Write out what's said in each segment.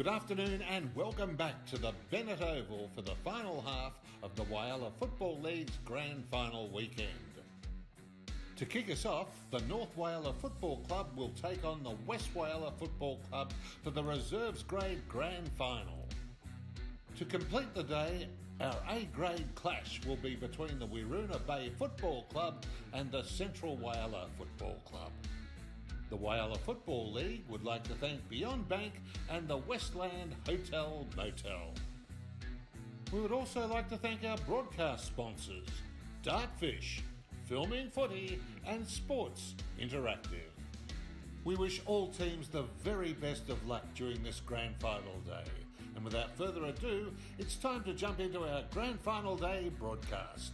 Good afternoon and welcome back to the Bennett Oval for the final half of the Whyalla Football League's Grand Final weekend. To kick us off, the North Whyalla Football Club will take on the West Whyalla Football Club for the Reserves Grade Grand Final. To complete the day, our A-grade clash will be between the Whyalla Bay Football Club and the Central Whyalla Football Club. The Whyalla Football League would like to thank Beyond Bank and the Westland Hotel Motel. We would also like to thank our broadcast sponsors, Dartfish, Filming Footy and Sports Interactive. We wish all teams the very best of luck during this Grand Final day. And without further ado, it's time to jump into our Grand Final Day broadcast.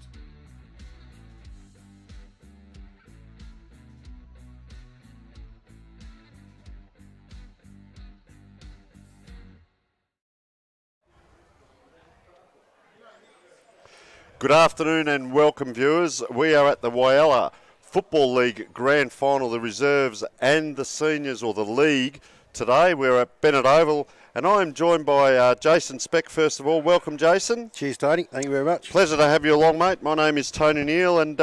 Good afternoon and welcome, viewers. We are at the Whyalla Football League Grand Final, the reserves and the seniors, or the league. Today we're at Bennett Oval and I'm joined by Jason Speck. First of all, welcome Jason. Cheers Tony, thank you very much. Pleasure to have you along, mate. My name is Tony Neal, and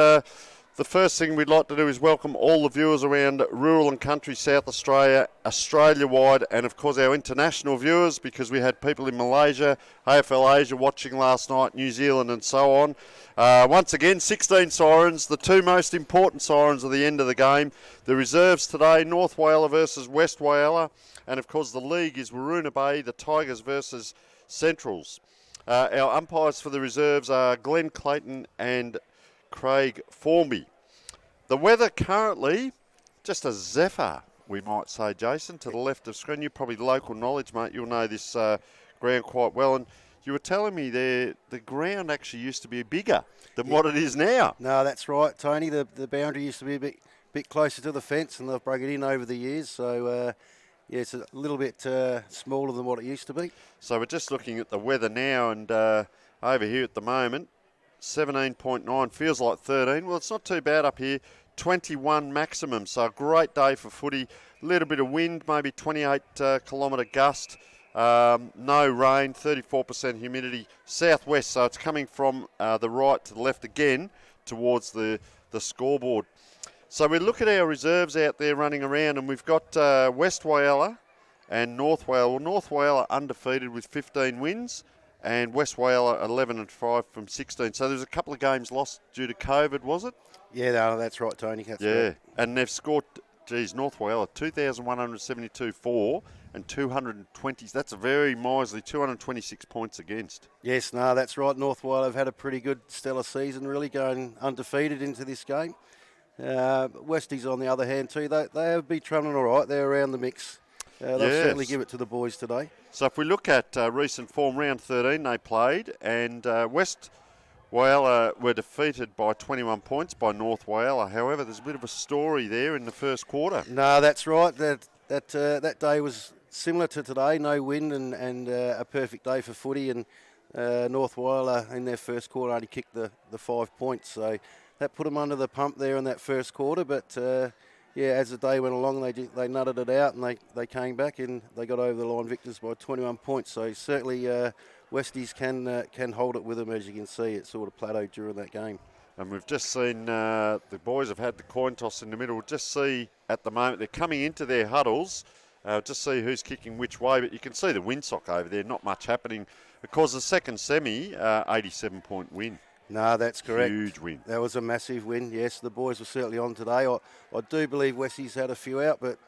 the first thing we'd like to do is welcome all the viewers around rural and country South Australia, Australia-wide, and of course our international viewers, because we had people in Malaysia, AFL Asia watching last night, New Zealand and so on. Once again, 16 sirens, the two most important sirens at the end of the game. The reserves today, North Whyalla versus West Whyalla, and of course the league is Whyalla Bay, the Tigers versus Centrals. Our umpires for the reserves are Glenn Clayton and Craig Formby. The weather currently, just a zephyr, we might say, Jason, to the left of screen. You're probably local knowledge, mate. You'll know this ground quite well. And you were telling me there the ground actually used to be bigger than what it is now. No, that's right, Tony. The boundary used to be a bit closer to the fence, and they've broke it in over the years. So, yeah, it's a little bit smaller than what it used to be. So we're just looking at the weather now, and over here at the moment, 17.9, feels like 13. Well, it's not too bad up here. 21 maximum, so a great day for footy. A little bit of wind, maybe 28 kilometre gust. No rain, 34% humidity. Southwest, so it's coming from the right to the left again towards the scoreboard. So we look at our reserves out there running around, and we've got West Whyalla and North Whyalla. Well, North Whyalla undefeated with 15 wins, and West Whyalla 11-5 from 16. So there's a couple of games lost due to COVID, was it? Yeah, no, that's right, Tony. That's right. And they've scored, North Whyalla, 2,172 for and 220. That's a very miserly 226 points against. Yes, no, that's right. North Whyalla have had a pretty good stellar season, really going undefeated into this game. Westies, on the other hand, too, they have been travelling all right. They're around the mix. They'll certainly give it to the boys today. So if we look at recent form, round 13 they played, and West Whyalla were defeated by 21 points by North Whyalla. However, there's a bit of a story there in the first quarter. No, that's right. That day was similar to today. No wind and a perfect day for footy. And North Whyalla in their first quarter only kicked the 5 points. So that put them under the pump there in that first quarter. But yeah, as the day went along, they nutted it out and they came back and they got over the line victors by 21 points. So certainly Westies can hold it with them. As you can see, it sort of plateaued during that game. And we've just seen the boys have had the coin toss in the middle. We'll just see at the moment they're coming into their huddles. Just see who's kicking which way. But you can see the windsock over there, not much happening. Of course, the second semi, 87-point win. No, that's correct. Huge win. That was a massive win. Yes, the boys were certainly on today. I do believe Westies had a few out, but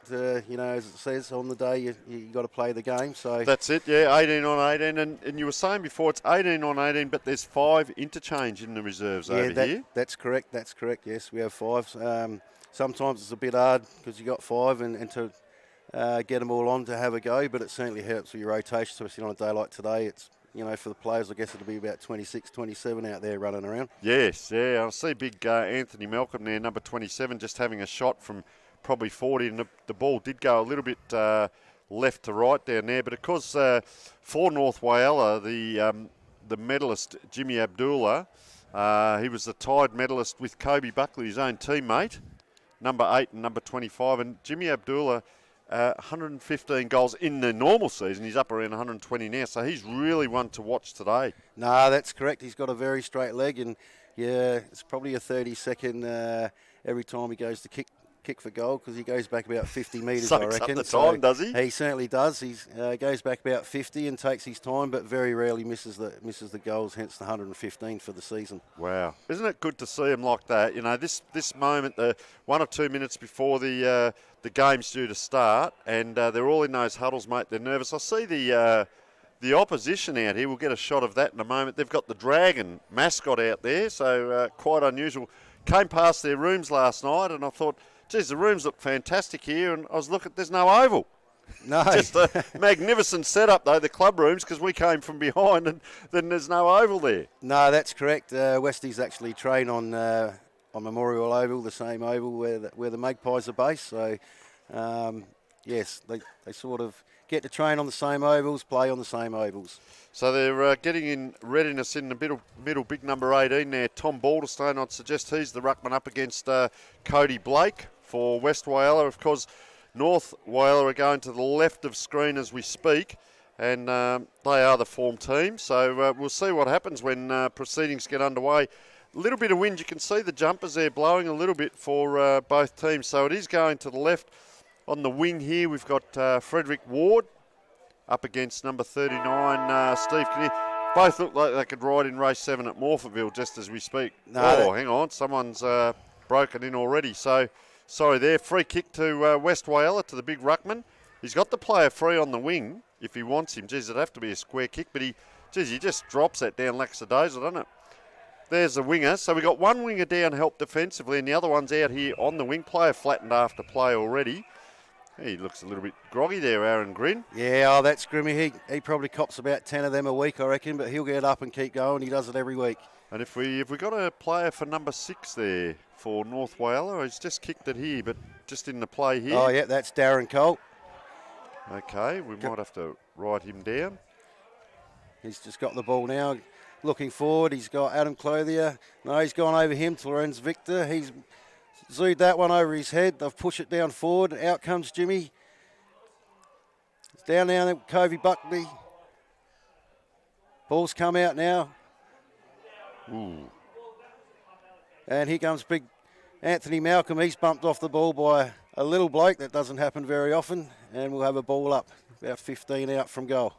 you know, as it says, on the day you got to play the game. So that's it. Yeah, 18 on 18, and you were saying before it's 18 on 18, but there's 5 interchange in the reserves over here. That's correct. That's correct. Yes, we have 5. Sometimes it's a bit hard because you got 5 and to get them all on to have a go, but it certainly helps with your rotation, especially on a day like today. It's, you know, for the players, I guess it'll be about 26, 27 out there running around. Yes, yeah. I see big Anthony Malcolm there, number 27, just having a shot from probably 40, and the ball did go a little bit left to right down there. But of course, for North Whyalla, the medalist, Jimmy Abdullah, he was the tied medalist with Kobe Buckley, his own teammate, number 8 and number 25. And Jimmy Abdullah 115 goals in the normal season. He's up around 120 now, so he's really one to watch today. No, that's correct. He's got a very straight leg, and yeah, it's probably a 30-second every time he goes to kick for goal, because he goes back about 50 metres, I reckon. Up the time, does he? He certainly does. He goes back about 50 and takes his time, but very rarely misses the goals, hence the 115 for the season. Wow. Isn't it good to see him like that? You know, this moment, 1 or 2 minutes before the game's due to start, and they're all in those huddles, mate. They're nervous. I see the opposition out here. We'll get a shot of that in a moment. They've got the Dragon mascot out there, so quite unusual. Came past their rooms last night, and I thought, geez, the rooms look fantastic here, and I was looking, there's no oval. No. Just a magnificent setup, though, the club rooms, because we came from behind, and then there's no oval there. No, that's correct. Westies actually train on Memorial Oval, the same oval where the Magpies are based. So, yes, they sort of get to train on the same ovals, play on the same ovals. So they're getting in readiness in the middle, big number 18 there, Tom Balderstone. I'd suggest he's the ruckman up against Cody Blake for West Whyalla. Of course, North Whyalla are going to the left of screen as we speak, and they are the form team. So we'll see what happens when proceedings get underway. A little bit of wind, you can see the jumpers there blowing a little bit for both teams. So it is going to the left. On the wing here, we've got Frederick Ward up against number 39, Steve Kinnear. Both look like they could ride in race 7 at Morphettville just as we speak. Hang on, someone's broken in already. So, sorry there. Free kick to West Whyalla, to the big ruckman. He's got the player free on the wing if he wants him. Geez, it'd have to be a square kick, but he just drops that down lackadaisical, doesn't it? There's the winger. So we've got one winger down, help defensively, and the other one's out here on the wing. Player flattened after play already. He looks a little bit groggy there, Aaron Grin. Yeah, that's Grimmy. He probably cops about 10 of them a week, I reckon, but he'll get up and keep going. He does it every week. And if we got a player for number 6 there for North Whyalla, he's just kicked it here, but just in the play here. Oh, yeah, that's Darren Cole. Okay, we might have to write him down. He's just got the ball now, looking forward. He's got Adam Clothier. No, he's gone over him to Lorenz Victor. He's zooed that one over his head. They've pushed it down forward. Out comes Jimmy. It's down there, Covey Buckley. Ball's come out now. Ooh. And here comes big Anthony Malcolm. He's bumped off the ball by a little bloke. That doesn't happen very often. And we'll have a ball up, about 15 out from goal.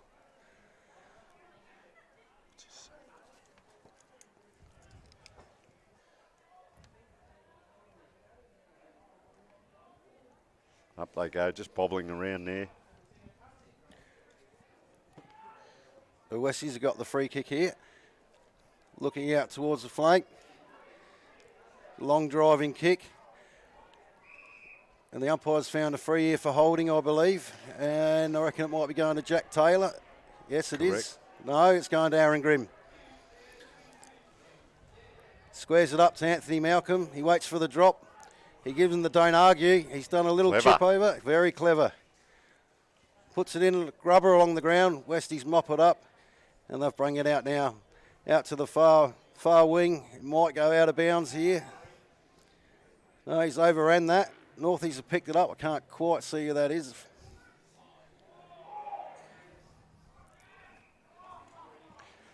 Up they go, just bobbling around there. The Westies have got the free kick here. Looking out towards the flank. Long driving kick. And the umpire's found a free here for holding, I believe. And I reckon it might be going to Jack Taylor. Yes, it is. No, it's going to Aaron Grimm. Squares it up to Anthony Malcolm. He waits for the drop. He gives him the don't argue. He's done a little chip over. Very clever. Puts it in, grubber along the ground. Westies mop it up. And they'll bring it out now. Out to the far wing. It might go out of bounds here. No, he's overran that. Northies have picked it up. I can't quite see who that is.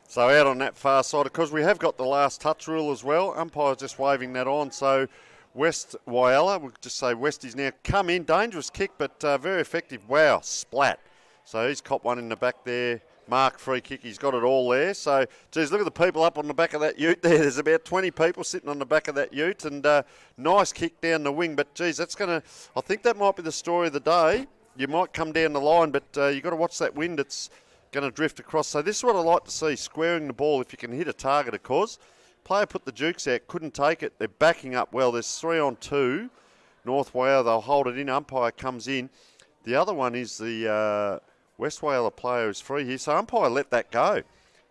So out on that far side, because we have got the last touch rule as well. Umpire's just waving that on. So West Whyalla, we'll just say Westies now come in. Dangerous kick, but very effective. Wow, splat. So he's copped one in the back there. Mark free kick, he's got it all there. So, geez, look at the people up on the back of that ute there. There's about 20 people sitting on the back of that ute, and nice kick down the wing. But, geez, that's going to, I think that might be the story of the day. You might come down the line, but you've got to watch that wind. It's going to drift across. So this is what I like to see, squaring the ball if you can hit a target, of course. Player put the jukes out, couldn't take it. They're backing up well. There's 3 on 2. North Whyalla, they'll hold it in. Umpire comes in. The other one is the West Whyalla player is free here. So umpire let that go.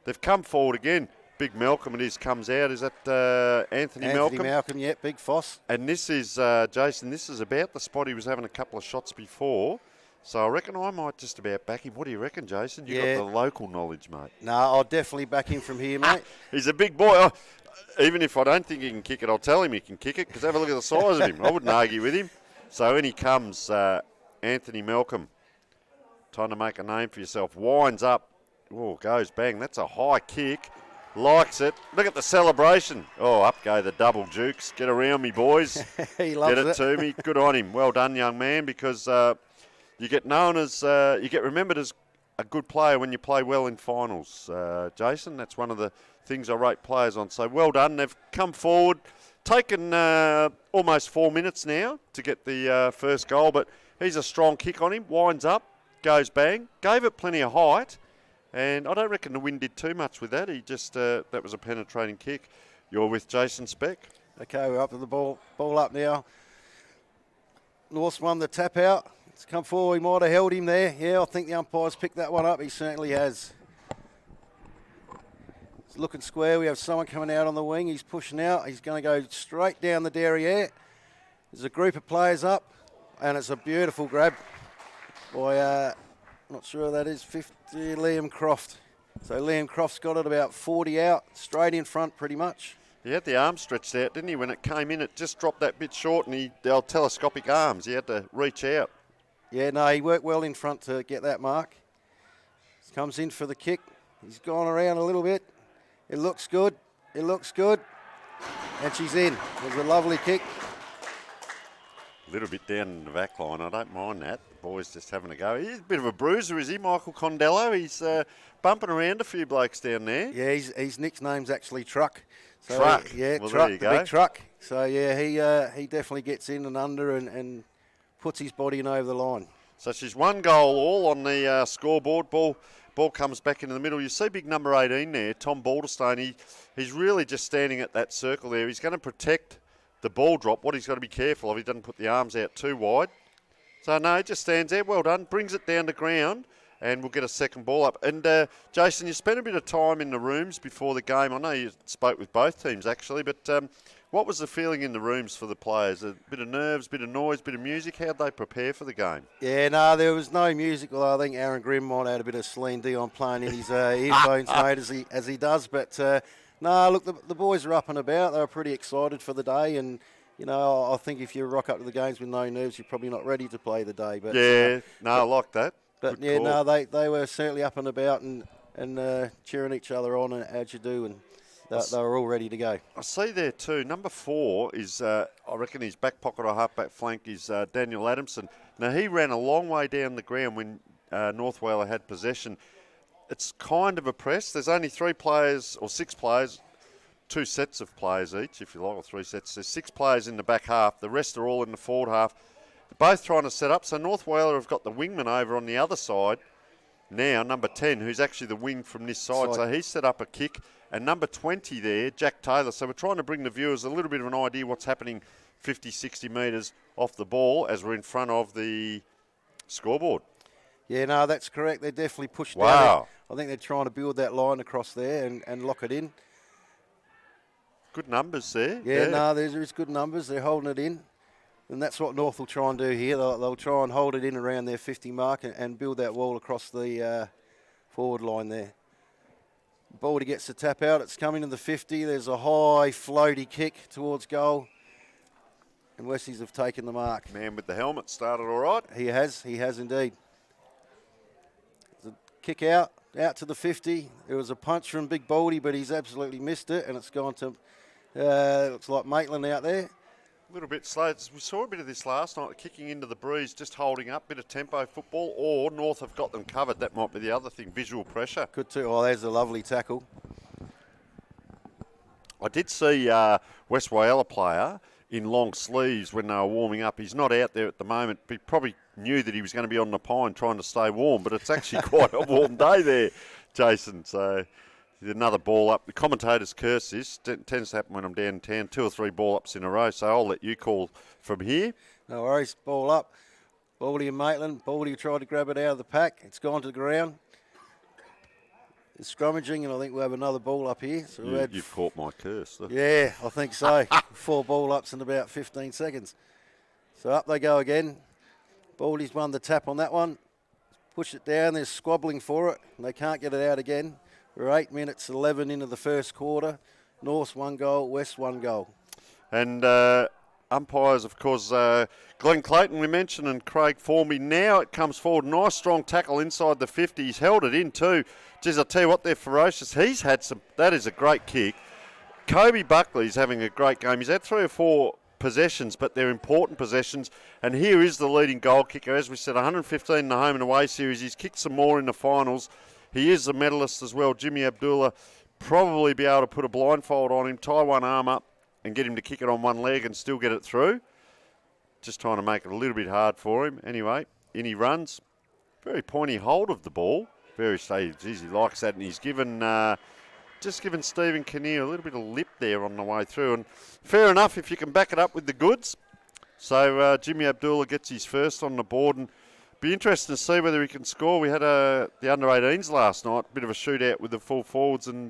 They've come forward again. Big Malcolm, it is, comes out. Is that Anthony Malcolm? Anthony Malcolm, yeah, big Foss. And this is, Jason, this is about the spot he was having a couple of shots before. So I reckon I might just about back him. What do you reckon, Jason? You've got the local knowledge, mate. No, I'll definitely back him from here, mate. He's a big boy. Even if I don't think he can kick it, I'll tell him he can kick it, because have a look at the size of him. I wouldn't argue with him. So in he comes, Anthony Malcolm. Trying to make a name for yourself. Winds up. Oh, goes bang. That's a high kick. Likes it. Look at the celebration. Oh, up go the double Jukes. Get around me, boys. He loves Get it to me. Good on him. Well done, young man, because you get known as, you get remembered as a good player when you play well in finals, Jason. That's one of the things I rate players on. So well done. They've come forward, taken almost 4 minutes now to get the first goal, but he's a strong kick on him. Winds up, goes bang. Gave it plenty of height, and I don't reckon the wind did too much with that. He just, that was a penetrating kick. You're with Jason Speck. Okay, we're up to the ball up now. North's won the tap out. It's come forward. He might have held him there. Yeah, I think the umpire's picked that one up. He certainly has. It's looking square. We have someone coming out on the wing. He's pushing out. He's going to go straight down the derriere. There's a group of players up, and it's a beautiful grab by, not sure who that is, 50, Liam Croft. So Liam Croft's got it about 40 out, straight in front pretty much. He had the arm stretched out, didn't he? When it came in, it just dropped that bit short, and they're telescopic arms. He had to reach out. Yeah, no, he worked well in front to get that mark. Comes in for the kick. He's gone around a little bit. It looks good. It looks good. And she's in. It was a lovely kick. A little bit down in the back line. I don't mind that. The boy's just having a go. He's a bit of a bruiser, is he, Michael Condello? He's bumping around a few blokes down there. Yeah, his nickname's actually Truck. So, Truck? Yeah, well, Truck, there you the go. big Truck. So, yeah, he definitely gets in and under and puts his body in over the line. So she's 1 goal all on the scoreboard. Ball comes back into the middle. You see big number 18 there, Tom Balderstone. He's really just standing at that circle there. He's going to protect the ball drop. What he's got to be careful of, he doesn't put the arms out too wide. So, no, he just stands there. Well done. Brings it down to ground, and we'll get a second ball up. And, Jason, you spent a bit of time in the rooms before the game. I know you spoke with both teams, actually, but what was the feeling in the rooms for the players? A bit of nerves, bit of noise, bit of music? How'd they prepare for the game? Yeah, no, there was no music. Well, I think Aaron Grimm might have had a bit of Celine Dion playing in his earphones, mate, as he does. But, no, look, the boys are up and about. They were pretty excited for the day. And, you know, I think if you rock up to the games with no nerves, you're probably not ready to play the day. But yeah, I like that. But, good yeah, call. no, they were certainly up and about and cheering each other on, as you do. And they were all ready to go. I see there too. Number 4 is, I reckon his back pocket or half-back flank is Daniel Adamson. Now, he ran a long way down the ground when North Whyalla had possession. It's kind of a press. There's only 3 players or 6 players, 2 sets of players each, if you like, or 3 sets. There's 6 players in the back half. The rest are all in the forward half. They're both trying to set up. So North Whyalla have got the wingman over on the other side now, number 10, who's actually the wing from this side. So he's set up a kick. And number 20 there, Jack Taylor. So we're trying to bring the viewers a little bit of an idea what's happening 50, 60 metres off the ball as we're in front of the scoreboard. Yeah, no, that's correct. They're definitely pushed down. Wow. I think they're trying to build that line across there and lock it in. Good numbers there. Yeah, no, there's good numbers. They're holding it in. And that's what North will try and do here. They'll try and hold it in around their 50 mark and build that wall across the forward line there. Baldy gets the tap out. It's coming to the 50. There's a high floaty kick towards goal. And Westies have taken the mark. Man with the helmet started all right. He has indeed. There's a kick out to the 50. There was a punch from Big Baldy, but he's absolutely missed it. And it's gone to, looks like Maitland out there. A little bit slow. We saw a bit of this last night, kicking into the breeze, just holding up, bit of tempo football, or North have got them covered. That might be the other thing, visual pressure. Good too. Oh, there's a lovely tackle. I did see West Whyalla player in long sleeves when they were warming up. He's not out there at the moment. He probably knew that he was going to be on the pine trying to stay warm, but it's actually quite a warm day there, Jason. So another ball up. The commentators curse this. It tends to happen when I'm down in town. 2 or 3 ball ups in a row. So I'll let you call from here. No worries. Ball up. Baldy and Maitland. Baldy tried to grab it out of the pack. It's gone to the ground. It's scrummaging, and I think we'll have another ball up here. So You've caught my curse. Look. Yeah, I think so. 4 ball ups in about 15 seconds. So up they go again. Baldy's won the tap on that one. Push it down. They're squabbling for it, and they can't get it out again. We're 8 minutes 11 into the first quarter. North's 1 goal, West 1 goal. And umpires, of course, Glenn Clayton we mentioned and Craig Formby. Now it comes forward. Nice strong tackle inside the 50. He's held it in too. Geez, I'll tell you what, they're ferocious. He's had some. That is a great kick. Kobe Buckley's having a great game. He's had 3 or 4 possessions, but they're important possessions. And here is the leading goal kicker. As we said, 115 in the home and away series. He's kicked some more in the finals. He is the medalist as well. Jimmy Abdullah probably be able to put a blindfold on him, tie one arm up and get him to kick it on one leg and still get it through. Just trying to make it a little bit hard for him. Anyway, in he runs. Very pointy hold of the ball. Very steady. Geez, he likes that. And he's given just given Stephen Kinnear a little bit of lip there on the way through. And fair enough if you can back it up with the goods. So Jimmy Abdullah gets his first on the board. And be interesting to see whether he can score. We had the under-18s last night. Bit of a shootout with the full forwards and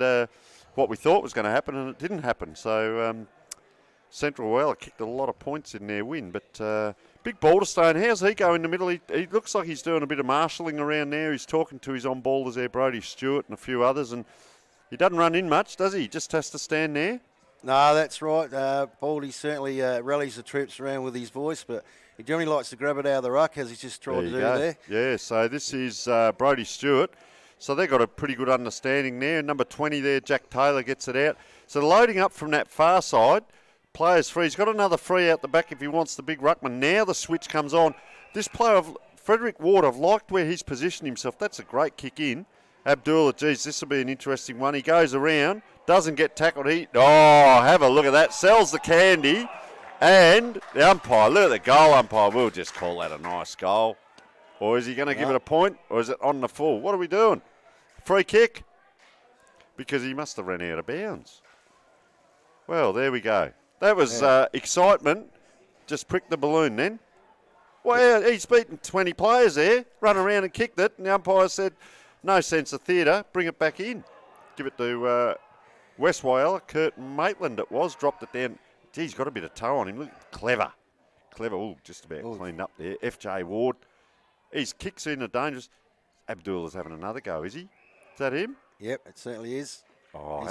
what we thought was going to happen, and it didn't happen. So Central Whyalla kicked a lot of points in their win. But big Balderstone, how's he going in the middle? He looks like he's doing a bit of marshalling around there. He's talking to his on-ballers there, Brodie Stewart and a few others. And he doesn't run in much, does he? He just has to stand there. No, that's right. Baldy certainly rallies the troops around with his voice, but he generally likes to grab it out of the ruck, as he's just tried to do there. Yeah, so this is Brodie Stewart. So they've got a pretty good understanding there. Number 20 there, Jack Taylor gets it out. So loading up from that far side, players free. He's got another free out the back if he wants the big ruckman. Now the switch comes on. This player, Frederick Ward, I've liked where he's positioned himself. That's a great kick in. Abdullah, geez, this will be an interesting one. He goes around, doesn't get tackled. Have a look at that. Sells the candy. And the umpire, look at the goal umpire. We'll just call that a nice goal. Or is he going to give it a point? Or is it on the full? What are we doing? Free kick? Because he must have run out of bounds. Well, there we go. That was excitement. Just pricked the balloon then. Well, he's beaten 20 players there. Run around and kicked it. And the umpire said, no sense of theatre. Bring it back in. Give it to West Whyalla. Kurt Maitland it was. Dropped it down. Gee, he's got a bit of toe on him. Look, clever. Ooh, just about cleaned up there. FJ Ward. His kicks in are dangerous. Abdullah's having another go, is he? Is that him? Yep, it certainly is. Oh,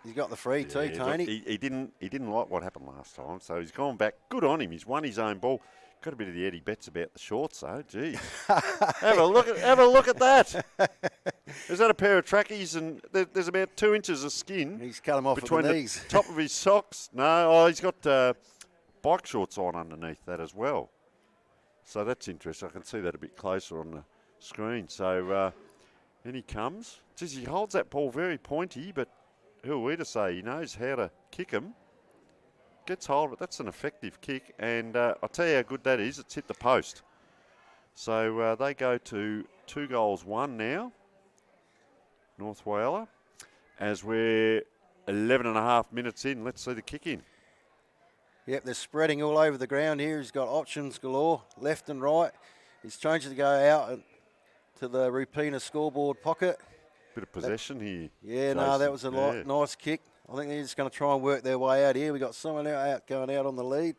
he's got the free too, Tony. He didn't like what happened last time, so he's gone back. Good on him. He's won his own ball. Got a bit of the Eddie Betts about the shorts, though. Gee, have a look at that. Is that a pair of trackies? And there's about 2 inches of skin. He's cut them off between at the knees. Top of his socks. No, he's got bike shorts on underneath that as well. So that's interesting. I can see that a bit closer on the screen. So in he comes. Geez, he holds that ball very pointy, but who are we to say? He knows how to kick him. Gets hold of it. That's an effective kick, and I'll tell you how good that is. It's hit the post. So they go to 2-1 now, North Whyalla, as we're 11 and a half minutes in. Let's see the kick in. Yep, they're spreading all over the ground here. He's got options galore, left and right. He's changing to go out to the Rupina scoreboard pocket. Bit of possession here. Yeah, Jason. That was a nice kick. I think they're just going to try and work their way out here. We got someone going out on the lead.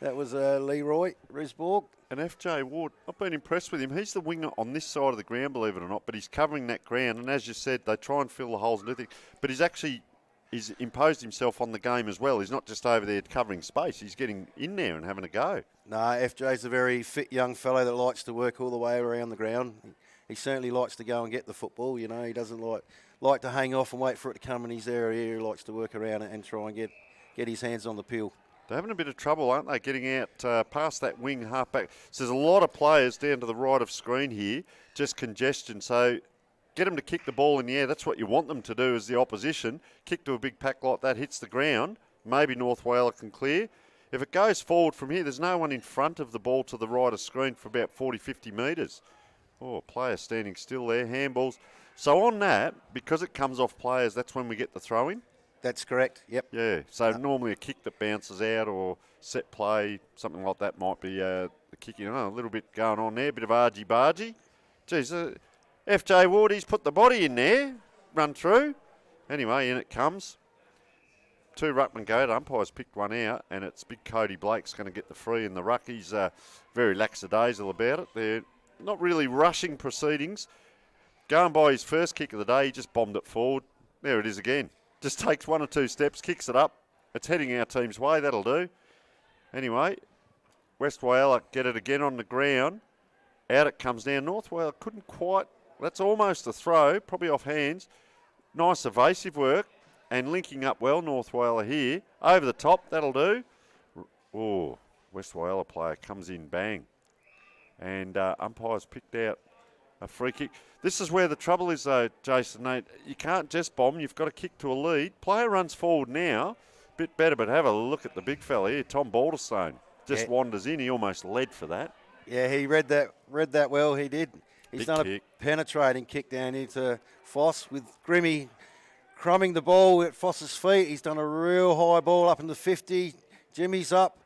That was Leroy Risborg. And FJ Ward, I've been impressed with him. He's the winger on this side of the ground, believe it or not, but he's covering that ground. And as you said, they try and fill the holes and everything. But he's imposed himself on the game as well. He's not just over there covering space. He's getting in there and having a go. No, FJ's a very fit young fellow that likes to work all the way around the ground. He certainly likes to go and get the football. You know, he doesn't like to hang off and wait for it to come in his area. He likes to work around it and try and get his hands on the peel. They're having a bit of trouble, aren't they, getting out past that wing halfback. So there's a lot of players down to the right of screen here, just congestion. So get them to kick the ball in the air. That's what you want them to do as the opposition. Kick to a big pack like that, hits the ground. Maybe North Whyalla can clear. If it goes forward from here, there's no one in front of the ball to the right of screen for about 40, 50 metres. Oh, player standing still there, handballs. So on that, because it comes off players, that's when we get the throw-in? That's correct, yep. Yeah, so normally a kick that bounces out or set play, something like that might be the kick. A little bit going on there, a bit of argy-bargy. Geez, FJ Ward, he's put the body in there, run through. Anyway, in it comes. 2 ruckmen go, the umpire's picked one out, and it's big Cody Blake's going to get the free in the ruck. He's very lackadaisical about it. They're not really rushing proceedings. Going by his first kick of the day, he just bombed it forward. There it is again. Just takes 1 or 2 steps, kicks it up. It's heading our team's way, that'll do. Anyway, West Whyalla get it again on the ground. Out it comes down. North Whyalla couldn't quite. That's almost a throw, probably off hands. Nice evasive work and linking up well, North Whyalla here. Over the top, that'll do. Oh, West Whyalla player comes in, bang. And umpires picked out a free kick. This is where the trouble is, though, Jason. You can't just bomb. You've got to kick to a lead. Player runs forward now. Bit better, but have a look at the big fella here, Tom Balderstone. Just wanders in. He almost led for that. Yeah, he read that well. He did. He's Big done kick. a penetrating kick down into Foss with Grimmy crumbing the ball at Foss's feet. He's done a real high ball up in the 50. Jimmy's up.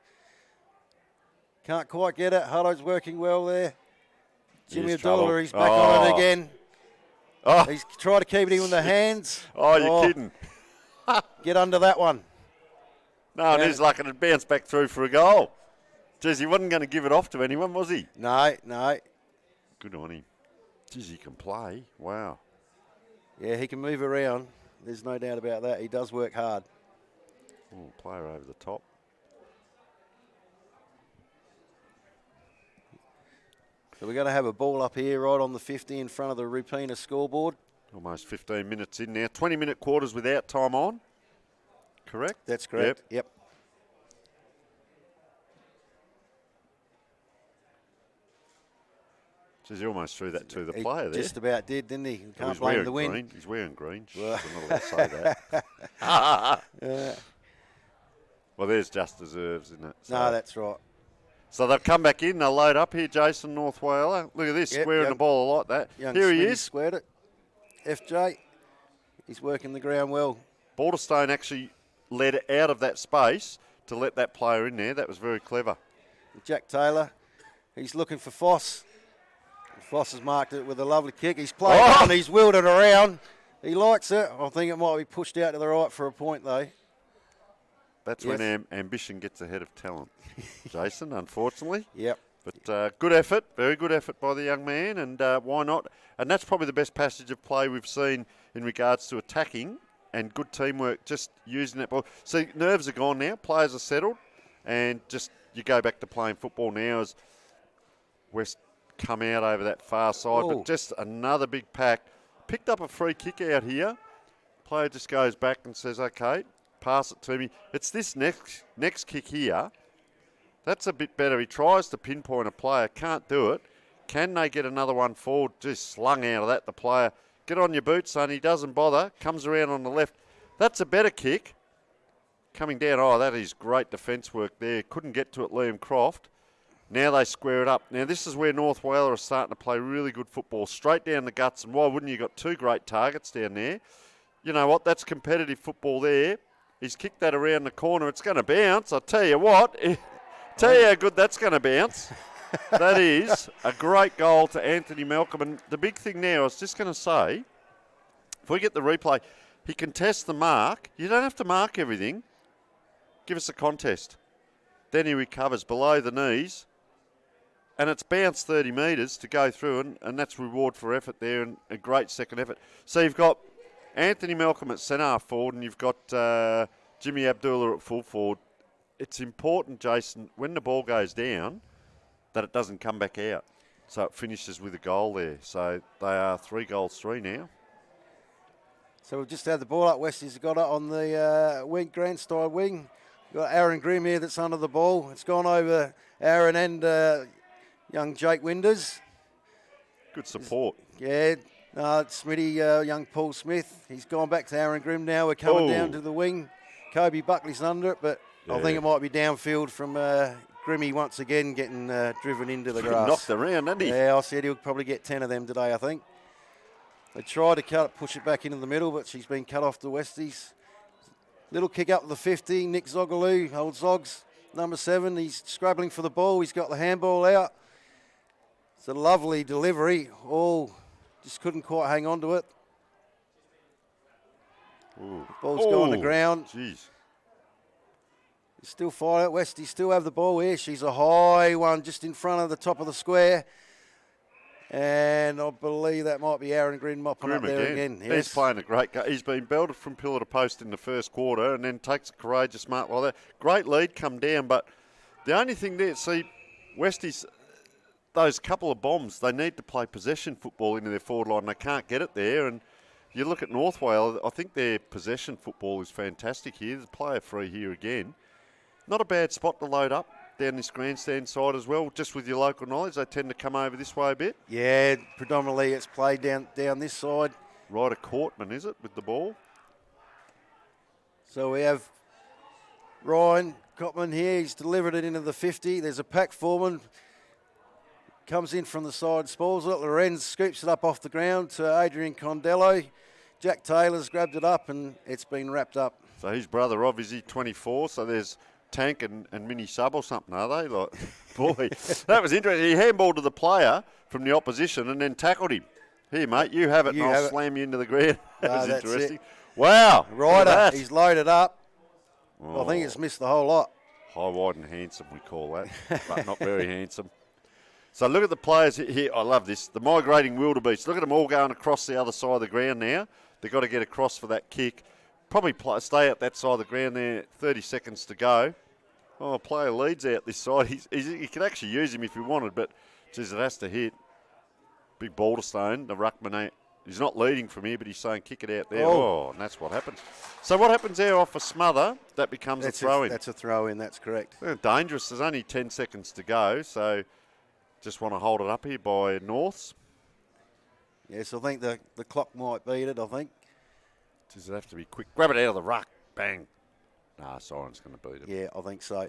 Can't quite get it. Hutto's working well there. Jimmy Abdullah, he's back on it again. Oh. He's tried to keep it in with the hands. Oh, you're kidding. Get under that one. No, and he's lucky to bounce back through for a goal. Jeez, he wasn't going to give it off to anyone, was he? No. Good on him. Jeez, he can play. Wow. Yeah, he can move around. There's no doubt about that. He does work hard. Oh, player over the top. So we're going to have a ball up here right on the 50 in front of the Rupina scoreboard. Almost 15 minutes in now. 20-minute quarters without time on. Correct? That's correct. Yep. Jeez, he almost threw that to the player there. Just about did, didn't he? Can't He's blame wearing the wind. green. He's wearing green. Well. I'm not allowed to say that. Well, there's just deserves, isn't it? So, No, that's right. So they'll come back in. They'll load up here, Jason, North Whyalla. Look at this, squaring the ball like that. Here he is. Squared it. FJ, he's working the ground well. Balderstone actually led out of that space to let that player in there. That was very clever. Jack Taylor, he's looking for Foss. Foss has marked it with a lovely kick. He's played on, he's wheeled it around. He likes it. I think it might be pushed out to the right for a point, though. That's when ambition gets ahead of talent, Jason, unfortunately. Yep. But good effort, very good effort by the young man, and why not? And that's probably the best passage of play we've seen in regards to attacking and good teamwork, just using that ball. See, nerves are gone now, players are settled, and just you go back to playing football now as West come out over that far side. But just another big pack. Picked up a free kick out here. Player just goes back and says, okay, pass it to me. It's this next kick here. That's a bit better. He tries to pinpoint a player, can't do it. Can they get another one forward? Just slung out of that, the player. Get on your boots, son. He doesn't bother. Comes around on the left. That's a better kick. Coming down. Oh, that is great defence work there. Couldn't get to it, Liam Croft. Now they square it up. Now this is where North Whyalla are starting to play really good football. Straight down the guts. And why wouldn't you? Got two great targets down there. You know what? That's competitive football there. He's kicked that around the corner. It's going to bounce. I'll tell you what. Tell you how good that's going to bounce. That is a great goal to Anthony Malcolm. And the big thing now, I was just going to say, if we get the replay, he contests the mark. You don't have to mark everything. Give us a contest. Then he recovers below the knees. And it's bounced 30 metres to go through, and that's reward for effort there, and a great second effort. So you've got Anthony Malcolm at centre forward, and you've got Jimmy Abdullah at full forward. It's important, Jason, when the ball goes down, that it doesn't come back out. So it finishes with a goal there. So they are 3-3 now. So we've just had the ball up. Westies got it on the wing, Grand Style wing. We've got Aaron Grimm here that's under the ball. It's gone over Aaron and young Jake Winders. Good support. Yeah. Smitty, young Paul Smith. He's gone back to Aaron Grimm now. We're coming down to the wing. Kobe Buckley's under it, but I think it might be downfield from Grimmy once again getting driven into the grass. Knocked around, didn't he? Yeah, I said he'll probably get 10 of them today, I think. They tried to push it back into the middle, but she's been cut off the Westies. Little kick up to the 50. Nick Zogaloo, old Zogs, number 7. He's scrabbling for the ball. He's got the handball out. It's a lovely delivery. Just couldn't quite hang on to it. Ball's gone on the ground. Jeez. Still fighting it. Westies still have the ball here. She's a high one just in front of the top of the square. And I believe that might be Aaron Grimm mopping up there again. Yes. He's playing a great game. He's been belted from pillar to post in the first quarter and then takes a courageous mark like that. Great lead come down, but The only thing there, see, Westies, those couple of bombs, they need to play possession football into their forward line. They can't get it there. And you look at North Whyalla, I think their possession football is fantastic here. There's a player free here again. Not a bad spot to load up down this grandstand side as well. Just with your local knowledge, they tend to come over this way a bit. Yeah, predominantly it's played down this side. Ryder Courtman, is it, with the ball? So we have Ryan Cotman here. He's delivered it into the 50. There's a pack foreman. Comes in from the side, spoils it. Lorenz scoops it up off the ground to Adrian Condello. Jack Taylor's grabbed it up and it's been wrapped up. So his brother, Rob, is he 24? So there's Tank and Mini Sub or something, are they? Like, boy, that was interesting. He handballed to the player from the opposition and then tackled him. Here, mate, you have it, and I'll slam you into the ground. That was interesting. Wow. Ryder, he's loaded up. Oh. I think it's missed the whole lot. High, wide and handsome, we call that, but not very handsome. So look at the players here. I love this. The migrating wildebeest. Look at them all going across the other side of the ground now. They've got to get across for that kick. Probably stay up that side of the ground there. 30 seconds to go. Oh, player leads out this side. He could actually use him if he wanted, but geez, it has to hit. Big Balderstone, the ruckman. He's not leading from here, but he's saying kick it out there. Oh, and that's what happens. So what happens there off a smother? That becomes a throw-in. That's a throw-in, that's correct. Dangerous. There's only 10 seconds to go, so just want to hold it up here by Norths. Yes, I think the clock might beat it, I think. Does it have to be quick? Grab it out of the ruck. Bang. Nah, Siren's going to beat it. Yeah, I think so.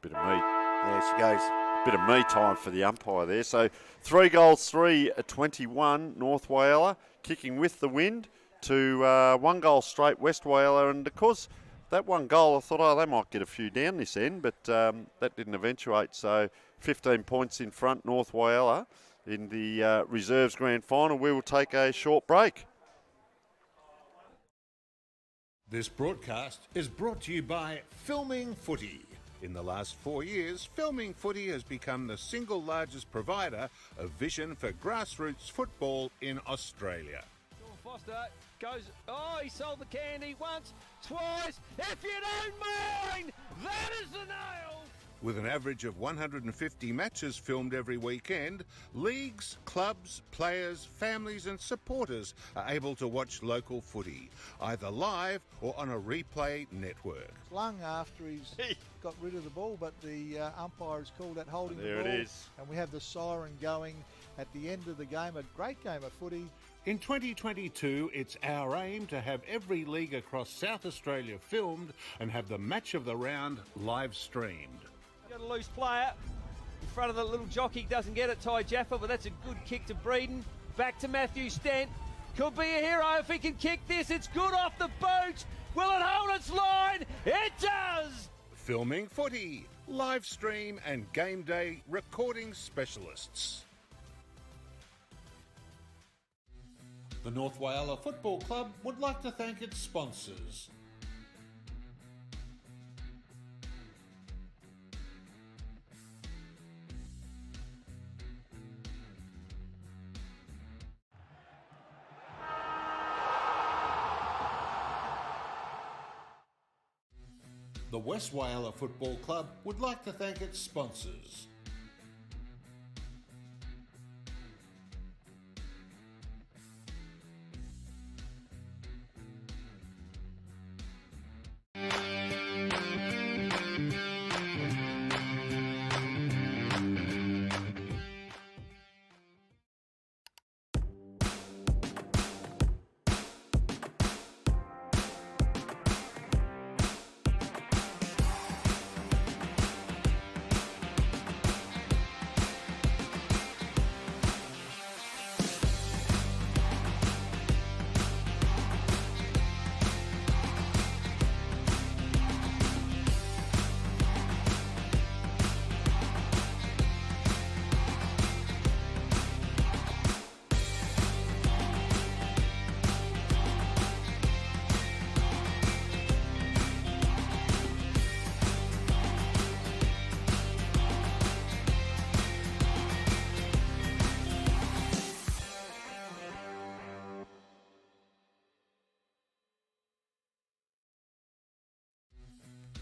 Bit of meat. There she goes. Bit of me time for the umpire there. So 3 goals, 3-21, North Whyalla, kicking with the wind to 1 goal straight, West Whyalla. And because that 1 goal, I thought, they might get a few down this end, but that didn't eventuate. So 15 points in front, North Whyalla in the Reserves Grand Final. We will take a short break. This broadcast is brought to you by Filming Footy. In the last 4 years, Filming Footy has become the single largest provider of vision for grassroots football in Australia. Sean Foster goes, he sold the candy once, twice. If you don't mind, that is the nail. With an average of 150 matches filmed every weekend, leagues, clubs, players, families and supporters are able to watch local footy, either live or on a replay network. Lung after he's got rid of the ball, but the umpire has called that holding the ball. There it is. And we have the siren going at the end of the game, a great game of footy. In 2022, it's our aim to have every league across South Australia filmed and have the match of the round live streamed. Got a loose player in front of the little jockey, doesn't get it, Ty Jaffa, but that's a good kick to Breeden. Back to Matthew Stent. Could be a hero if he can kick this. It's good off the boot. Will it hold its line? It does! Filming Footy, live stream and game day recording specialists. The North Whyalla Football Club would like to thank its sponsors. The West Whyalla Football Club would like to thank its sponsors.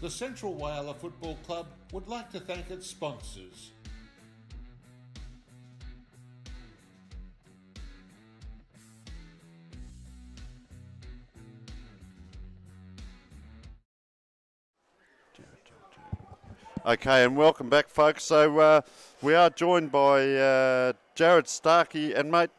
the Central Whyalla Football Club would like to thank its sponsors. Okay, and welcome back, folks. So we are joined by Jared Starkey, and mate,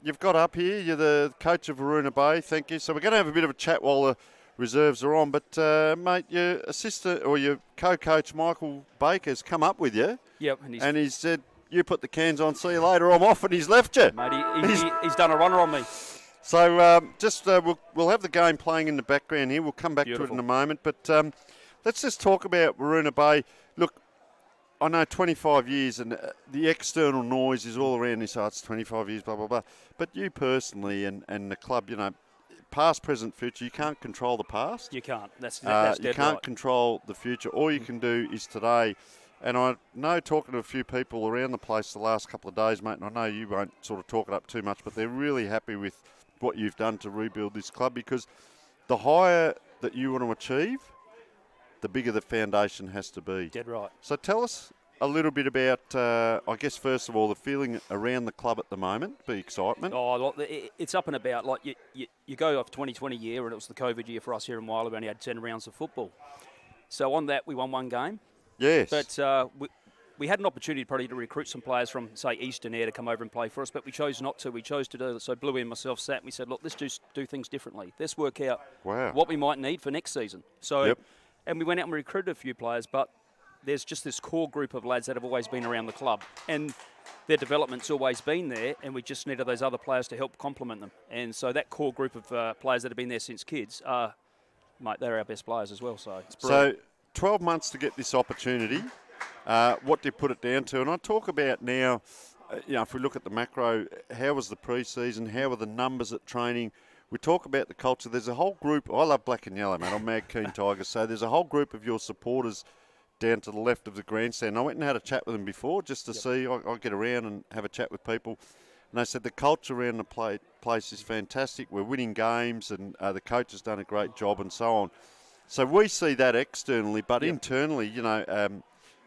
you've got up here. You're the coach of Whyalla Bay. Thank you. So we're going to have a bit of a chat while the reserves are on. But mate, your assistant or your co-coach Michael Baker's come up with you. Yep, and he said, "You put the cans on. See you later. I'm off," and he's left you. Mate, he's done a runner on me. So we'll have the game playing in the background here. We'll come back to it in a moment, but let's just talk about Whyalla Bay. Look, I know 25 years and the external noise is all around this. Oh, it's 25 years, blah, blah, blah. But you personally and the club, you know, past, present, future, you can't control the past. You can't. That's dead You can't right. control the future. All you can do is today. And I know, talking to a few people around the place the last couple of days, mate, and I know you won't sort of talk it up too much, but they're really happy with what you've done to rebuild this club, because the higher that you want to achieve, the bigger the foundation has to be. Dead right. So tell us a little bit about, I guess, first of all, the feeling around the club at the moment, the excitement. Oh, it's up and about. Like you go off 2020 year, and it was the COVID year for us here in Whyalla. We only had 10 rounds of football. So on that, we won one game. Yes. But we had an opportunity probably to recruit some players from, say, Eastern Air to come over and play for us, but we chose not to. We chose to do it. So Bluey and myself sat and we said, look, let's just do things differently. Let's work out what we might need for next season. So, and we went out and recruited a few players, but there's just this core group of lads that have always been around the club. And their development's always been there, and we just needed those other players to help complement them. And so that core group of players that have been there since kids, mate, they're our best players as well. So it's brilliant. So 12 months to get this opportunity. What do you put it down to? And I talk about now, you know, if we look at the macro, how was the pre-season? How were the numbers at training? We talk about the culture. There's a whole group. I love black and yellow, mate. I'm mad keen Tigers. So there's a whole group of your supporters down to the left of the grandstand. I went and had a chat with them before just to see. I get around and have a chat with people. And they said the culture around the place is fantastic. We're winning games, and the coach has done a great job and so on. So we see that externally, but internally, you know,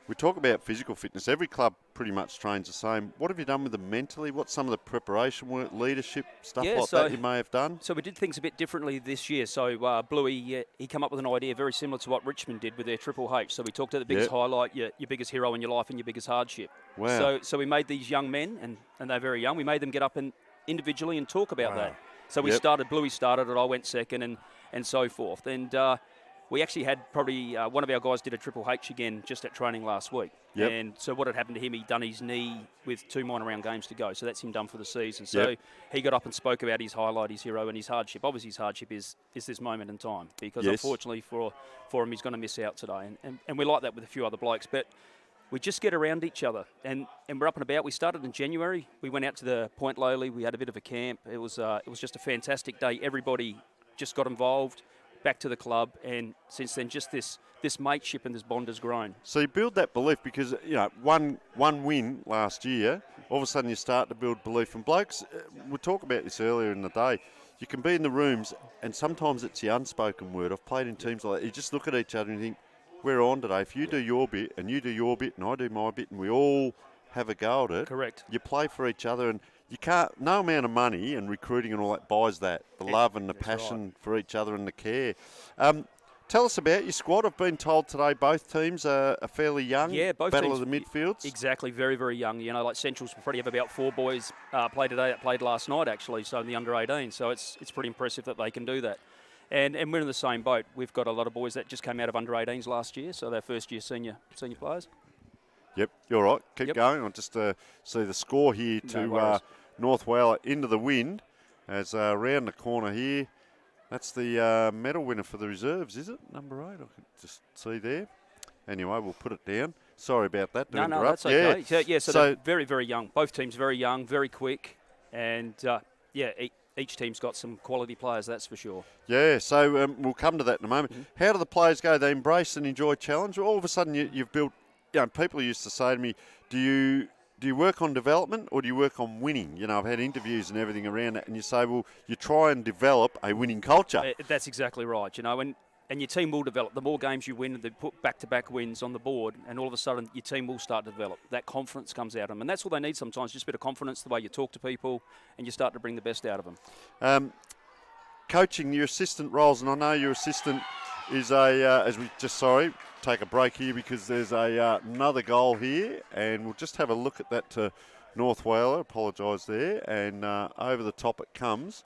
we talk about physical fitness. Every club pretty much trains the same. What have you done with them mentally? What's some of the preparation work, leadership, stuff that you may have done? So we did things a bit differently this year. So Bluey, he came up with an idea very similar to what Richmond did with their Triple H. So we talked about the biggest highlight, your biggest hero in your life and your biggest hardship. Wow. So we made these young men, and they're very young, we made them get up and individually and talk about that. So we started, Bluey started it, I went second, and so forth. And we actually had probably one of our guys did a Triple H again just at training last week. And so what had happened to him, he'd done his knee with 2 minor round games to go. So that's him done for the season. So he got up and spoke about his highlight, his hero, and his hardship. Obviously, his hardship is this moment in time, because unfortunately for him, he's going to miss out today. And we like that with a few other blokes. But we just get around each other, and we're up and about. We started in January. We went out to the Point Lowly. We had a bit of a camp. It was just a fantastic day. Everybody just got involved. Back to the club, and since then, just this mateship and this bond has grown. So you build that belief because, you know, one win last year, all of a sudden you start to build belief. And blokes, we talked about this earlier in the day, you can be in the rooms and sometimes it's the unspoken word. I've played in teams like that. You just look at each other and you think, we're on today. If you do your bit and you do your bit and I do my bit and we all have a go at it. Correct. You play for each other, and you can't, no amount of money and recruiting and all that buys that. The love and the passion for each other and the care. Tell us about your squad. I've been told today both teams are fairly young. Yeah, both Battle teams, of the midfields. Exactly, very, very young. You know, like Central's probably have about 4 boys play today that played last night, actually, so in the under-18. So it's pretty impressive that they can do that. And we're in the same boat. We've got a lot of boys that just came out of under-18s last year, so they're first-year senior players. Yep, you're right. Keep going. I'll just see the score here to North Whyalla into the wind as around the corner here. That's the medal winner for the reserves, is it? Number 8, I can just see there. Anyway, we'll put it down. Sorry about that. No, that's okay. So they're very, very young. Both teams very young, very quick. And, each team's got some quality players, that's for sure. Yeah, so we'll come to that in a moment. Mm-hmm. How do the players go? They embrace and enjoy challenge? All of a sudden you've built... You know, people used to say to me, do you work on development or do you work on winning? You know, I've had interviews and everything around that, and you say, well, you try and develop a winning culture. That's exactly right, you know, and and your team will develop. The more games you win, they put back-to-back wins on the board, and all of a sudden your team will start to develop. That confidence comes out of them, and that's all they need sometimes, just a bit of confidence, the way you talk to people, and you start to bring the best out of them. Coaching your assistant roles, and I know your assistant is take a break here because there's another goal here, and we'll just have a look at that to North Whyalla. Apologise there, and over the top it comes.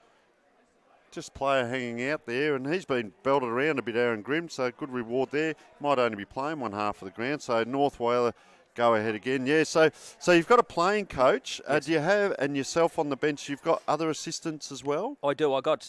Just player hanging out there, and he's been belted around a bit, Aaron Grimm, so good reward there. Might only be playing one half of the ground, so North Whyalla go ahead again. Yeah, so you've got a playing coach. Yes. Do you have, and yourself on the bench, you've got other assistants as well? I do. I got,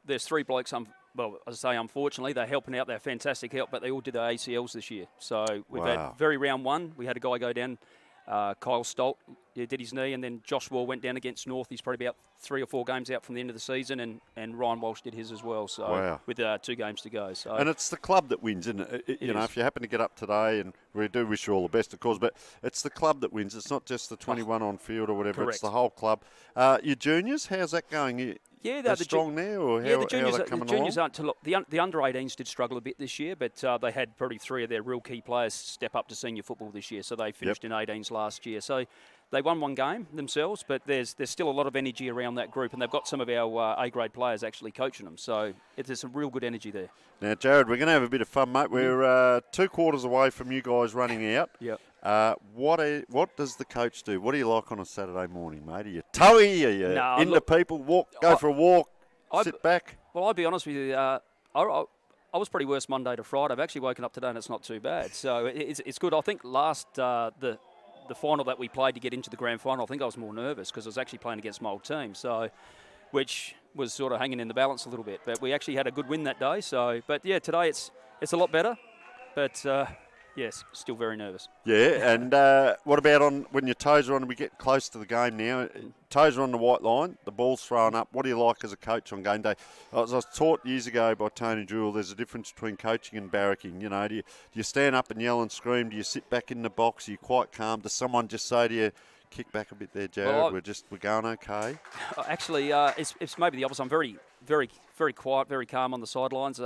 there's 3 blokes, well, as I say, unfortunately, they're helping out. They're fantastic help, but they all did their ACLs this year. So we've had very round 1. We had a guy go down, Kyle Stolt, did his knee, and then Josh Wall went down against North. He's probably about 3 or 4 games out from the end of the season, and Ryan Walsh did his as well. So with 2 games to go. So and it's the club that wins, isn't it? You know, if you happen to get up today, and we do wish you all the best, of course, but it's the club that wins. It's not just the 21 on field or whatever. Correct. It's the whole club. Your juniors, how's that going? Yeah, they're strong now, or the juniors, how are they coming the juniors along? aren't to look. The under 18s did struggle a bit this year, but they had probably 3 of their real key players step up to senior football this year. So they finished in 18s last year. So they won 1 game themselves, but there's still a lot of energy around that group, and they've got some of our A-grade players actually coaching them. So there's some real good energy there. Now, Jared, we're going to have a bit of fun, mate. We're 2 quarters away from you guys running out. Yep. What does the coach do? What do you like on a Saturday morning, mate? Are you toey? Are you into people? Go for a walk? Sit back? Well, I'll be honest with you. I was pretty worse Monday to Friday. I've actually woken up today and it's not too bad. So it's good. I think last the final that we played to get into the grand final, I think I was more nervous because I was actually playing against my old team. So, which was sort of hanging in the balance a little bit. But we actually had a good win that day. So, but yeah, today it's a lot better. But yes, still very nervous. Yeah, and what about when your toes are on? We get close to the game now. Toes are on the white line. The ball's thrown up. What do you like as a coach on game day? As I was taught years ago by Tony Jewell, there's a difference between coaching and barracking. You know, do you stand up and yell and scream? Do you sit back in the box? Are you quite calm? Does someone just say to you, kick back a bit there, Jared? Well, we're going okay. Actually, it's maybe the opposite. I'm very, very, very quiet, very calm on the sidelines.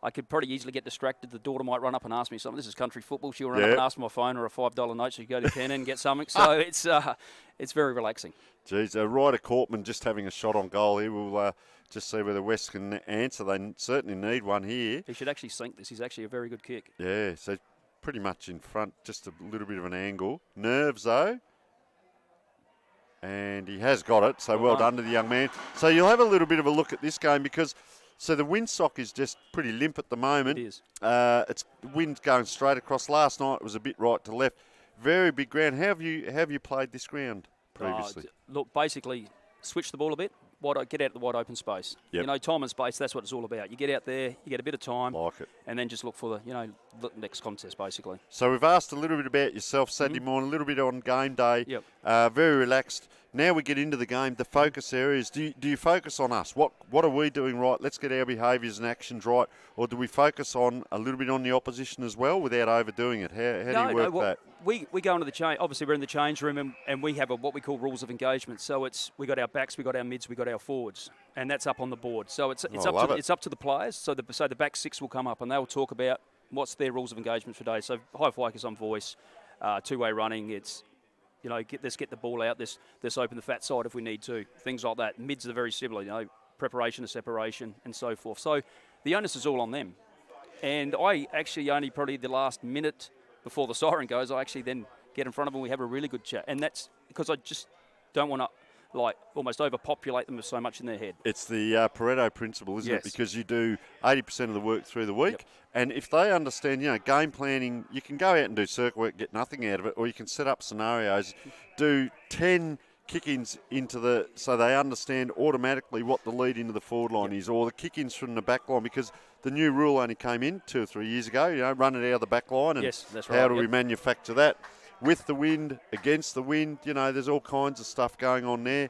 I could probably easily get distracted. The daughter might run up and ask me something. This is country football. She'll run up and ask for my phone or a $5 note. So you go to Ken and get something. So it's very relaxing. Geez, Ryder Cortman just having a shot on goal here. We'll just see whether West can answer. They certainly need one here. He should actually sink this. He's actually a very good kick. Yeah, so pretty much in front, just a little bit of an angle. Nerves, though. And he has got it, so well done to the young man. So you'll have a little bit of a look at this game because... So the windsock is just pretty limp at the moment. It is. It's wind's going straight across. Last night it was a bit right to left. Very big ground. How have you played this ground previously? Look, basically, switch the ball a bit. Get out of the wide open space. Yep. You know, time and space, that's what it's all about. You get out there, you get a bit of time. Like it. And then just look for the next contest, basically. So we've asked a little bit about yourself Saturday morning, a little bit on game day. Yep. Very relaxed. Now we get into the game. The focus areas. Do you focus on us? What are we doing right? Let's get our behaviours and actions right. Or do we focus on a little bit on the opposition as well without overdoing it? How do you work that? We go into the change. Obviously, we're in the change room and we have what we call rules of engagement. So we got our backs, we got our mids, we got our forwards, and that's up on the board. So it's up to the players. So the back 6 will come up and they'll talk about what's their rules of engagement for today. So high focus on voice, 2-way running. It's let's get the ball out. Let's open the fat side if we need to. Things like that. Mids are very similar. Preparation to separation and so forth. So the onus is all on them. And I actually only probably the last minute before the siren goes, I actually then get in front of them. We have a really good chat, and that's because I just don't want to almost overpopulate them with so much in their head. It's the Pareto principle, isn't it? Because you do 80% of the work through the week. Yep. And if they understand, game planning, you can go out and do circle work, get nothing out of it, or you can set up scenarios, do 10 kick-ins so they understand automatically what the lead into the forward line is, or the kick-ins from the back line, because the new rule only came in 2 or 3 years ago, run it out of the back line, and that's right. how do we manufacture that? With the wind, against the wind, there's all kinds of stuff going on there.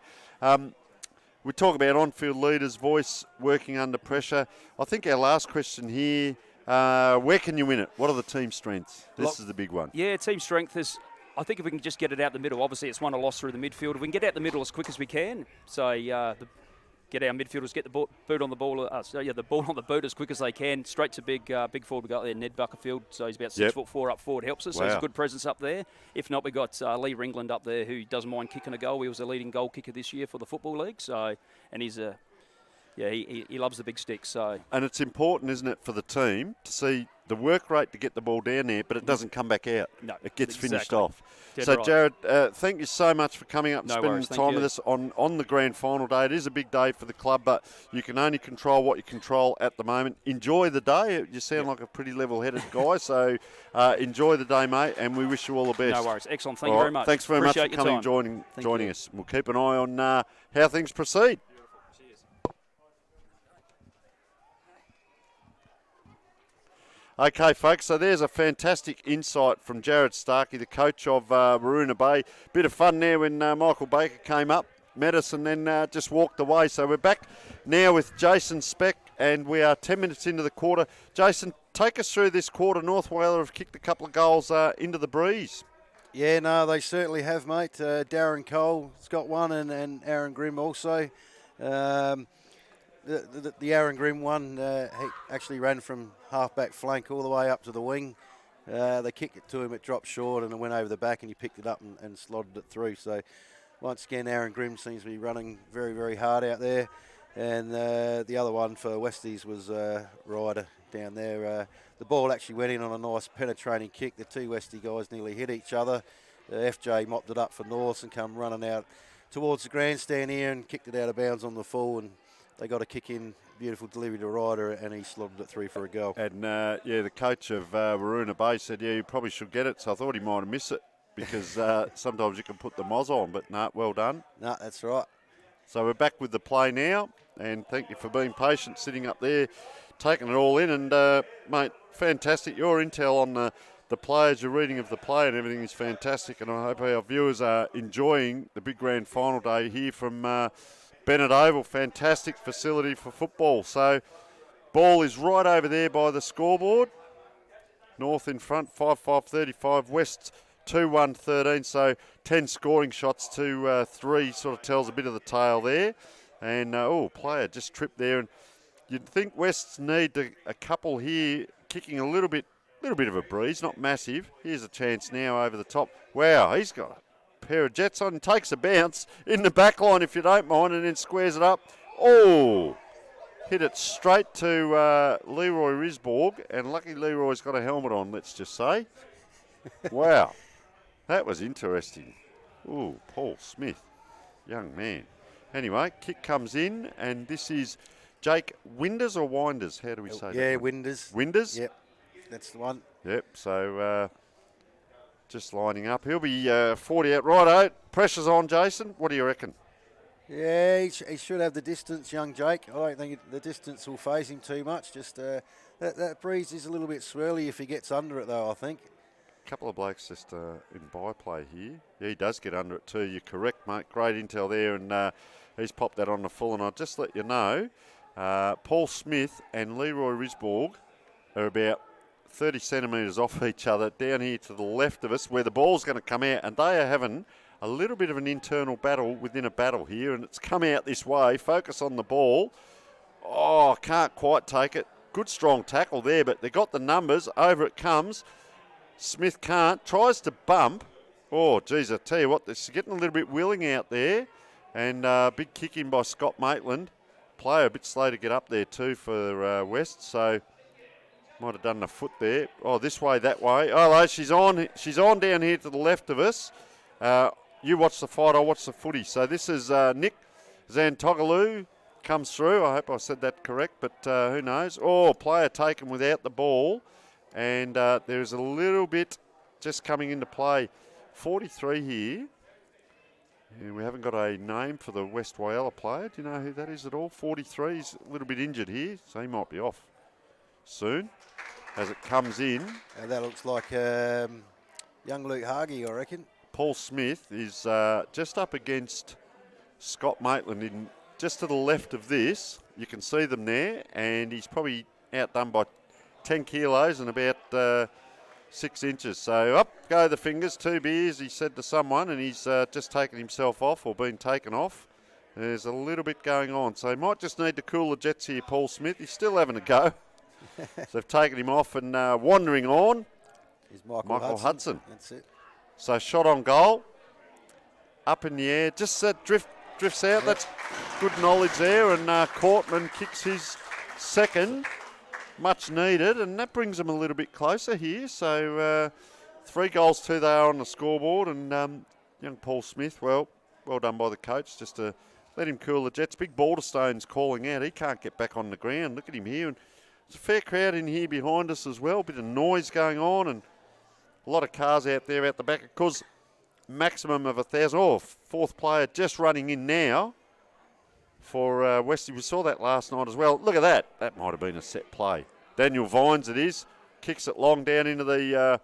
We talk about on-field leaders' voice, working under pressure. I think our last question here, where can you win it? What are the team strengths? This is the big one. Yeah, team strength is, I think if we can just get it out the middle, obviously it's won or lost through the midfield. If we can get out the middle as quick as we can, so get our midfielders, get the boot on the ball, the ball on the boot as quick as they can, straight to big forward. We got there, Ned Buckerfield, so he's about 6'4" up forward, helps us. So he's a good presence up there. If not, we got Lee Ringland up there, who doesn't mind kicking a goal. He was the leading goal kicker this year for the Football League, and he's he loves the big stick. So, and it's important, isn't it, for the team to see the work rate to get the ball down there, but it doesn't come back out. No, it gets finished exactly. off. Dead so, right. Jared, thank you so much for coming up and spending worries, time with us on the grand final day. It is a big day for the club, but you can only control what you control at the moment. Enjoy the day. You sound like a pretty level-headed guy, so enjoy the day, mate, and we wish you all the best. No worries. Excellent. Thank you very much. Thanks very much for Appreciate coming your and time. joining us. We'll keep an eye on how things proceed. Okay, folks, so there's a fantastic insight from Jared Starkey, the coach of Waroona Bay. Bit of fun there when Michael Baker came up, met us, and then just walked away. So we're back now with Jason Speck, and we are 10 minutes into the quarter. Jason, take us through this quarter. North Whyalla have kicked a couple of goals into the breeze. Yeah, no, they certainly have, mate. Darren Cole's got one, and Aaron Grimm also. The Aaron Grimm one, he actually ran from half-back flank all the way up to the wing. They kicked it to him, it dropped short, and it went over the back, and he picked it up and slotted it through. So once again, Aaron Grimm seems to be running very, very hard out there. And the other one for Westies was Ryder down there. The ball actually went in on a nice penetrating kick. The two Westie guys nearly hit each other. FJ mopped it up for Norths and come running out towards the grandstand here and kicked it out of bounds on the full. And they got a kick in, beautiful delivery to Ryder, and he slotted it through for a goal. And, the coach of Waroona Bay said, you probably should get it. So I thought he might have missed it because sometimes you can put the moz on, but no, well done. No, that's right. So we're back with the play now, and thank you for being patient, sitting up there, taking it all in. And, mate, fantastic. Your intel on the players, your reading of the play and everything is fantastic, and I hope our viewers are enjoying the big grand final day here from Bennett Oval. Fantastic facility for football. So ball is right over there by the scoreboard. North in front, 5-5-35. West 2-1-13. So 10 scoring shots to 3 sort of tells a bit of the tale there. And, player just tripped there. And you'd think Wests need a couple here, kicking a little bit of a breeze, not massive. Here's a chance now over the top. Wow, he's got a pair of jets on, takes a bounce in the back line if you don't mind, and then squares it up. Oh, hit it straight to Leroy Risborg, and lucky Leroy's got a helmet on, let's just say. Wow, that was interesting. Ooh, Paul Smith, young man. Anyway, kick comes in, and this is Jake Winders or Winders? How do we say that? Yeah, Winders. Winders? Yep, that's the one. Yep, so just lining up. He'll be 40 out. Righto, pressure's on, Jason. What do you reckon? Yeah, he should have the distance, young Jake. I don't think the distance will phase him too much. Just that breeze is a little bit swirly if he gets under it, though, I think. A couple of blokes just in byplay here. Yeah, he does get under it too. You're correct, mate. Great intel there, and he's popped that on the full. And I'll just let you know, Paul Smith and Leroy Risborg are about 30 centimetres off each other down here to the left of us where the ball's going to come out, and they are having a little bit of an internal battle within a battle here, and it's come out this way. Focus on the ball. Oh, can't quite take it. Good strong tackle there, but they got the numbers. Over it comes. Smith can't. Tries to bump. Oh, geez, I tell you what, this is getting a little bit willing out there, and big kick in by Scott Maitland. Player a bit slow to get up there too for West, so might have done a foot there. Oh, this way, that way. Oh, no, she's on down here to the left of us. You watch the fight, I'll watch the footy. So this is Nick Zantogalou comes through. I hope I said that correct, but who knows. Oh, player taken without the ball. And there's a little bit just coming into play. 43 here. And we haven't got a name for the West Whyalla player. Do you know who that is at all? 43. He's a little bit injured here, so he might be off soon as it comes in. And that looks like young Luke Hargey, I reckon. Paul Smith is just up against Scott Maitland in just to the left of this. You can see them there, and he's probably outdone by 10 kilos and about 6 inches. So up go the fingers, 2 beers, he said to someone, and he's just taken himself off or been taken off. There's a little bit going on, so he might just need to cool the jets here, Paul Smith. He's still having a go. So they've taken him off and wandering on. Is Michael Hudson. That's it. So shot on goal. Up in the air. Just drifts out. Yep. That's good knowledge there. And Courtman kicks his second. Much needed. And that brings them a little bit closer here. So 3 goals to they are on the scoreboard. And young Paul Smith, well done by the coach just to let him cool the jets. Big Balderstone's calling out. He can't get back on the ground. Look at him here. And there's a fair crowd in here behind us as well. Bit of noise going on and a lot of cars out there out the back. Of course, maximum of 1,000. Oh, 4th player just running in now for Westy. We saw that last night as well. Look at that. That might have been a set play. Daniel Vines it is. Kicks it long down into the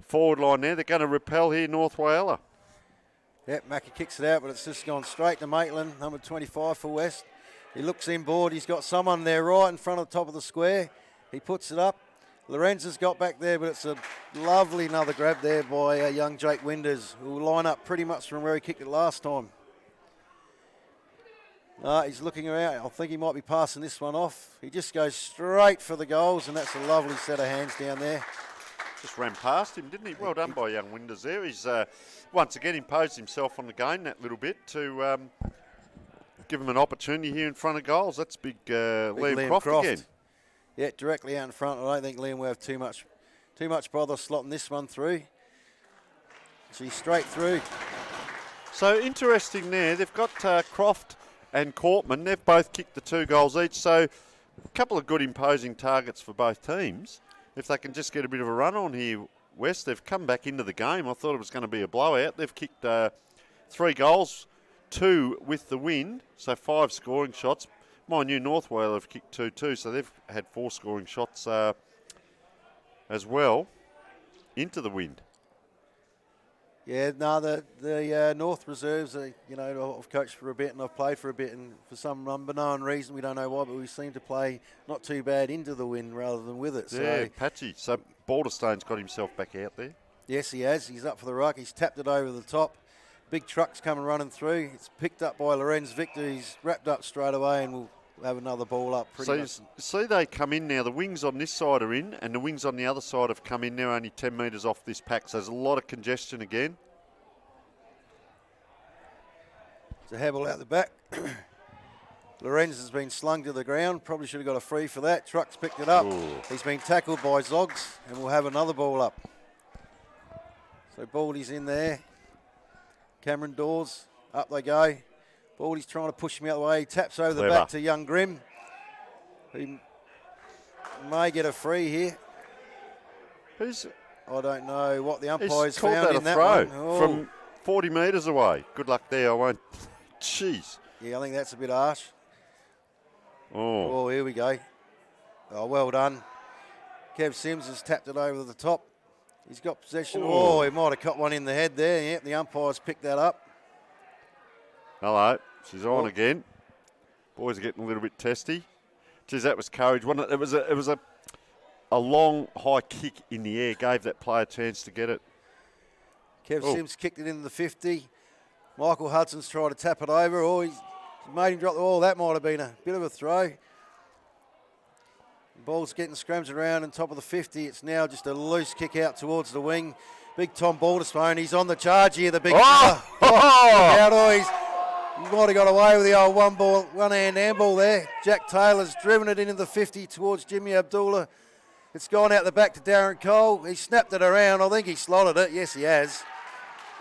forward line there. They're going to repel here, North Whyalla. Yep, Mackie kicks it out, but it's just gone straight to Maitland, number 25 for West. He looks inboard. He's got someone there right in front of the top of the square. He puts it up. Lorenzo's got back there, but it's a lovely another grab there by young Jake Winders, who will line up pretty much from where he kicked it last time. He's looking around. I think he might be passing this one off. He just goes straight for the goals, and that's a lovely set of hands down there. Just ran past him, didn't he? Well done by young Winders there. He's once again imposed himself on the game that little bit to give him an opportunity here in front of goals. That's big Liam Croft again. Yeah, directly out in front. I don't think Liam will have too much bother slotting this one through. So he's straight through. So interesting there. They've got Croft and Courtman. They've both kicked the 2 goals each. So a couple of good imposing targets for both teams. If they can just get a bit of a run on here, West, they've come back into the game. I thought it was going to be a blowout. They've kicked 3 goals, 2 with the wind, so 5 scoring shots. Mind you, North Whyalla have kicked 2 too, so they've had 4 scoring shots as well into the wind. Yeah, no, the North reserves, I've coached for a bit and I've played for a bit, and for some unknown reason, we don't know why, but we seem to play not too bad into the wind rather than with it. Yeah, so, patchy. So Balderstone's got himself back out there. Yes, he has. He's up for the ruck. He's tapped it over the top. Big truck's coming running through. It's picked up by Lorenz Victor. He's wrapped up straight away and we'll have another ball up pretty much. See, they come in now. The wings on this side are in, and the wings on the other side have come in now, only 10 metres off this pack. So there's a lot of congestion again. It's a habble out the back. Lorenz has been slung to the ground. Probably should have got a free for that. Truck's picked it up. Ooh. He's been tackled by Zogs, and we'll have another ball up. So Baldy's in there. Cameron Dawes, up they go. Baldy's trying to push him out of the way. He taps over the back to young Grimm. He may get a free here. I don't know what the umpire's found in that one. Oh. From 40 metres away. Good luck there, I won't. Jeez. Yeah, I think that's a bit harsh. Oh, here we go. Oh, well done. Kev Sims has tapped it over the top. He's got possession. Oh, he might have cut one in the head there. Yep, the umpire's picked that up. Hello, she's on again. Boys are getting a little bit testy. Geez, that was courage, wasn't it? It was a long, high kick in the air, gave that player a chance to get it. Kev Sims kicked it into the 50. Michael Hudson's tried to tap it over. Oh, he's made him drop the ball. That might have been a bit of a throw. The ball's getting scrammed around on top of the 50. It's now just a loose kick out towards the wing. Big Tom Balderstone. He's on the charge here, the big fella. He might have got away with the old one-hand handball there. Jack Taylor's driven it into the 50 towards Jimmy Abdullah. It's gone out the back to Darren Cole. He snapped it around. I think he slotted it. Yes, he has.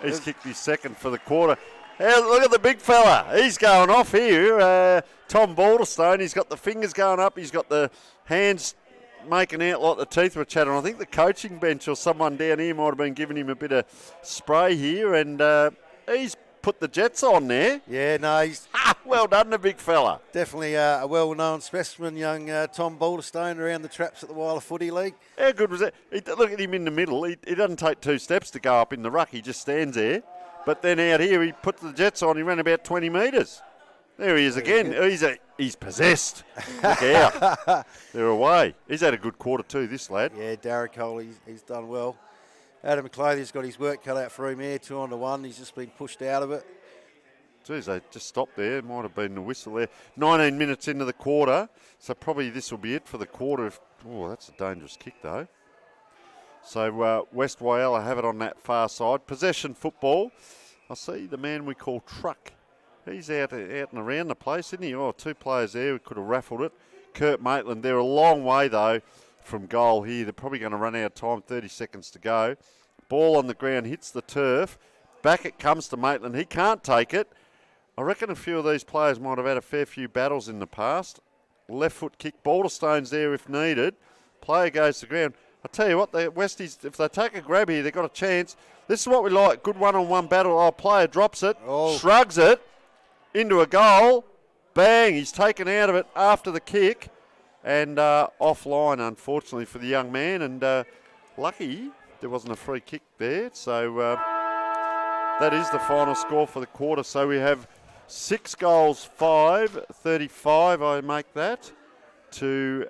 He's kicked his second for the quarter. Hey, look at the big fella. He's going off here. Tom Balderstone. He's got the fingers going up. He's got the hands making out like the teeth were chattering. I think the coaching bench or someone down here might have been giving him a bit of spray here. And he's put the jets on there. Yeah, no, he's... well done, the big fella. Definitely a well-known specimen, young Tom Balderstone, around the traps at the Whyalla Footy League. How good was that? Look at him in the middle. He doesn't take 2 steps to go up in the ruck. He just stands there. But then out here, he put the jets on. He ran about 20 metres. There he is again. He's possessed. Look out. They're away. He's had a good quarter too, this lad. Yeah, Darren Cole, he's done well. Adam McClathy's got his work cut out for him here, 2-on-1. He's just been pushed out of it. Geez, they just stopped there. Might have been the whistle there. 19 minutes into the quarter, so probably this will be it for the quarter. Oh, that's a dangerous kick, though. So West Whyalla have it on that far side. Possession football. I see the man we call Truck. He's out and around the place, isn't he? Oh, 2 players there who could have raffled it. Kurt Maitland, they're a long way, though, from goal here. They're probably going to run out of time, 30 seconds to go. Ball on the ground, hits the turf. Back it comes to Maitland. He can't take it. I reckon a few of these players might have had a fair few battles in the past. Left foot kick. Balderstone's there if needed. Player goes to the ground. I tell you what, the Westies, if they take a grab here, they've got a chance. This is what we like. Good one-on-one battle. Oh, player drops it, shrugs it into a goal. Bang, he's taken out of it after the kick. And offline, unfortunately, for the young man. And lucky there wasn't a free kick there. So that is the final score for the quarter. So we have 6 goals, 5, 35, I make that, to,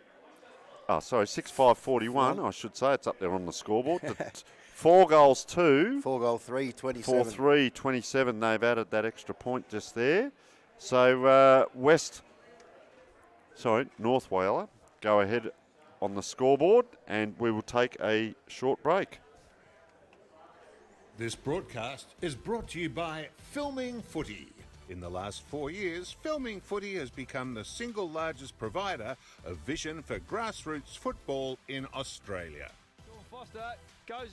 6-5, 41, I should say. It's up there on the scoreboard. 4 goals, 2. 4 goal 3, 27. 4-3, 27. They've added that extra point just there. So North Whyalla go ahead on the scoreboard, and we will take a short break. This broadcast is brought to you by Filming Footy. In the last 4 years, Filming Footy has become the single largest provider of vision for grassroots football in Australia. Sean Foster goes,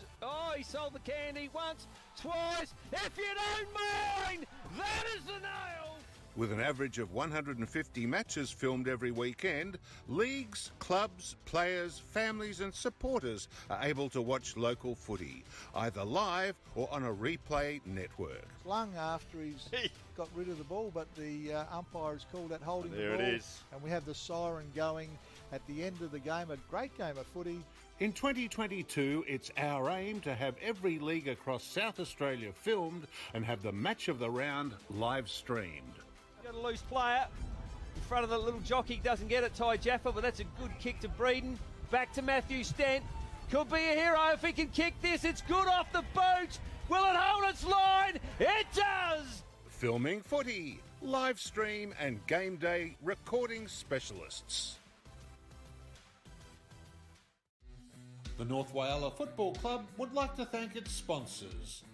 he sold the candy once, twice. If you don't mind, that is the nail. With an average of 150 matches filmed every weekend, leagues, clubs, players, families and supporters are able to watch local footy, either live or on a replay network. Slung after he's got rid of the ball, but the umpire has called that holding There the ball. it is. And we have the siren going at the end of the game. A great game of footy. In 2022, it's our aim to have every league across South Australia filmed and have the match of the round live streamed. Got a loose player in front of the little jockey, doesn't get it, Ty Jaffa, but that's a good kick to Breeden. Back to Matthew Stent. Could be a hero if he can kick this. It's good off the boot. Will it hold its line? It does! Filming Footy, live stream and game day recording specialists. The North Whyalla Football Club would like to thank its sponsors.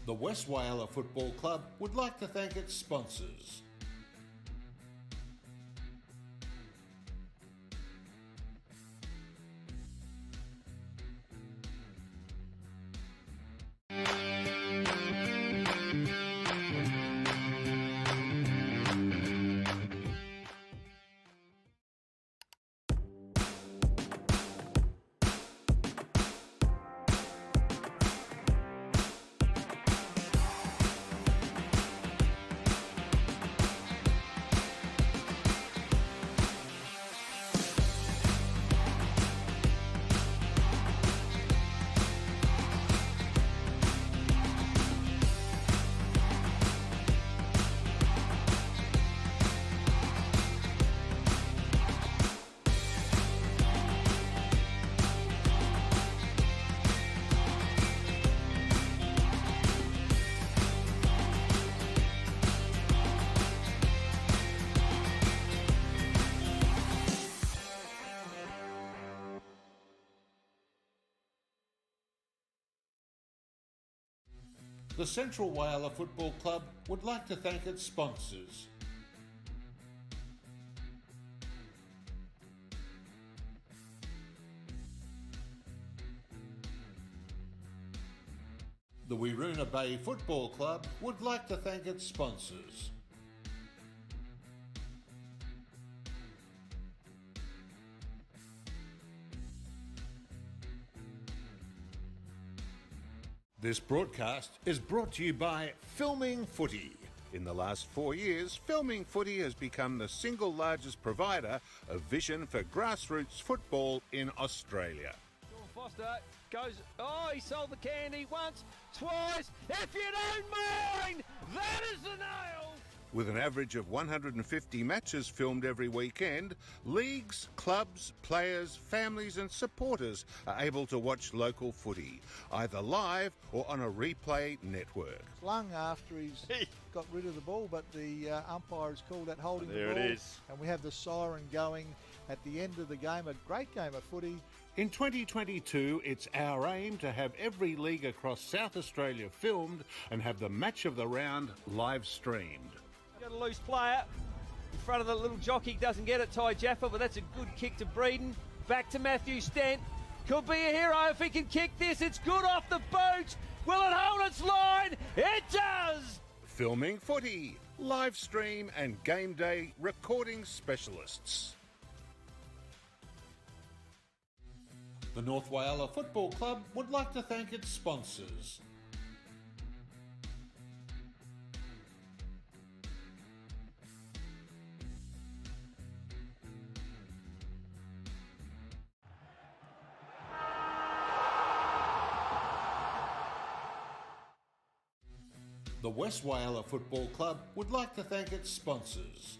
The West Whyalla Football Club would like to thank its sponsors. The Central Whyalla Football Club would like to thank its sponsors. The Whyalla Bay Football Club would like to thank its sponsors. This broadcast is brought to you by Filming Footy. In the last 4 years, Filming Footy has become the single largest provider of vision for grassroots football in Australia. Sean Foster goes, oh, he sold the candy once, twice. If you don't mind, that is the nail. With an average of 150 matches filmed every weekend, leagues, clubs, players, families and supporters are able to watch local footy, either live or on a replay network. Slung after he's got rid of the ball, but the umpire has called that holding the There ball. it is. And we have the siren going at the end of the game. A great game of footy. In 2022, it's our aim to have every league across South Australia filmed and have the match of the round live streamed. Got a loose player in front of the little jockey, doesn't get it, Ty Jaffa, but that's a good kick to Breeden. Back to Matthew Stent. Could be a hero if he can kick this. It's good off the boot. Will it hold its line? It does! Filming footy, live stream and game day recording specialists. The North Whyalla Football Club would like to thank its sponsors. The West Whyalla Football Club would like to thank its sponsors.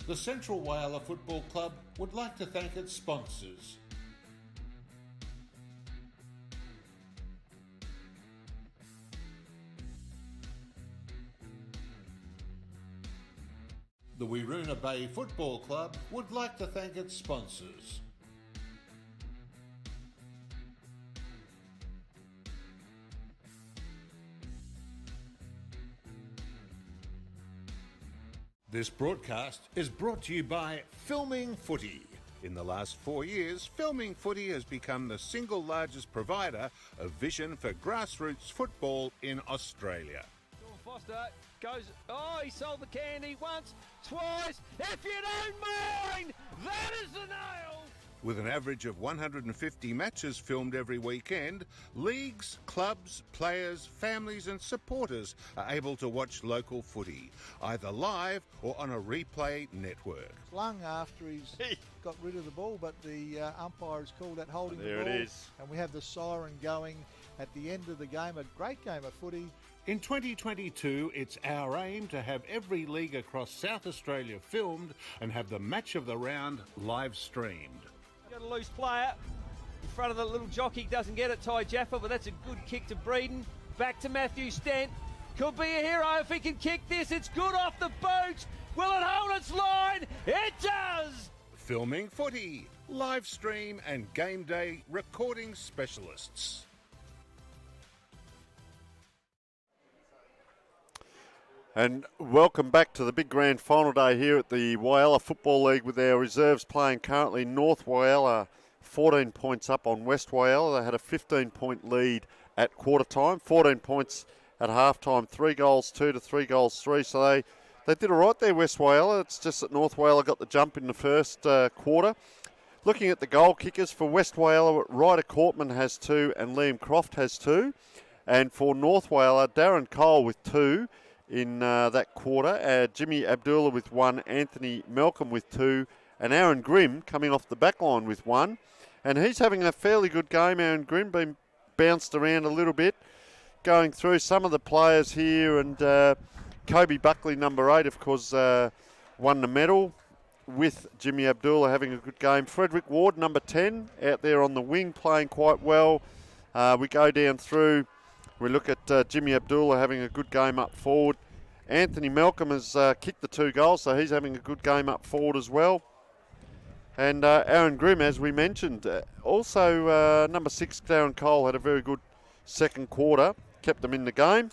The Central Whyalla Football Club would like to thank its sponsors. The Whyalla Bay Football Club would like to thank its sponsors. This broadcast is brought to you by Filming Footy. In the last 4 years, Filming Footy has become the single largest provider of vision for grassroots football in Australia. Foster goes, oh, he sold the candy once, twice. If you don't mind, that is the nail. With an average of 150 matches filmed every weekend, leagues, clubs, players, families and supporters are able to watch local footy, either live or on a replay network. Slung after he's got rid of the ball, but the umpire has called that holding the ball. There it is. And we have the siren going at the end of the game. A great game of footy. In 2022, it's our aim to have every league across South Australia filmed and have the match of the round live streamed. Got a loose player in front of the little jockey, doesn't get it, Ty Jaffa, but that's a good kick to Breeden. Back to Matthew Stent. Could be a hero if he can kick this. It's good off the boot. Will it hold its line? It does! Filming footy, live stream and game day recording specialists. And welcome back to the big grand final day here at the Whyalla Football League with our reserves playing currently. North Whyalla 14 points up on West Whyalla. They had a 15-point lead at quarter time, 14 points at half time, 3 goals 2 to 3 goals 3. So they did all right there, West Whyalla. It's just that North Whyalla got the jump in the first quarter. Looking at the goal kickers for West Whyalla, Ryder Cortman has 2 and Liam Croft has 2. And for North Whyalla, Darren Cole with 2. In that quarter, Jimmy Abdullah with 1, Anthony Malcolm with 2, and Aaron Grimm coming off the back line with 1. And he's having a fairly good game, Aaron Grimm, been bounced around a little bit. going through some of the players here, and Kobe Buckley, number 8, of course, won the medal with Jimmy Abdullah having a good game. Frederick Ward, number 10, out there on the wing, playing quite well. We go down through. We look at Jimmy Abdullah having a good game up forward. Anthony Malcolm has kicked the 2 goals, so he's having a good game up forward as well. And Aaron Grimm, as we mentioned. Also, number 6, Darren Cole, had a very good second quarter, kept them in the game.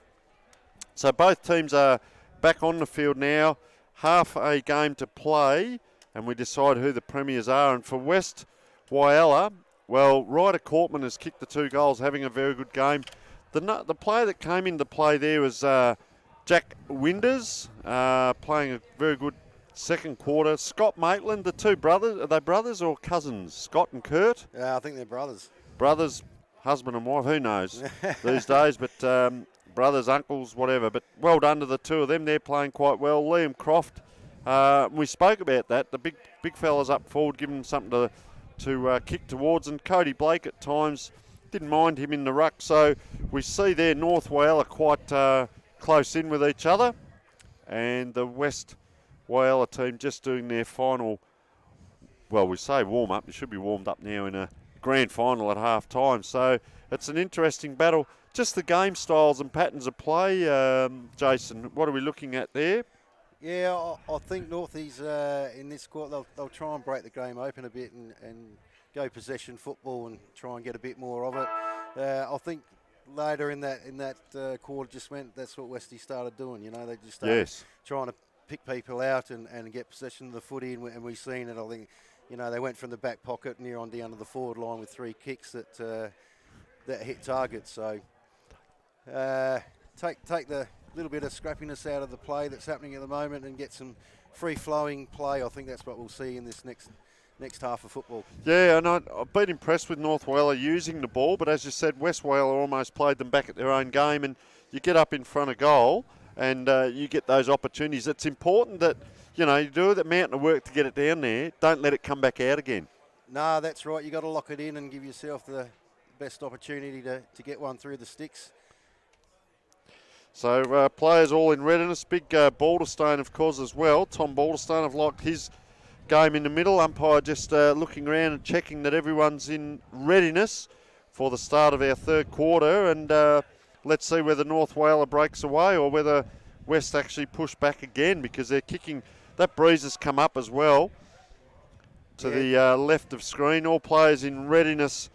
So both teams are back on the field now, half a game to play, and we decide who the premiers are. And for West Whyalla, well, Ryder Cortman has kicked the 2 goals, having a very good game. The player that came into play there was Jack Winders, playing a very good second quarter. Scott Maitland, the 2 brothers, are they brothers or cousins? Scott and Kurt? Yeah, I think they're brothers. Brothers, husband and wife, who knows these days, but brothers, uncles, whatever. But well done to the 2 of them. They're playing quite well. Liam Croft, we spoke about that. The big fellas up forward, giving them something to kick towards. And Cody Blake at times didn't mind him in the ruck. So we see there North Whyalla quite close in with each other. And the West Whyalla team just doing their final, well, we say warm-up. It should be warmed up now in a grand final at half-time. So it's an interesting battle. Just the game styles and patterns of play, Jason, what are we looking at there? Yeah, I think Northies in this quarter, they'll try and break the game open a bit and go possession football and try and get a bit more of it. I think later in that quarter just went, that's what Westie started doing. You know, they just started trying to pick people out and get possession of the footy, and we've seen it. I think, you know, they went from the back pocket near on down to the forward line with 3 kicks that hit targets. So take the little bit of scrappiness out of the play that's happening at the moment and get some free-flowing play. I think that's what we'll see in this next half of football. Yeah, and I've been impressed with North Whyalla using the ball, but as you said, West Whyalla almost played them back at their own game, and you get up in front of goal and you get those opportunities. It's important that, you know, you do that mountain of work to get it down there. Don't let it come back out again. No, that's right. You got to lock it in and give yourself the best opportunity to get one through the sticks. So players all in readiness. Big Balderstone, of course, as well. Tom Balderstone, I've liked his game in the middle. Umpire just looking around and checking that everyone's in readiness for the start of our third quarter. And let's see whether North Whyalla breaks away or whether West actually push back again, because they're kicking. That breeze has come up as well to the left of screen. All players in readiness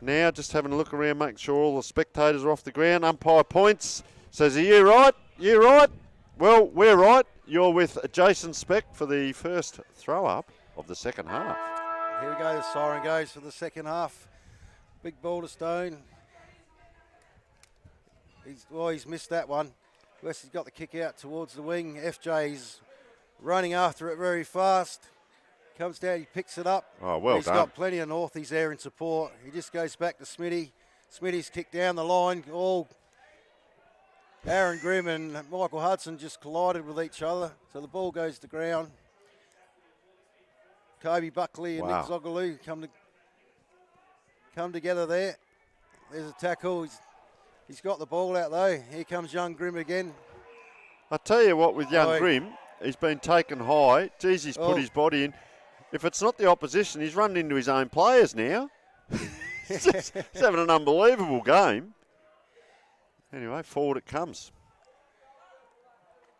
now. Just having a look around, making sure all the spectators are off the ground. Umpire points. Says, are you right? You right? Well, we're right. You're with Jason Speck for the first throw-up of the second half. Here we go. The siren goes for the second half. Big Balderstone. He's missed that one. West's got the kick out towards the wing. FJ's running after it very fast. Comes down, he picks it up. Oh, well He's done. got plenty of Northies there in support. He just goes back to Smitty. Smitty's kicked down the line. Aaron Grimm and Michael Hudson just collided with each other, so the ball goes to ground. Kobe Buckley and Nick Zogaloo come together there. There's a tackle. He's got the ball out though. Here comes young Grimm again. I tell you what, with young Grimm, he's been taken high. Geez, he's put his body in. If it's not the opposition, he's run into his own players now. He's having an unbelievable game. Anyway, forward it comes.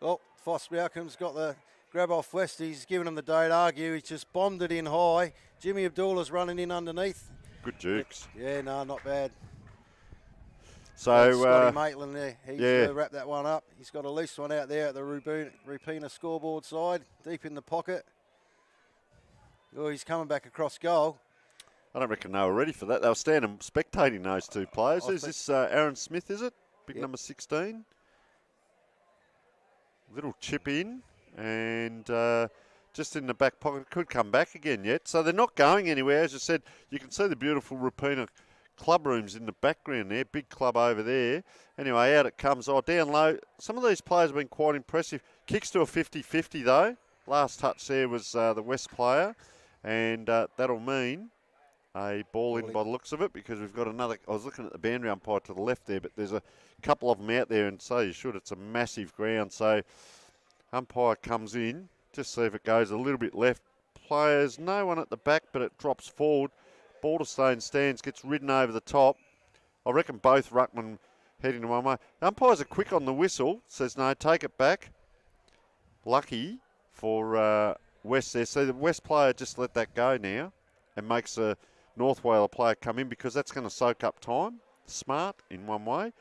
Oh, Foss Malcolm's got the grab off West. He's given him the don't argue. He's just bombed it in high. Jimmy Abdullah's running in underneath. Good jukes. Yeah, no, not bad. So Scotty Maitland there. He's wrapped that one up. He's got a loose one out there at the Rupina scoreboard side, deep in the pocket. Oh, he's coming back across goal. I don't reckon they were ready for that. They were standing spectating those two players. Who's this? Aaron Smith, is it? Big number 16. Little chip in and just in the back pocket. Could come back again yet. So they're not going anywhere. As I said, you can see the beautiful Rupina club rooms in the background there. Big club over there. Anyway, out it comes. Oh, down low. Some of these players have been quite impressive. Kicks to a 50-50 though. Last touch there was the West player. And that'll mean a ball in by the looks of it, because we've got another. I was looking at the boundary umpire to the left there, but there's a couple of them out there, and so you should. It's a massive ground. So umpire comes in, just see if it goes a little bit left. Players, no one at the back, but it drops forward. Balderstone stands, gets ridden over the top. I reckon both ruckmen heading to one way. The umpires are quick on the whistle, says no, take it back. Lucky for West there. So the West player just let that go now and makes a North Whyalla player come in, because that's going to soak up time. Smart in one way.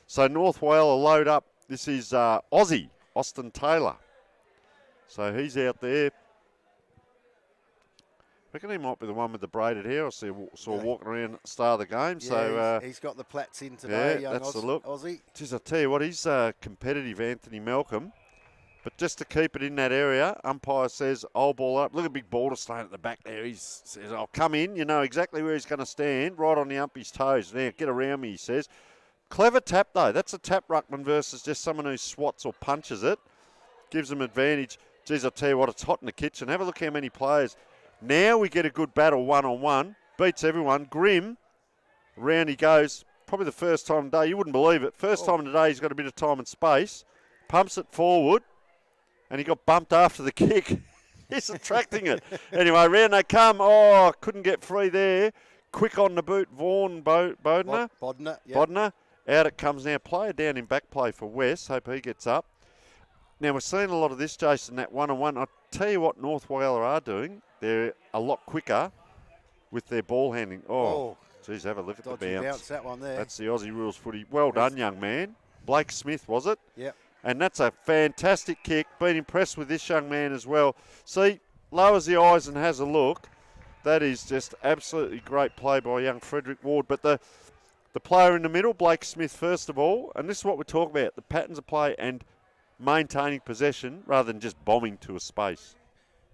So North Whyalla load up. This is Aussie, Austin Taylor. So he's out there. I reckon he might be the one with the braided hair. I saw walking around at the start of the game. Yeah, so he's got the plaits in today, yeah, young that's the look. Aussie. Just I tell you what, he's competitive, Anthony Malcolm. But just to keep it in that area, umpire says, I'll ball up. Look at big Balderstone at the back there. He says, I'll come in. You know exactly where he's going to stand, right on the umpy's toes. Now, get around me, he says. Clever tap, though. That's a tap ruckman versus just someone who swats or punches it. Gives them advantage. Geez, I tell you what, it's hot in the kitchen. Have a look how many players. Now we get a good battle one-on-one. Beats everyone. Grim, round he goes. Probably the first time today. You wouldn't believe it. First time today he's got a bit of time and space. Pumps it forward. And he got bumped after the kick. He's attracting it. Anyway, round they come. Oh, couldn't get free there. Quick on the boot. Vaughan Bodner. Bodner, yeah. Bodner. Out it comes now. Player down in back play for West. Hope he gets up. Now, we're seeing a lot of this, Jason, that one-on-one. I'll tell you what North Whyalla are doing. They're a lot quicker with their ball handling. Oh, geez, have a look at the bounce. That one there. That's the Aussie rules footy. Well done, young man. Blake Smith, was it? Yep. And that's a fantastic kick. Been impressed with this young man as well. See, lowers the eyes and has a look. That is just absolutely great play by young Frederick Ward. But the player in the middle, Blake Smith, first of all, and this is what we talk about, the patterns of play and maintaining possession rather than just bombing to a space.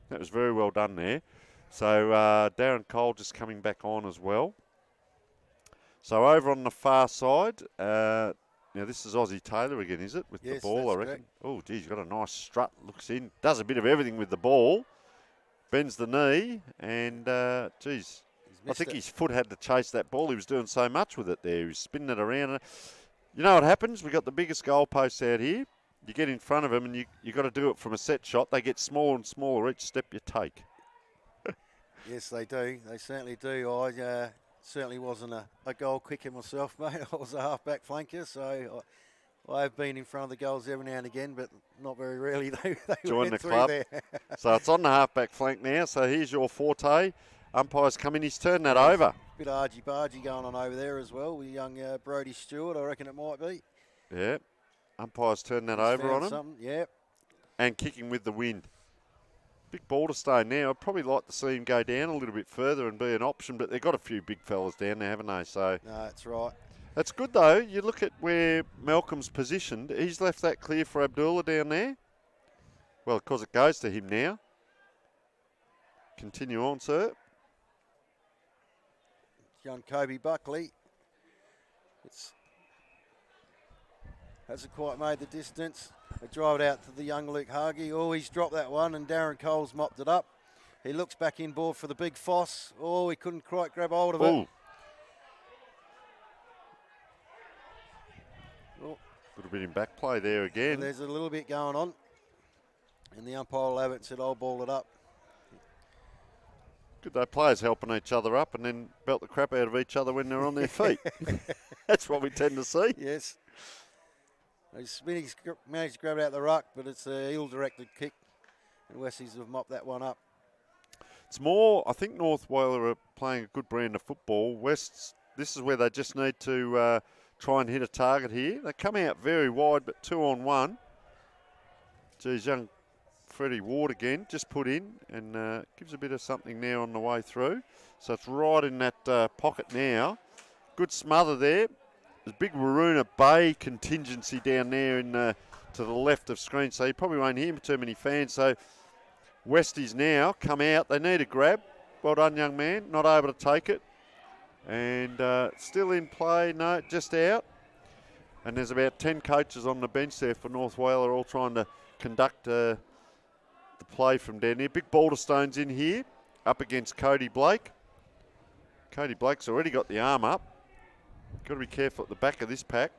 That was very well done there. So Darren Cole just coming back on as well. So over on the far side, now this is Aussie Taylor again, is it? With the ball, I reckon. Correct. Oh, geez, got a nice strut. Looks in. Does a bit of everything with the ball. Bends the knee. And, geez, I think his foot had to chase that ball. He was doing so much with it there. He was spinning it around. You know what happens? We've got the biggest goalposts out here. You get in front of them and you got to do it from a set shot. They get smaller and smaller each step you take. Yes, they do. They certainly do. I certainly wasn't a goal kicker myself, mate. I was a half-back flanker, so I've been in front of the goals every now and again, but not very rarely. They join went the through club. there. So it's on the half-back flank now. So here's your forte. Umpires come in. He's turned that over. Bit of argy-bargy going on over there as well with young Brody Stewart, I reckon it might be. Yeah. Umpires turn that over on him. Yep. And kicking with the wind. Big Balderstone now. I'd probably like to see him go down a little bit further and be an option, but they've got a few big fellas down there, haven't they? So no, that's right. That's good, though. You look at where Malcolm's positioned. He's left that clear for Abdullah down there. Well, of course, it goes to him now. Continue on, sir. Young Kobe Buckley. Hasn't quite made the distance. They drive it out to the young Luke Hargy. Oh, he's dropped that one, and Darren Cole's mopped it up. He looks back inboard for the big Foss. Oh, he couldn't quite grab hold of it. Oh. Little bit in back play there again. And there's a little bit going on. And the umpire will have it and said, I'll ball it up. Good, though. Players helping each other up and then belt the crap out of each other when they're on their feet. That's what we tend to see. Yes. He's managed to grab it out the ruck, but it's an ill-directed kick. And Westies have mopped that one up. It's more, I think North Whyalla are playing a good brand of football. Wests, this is where they just need to try and hit a target here. They come out very wide, but 2-on-1. Geez, young Freddie Ward again, just put in and gives a bit of something now on the way through. So it's right in that pocket now. Good smother there. There's a big Waroona Bay contingency down there in to the left of screen, so you probably won't hear too many fans. So Westies now come out. They need a grab. Well done, young man. Not able to take it. And still in play. No, just out. And there's about 10 coaches on the bench there for North Whyalla, all trying to conduct the play from down there. Big Balderstone's in here, up against Cody Blake. Cody Blake's already got the arm up. Got to be careful at the back of this pack.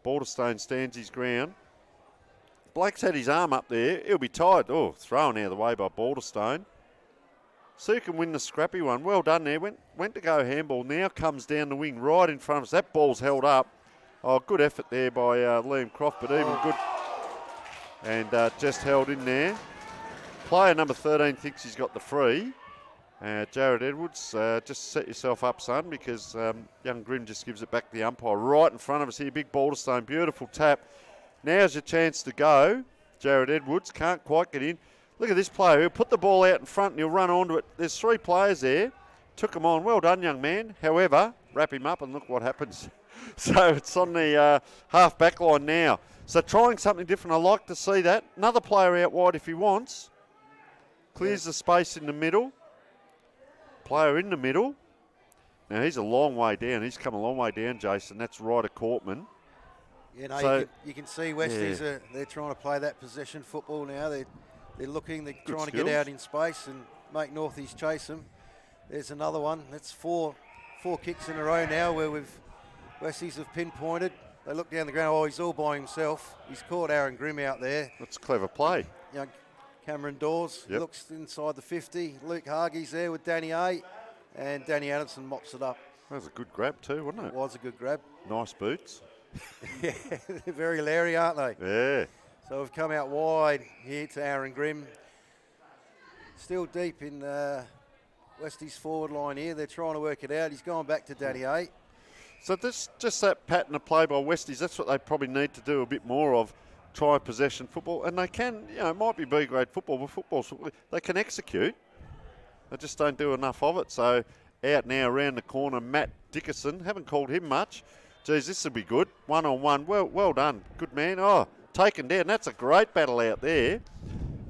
Balderstone stands his ground. Blake's had his arm up there. He'll be tired. Oh, thrown out of the way by Balderstone. So you can win the scrappy one. Well done there. Went to go handball. Now comes down the wing right in front of us. That ball's held up. Oh, good effort there by Liam Croft, but even good. And just held in there. Player number 13 thinks he's got the free. Jared Edwards, just set yourself up, son, because young Grimm just gives it back to the umpire right in front of us here. Big Balderstone, beautiful tap. Now's your chance to go. Jared Edwards can't quite get in. Look at this player. He'll put the ball out in front and he'll run onto it. There's 3 players there. Took him on. Well done, young man. However, wrap him up and look what happens. So it's on the half back line now. So trying something different. I like to see that. Another player out wide if he wants. Clears the space in the middle. Player in the middle. Now he's a long way down. He's come a long way down, Jason. That's Ryder Cortman. You know, So, you can see Westies they're trying to play that possession football now. They're looking, they're trying to get out in space and make Northies chase them. There's another one. That's four kicks in a row now where Westies have pinpointed. They look down the ground. Oh, he's all by himself. He's caught Aaron Grimm out there. That's a clever play. You know, Cameron Dawes looks inside the 50. Luke Hargey's there with Danny A. And Danny Adamson mops it up. That was a good grab too, wasn't it? It was a good grab. Nice boots. Yeah, they're very Larry, aren't they? Yeah. So we've come out wide here to Aaron Grimm. Still deep in Westie's forward line here. They're trying to work it out. He's gone back to Danny A. So this just that pattern of play by Westies, that's what they probably need to do a bit more of. Try possession football. And they can, it might be B-grade football, but football's, they can execute. They just don't do enough of it. So out now around the corner, Matt Dickerson. Haven't called him much. Geez, this will be good. 1-on-1. Well done. Good man. Oh, taken down. That's a great battle out there.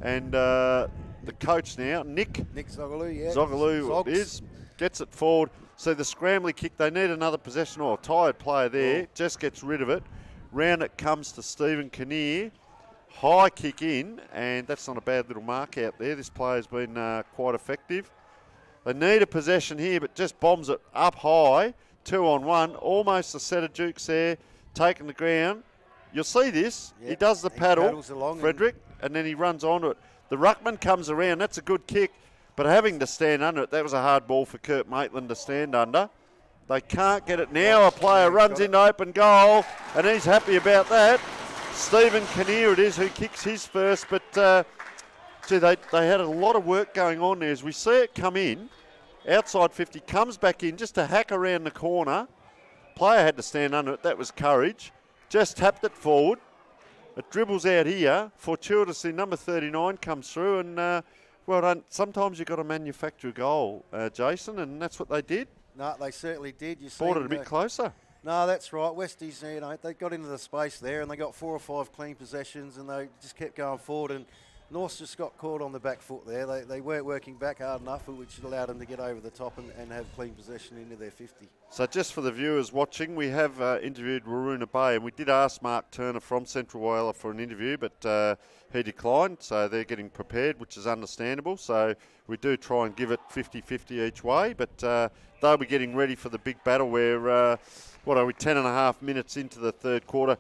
And the coach now, Nick Zogaloo, yeah. Zogaloo gets it forward. So the scrambly kick, they need another possession or a tired player there. Just gets rid of it. Round it comes to Stephen Kinnear. High kick in, and that's not a bad little mark out there. This player's been quite effective. They need a possession here, but just bombs it up high. 2-on-1, almost a set of dukes there, taking the ground. You'll see this. He does the paddle, Frederick, and then he runs onto it. The ruckman comes around. That's a good kick, but having to stand under it, that was a hard ball for Kurt Maitland to stand under. They can't get it now. A player runs into open goal, and he's happy about that. Stephen Kinnear it is who kicks his first, but they had a lot of work going on there. As we see it come in, outside 50, comes back in just to hack around the corner. Player had to stand under it. That was courage. Just tapped it forward. It dribbles out here. Fortuitously, number 39 comes through, and well done. Sometimes you've got to manufacture a goal, Jason, and that's what they did. No, they certainly did. You brought it a bit closer. No, that's right. Westies, they got into the space there, and they got 4 or 5 clean possessions, and they just kept going forward. And Norths just got caught on the back foot there. They weren't working back hard enough, which allowed them to get over the top and have clean possession into their 50. So just for the viewers watching, we have interviewed Waroona Bay, and we did ask Mark Turner from Central Whyalla for an interview, but he declined, so they're getting prepared, which is understandable. So we do try and give it 50-50 each way, but they'll be getting ready for the big battle where, 10.5 minutes into the third quarter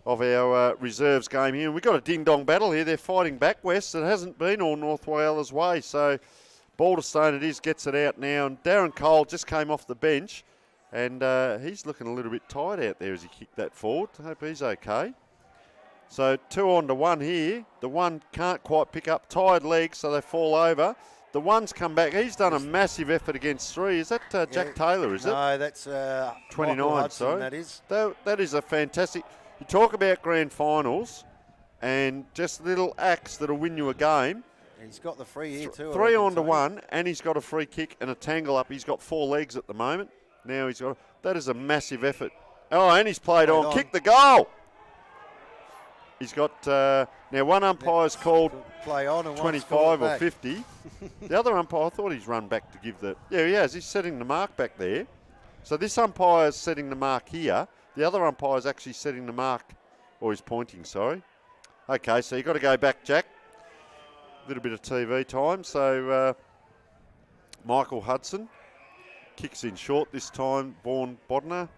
of our reserves game here. And we've got a ding-dong battle here. They're fighting back west. It hasn't been all North Whyalla's way. So Balderstone it is, gets it out now. And Darren Cole just came off the bench. And he's looking a little bit tired out there as he kicked that forward. Hope he's okay. So 2-on-1 here. The one can't quite pick up. Tired legs, so they fall over. The one's come back. He's done a massive effort against 3. Is that Jack Taylor, is it? No, that's 29, sorry. That is. That is a fantastic... You talk about grand finals and just little acts that'll win you a game. He's got the free here too. 3-on-1, and he's got a free kick and a tangle up. He's got 4 legs at the moment. Now he's got... That is a massive effort. Oh, and he's played on. Kick the goal! He's got... now, one umpire's called play on and 25 or 50. The other umpire, I thought he's run back to give the... Yeah, he has. He's setting the mark back there. So this umpire's setting the mark here. The other umpire's actually setting the mark, or he's pointing, sorry. Okay, so you've got to go back, Jack. A little bit of TV time. So Michael Hudson Kicks in short this time. Vaughan Bodner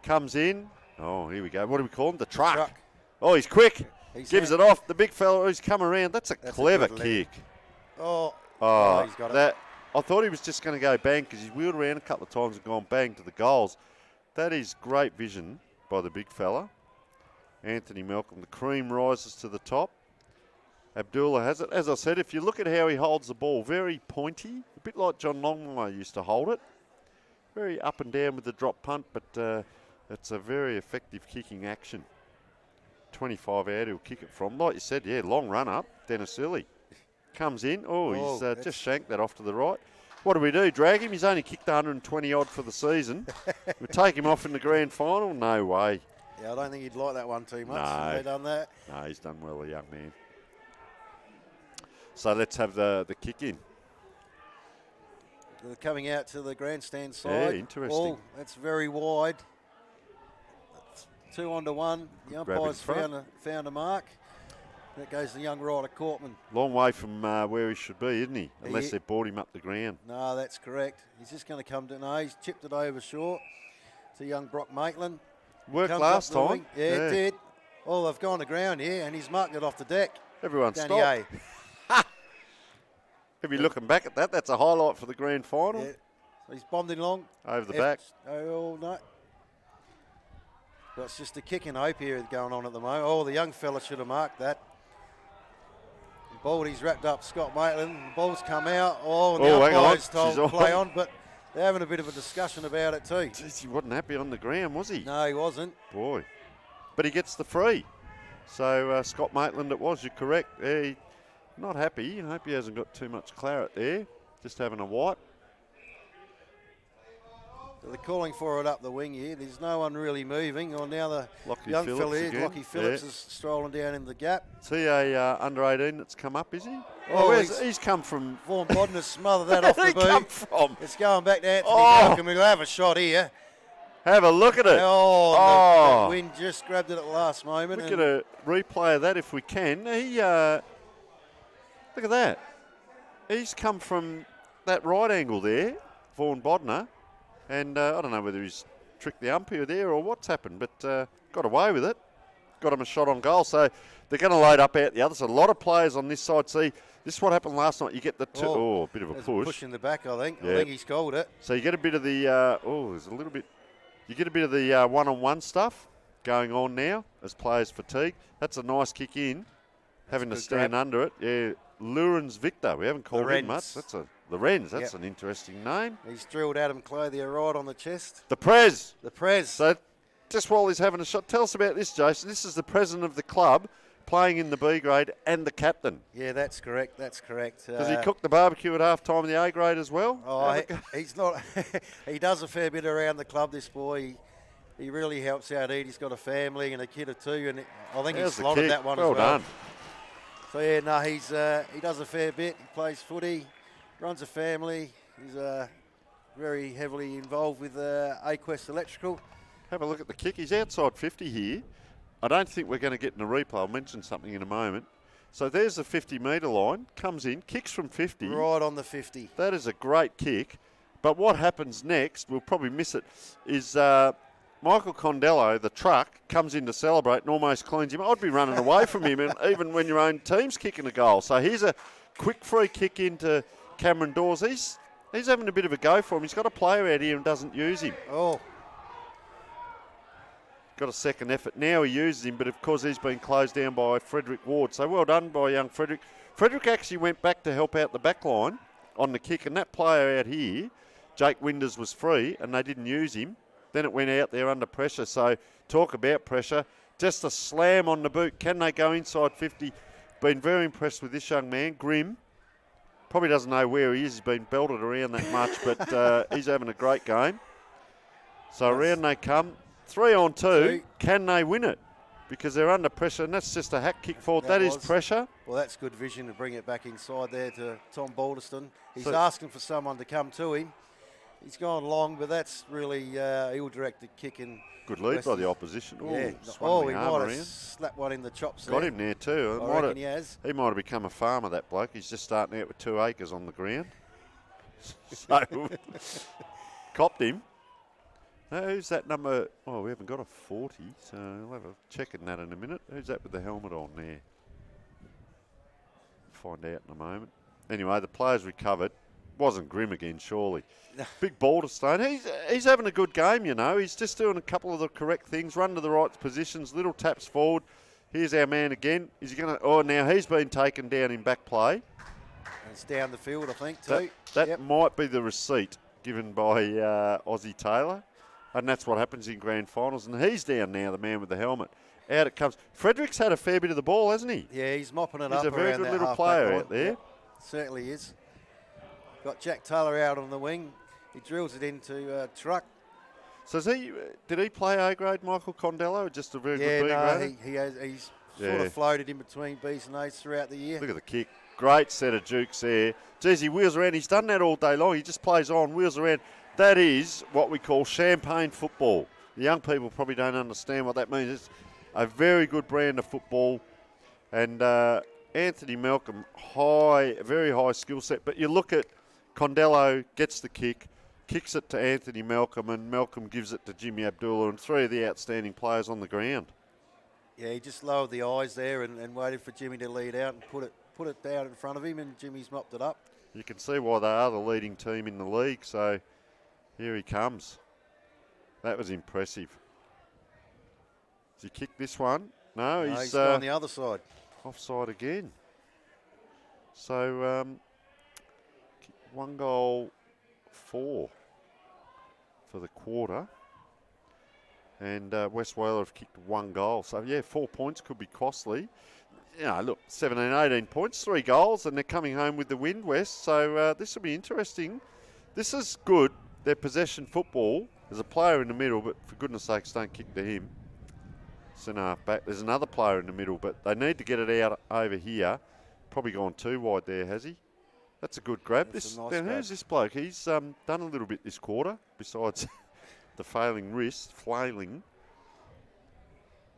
comes in. Oh, here we go. What do we call him? The truck. Oh, he's quick. Gives it off. The big fella who's come around. That's a clever kick. Oh, he's got it. I thought he was just going to go bang because he's wheeled around a couple of times and gone bang to the goals. That is great vision by the big fella. Anthony Malcolm. The cream rises to the top. Abdullah has it. As I said, if you look at how he holds the ball, very pointy, a bit like John Longmire used to hold it. Very up and down with the drop punt, but it's a very effective kicking action. 25 out he'll kick it from. Like you said, long run up. Dennis Illy comes in. He's just shanked that off to the right. What do? Drag him? He's only kicked 120 odd for the season. We take him off in the grand final? No way. Yeah, I don't think he'd like that one too much. No. Have they done that? No, he's done well, the young man. So let's have the kick in. They're coming out to the grandstand side. Yeah, interesting. That's very wide. That's 2-1. The umpires found a mark. That goes to young Ryder Cortman. Long way from where he should be, isn't he? Unless they've brought him up the ground. No, that's correct. He's just going to come to... No, he's chipped it over short to young Brock Maitland. Worked last time. Yeah, it did. Oh, they've gone to ground here, and he's marked it off the deck. Everyone stopped. If you're looking back at that, that's a highlight for the grand final. Yeah. So he's bombed in long. Over the back. Oh, no. Well, it's just a kick and hope here going on at the moment. Oh, the young fella should have marked that. Baldy's wrapped up Scott Maitland. The ball's come out. And the umpire's told to play on, but they're having a bit of a discussion about it too. Jeez, he wasn't happy on the ground, was he? No, he wasn't. Boy. But he gets the free. So Scott Maitland it was, you're correct. Yeah, not happy. I hope he hasn't got too much claret there. Just having a wipe. So they're calling for it up the wing here. There's no one really moving. Now the young fella here, Lockie Phillips, is strolling down in the gap. Is he a under 18 that's come up, is he? He's come from... Vaughan Bodner smothered that off the boot. Come from? It's going back to Anthony Malcolm. We'll have a shot here. Have a look at it. The wind just grabbed it at the last moment. We'll get a replay of that if we can. Look at that. He's come from that right angle there, Vaughan Bodner. And I don't know whether he's tricked the umpire there or what's happened, but got away with it. Got him a shot on goal. So they're going to load up out the other side. A lot of players on this side. See, this is what happened last night. You get the a bit of a push. Push in the back, I think. Yeah. I think he's called it. So you get a bit of the, there's a little bit. You get a bit of the one-on-one stuff going on now as players fatigue. That's a nice kick in, having to stand under it. Yeah, Lurens Victor. We haven't called him much. That's the Wrens. That's an interesting name. He's drilled Adam Clothier right on the chest. The Prez. So just while he's having a shot, tell us about this, Jason. This is the president of the club playing in the B grade and the captain. Yeah, that's correct. That's correct. Does he cook the barbecue at half time in the A grade as well? He's not. He does a fair bit around the club, this boy. He really helps out He's got a family and a kid or two, and I think he's slotted that one as well. Well done. So, yeah, he does a fair bit. He plays footy, runs a family. He's very heavily involved with Aquest Electrical. Have a look at the kick. He's outside 50 here. I don't think we're going to get in a replay. I'll mention something in a moment. So there's the 50-metre line. Comes in, kicks from 50. Right on the 50. That is a great kick. But what happens next, we'll probably miss it, is Michael Condello, the truck, comes in to celebrate and almost cleans him. I'd be running away from him, and even when your own team's kicking a goal. So here's a quick free kick into Cameron Dawes. He's having a bit of a go for him. He's got a player out here and doesn't use him. Got a second effort. Now he uses him, but of course he's been closed down by Frederick Ward. So well done by young Frederick. Frederick actually went back to help out the back line on the kick, and that player out here, Jake Winders, was free, and they didn't use him. Then it went out there under pressure. So talk about pressure. Just a slam on the boot. Can they go inside 50? Been very impressed with this young man, Grimm. Probably doesn't know where he is. He's been belted around that much, but he's having a great game. So around they come. 3-on-2. Can they win it? Because they're under pressure, and that's just a hack kick forward. That is pressure. Well, that's good vision to bring it back inside there to Tom Balderston. He's asking for someone to come to him. He's gone long, but that's really ill-directed kick. And good lead by the opposition. He might have slapped one in the chops there. Got him there too. I reckon he has. He might have become a farmer, that bloke. He's just starting out with 2 acres on the ground. So... copped him. Who's that number? Oh, we haven't got a 40, so we'll have a check in that in a minute. Who's that with the helmet on there? Find out in a moment. Anyway, the player's recovered. Wasn't Grim again, surely. Big Balderstone. He's having a good game, you know. He's just doing a couple of the correct things, run to the right positions, little taps forward. Here's our man again. Is he going to... Oh, now he's been taken down in back play. And it's down the field, I think, too. That might be the receipt given by Aussie Taylor. And that's what happens in grand finals. And he's down now, the man with the helmet. Out it comes. Frederick's had a fair bit of the ball, hasn't he? Yeah, he's mopping it he's up. He's a very good little player out there. Yep, certainly is. Got Jack Taylor out on the wing. He drills it into Truck. So did he play A grade, Michael Condello, or just a very good B grade? He's sort of floated in between Bs and As throughout the year. Look at the kick. Great set of jukes there. Geez, he wheels around. He's done that all day long. He just plays on, wheels around. That is what we call champagne football. The young people probably don't understand what that means. It's a very good brand of football. And Anthony Malcolm, very high skill set. But you look at Condello, gets the kick, kicks it to Anthony Malcolm, and Malcolm gives it to Jimmy Abdullah, and three of the outstanding players on the ground. Yeah, he just lowered the eyes there and waited for Jimmy to lead out and put it down in front of him, and Jimmy's mopped it up. You can see why they are the leading team in the league, so here he comes. That was impressive. Does he kick this one? No, he's on the other side. Offside again. So, 1 goal, 4 for the quarter. And West Whyalla have kicked 1 goal. So, yeah, 4 points could be costly. You know, look, 17, 18 points, 3 goals, and they're coming home with the win, West. So this will be interesting. This is good. Their possession football. There's a player in the middle, but for goodness sakes, don't kick to him. Centre half back. There's another player in the middle, but they need to get it out over here. Probably gone too wide there, has he? That's a good grab. That's a nice grab. Who's this bloke? He's done a little bit this quarter, besides the flailing.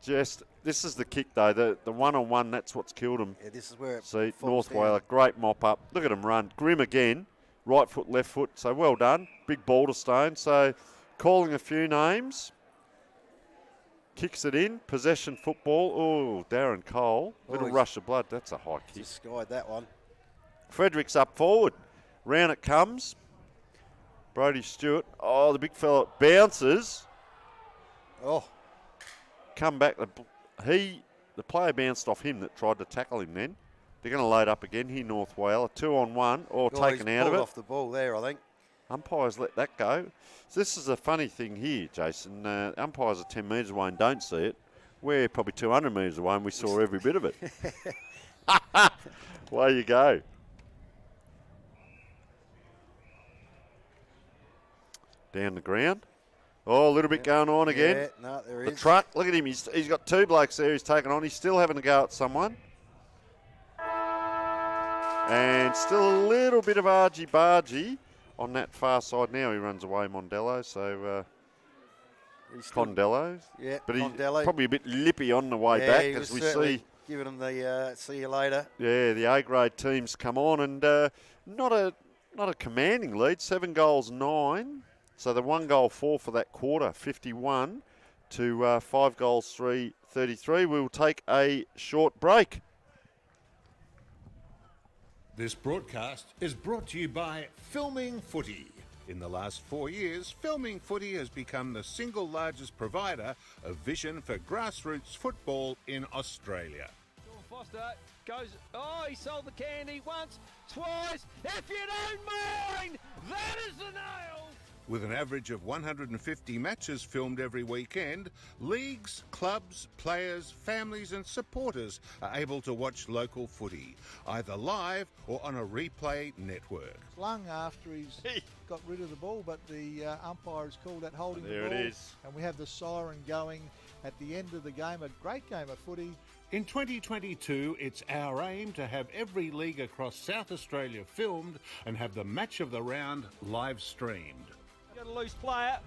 This is the kick, though. The one-on-one, that's what's killed him. Yeah, this is where it See, falls North Whyalla, down. great mop up. Look at him run. Grim again. Right foot, left foot. So well done. Big Balderstone. So calling a few names. Kicks it in. Possession football. Oh, Darren Cole. Little rush of blood. That's a high kick. Just skied that one. Frederick's up forward. Round it comes. Brodie Stewart. Oh, the big fella bounces. Oh. Come back. The player bounced off him that tried to tackle him then. They're going to load up again here, North Whyalla. 2-on-1, or taken out of it. Off the ball there, I think. Umpires let that go. So this is a funny thing here, Jason. Umpires are 10 metres away and don't see it. We're probably 200 metres away and we saw every bit of it. Away you go. Down the ground. Oh, a little bit going on again. Yeah, no, there the is. Truck, look at him. He's got 2 blokes there he's taken on. He's still having a go at someone. And still a little bit of argy-bargy on that far side now. He runs away, Mondello. So, Condello. Yeah, but he's Condello. probably a bit lippy on the way back, as we see. Giving him the see you later. Yeah, the A-grade teams come on, and not a commanding lead. 7 goals, 9. So the 1 goal, 4 for that quarter, 51 to 5 goals, 3, 33. We will take a short break. This broadcast is brought to you by Filming Footy. In the last 4 years, Filming Footy has become the single largest provider of vision for grassroots football in Australia. Sean Foster goes, he sold the candy once, twice. If you don't mind, that is the nail. With an average of 150 matches filmed every weekend, leagues, clubs, players, families and supporters are able to watch local footy, either live or on a replay network. Slung after he's got rid of the ball, but the umpire has called that holding There the ball. it is. And we have the siren going at the end of the game. A great game of footy. In 2022, it's our aim to have every league across South Australia filmed and have the match of the round live streamed. Got a loose player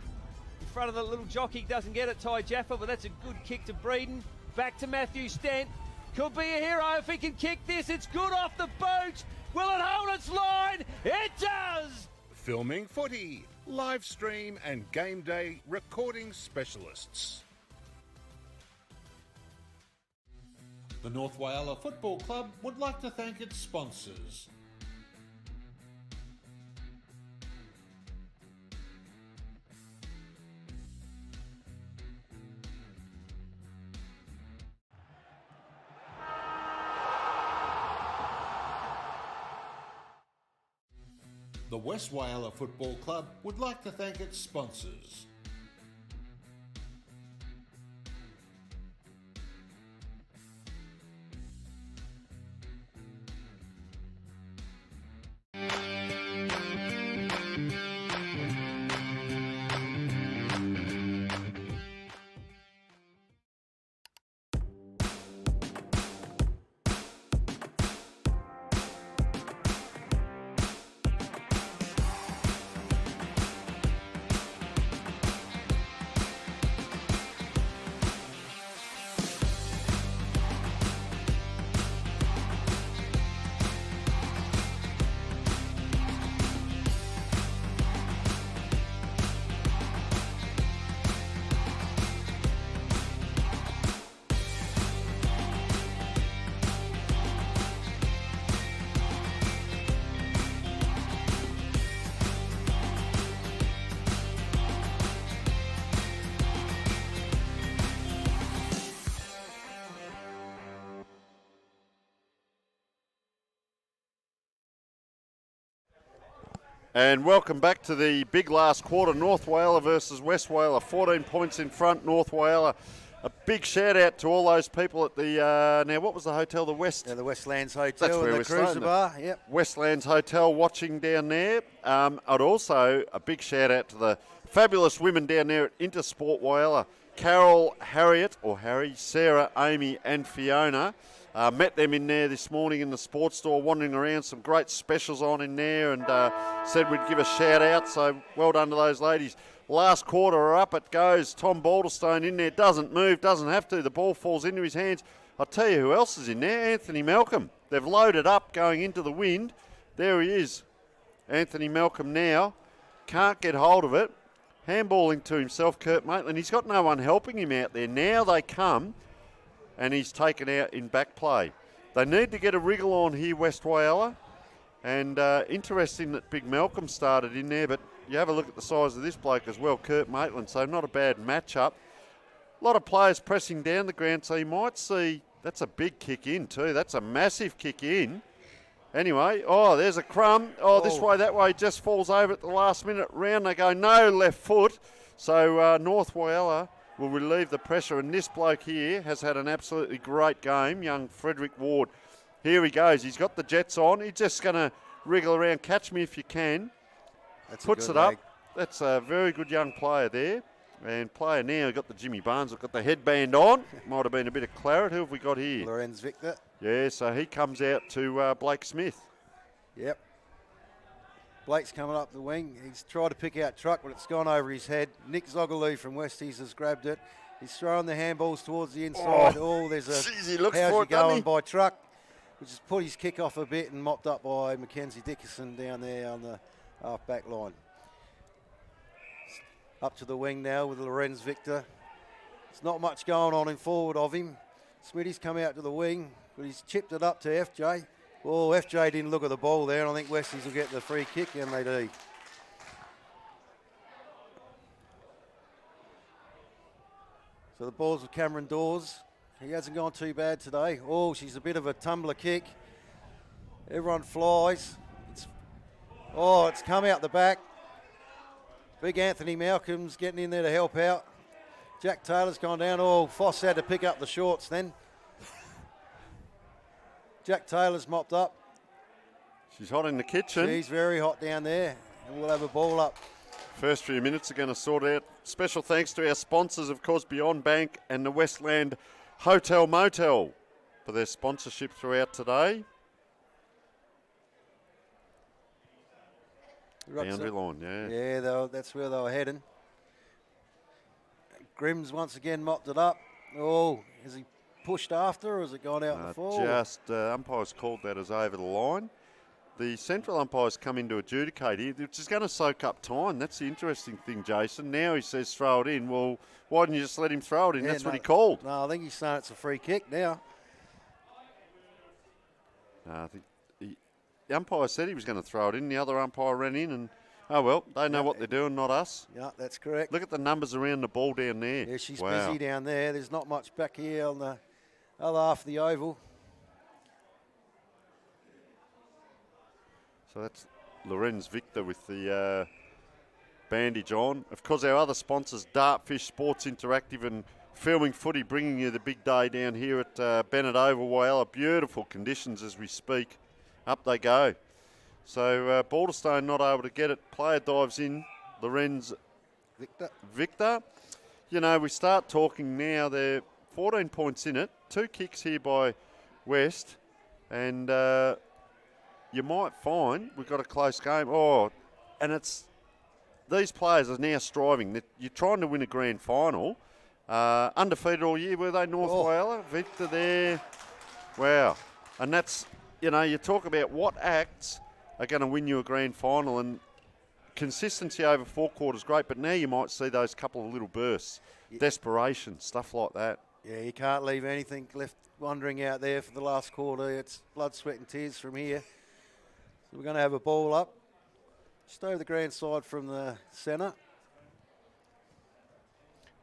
in front of the little jockey, doesn't get it, Ty Jaffa, but that's a good kick to Breeden. Back to Matthew Stent. Could be a hero if he can kick this. It's good off the boot. Will it hold its line? It does! filming footy, live stream and game day recording specialists. The North Whyalla Football Club would like to thank its sponsors. The West Whyalla Football Club would like to thank its sponsors. And welcome back to the big last quarter. North Whyalla versus West Whyalla. 14 points in front, North Whyalla. A big shout out to all those people at the, now what was the hotel? The West? Yeah, the Westlands Hotel. That's where and we're the Cruiser staying. Bar. Yep. Westlands Hotel watching down there. I'd also, a big shout out to the fabulous women down there at Intersport Whyalla. Carol, Harriet, or Harry, Sarah, Amy and Fiona. Met them in there this morning in the sports store, wandering around, some great specials on in there, and said we'd give a shout out, so well done to those ladies. Last quarter, up it goes. Tom Balderstone in there, doesn't move, doesn't have to. The ball falls into his hands. I'll tell you who else is in there, Anthony Malcolm. They've loaded up going into the wind. There he is, Anthony Malcolm now. Can't get hold of it. Handballing to himself, Kurt Maitland. He's got no one helping him out there. Now they come, and he's taken out in back play. They need to get a wriggle on here, West Whyalla. And interesting that Big Malcolm started in there, but you have a look at the size of this bloke as well, Kurt Maitland, so not a bad matchup. A lot of players pressing down the ground, so you might see, that's a big kick in too. That's a massive kick in. Anyway, oh, there's a crumb. Oh, this way, that way, just falls over at the last minute. Round they go, no left foot. So North Whyalla will relieve the pressure, and this bloke here has had an absolutely great game, young Frederick Ward. Here he goes. He's got the jets on. He's just going to wriggle around. Catch me if you can. Puts it up. That's a very good young player there. And player now, got the Jimmy Barnes, got the headband on. Might have been a bit of claret. Who have we got here? Lorenz Victor. Yeah, so he comes out to Blake Smith. Yep. Blake's coming up the wing. He's tried to pick out Truck, but it's gone over his head. Nick Zogaloo from Westies has grabbed it. He's throwing the handballs towards the inside. Oh, there's a Jeez, he looks how's for he it, doesn't going he? by Truck, which has put his kick off a bit and mopped up by Mackenzie Dickerson down there on the half-back line. Up to the wing now with Lorenz Victor. There's not much going on in forward of him. Smitty's come out to the wing, but he's chipped it up to FJ. Oh, FJ didn't look at the ball there, and I think Westies will get the free kick, and they do. So the ball's with Cameron Dawes. He hasn't gone too bad today. Oh, she's a bit of a tumbler kick. Everyone flies. It's come out the back. Big Anthony Malcolm's getting in there to help out. Jack Taylor's gone down. Oh, Foss had to pick up the shorts then. Jack Taylor's mopped up. She's hot in the kitchen. She's very hot down there. And we'll have a ball up. First few minutes are going to sort out. Special thanks to our sponsors, of course, Beyond Bank and the Westland Hotel Motel for their sponsorship throughout today. Boundary line, yeah. Yeah, that's where they were heading. Grimm's once again mopped it up. Oh, has he pushed after or has it gone out in the fall? Just umpires called that as over the line. the central umpires come in to adjudicate here, which is going to soak up time. That's the interesting thing, Jason. Now he says throw it in. Well, why didn't you just let him throw it in? Yeah, That's what he called. No, I think he's saying it's a free kick now. No, I think the umpire said he was going to throw it in. The other umpire ran in and, oh, well, they know what they're doing, not us. Yeah, that's correct. Look at the numbers around the ball down there. Yeah, she's Wow. busy down there. There's not much back here on the other half of the oval. So that's Lorenz Victor with the bandage on. Of course, our other sponsors, Dartfish Sports Interactive and Filming Footy, bringing you the big day down here at Bennett Oval, Whyalla. Beautiful conditions as we speak. Up they go. So Balderstone not able to get it. Player dives in. Lorenz Victor. You know, we start talking now. They're 14 points in it. 2 kicks here by West. And you might find we've got a close game. Oh, and it's these players are now striving. You're trying to win a grand final. Undefeated all year, were they, North Whyalla? Victor there. Wow. And that's, you know, you talk about what acts are going to win you a grand final, and consistency over 4 quarters great, but now you might see those couple of little bursts, desperation, stuff like that. Yeah, you can't leave anything left wandering out there for the last quarter. It's blood, sweat and tears from here. So we're going to have a ball up. Just over the grand side from the centre.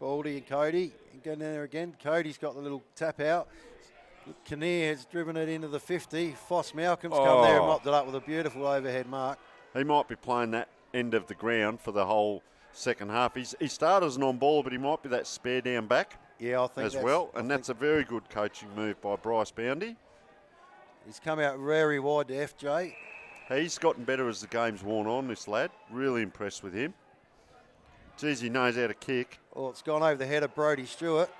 Baldy and Cody going down there again. Cody's got the little tap out. Kinnear has driven it into the 50. Foss Malcolm's come there and mopped it up with a beautiful overhead mark. He might be playing that end of the ground for the whole second half. He started as an on-baller, but he might be that spare down back. Yeah, I think as well. And that's a very good coaching move by Bryce Boundy. He's come out very wide to FJ. He's gotten better as the game's worn on, this lad. Really impressed with him. Geez, he knows how to kick. Oh, it's gone over the head of Brodie Stewart.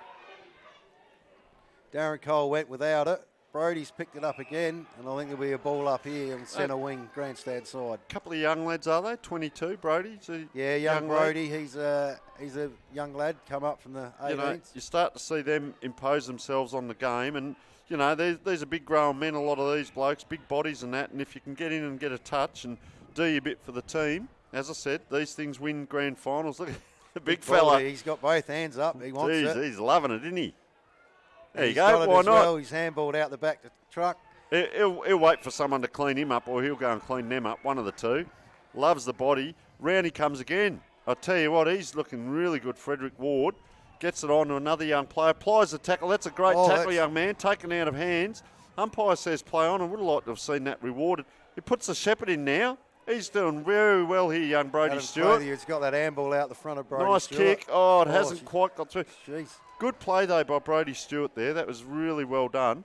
Darren Cole went without it. Brodie's picked it up again, and I think there'll be a ball up here on centre wing, grandstand side. Couple of young lads, are they? 22, Brodie? Yeah, young Brodie. He's a young lad, come up from the 18s. You know, you start to see them impose themselves on the game, and, you know, these are big grown men, a lot of these blokes, big bodies and that, and if you can get in and get a touch and do your bit for the team, as I said, these things win grand finals. Look at the big fella. He's got both hands up. He wants it. He's loving it, isn't he? There you go. Why not? Well. He's handballed out the back to truck. He'll wait for someone to clean him up, or he'll go and clean them up. One of the two. Loves the body. Round he comes again. I tell you what, he's looking really good. Frederick Ward gets it on to another young player. Applies the tackle. That's a great tackle, young man. Taken out of hands. Umpire says play on. I would have liked to have seen that rewarded. He puts the shepherd in now. He's doing very well here, young Brodie Stewart. He's got that handball out the front of Brodie Stewart. Nice kick. Oh, it hasn't quite got through. Jeez. Good play, though, by Brodie Stewart there. That was really well done.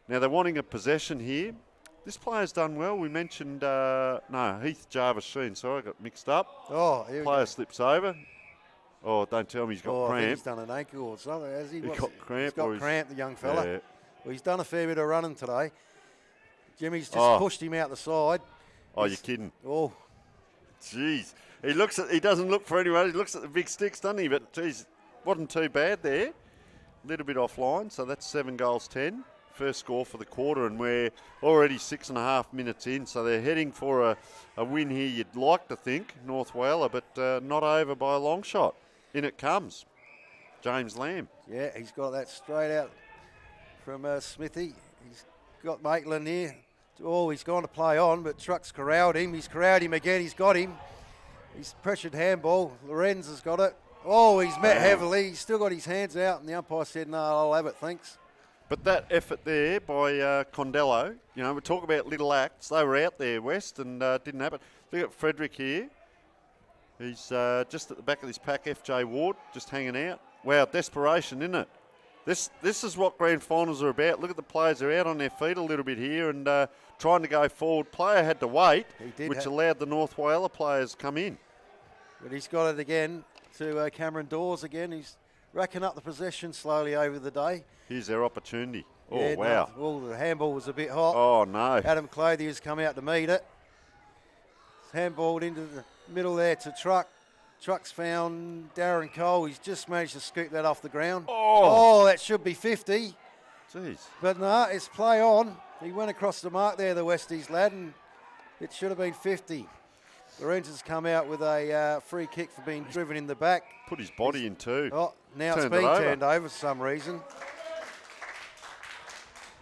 Now, they're wanting a possession here. This player's done well. We mentioned, Heath Jarvis Sheen. Sorry, I got mixed up. Player slips over. Oh, don't tell me he's got cramp. I think he's done an ankle or something, has he? He's got cramp. He's got cramp, the young fella. Yeah. Well, he's done a fair bit of running today. Jimmy's just pushed him out the side. Oh, you're kidding. Oh. Jeez. He doesn't look for anyone. He looks at the big sticks, doesn't he? But, geez, wasn't too bad there. A little bit offline, so that's 7 goals 10. First score for the quarter, and we're already 6.5 minutes in, so they're heading for a win here, you'd like to think, North Whyalla, but not over by a long shot. In it comes. James Lamb. Yeah, he's got that straight out from Smithy. He's got Maitland here. Oh, he's gone to play on, but Truck's corralled him. He's corralled him again. He's got him. He's pressured handball. Lorenz has got it. Oh, he's met heavily. He's still got his hands out, and the umpire said, no, I'll have it, thanks. But that effort there by Condello, you know, we talk about little acts. They were out there, West, and didn't happen. Look at Frederick here. He's just at the back of this pack, FJ Ward, just hanging out. Wow, desperation, isn't it? This is what grand finals are about. Look at the players. They're out on their feet a little bit here and trying to go forward. Player had to wait, which allowed the North Whyalla players come in. But he's got it again to Cameron Dawes again. He's racking up the possession slowly over the day. Here's their opportunity. Oh, yeah, wow. Well, the handball was a bit hot. Oh, no. Adam Clothier's come out to meet it. It's handballed into the middle there to Truck. Truck's found Darren Cole. He's just managed to scoop that off the ground. Oh, that should be 50. Jeez. But no, it's play on. He went across the mark there, the Westies lad, and It should have been 50. Lorenzo's come out with a free kick for being driven in the back. Put his body in too. Oh, now Turned it's been it over. turned over for some reason.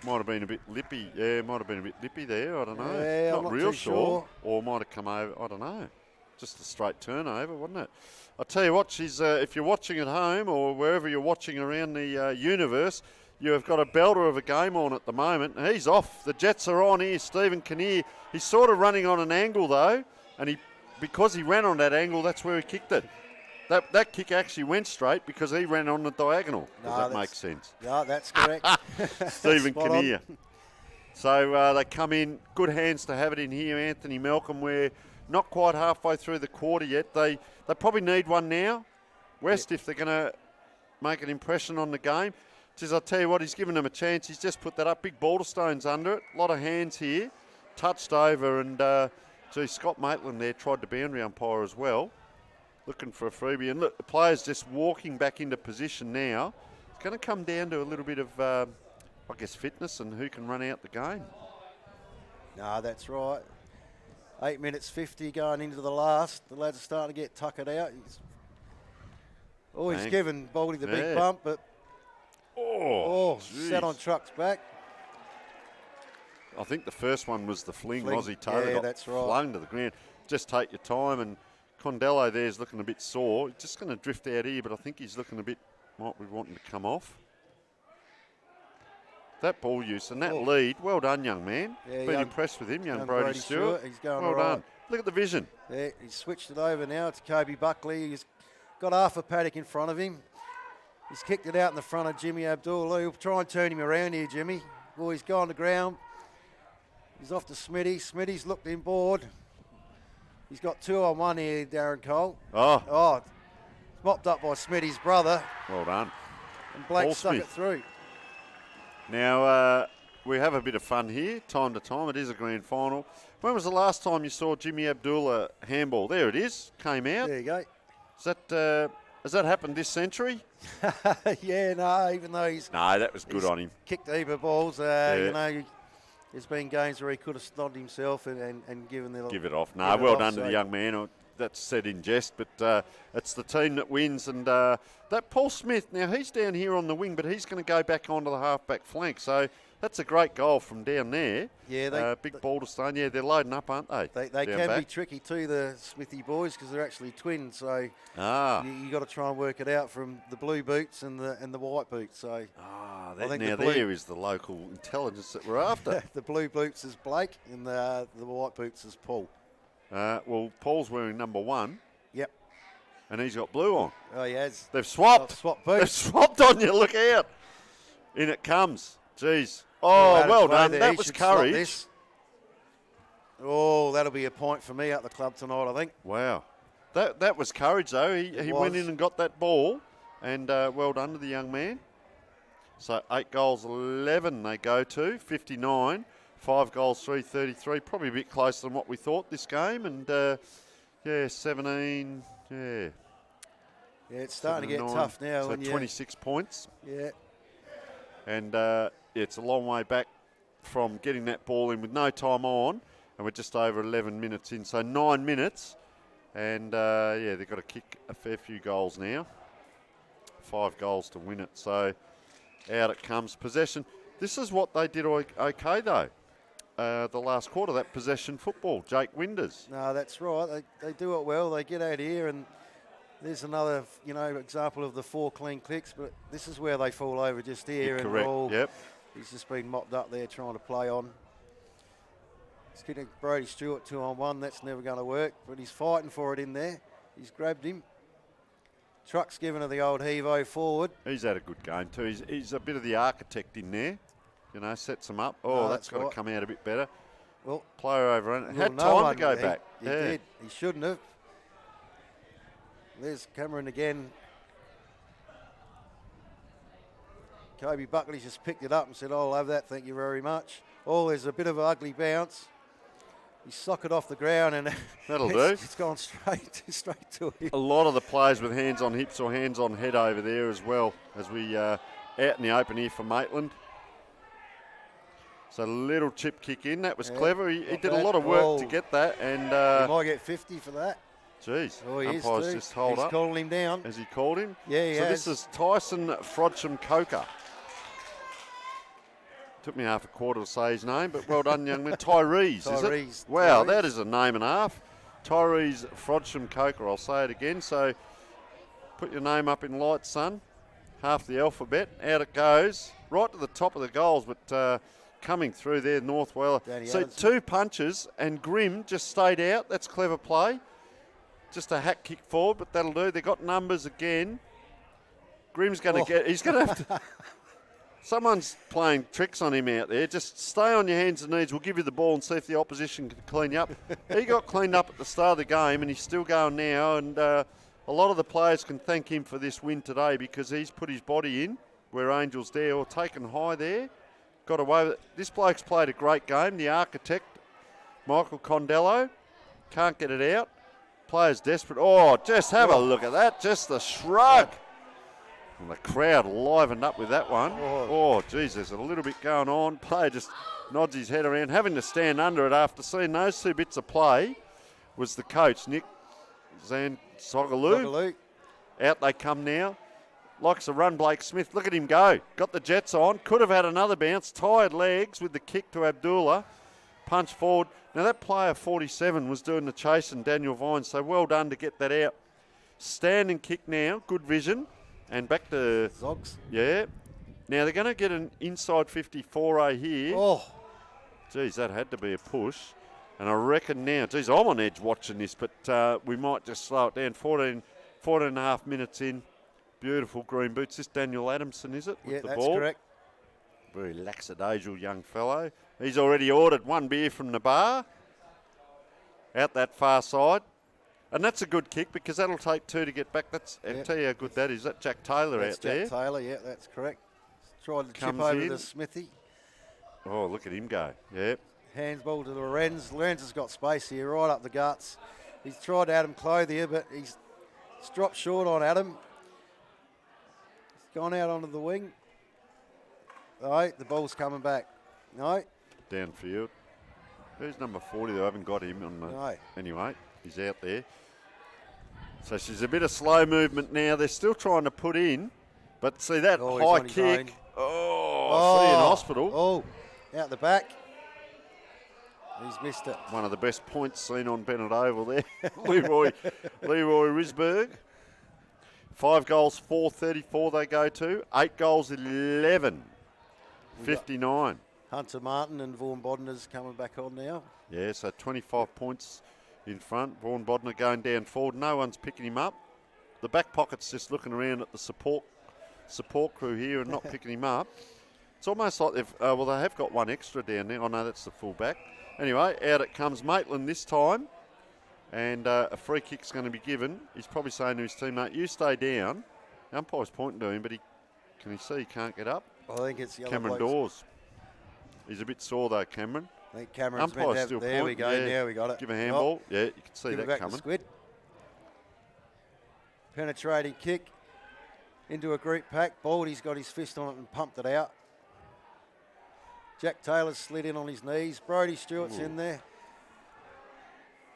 Might have been a bit lippy. Yeah, might have been a bit lippy there. I don't know. Yeah, I'm not not real too sure. sure. Or might have come over. I don't know. Just a straight turnover, wasn't it? I'll tell you what, she's, if you're watching at home or wherever you're watching around the universe, you have got a belter of a game on at the moment. He's off. The Jets are on here. Stephen Kinnear. He's sort of running on an angle though, and because he ran on that angle, that's where he kicked it. That kick actually went straight because he ran on the diagonal. Does that make sense? Yeah, that's correct. Stephen Spot Kinnear. on. So they come in. Good hands to have it in here, Anthony Malcolm. We're not quite halfway through the quarter yet. They probably need one now. West, if they're going to make an impression on the game. Says, I'll tell you what, he's given them a chance. He's just put that up. Big Balderstone's under it. A lot of hands here. Touched over and, Scott Maitland there tried to boundary umpire as well. Looking for a freebie. And look, the player's just walking back into position now. It's going to come down to a little bit of, I guess, fitness and who can run out the game. No, that's right. 8 minutes 50 going into the last. The lads are starting to get tuckered out. He's given Baldy the big bump, but sat on Truck's back. I think the first one was the fling. Aussie toe Yeah, got that's right. flung to the ground. Just take your time, and Condello there's looking a bit sore. He's just going to drift out here, but I think he's looking a bit, might be wanting to come off. That ball use and that lead, well done, young man. Yeah, Been impressed with him, young Brody Stewart. He's going well all right. done. Look at the vision. Yeah, he's switched it over now to Kobe Buckley. He's got half a paddock in front of him. He's kicked it out in the front of Jimmy Abdul. He'll try and turn him around here, Jimmy. Well, he's gone to ground. He's off to Smitty. Smitty's looked in board. He's got 2-on-1 here, Darren Cole. Oh, it's mopped up by Smitty's brother. well done. And Blake Paul stuck Smith. it through. Now, we have a bit of fun here, time to time. It is a grand final. When was the last time you saw Jimmy Abdullah handball? There it is, came out. There you go. Has that happened this century? Yeah, no, even though he's No, that was good on him. kicked a heap of balls, there's been games where he could have snogged himself and given the... Give it off. No, give it well off, done to so- the young man. That's said in jest, but it's the team that wins. And that Paul Smith, now he's down here on the wing, but he's going to go back onto the half-back flank. So that's a great goal from down there. Yeah, Big Balderstone. Yeah, they're loading up, aren't they? They Down can back. be tricky too, the Smithy boys, because they're actually twins. So you got to try and work it out from the blue boots and the white boots. So That think now the blue- there is the local intelligence that we're after. the blue boots is Blake and the white boots is Paul. Well, Paul's wearing number 1, Yep. and he's got blue on. Oh, he has. They've swapped. Swap They've boots. swapped on you. Look out. In it comes. Jeez. Oh, That'll well play done. there. That He was should slot courage. this. Oh, that'll be a point for me at the club tonight, I think. Wow. That was courage, though. He went was. in and got that ball, and well done to the young man. So 8 goals, 11 they go to, 59. 5 goals, 33. Probably a bit closer than what we thought this game. And, 17. Yeah. Yeah, it's starting to get 7, tough now. So when you- 26 points. Yeah. And it's a long way back from getting that ball in with no time on. And we're just over 11 minutes in. So 9 minutes. And, they've got to kick a fair few goals now. 5 goals to win it. So out it comes. Possession. This is what they did okay, though. The last quarter, that possession football. Jake Winders. No, that's right. They do it well. They get out here, and there's another, example of the 4 clean clicks. But this is where they fall over just here. You're correct. And Yep. he's just been mopped up there trying to play on. He's getting Brody Stewart 2-on-1. That's never going to work. But he's fighting for it in there. He's grabbed him. Truck's given her the old heave-o forward. He's had a good game too. He's a bit of the architect in there. Sets them up. Oh, No, that's got right. to come out a bit better. Well, Player over. Had well, time no to one- go he- back. He did. He shouldn't have. There's Cameron again. Kobe Buckley just picked it up and said, I'll have that, thank you very much. Oh, there's a bit of an ugly bounce. He socked it off the ground and That'll it's, do. It's gone straight to him. A lot of the players with hands on hips or hands on head over there as well, as we out in the open here for Maitland. So little chip kick in. That was clever. He did a bad. lot of work to get that. And he might get 50 for that. geez, Oh, he is umpire's too. just hold He's up. calling him down. Has he called him? Yeah, he So has. this is Tyson Frodsham-Coker. Took me half a quarter to say his name, but well done, young man. Tyrese, is it? Wow, Tyrese. that is a name and a half. Tyrese Frodsham-Coker. I'll say it again. So put your name up in lights, son. Half the alphabet. Out it goes. Right to the top of the goals, but coming through there, North Whyalla. So 2 punches, and Grimm just stayed out. That's clever play. Just a hack kick forward, but that'll do. They got numbers again. Grimm's going to get. He's going to have to. Someone's playing tricks on him out there. Just stay on your hands and knees. We'll give you the ball and see if the opposition can clean you up. He got cleaned up at the start of the game, and he's still going now. And a lot of the players can thank him for this win today because he's put his body in where Angel's there or taken high there. Got away with it. This bloke's played a great game. The architect, Michael Condello, can't get it out. Players desperate. Oh, just have a look at that. Just a shrug. And the crowd livened up with that one. Oh, geez, there's a little bit going on. Player just nods his head around. Having to stand under it after seeing those 2 bits of play was the coach, Nick Zansogalou. Out they come now. Likes to run Blake Smith. Look at him go. Got the jets on. Could have had another bounce. Tired legs with the kick to Abdullah. Punch forward. Now that player 47 was doing the chase and Daniel Vines, so well done to get that out. Standing kick now. Good vision. And back to Zogs. Yeah. Now they're going to get an inside 54A here. Oh. Geez, that had to be a push. And I reckon now, geez, I'm on edge watching this, but we might just slow it down. 14 and a half minutes in. Beautiful green boots. This Daniel Adamson, is it? Yeah, with the that's ball? correct. Very lackadaisical young fellow. He's already ordered 1 beer from the bar. Out that far side. And that's a good kick because that'll take 2 to get back. I'll tell you how good that is. That Jack Taylor That's out there. Jack Taylor, yeah, that's correct. Tried to Comes chip over in. to Smithy. Oh, look at him go. Yeah. Handsball to Lorenz. Lorenz has got space here, right up the guts. He's tried Adam Clothier, but he's dropped short on Adam. He's gone out onto the wing. No, the ball's coming back. No. Downfield. Who's number 40? They haven't got him on the. No. Anyway, he's out there. So she's a bit of slow movement now. They're still trying to put in, but see that Oh, he's high on his kick. own. Oh, see in hospital. Oh, out the back. He's missed it. One of the best points seen on Bennett Oval there. Leroy Risberg. 5 goals, 434 they go to. 8 goals, 11. 59. Hunter Martin and Vaughan Bodner's coming back on now. Yeah, so 25 points in front. Vaughan Bodner going down forward. No one's picking him up. The back pocket's just looking around at the support crew here and not picking him up. It's almost like they have got 1 extra down there. Oh, no, that's the full back. Anyway, out it comes Maitland this time. And a free kick's going to be given. He's probably saying to his teammate, you stay down. The umpire's pointing to him, but can he see he can't get up? I think it's the other Cameron blokes. Dawes. He's a bit sore though, Cameron. I think Cameron's meant to have, still there we pointing. go, Yeah. now we got it. Give a handball. Yeah, you can see Give that it back coming. to Squid. Penetrating kick into a group pack. Baldy's got his fist on it and pumped it out. Jack Taylor's slid in on his knees. Brodie Stewart's in there.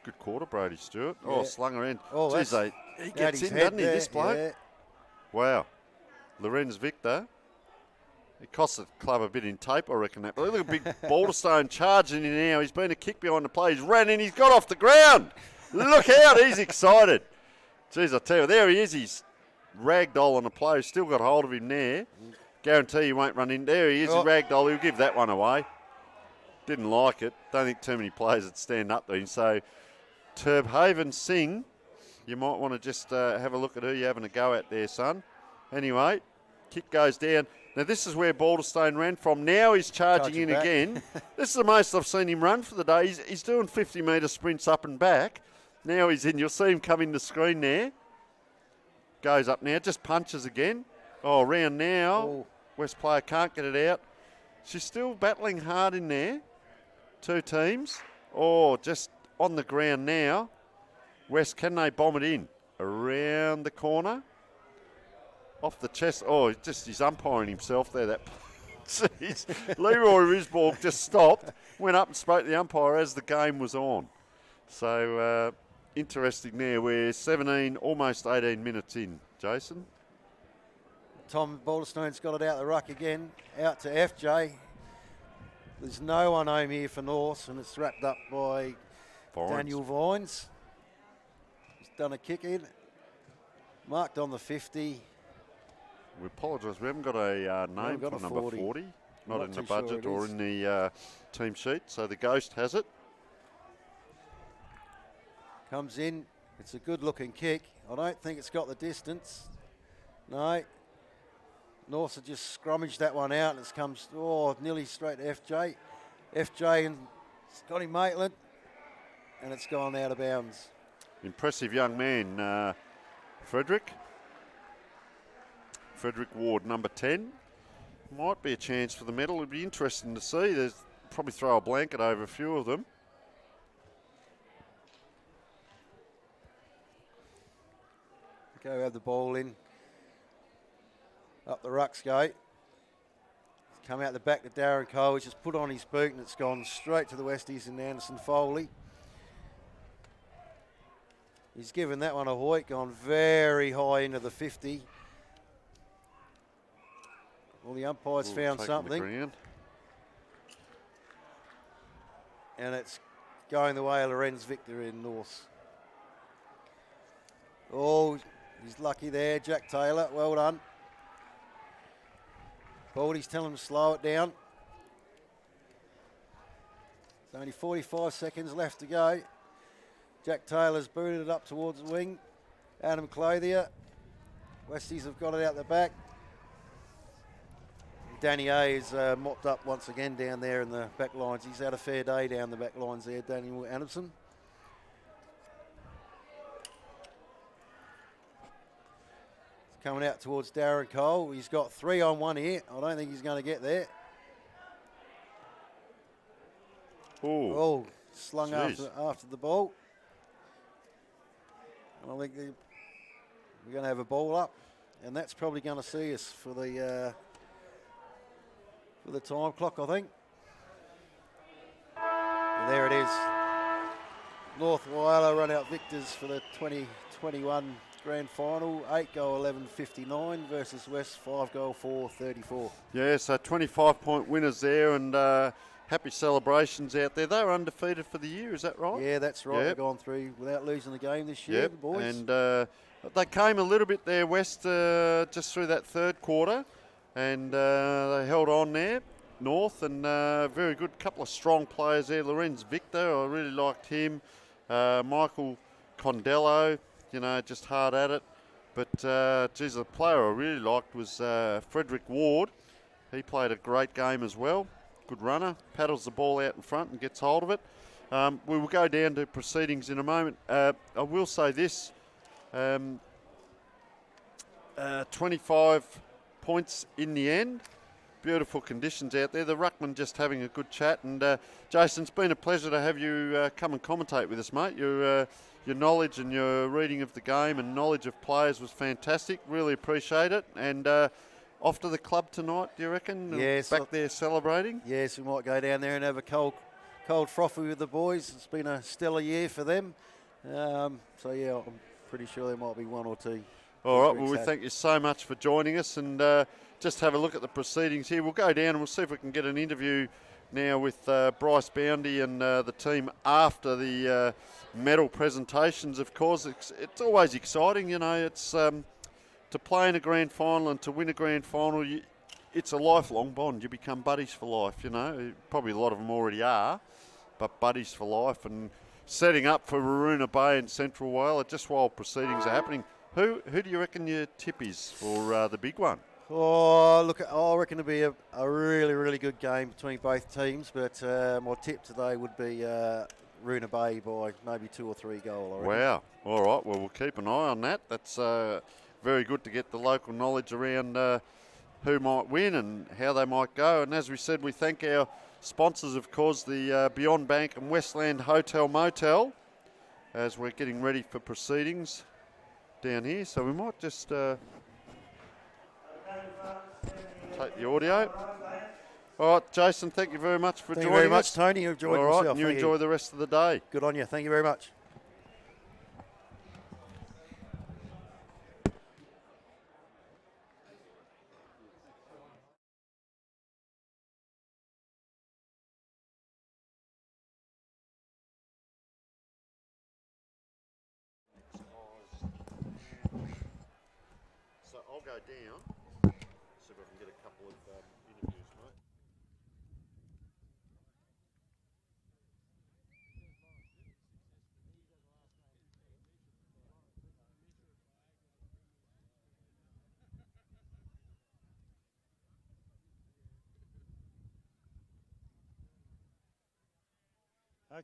Good quarter, Brodie Stewart. Yeah. Oh, slung around. Oh, Jeez, he Out gets his in, head doesn't he, there, this bloke? yeah. Wow. Lorenz Victor. It cost the club a bit in tape, I reckon. That. But look at big Balderstone charging in now. He's been a kick behind the play. He's ran in. He's got off the ground. Look out. He's excited. Jeez, I tell you, there he is. He's ragdoll on the play. Still got hold of him there. Guarantee he won't run in. There he is. Oh. Ragdoll. He'll give that one away. Didn't like it. Don't think too many players would stand up to him. So, Turbhaven Singh, you might want to just have a look at who you're having a go at there, son. Anyway, kick goes down. Now, this is where Balderstone ran from. Now he's charging in back. again. This is the most I've seen him run for the day. He's doing 50-metre sprints up and back. Now he's in. You'll see him come in the screen there. Goes up now. Just punches again. Oh, round now. Oh. West player can't get it out. She's still battling hard in there. 2 teams. Oh, just on the ground now. West, can they bomb it in? Around the corner. Off the chest. Oh, he's umpiring himself there. That Jeez. Leroy Risborg just stopped, went up and spoke to the umpire as the game was on. So interesting there. We're 17, almost 18 minutes in. Jason? Tom Balderstone's got it out the ruck again, out to FJ. There's no one home here for North, and it's wrapped up by Daniel Vines. He's done a kick in, marked on the 50. We apologise, we haven't got a name for number 40. Not in the budget or in the team sheet, so the Ghost has it. Comes in, it's a good looking kick. I don't think it's got the distance. No. Norths have just scrummaged that one out and it's come nearly straight to FJ. FJ and Scotty Maitland, and it's gone out of bounds. Impressive young man, Frederick Ward, number 10. Might be a chance for the medal. It'd be interesting to see. There's probably throw a blanket over a few of them. Go have the ball in. Up the rucks go. Come out the back to Darren Cole. He's just put on his boot and it's gone straight to the Westies and Anderson Foley. He's given that one a hoik, gone very high into the 50. Well, the umpire's found something. And it's going the way of Lorenz Victor in North. Oh, he's lucky there, Jack Taylor. Well done. Baldy's telling him to slow it down. There's only 45 seconds left to go. Jack Taylor's booted it up towards the wing. Adam Clothier. Westies have got it out the back. Danny A is mopped up once again down there in the back lines. He's had a fair day down the back lines there, Daniel Anderson. Coming out towards Darren Cole. He's got 3 on 1 here. I don't think he's going to get there. Ooh. Oh, slung after the ball. And I think we're going to have a ball up. And that's probably going to see us for the time clock, I think. And there it is. North Whyalla run out victors for the 2021 Grand Final, 8-goal 11-59 versus West 5-goal 4-34. Yeah, so 25-point winners there, and happy celebrations out there. They were undefeated for the year, is that right? Yeah, that's right. They've gone through without losing the game this year, the boys. And they came a little bit there, West, just through that third quarter, and they held on there, North, and very good. Couple of strong players there. Lorenz Victor, I really liked him. Michael Condello, just hard at it. But, geez, the player I really liked was Frederick Ward. He played a great game as well. Good runner, paddles the ball out in front and gets hold of it. We will go down to proceedings in a moment. I will say this, 25 points in the end. Beautiful conditions out there. The ruckman just having a good chat. And Jason, it's been a pleasure to have you come and commentate with us, mate. Your knowledge and your reading of the game and knowledge of players was fantastic. Really appreciate it. And off to the club tonight, do you reckon? Yes. Back there celebrating? Yes, we might go down there and have a cold frothy with the boys. It's been a stellar year for them. So, yeah, I'm pretty sure there might be one or two. All right, well, we thank you so much for joining us, and just have a look at the proceedings here. We'll go down and we'll see if we can get an interview now with Bryce Boundy and the team after the medal presentations. Of course, it's always exciting, it's to play in a grand final and to win a grand final, it's a lifelong bond. You become buddies for life, Probably a lot of them already are, but buddies for life. And setting up for Waruna Bay and Central Whyalla just while proceedings are happening. Who do you reckon your tip is for the big one? Oh, look, I reckon it'll be a really, really good game between both teams, but my tip today would be Waruna Bay by maybe 2 or 3 goal. Wow. All right, well, we'll keep an eye on that. That's very good to get the local knowledge around who might win and how they might go. And as we said, we thank our sponsors, of course, the Beyond Bank and Westland Hotel Motel, as we're getting ready for proceedings down here. So we might just take the audio. All right, Jason, thank you very much for Thank joining you very much, us. Tony. You enjoyed All right, yourself. and you Thank enjoy the rest of the day. Good on you. Thank you very much. So I'll go down, see if I can get a couple of interviews, mate.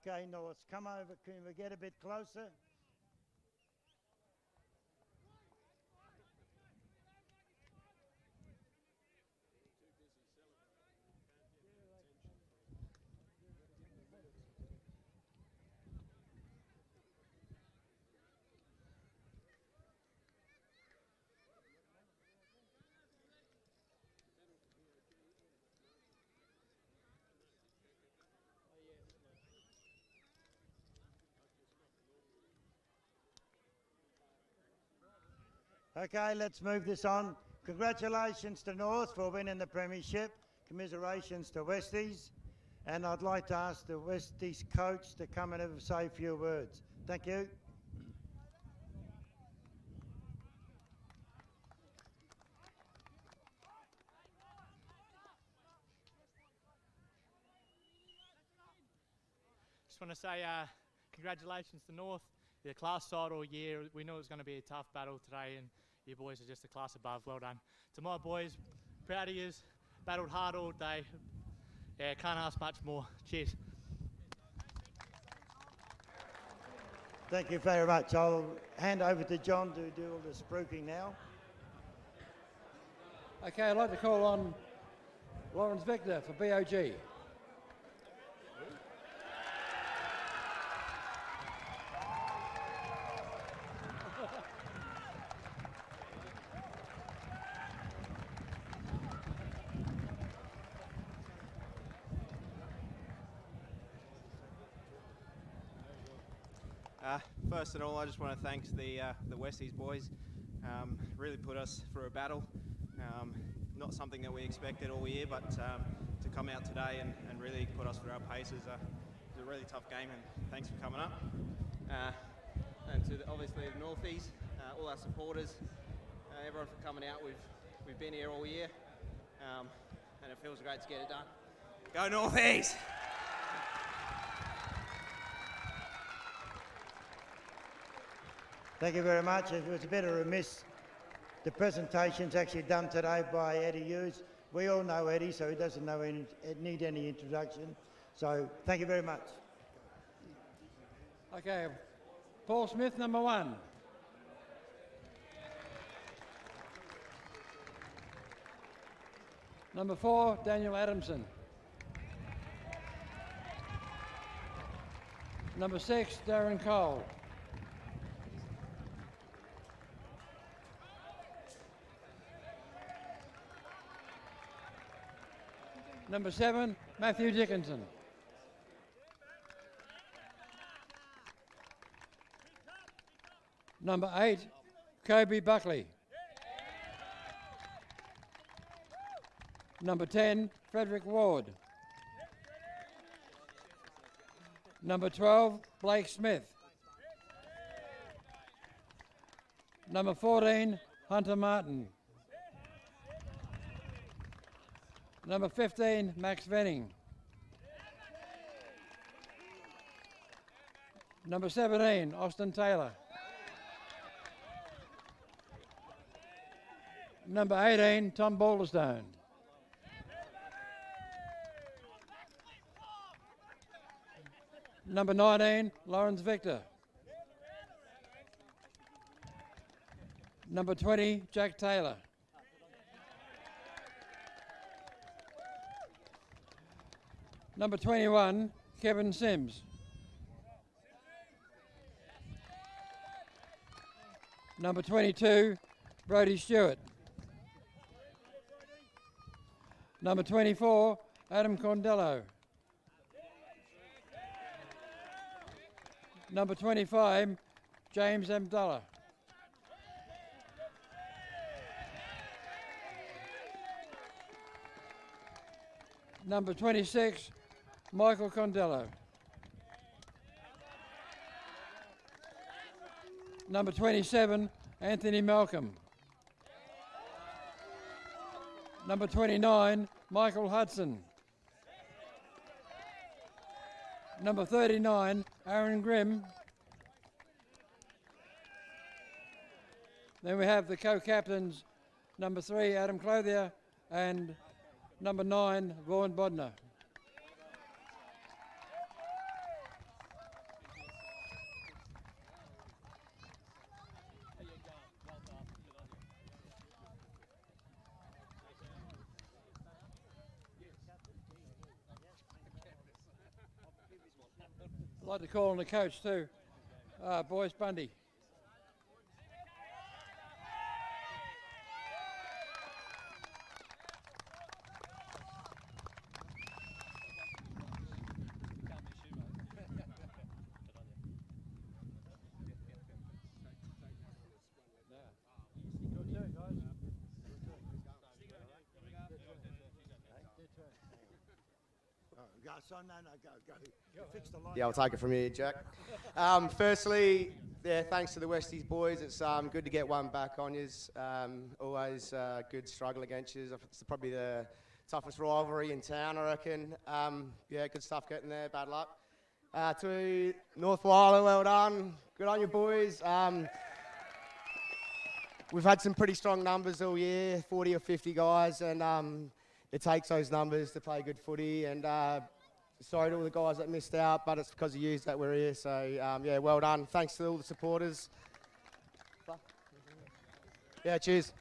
Okay, North, come over. Can we get a bit closer? Okay, let's move this on. Congratulations to North for winning the premiership. Commiserations to Westies. And I'd like to ask the Westies coach to come and say a few words. Thank you. Just want to say congratulations to North. They're a class side all year. We knew it was going to be a tough battle today, and you boys are just a class above. Well done. To my boys, proud of yous. Battled hard all day. Yeah, can't ask much more. Cheers. Thank you very much. I'll hand over to John to do all the spruiking now. Okay, I'd like to call on Lawrence Victor for BOG. First of all, I just want to thank the Westies boys. Really put us through a battle. Not something that we expected all year, but to come out today and really put us through our paces. It was a really tough game, and thanks for coming up. And to obviously the Northies, all our supporters, everyone for coming out. We've been here all year, and it feels great to get it done. Go Northies! Thank you very much. It was a bit of a remiss. The presentation's actually done today by Eddie Hughes. We all know Eddie, so he doesn't need any introduction. So thank you very much. Okay, Paul Smith, number 1. Number 4, Daniel Adamson. Number 6, Darren Cole. Number 7, Matthew Dickinson. Number 8, Kobe Buckley. Number 10, Frederick Ward. Number 12, Blake Smith. Number 14, Hunter Martin. Number 15, Max Venning. Number 17, Austin Taylor. Number 18, Tom Balderstone. Number 19, Lawrence Victor. Number 20, Jack Taylor. Number 21, Kevin Sims. Number 22, Brodie Stewart. Number 24, Adam Condello. Number 25, James Abdullah. Number 26, Michael Condello. Number 27, Anthony Malcolm. Number 29, Michael Hudson. Number 39, Aaron Grimm. Then we have the co-captains, number 3, Adam Clothier, and number 9, Vaughan Bodner. I'd like to call on the coach too, Boyce Bundy. Yeah, I'll take it from here, Jack. Firstly, yeah, thanks to the Westies boys. It's good to get one back on yous. Always good struggle against yous. It's probably the toughest rivalry in town, I reckon. Yeah, good stuff getting there. Bad luck. To North Whyalla, well done. Good on you, boys. We've had some pretty strong numbers all year, 40 or 50 guys, and it takes those numbers to play good footy. And sorry to all the guys that missed out, but it's because of you that we're here. So, yeah, well done. Thanks to all the supporters. Yeah, cheers.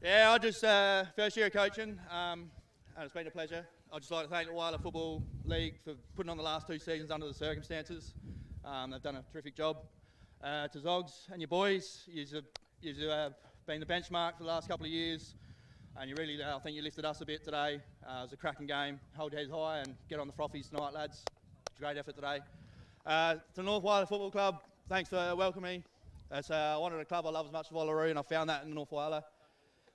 Yeah, I just, first year of coaching, and it's been a pleasure. I'd just like to thank the Whyalla Football League for putting on the last 2 seasons under the circumstances. They've done a terrific job. To Zogs and your boys, you've been the benchmark for the last couple of years. And you really, I think you lifted us a bit today. It was a cracking game. Hold your heads high and get on the frothies tonight, lads. Great effort today. To North Whyalla Football Club, thanks for welcoming me. I wanted a club I love as much as Wallaroo, and I found that in North Whyalla.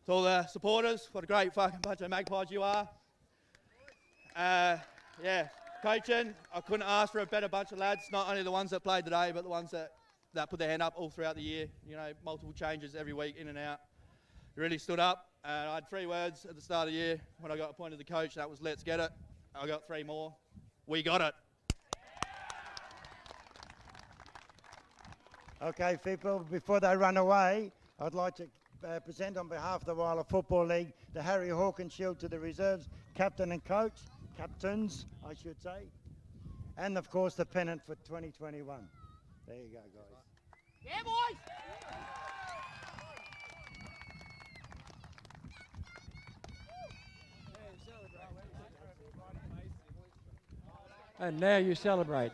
To all the supporters, what a great fucking bunch of magpies you are. Yeah, coaching, I couldn't ask for a better bunch of lads. Not only the ones that played today, but the ones that put their hand up all throughout the year. You know, multiple changes every week, in and out. Really stood up. I had 3 words at the start of the year when I got appointed the coach. That was, let's get it. I got 3 more. We got it. Okay, people, before they run away, I'd like to present on behalf of the Whyalla Football League the Harry Hawkins Shield to the reserves captain and coach, captains, I should say, and of course the pennant for 2021. There you go, guys. Yeah, boys! And now you celebrate.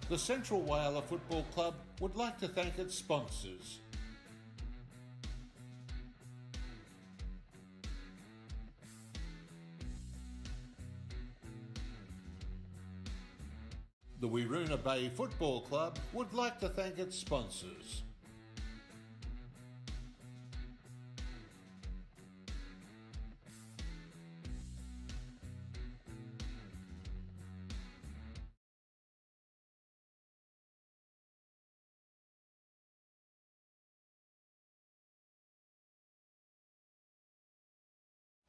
the Central Whyalla Football Club would like to thank its sponsors. The Whyalla Bay Football Club would like to thank its sponsors.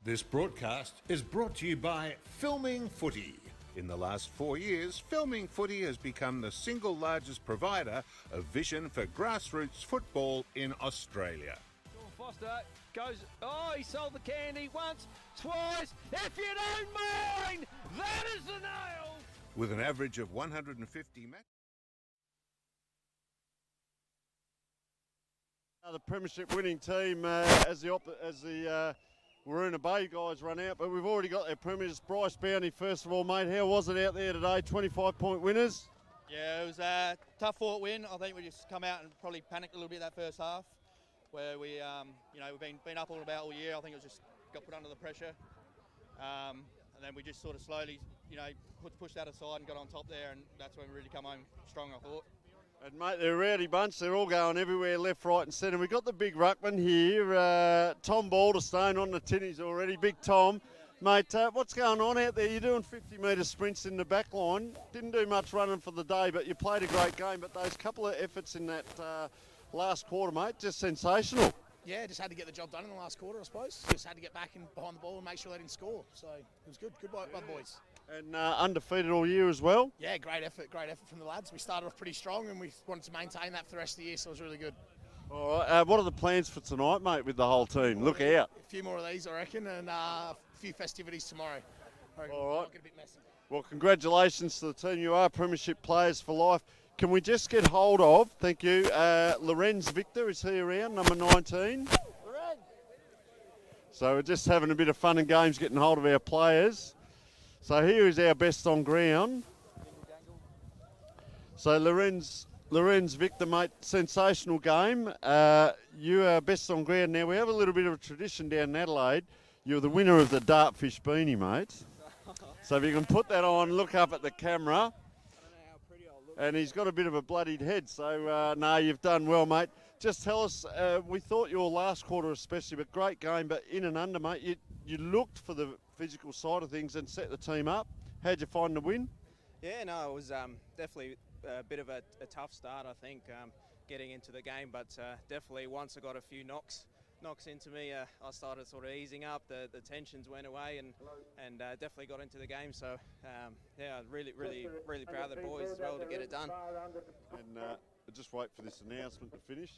This broadcast is brought to you by Filming Footy. In the last 4 years, Filming Footy has become the single largest provider of vision for grassroots football in Australia. Sean Foster goes, oh, he sold the candy once, twice. If you don't mind, that is the nail. With an average of 150 matches. The premiership winning team as the Whyalla Bay guys run out, but we've already got their premiers. Bryce Bounty, first of all, mate, how was it out there today? 25-point winners? Yeah, it was a tough fought win. I think we just come out and probably panicked a little bit that first half, where we, we've been up all about all year. I think it was just got put under the pressure, and then we just sort of slowly, pushed that aside and got on top there, and that's when we really come home strong, I thought. And mate, they're a rowdy bunch. They're all going everywhere, left, right and centre. We've got the big ruckman here, Tom Balderstone on the tinnies already. Big Tom. Mate, what's going on out there? You're doing 50-metre sprints in the back line. Didn't do much running for the day, but you played a great game. But those couple of efforts in that last quarter, mate, just sensational. Yeah, just had to get the job done in the last quarter, I suppose. Just had to get back in behind the ball and make sure they didn't score. So it was good. Good by the boys. And undefeated all year as well? Yeah, great effort from the lads. We started off pretty strong and we wanted to maintain that for the rest of the year, so it was really good. All right, what are the plans for tonight, mate, with the whole team? Look out. A few more of these, I reckon, and a few festivities tomorrow. All right. Get a bit messy. Well, congratulations to the team. You are premiership players for life. Can we just get hold of, thank you, Lorenz Victor, is he around, number 19? So we're just having a bit of fun and games getting hold of our players. So here is our best on ground. So Lorenz Victor, mate, sensational game. You are best on ground. Now we have a little bit of a tradition down in Adelaide. You're the winner of the Dartfish beanie, mate. So if you can put that on, look up at the camera. And he's got a bit of a bloodied head. So no, you've done well, mate. Just tell us, we thought your last quarter especially, but great game, but in and under, mate, you looked for the physical side of things and set the team up. How'd you find the win? Yeah, no, it was definitely a bit of a tough start, I think, getting into the game, but definitely once I got a few knocks into me, I started sort of easing up, the tensions went away and definitely got into the game. So yeah, really proud of the boys as well to get it done. And just wait for this announcement to finish.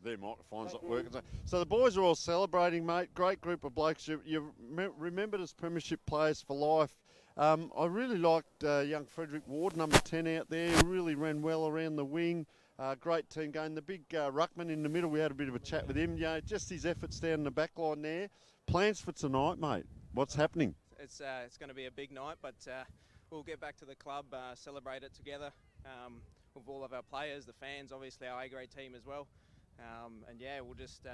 Their microphone's not working. So the boys are all celebrating, mate. Great group of blokes. You remembered as premiership players for life. I really liked young Frederick Ward, number 10 out there. Really ran well around the wing. Great team game. The big ruckman in the middle, we had a bit of a chat with him. Just his efforts down the back line there. Plans for tonight, mate? What's happening? It's going to be a big night, but we'll get back to the club, celebrate it together with all of our players, the fans, obviously our A-grade team as well. And yeah, we'll just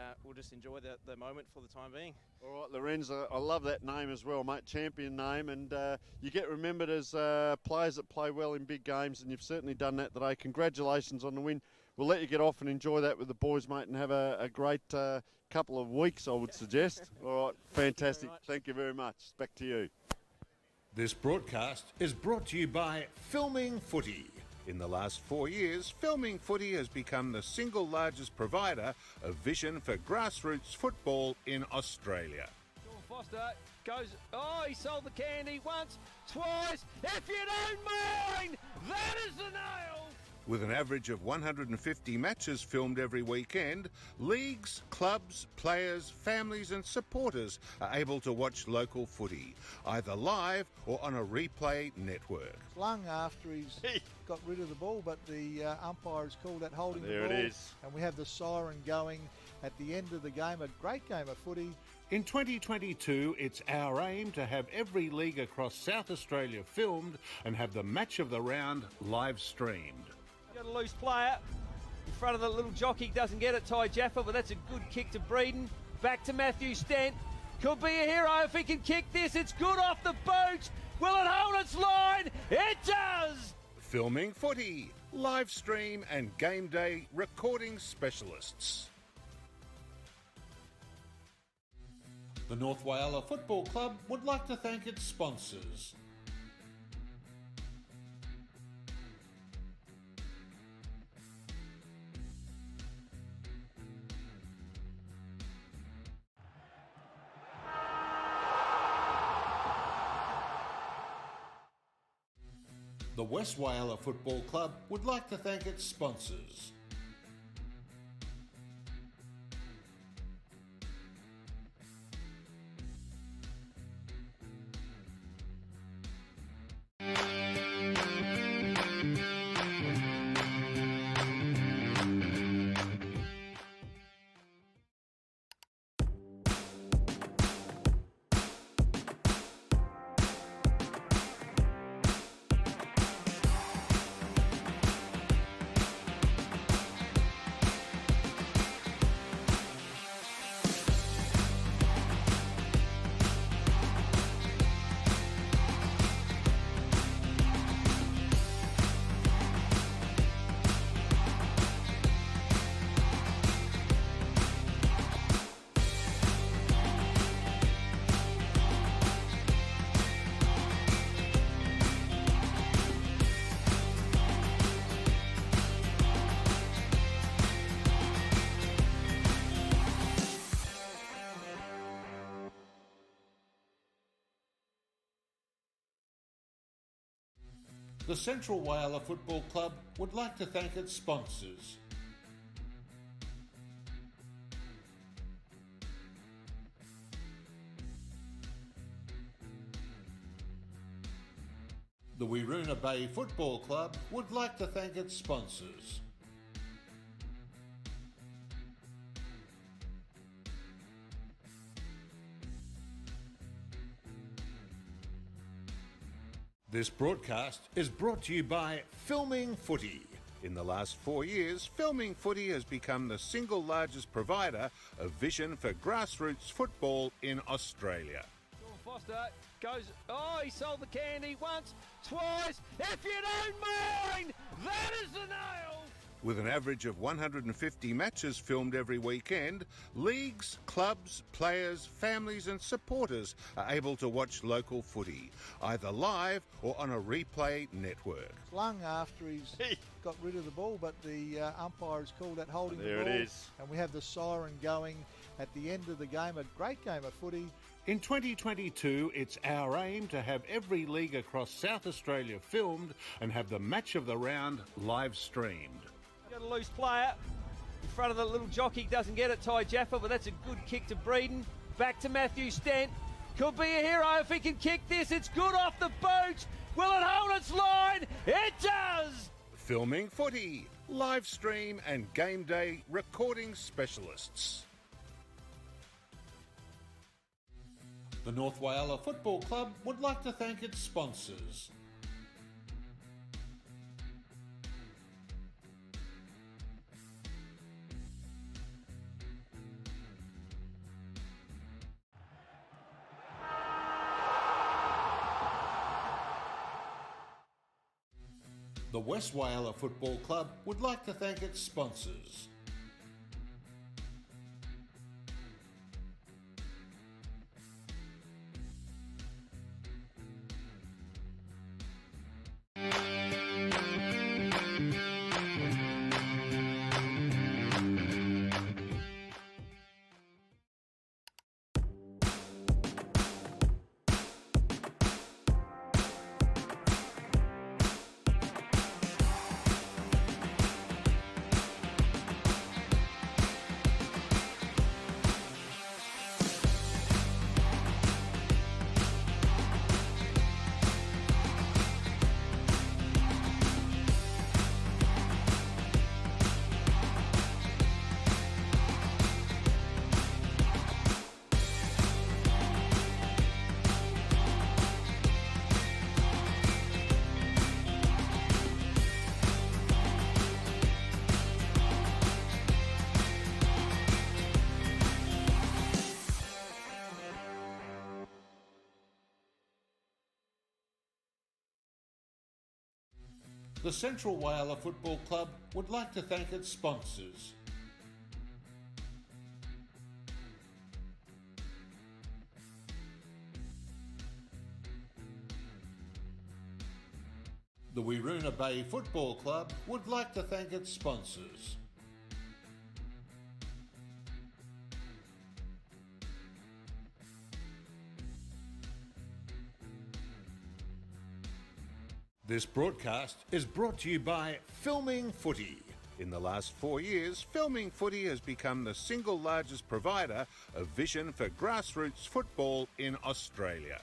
enjoy the moment for the time being. All right, Lorenz, I love that name as well, mate. Champion name, and you get remembered as players that play well in big games, and you've certainly done that today. Congratulations on the win. We'll let you get off and enjoy that with the boys, mate, and have a great couple of weeks, I would suggest. All right, fantastic. Thank you very much. Back to you. This broadcast is brought to you by Filming Footy. In the last 4 years, Filming Footy has become the single largest provider of vision for grassroots football in Australia. Sean Foster goes, oh, he sold the candy once, twice. If you don't mind, that is the nail. With an average of 150 matches filmed every weekend, leagues, clubs, players, families and supporters are able to watch local footy, either live or on a replay network. Lung after he's got rid of the ball, but the umpire has called that holding there the ball. There it is. And we have the siren going at the end of the game. A great game of footy. In 2022, it's our aim to have every league across South Australia filmed and have the match of the round live streamed. Got a loose player in front of the little jockey, doesn't get it, Ty Jaffa, but that's a good kick to Breeden. Back to Matthew Stent. Could be a hero if he can kick this. It's good off the boot. Will it hold its line? It does! Filming footy, live stream and game day recording specialists. The North Whyalla Football Club would like to thank its sponsors. The West Whyalla Football Club would like to thank its sponsors. The Central Whyalla Football Club would like to thank its sponsors. The Whyalla Bay Football Club would like to thank its sponsors. This broadcast is brought to you by Filming Footy. In the last 4 years, Filming Footy has become the single largest provider of vision for grassroots football in Australia. Sean Foster goes, oh, he sold the candy once, twice. If you don't mind, that is the nail. With an average of 150 matches filmed every weekend, leagues, clubs, players, families and supporters are able to watch local footy, either live or on a replay network. Lung after he's got rid of the ball, but the umpire has called that holding the ball. There it is. And we have the siren going at the end of the game. A great game of footy. In 2022, it's our aim to have every league across South Australia filmed and have the match of the round live streamed. Got a loose player in front of the little jockey, doesn't get it, Ty Jaffa, but that's a good kick to Breeden. Back to Matthew Stent. Could be a hero if he can kick this. It's good off the boot. Will it hold its line? It does! Filming footy, live stream and game day recording specialists. The North Whyalla Football Club would like to thank its sponsors. The West Whyalla Football Club would like to thank its sponsors. The Central Whyalla Football Club would like to thank its sponsors. The Whyalla Bay Football Club would like to thank its sponsors. This broadcast is brought to you by Filming Footy. In the last 4 years, Filming Footy has become the single largest provider of vision for grassroots football in Australia.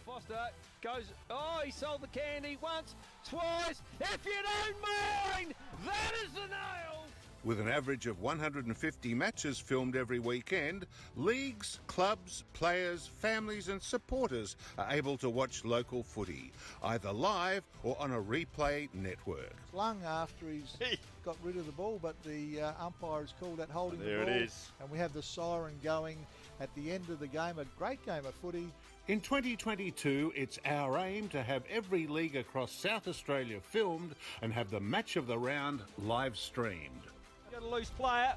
Foster goes, oh, he sold the candy once, twice. If you don't mind, that is the nail. With an average of 150 matches filmed every weekend, leagues, clubs, players, families and supporters are able to watch local footy, either live or on a replay network. Lung after he's got rid of the ball, but the umpire has called that holding the ball. There it is. And we have the siren going at the end of the game, a great game of footy. In 2022, it's our aim to have every league across South Australia filmed and have the match of the round live streamed. Got a loose player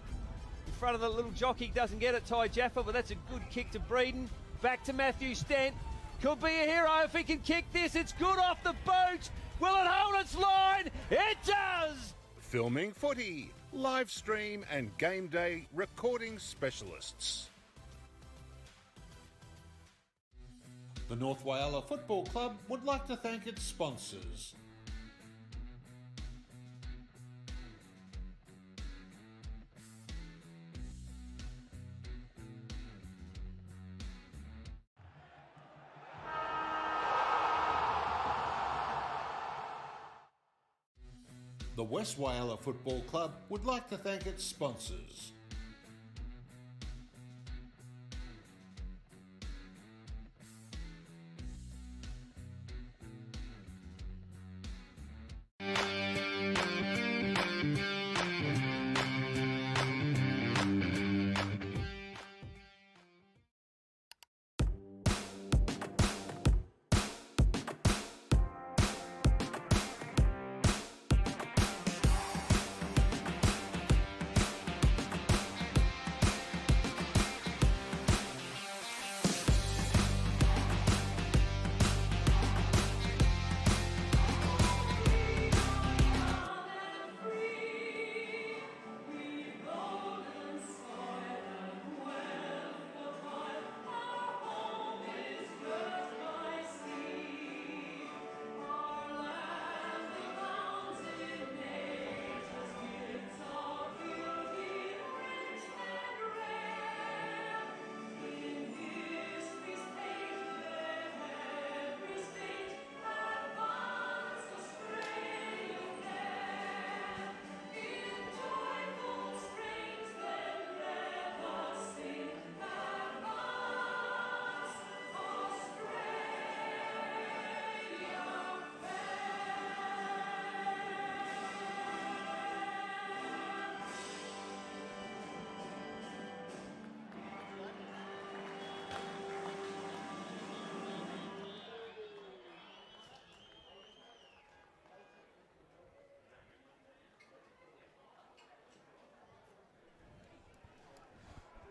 in front of the little jockey, doesn't get it, Ty Jaffa, but that's a good kick to Breeden. Back to Matthew Stent. Could be a hero if he can kick this. It's good off the boot. Will it hold its line? It does! Filming Footy, live stream and game day recording specialists. The North Whyalla Football Club would like to thank its sponsors. The West Whyalla Football Club would like to thank its sponsors.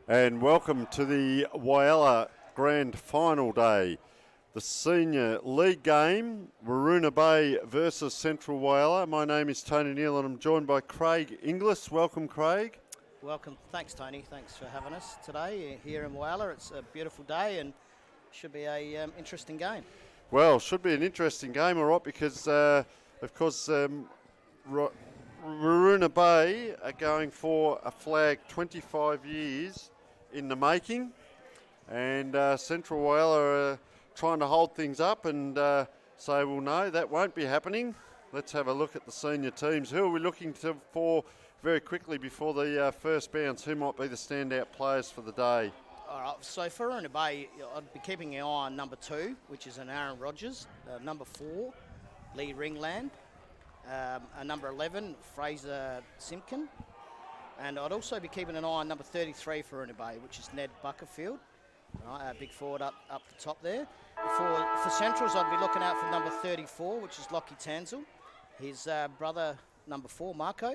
And welcome to the Whyalla Grand Final Day. The Senior League game, Whyalla Bay versus Central Whyalla. My name is Tony Neal and I'm joined by Craig Inglis. Welcome, Craig. Welcome. Thanks, Tony. Thanks for having us today here in Whyalla. It's a beautiful day and should be a interesting game. Well, should be an interesting game, all right, because, of course, Whyalla Bay are going for a flag 25 years in the making, and Central Whyalla are trying to hold things up, and so we'll know that won't be happening. Let's have a look at the senior teams. Who are we looking for very quickly before the first bounce? Who might be the standout players for the day? All right, so for Whyalla Bay, I'd be keeping an eye on number 2, which is an Aaron Rogers, number 4, Lee Ringland, number 11, Fraser Simpkin, and I'd also be keeping an eye on number 33 for Whyalla Bay, which is Ned Buckerfield, right, big forward up the top there. For Centrals, I'd be looking out for number 34, which is Lockie Tanzel. His brother, number 4, Marco.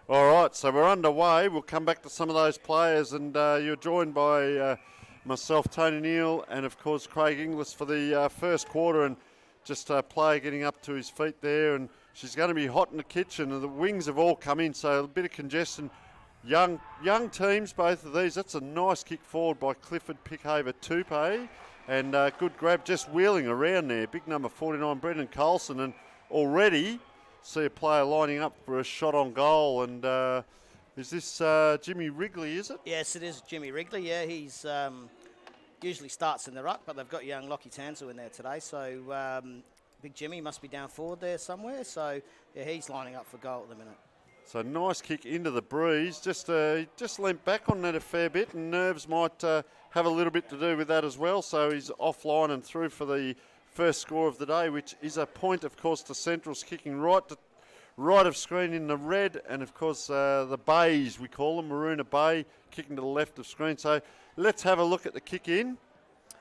All right, so we're underway. We'll come back to some of those players, and you're joined by myself, Tony Neal, and of course Craig Inglis for the first quarter, and just a player getting up to his feet there, and she's going to be hot in the kitchen, and the wings have all come in, so a bit of congestion. Young teams, both of these. That's a nice kick forward by Clifford Pickhaver Tupe, and good grab, just wheeling around there. Big number 49, Brendan Colson, and already see a player lining up for a shot on goal, and is this Jimmy Wrigley, is it? Yes, it is Jimmy Wrigley, yeah. He's usually starts in the ruck, but they've got young Lockie Tansel in there today, so Big Jimmy must be down forward there somewhere, so yeah, he's lining up for goal at the minute. So nice kick into the breeze. Just leant back on that a fair bit, and nerves might have a little bit to do with that as well. So he's offline and through for the first score of the day, which is a point, of course, to Central's kicking right of screen in the red, and of course the bays, we call them, Maroona Bay, kicking to the left of screen. So let's have a look at the kick in,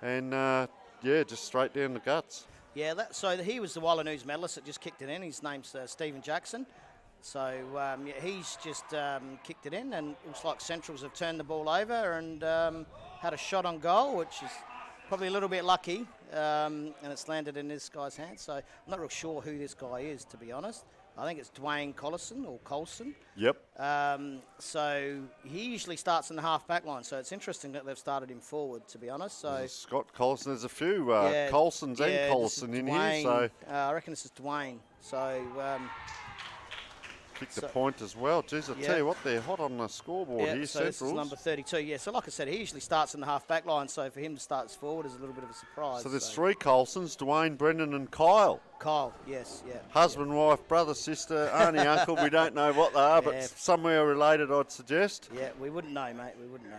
and just straight down the guts. Yeah, so he was the Whyalla News medalist that just kicked it in. His name's Stephen Jackson. So he's just kicked it in, and looks like Centrals have turned the ball over and had a shot on goal, which is probably a little bit lucky, and it's landed in this guy's hands. So I'm not real sure who this guy is, to be honest. I think it's Dwayne Collison or Colson. Yep. So he usually starts in the half-back line, so it's interesting that they've started him forward, to be honest. So Scott Collison, there's a few Colsons and Collison in here. So I reckon this is Dwayne. So kick the point as well. Jeez, I tell you what, they're hot on the scoreboard here, so Centrals. This is number 32. Yeah, so like I said, he usually starts in the half-back line, so for him to start forward is a little bit of a surprise. So there's 3 Colsons, Dwayne, Brendan and Kyle. Kyle, yes, yeah. Husband, wife, brother, sister, auntie, uncle, we don't know what they are, but somewhere related, I'd suggest. Yeah, we wouldn't know, mate, we wouldn't know,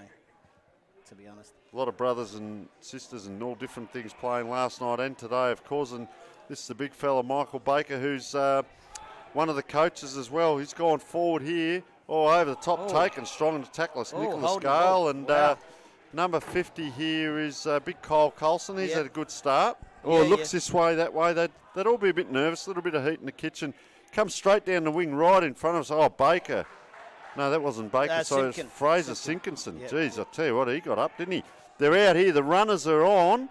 to be honest. A lot of brothers and sisters and all different things playing last night and today, of course, and this is the big fella, Michael Baker, who's one of the coaches as well. He's gone forward here, over the top, taken strong to tackle Nicholas Gale, and number 50 here is Big Kyle Colson. He's had a good start. Looks this way, that way. They'd all be a bit nervous, a little bit of heat in the kitchen. Comes straight down the wing right in front of us. Oh, Baker. No, that wasn't Baker. Sorry, it was Fraser Sinkinson. Yep. Jeez, I tell you what, he got up, didn't he? They're out here. The runners are on.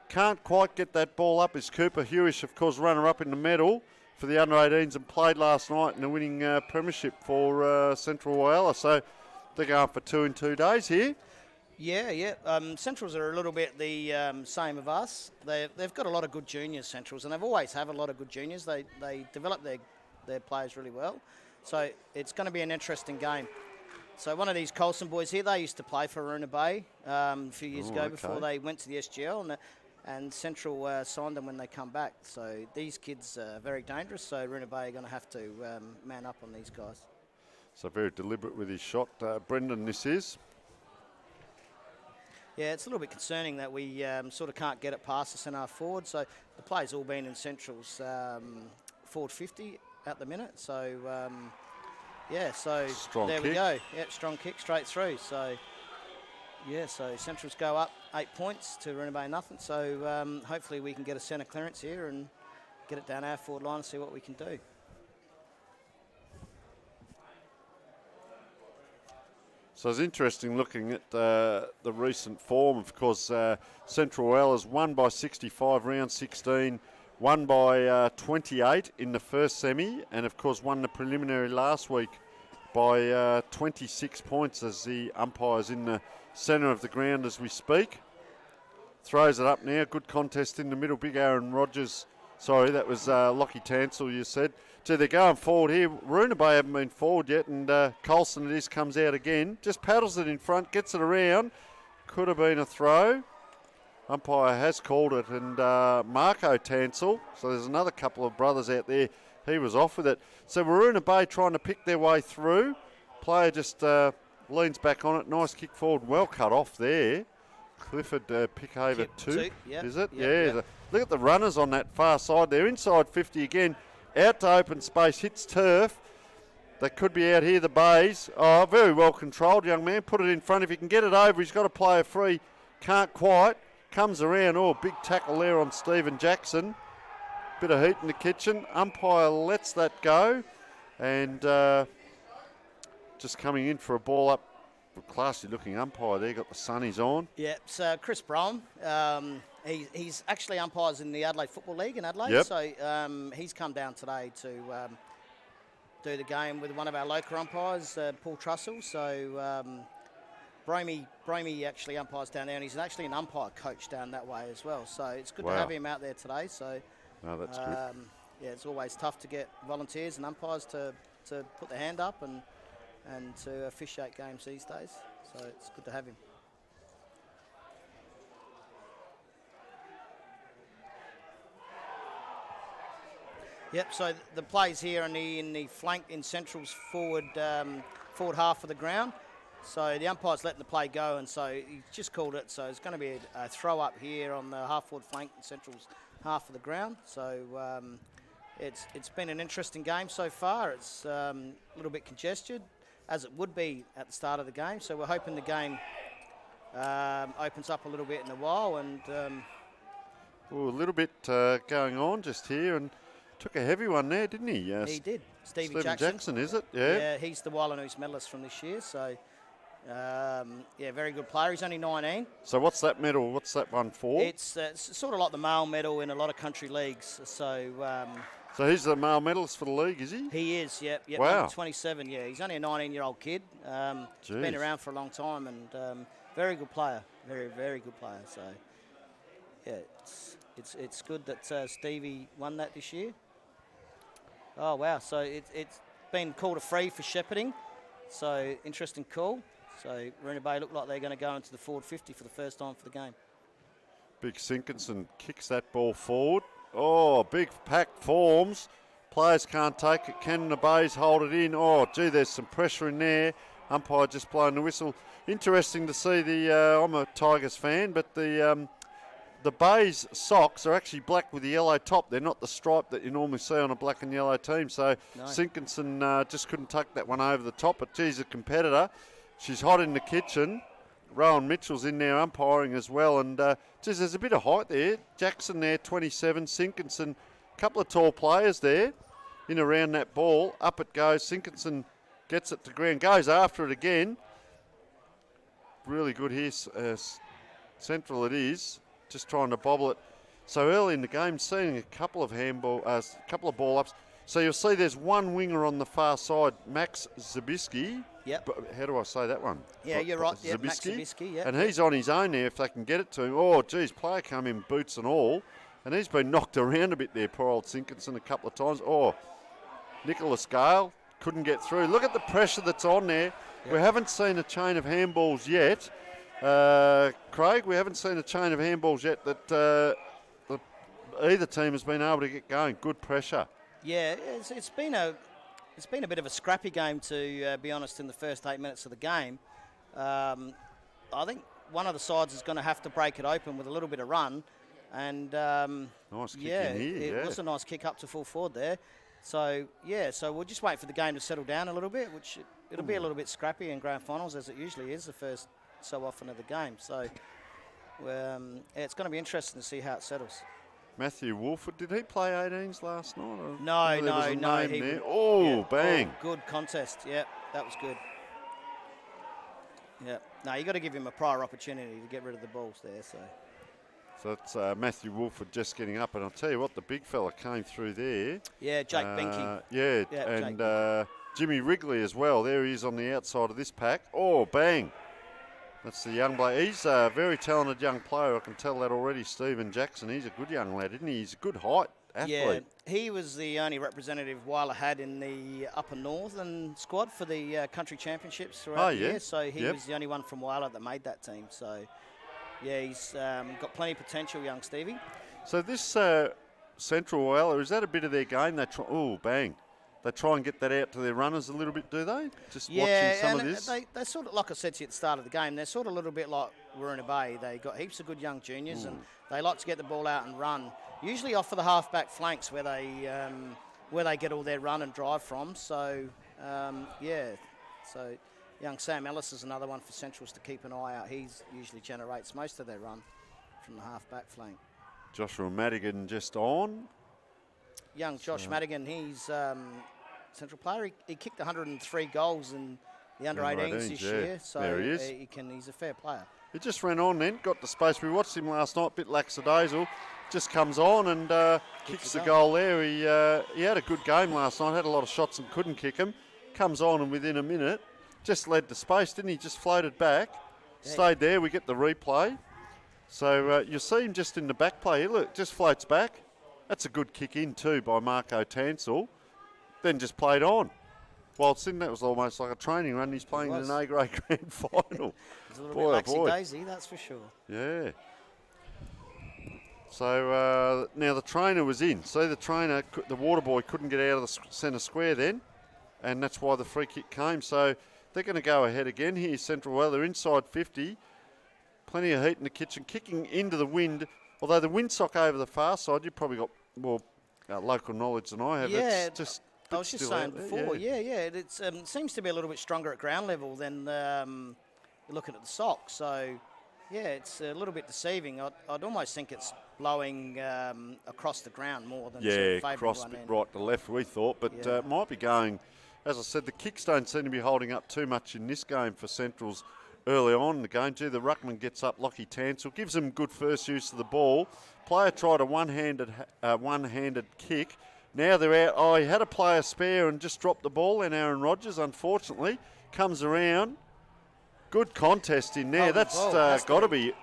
Can't quite get that ball up. Is Cooper Hewish, of course, runner-up in the medal for the under-18s and played last night in the winning premiership for Central Whyalla. So they're going for 2 in 2 days here. Yeah. Centrals are a little bit the same of us. They've got a lot of good juniors, Centrals, and they've always have a lot of good juniors. They develop their players really well. So it's going to be an interesting game. So one of these Colson boys here, they used to play for Maroona Bay a few years ago before they went to the SGL, and Central signed them when they come back. So these kids are very dangerous, so Maroona Bay are going to have to man up on these guys. So very deliberate with his shot. Brendan, this is. Yeah, it's a little bit concerning that we sort of can't get it past the centre forward. So the play's all been in Central's forward 50 at the minute. So, so strong there kick. we go. Yeah, strong kick straight through. So, so Central's go up 8 points to Maroona Bay nothing. So hopefully we can get a centre clearance here and get it down our forward line and see what we can do. So it's interesting looking at the recent form. Of course, Central Whyalla won by 65, round 16, won by 28 in the first semi, and of course won the preliminary last week by 26 points as the umpire's in the centre of the ground as we speak. Throws it up now, good contest in the middle, big Aaron Rogers. Sorry, that was Lockie Tansel, you said. So they're going forward here. Maroona Bay haven't been forward yet, and Colson it is, comes out again. Just paddles it in front, gets it around. Could have been a throw. Umpire has called it, and Marco Tansel. So there's another couple of brothers out there. He was off with it. So Maroona Bay trying to pick their way through. Player just leans back on it. Nice kick forward. Well cut off there. Clifford Pickhaver 2, is it? Yeah. Look at the runners on that far side. They're inside 50 again. Out to open space, hits turf. They could be out here, the bays. Oh, very well controlled, young man. Put it in front. If he can get it over, he's got to play a free. Can't quite. Comes around. Oh, big tackle there on Stephen Jackson. bit of heat in the kitchen. Umpire lets that go, and just coming in for a ball up. Classy looking umpire there, got the sunnies on. Yeah, it's Chris Brown. He's actually umpires in the Adelaide Football League in Adelaide. Yep. So he's come down today to do the game with one of our local umpires, Paul Trussell. So Bromey actually umpires down there, and he's actually an umpire coach down that way as well. So it's good to have him out there today. So no, that's good. Yeah, it's always tough to get volunteers and umpires to put their hand up and to officiate games these days. So it's good to have him. Yep, so the plays here in the flank in Central's forward half of the ground. So the umpire's letting the play go, and so he just called it. So it's going to be a throw up here on the half-forward flank in Central's half of the ground. So it's been an interesting game so far. It's a little bit congested, as it would be at the start of the game. So we're hoping the game opens up a little bit in a while. And a little bit going on just here, and took a heavy one there, didn't he? He did. Stephen Jackson, is it? Yeah. Yeah, he's the Whyalla News medalist from this year. So, yeah, very good player. He's only 19. So what's that medal? What's that one for? It's sort of like the male medal in a lot of country leagues. So... so he's the male medalist for the league, is he? He is, yep. Wow. Number 27, yeah. He's only a 19-year-old kid. He's been around for a long time, and very good player. Very, very good player. So, yeah, it's good that Stevie won that this year. Oh, wow. So it's been called a free for shepherding. So, interesting call. So, Marina Bay look like they're going to go into the forward 50 for the first time for the game. Big Sinkinson kicks that ball forward. Oh, big pack forms. Players can't take it. Can the Bays hold it in? Oh, gee, there's some pressure in there. Umpire just blowing the whistle. Interesting to see I'm a Tigers fan, but the Bays socks are actually black with the yellow top. They're not the stripe that you normally see on a black and yellow team. So no. Sinkinson just couldn't tuck that one over the top. But geez, a competitor. She's hot in the kitchen. Rowan Mitchell's in there umpiring as well. And geez, there's a bit of height there. Jackson there, 27. Sinkinson, a couple of tall players there in around that ball. Up it goes. Sinkinson gets it to ground. Goes after it again. Really good here. Central it is. Just trying to bobble it. So early in the game, seeing a couple of ball ups. So you'll see there's one winger on the far side, Max Zabisky. Yep. How do I say that one? Yeah, you're right. Yep, Max Zabisky, yep. And he's on his own there if they can get it to him. Oh, geez, player come in, boots and all. And he's been knocked around a bit there, poor old Sinkinson, a couple of times. Oh, Nicholas Gale couldn't get through. Look at the pressure that's on there. Yep. We haven't seen a chain of handballs yet. Craig, we haven't seen a chain of handballs yet that either team has been able to get going. Good pressure. Yeah, it's been a bit of a scrappy game, to be honest, in the first 8 minutes of the game. I think one of the sides is going to have to break it open with a little bit of run. And nice kick in here. It was a nice kick up to full forward there. So, so we'll just wait for the game to settle down a little bit, which it'll be a little bit scrappy in grand finals, as it usually is the first so often of the game. So it's going to be interesting to see how it settles. Matthew Wolford, did he play 18s last night? No. Bang. Oh, good contest. Yep, that was good. Yep. No, you got to give him a prior opportunity to get rid of the balls there. So it's Matthew Wolford just getting up, and I'll tell you what, the big fella came through there. Yeah, Jake Binky. And Jimmy Wrigley as well. There he is on the outside of this pack. Oh, bang. That's the young player. He's a very talented young player. I can tell that already. Stephen Jackson, he's a good young lad, isn't he? He's a good height athlete. Yeah, he was the only representative Whyalla had in the upper northern squad for the country championships throughout the year. So he was the only one from Whyalla that made that team. So, yeah, he's got plenty of potential, young Stevie. So this Central Whyalla, is that a bit of their game? Bang. They try and get that out to their runners a little bit, do they? Just watching some of this? They sort of, like I said to you at the start of the game, they're sort of a little bit like Waruna Bay. They got heaps of good young juniors, and they like to get the ball out and run, usually off of the half-back flanks where they get all their run and drive from. So, so young Sam Ellis is another one for Centrals to keep an eye out. He usually generates most of their run from the half-back flank. Joshua Madigan just on. young Josh Madigan, he's Central player. He kicked 103 goals in the under-18s this year, so there he is. He's a fair player. He just ran on then, got the space. We watched him last night, a bit lackadaisical. Just comes on and kicks the goal there. He had a good game last night, had a lot of shots and couldn't kick them. Comes on and within a minute, just led to space, didn't he? Just floated back, stayed there. We get the replay. So you see him just in the back play. Look, just floats back. That's a good kick in too by Marco Tansel. Then just played on. Well, that was almost like a training run. He's playing in an A-grade grand final. It's a little bit laxy-daisy, that's for sure. Yeah. So now the trainer was in. See, the trainer, the water boy, couldn't get out of the centre square then, and that's why the free kick came. So they're going to go ahead again here, Central Whyalla. They're inside 50. Plenty of heat in the kitchen, kicking into the wind. Although the windsock over the far side, you've probably got more local knowledge than I have. Yeah, it's just I was just saying before, it seems to be a little bit stronger at ground level than you're looking at the sock. So, yeah, it's a little bit deceiving. I'd almost think it's blowing across the ground more than across right to left, we thought. But it might be going, as I said, the kicks don't seem to be holding up too much in this game for Central's early on in the game. The ruckman gets up, Lockie Tansel, gives him good first use of the ball. Player tried a one-handed kick. Now they're out. Oh, he had a player spare and just dropped the ball. And Aaron Rodgers, unfortunately, comes around. Good contest in there. That's got to be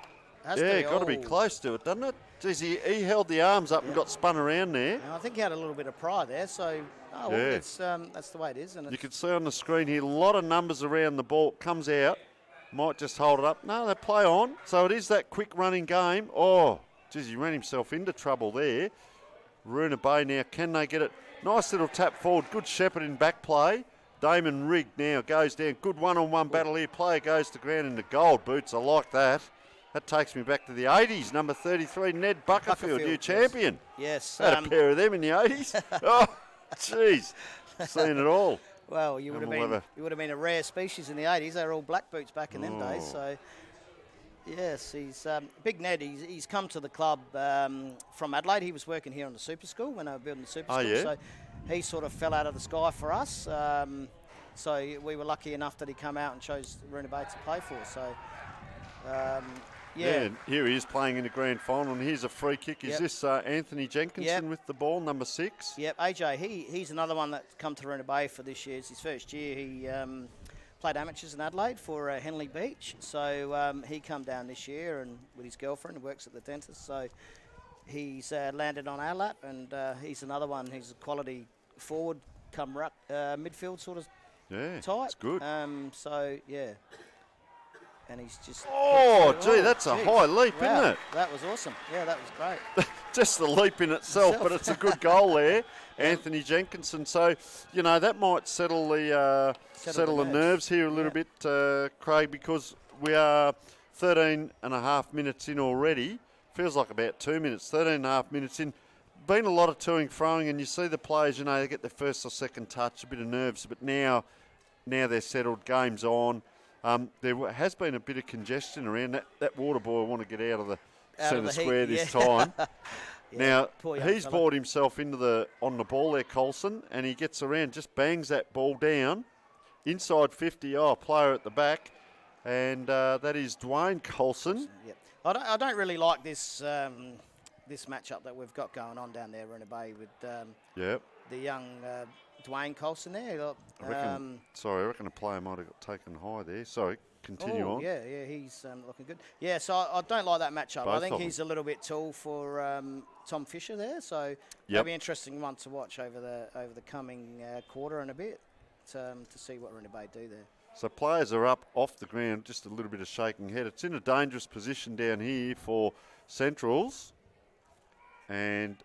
close to it, doesn't it? Geez, he held the arms up and got spun around there. I think he had a little bit of pride there. So, that's the way it is. And you can see on the screen here a lot of numbers around the ball. It comes out. Might just hold it up. No, they play on. So it is that quick running game. Oh, geez, he ran himself into trouble there. Runa Bay now, can they get it? Nice little tap forward, good shepherd in back play. Damon Rigg now goes down, good one-on-one battle here. Player goes to ground in the gold boots, I like that. That takes me back to the 80s, number 33, Ned Buckerfield, new champion. Yes. Had a pair of them in the 80s. Oh, jeez, seen it all. Well, you would have been a rare species in the 80s. They were all black boots back in them days, so... Yes, he's Big Ned. He's come to the club from Adelaide. He was working here on the super school when they were building the super school. Yeah. So he sort of fell out of the sky for us. So we were lucky enough that he come out and chose Runa Bay to play for. So and here he is playing in the grand final. And here's a free kick. Is this Anthony Jenkinson with the ball, number 6? Yep, AJ. He's another one that's come to Runa Bay for this year. It's his first year. He played amateurs in Adelaide for Henley Beach, so he come down this year and with his girlfriend who works at the dentist, so he's landed on our lap, and he's another one. He's a quality forward, come midfield sort of type. It's good. So yeah, and he's just that's a high leap, isn't it? That was awesome. Yeah, that was great. Just the leap in itself, but it's a good goal there. Anthony Jenkinson. So, that might settle the nerves here a little bit, Craig, because we are 13 and a half minutes in already. Feels like about 2 minutes, 13 and a half minutes in. Been a lot of toing, throwing, and you see the players, they get their first or second touch, a bit of nerves, but now they're settled, game's on. There has been a bit of congestion around. That water boy want to get out of the centre square this time. Now, he's brought himself on the ball there, Colson, and he gets around, just bangs that ball down. Inside 50, player at the back, and that is Dwayne Colson. Yep. I don't really like this this matchup that we've got going on down there in Runa Bay with the young Dwayne Colson there. I reckon a player might have got taken high there. Sorry, continue on. Yeah, he's looking good. Yeah, so I don't like that matchup. I think he's a little bit tall for Tom Fisher there, so it'll be an interesting one to watch over the coming quarter and a bit to see what Runa Bay do there. So players are up off the ground, just a little bit of shaking head. It's in a dangerous position down here for Centrals. And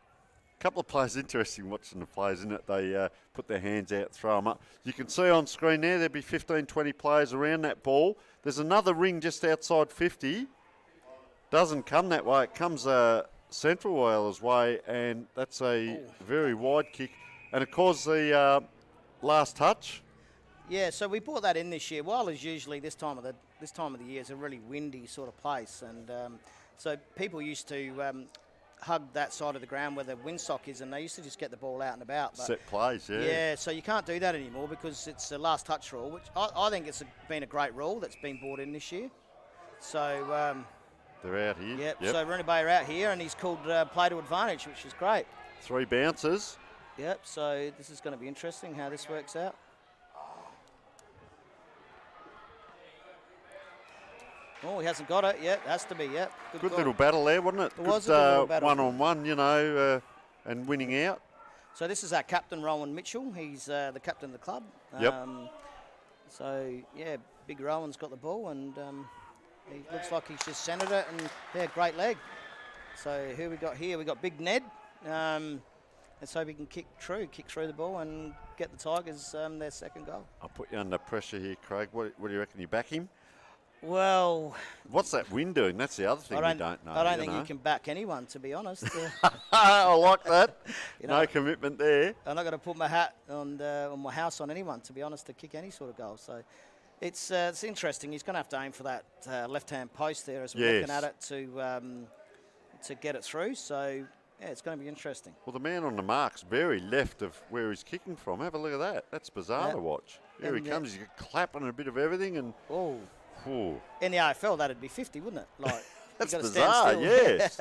a couple of players, interesting watching the players, isn't it? They put their hands out, throw them up. You can see on screen there'll be 15, 20 players around that ball. There's another ring just outside 50. Doesn't come that way. It comes Central Whyallah's way, and that's a very wide kick. And of course, the last touch. Yeah, so we brought that in this year. Whyallah's usually this time of the year is a really windy sort of place, and so people used to hug that side of the ground where the windsock is, and they used to just get the ball out and about. But Set plays, yeah. Yeah, so you can't do that anymore because it's a last touch rule, which I think it's been a great rule that's been brought in this year. So they're out here. Yep. So Rooney Bay are out here, and he's called play to advantage, which is great. 3 bounces. Yep. So this is going to be interesting how this works out. Oh, he hasn't got it yet. Has to be, yep. Good little battle there, wasn't it? It was a good little battle. One-on-one, you know, and winning out. So this is our captain, Rowan Mitchell. He's the captain of the club. Yep. So, yeah, Big Rowan's got the ball, and he looks like he's just centred it, and, yeah, great leg. So who we got here? We got Big Ned. Let's hope he can kick through the ball and get the Tigers their second goal. I'll put you under pressure here, Craig. What do you reckon? You back him? Well, what's that wind doing? That's the other thing we don't know. I don't think you can back anyone, to be honest. I like that. You know, no commitment there. I'm not going to put my hat on my house on anyone, to be honest, to kick any sort of goal. So it's interesting. He's going to have to aim for that left-hand post there as we're looking at it to get it through. So, yeah, it's going to be interesting. Well, the man on the mark's very left of where he's kicking from. Have a look at that. That's bizarre to watch. Here he comes. He's clapping a bit of everything and... Oh. Ooh. In the AFL, that'd be 50, wouldn't it? Like, that's bizarre, yes.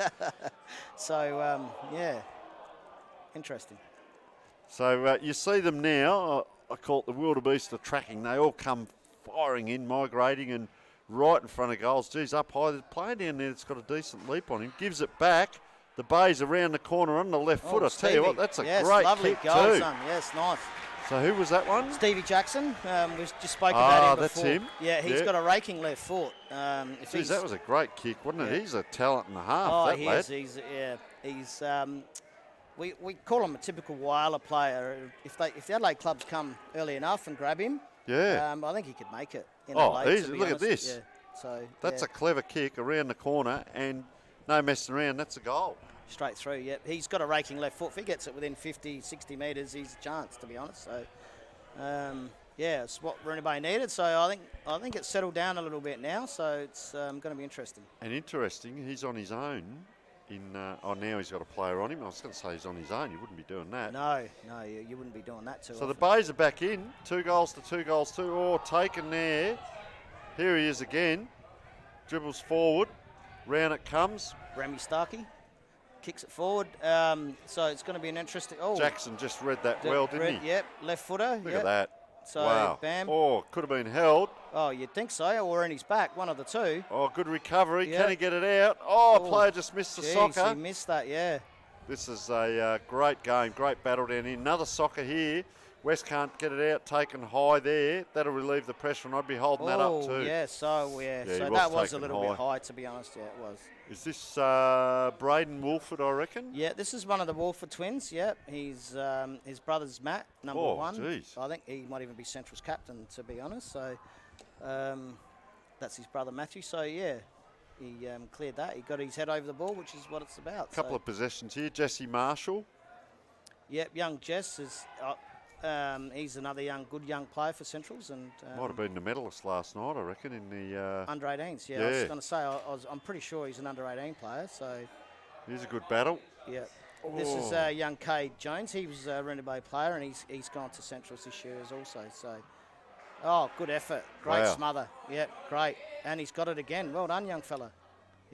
So, yeah, interesting. So you see them now. I call it the wildebeest of tracking. They all come firing in, migrating, and right in front of goals. Geez, up high. There's a player down there that's got a decent leap on him. Gives it back. The Bay's around the corner on the left foot. I tell you what, that's a great lovely kick goal, too. Son. Yes, nice. So who was that one? Stevie Jackson. We just spoke about him before. That's him. Yeah, he's got a raking left foot. Geez, that was a great kick, wasn't it? He's a talent and a half, that he lad. is. He's we call him a typical Whyalla player. If the Adelaide clubs come early enough and grab him, I think he could make it. Easy. Look at this. Yeah. So that's a clever kick around the corner and no messing around. That's a goal. Straight through, yep. He's got a raking left foot. If he gets it within 50, 60 metres, he's a chance, to be honest. So, it's what Rooney Bay needed. So I think it's settled down a little bit now. So it's going to be interesting. And interesting, he's on his own. Now he's got a player on him. I was going to say he's on his own. You wouldn't be doing that. No, you wouldn't be doing that too often. The Bays are back in. 2 goals to 2 goals to. Oh, taken there. Here he is again. Dribbles forward. Round it comes. Remy Starkey. Kicks it forward, so it's going to be an interesting... Oh, Jackson just read that well, didn't he? Yep, left footer. Look at that. So, wow. Bam. Oh, could have been held. Oh, you'd think so, or in his back, one of the two. Oh, good recovery. Yep. Can he get it out? Oh, player just missed the soccer. He missed that, yeah. This is a great game, great battle down here. Another soccer here. West can't get it out, taken high there. That'll relieve the pressure, and I'd be holding that up too. So that was a little bit high, to be honest. Yeah, it was. Is this Braden Wolford, I reckon? Yeah, this is one of the Wolford twins. Yeah, he's his brother's Matt, number 1. Geez. I think he might even be Central's captain, to be honest. So that's his brother Matthew. So yeah, he cleared that. He got his head over the ball, which is what it's about. A couple of possessions here. Jesse Marshall. Yep, young Jess is. He's another good young player for Centrals, and might have been the medalist last night, I reckon, in the under 18s. Yeah, I was going to say I'm pretty sure he's an under 18 player. So here's a good battle. Yeah, this is young Cade Jones. He was a Rooney Bay player, and he's gone to Centrals this year also. So, good effort, great smother. Yeah, great, and he's got it again. Well done, young fella.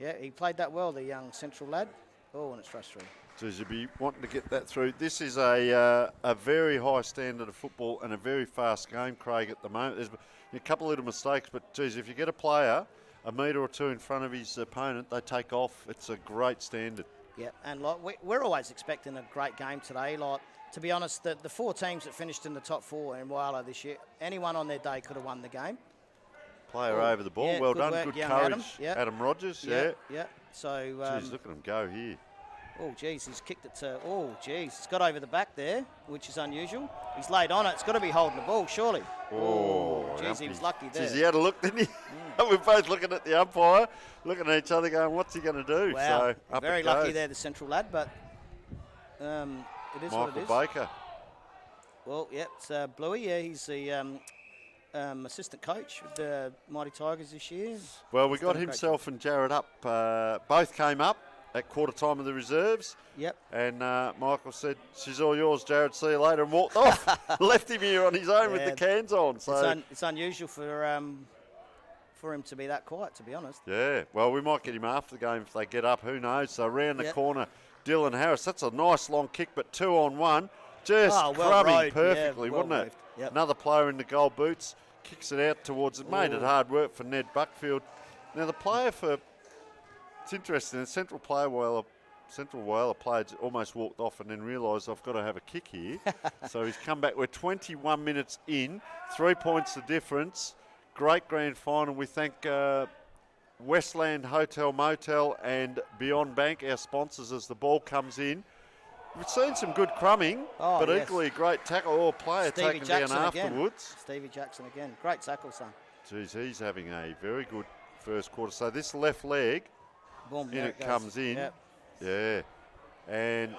Yeah, he played that well, the young Central lad. Oh, and it's rushed through. So you'll be wanting to get that through. This is a very high standard of football and a very fast game, Craig, at the moment. There's a couple of little mistakes, but, geez, if you get a player a metre or two in front of his opponent, they take off. It's a great standard. Yeah, and we're always expecting a great game today. To be honest, the 4 teams that finished in the top 4 in Whyalla this year, anyone on their day could have won the game. Player over the ball. Yeah, well good done. work, Good young courage. Adam. Yep. Adam Rogers, Yeah. So, geez, look at him go here. Oh, geez, he's kicked it to... Oh, geez, he's got over the back there, which is unusual. He's laid on it. It's got to be holding the ball, surely. Oh, geez, he was lucky there. Geez, he had a look, didn't he? We're both looking at the umpire, looking at each other going, what's he going to do? Wow, so very lucky there, the Central lad, but it is what it is. Michael Baker. Well, yeah, it's Bluey. Yeah, he's the assistant coach with the Mighty Tigers this year. Well, we got himself and Jared up. Both came up. at quarter time of the reserves. Yep. And Michael said, "She's all yours, Jared. See you later," and walked off. Left him here on his own with the cans on. So it's unusual for him to be that quiet, to be honest. Yeah. Well, we might get him after the game if they get up. Who knows? So around the corner, Dylan Harris. That's a nice long kick, but 2-on-1. Just crumbing perfectly, wasn't it? Yep. Another player in the goal boots. Kicks it out towards it. Made it hard work for Ned Buckfield. Now the player for... It's interesting. The Central Whyalla player almost walked off and then realised I've got to have a kick here. So he's come back. We're 21 minutes in. 3 points the difference. Great grand final. We thank Westland Hotel Motel and Beyond Bank, our sponsors, as the ball comes in. We've seen some good crumbing, but equally a great tackle or player Stevie taken Jackson down again. afterwards. Stevie Jackson again. Great tackle, son. Geez, he's having a very good first quarter. So this left leg, boom, in it comes in. Yep. Yeah. And,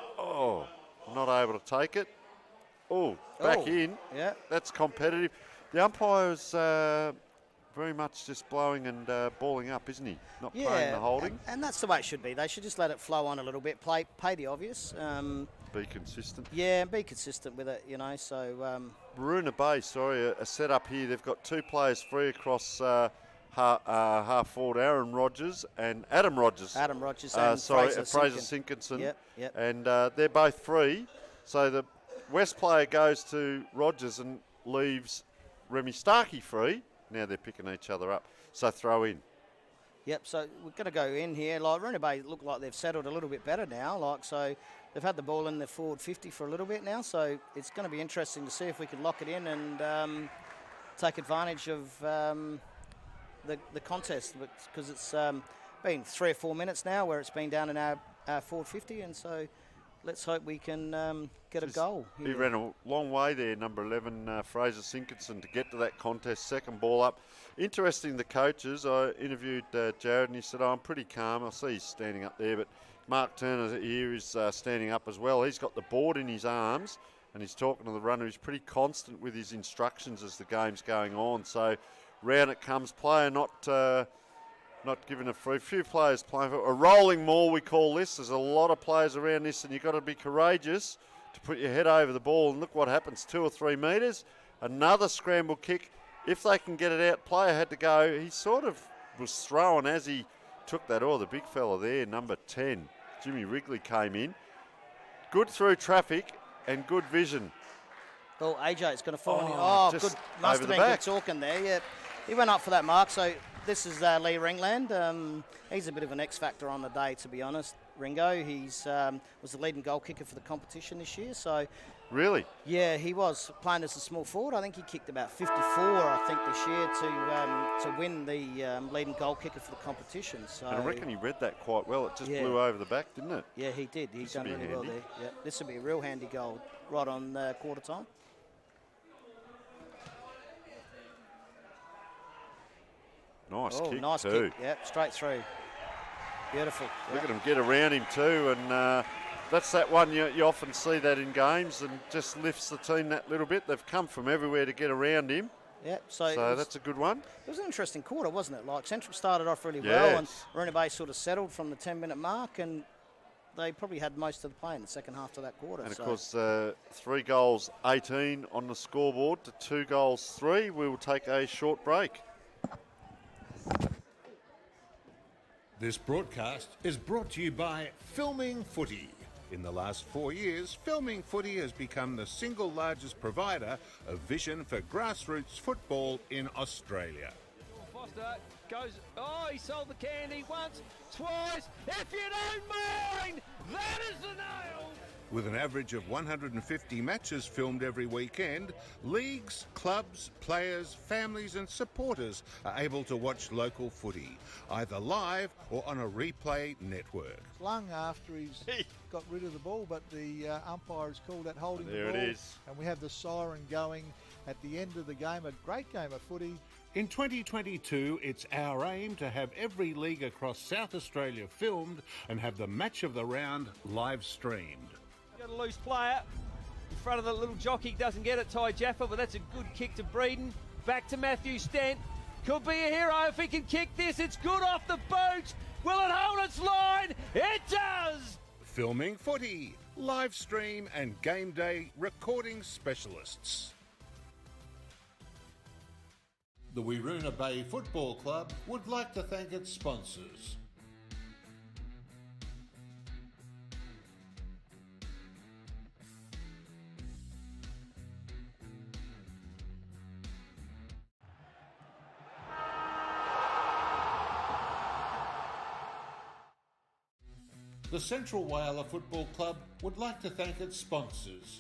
not able to take it. Back in. Yeah. That's competitive. The umpire's very much just blowing and balling up, isn't he? Not playing the holding. And that's the way it should be. They should just let it flow on a little bit, pay the obvious. Be consistent. Yeah, and be consistent with it, you know. So Maroona Bay, a set up here. They've got two players free across half forward, Aaron Rogers and Adam Rogers. Adam Rogers and Fraser Sinkinson. Yep. And they're both free. So the West player goes to Rogers and leaves Remy Starkey free. Now they're picking each other up. So throw in. Yep, so we're going to go in here. Like, Maroona Bay look like they've settled a little bit better now. So they've had the ball in the forward 50 for a little bit now. So it's going to be interesting to see if we can lock it in and take advantage of the contest. Because it's been 3 or 4 minutes now where it's been down in our forward 50. And so let's hope we can get a goal. He ran a long way there, number 11, Fraser Sinkinson, to get to that contest. Second ball up. Interesting, the coaches. I interviewed Jared and he said, I'm pretty calm. I see he's standing up there, but Mark Turner here is standing up as well. He's got the board in his arms and he's talking to the runner. He's pretty constant with his instructions as the game's going on. So round it comes. Player not given a free. Few players playing for a rolling maul, we call this. There's a lot of players around this and you've got to be courageous to put your head over the ball. And look what happens, 2 or 3 metres. Another scramble kick. If they can get it out, player had to go. He sort of was thrown as he took that. The big fella there, number 10, Jimmy Wrigley, came in. Good through traffic and good vision. AJ's going to fall in. Good. Must have been good talking there. Yeah, he went up for that mark. So this is Lee Ringland. He's a bit of an X factor on the day, to be honest. Ringo, he's was the leading goal kicker for the competition this year. So. Really? Yeah, he was playing as a small forward. I think he kicked about 54, this year to win the leading goal kicker for the competition. So and I reckon he read that quite well. It just blew over the back, didn't it? Yeah, he did. He's done really well there. Yeah, this would be a real handy goal right on quarter time. Nice kick nice too. Kick. Yep, straight through. Beautiful. Look at him get around him too, and that's that one you often see that in games and just lifts the team that little bit. They've come from everywhere to get around him. Yeah, so that's a good one. It was an interesting quarter, wasn't it? Like Central started off really well, and Maroona Bay sort of settled from the 10-minute mark, and they probably had most of the play in the second half of that quarter. And of course, 3 goals, 18 on the scoreboard to 2 goals, 3. We will take a short break. This broadcast is brought to you by Filming Footy. In the last 4 years, Filming Footy has become the single largest provider of vision for grassroots football in Australia. Foster goes, he sold the candy once, twice, if you don't mind, that is the nail! With an average of 150 matches filmed every weekend, leagues, clubs, players, families and supporters are able to watch local footy, either live or on a replay network. Flung after he's got rid of the ball, but the umpire has called that holding the ball. There it is. And we have the siren going at the end of the game. A great game of footy. In 2022, it's our aim to have every league across South Australia filmed and have the match of the round live streamed. Got a loose player in front of the little jockey, doesn't get it, Ty Jaffa, but that's a good kick to Breeden. Back to Matthew Stent. Could be a hero if he can kick this. It's good off the boot. Will it hold its line? It does! Filming footy, live stream and game day recording specialists. The Whyalla Bay Football Club would like to thank its sponsors. The Central Whyalla Football Club would like to thank its sponsors.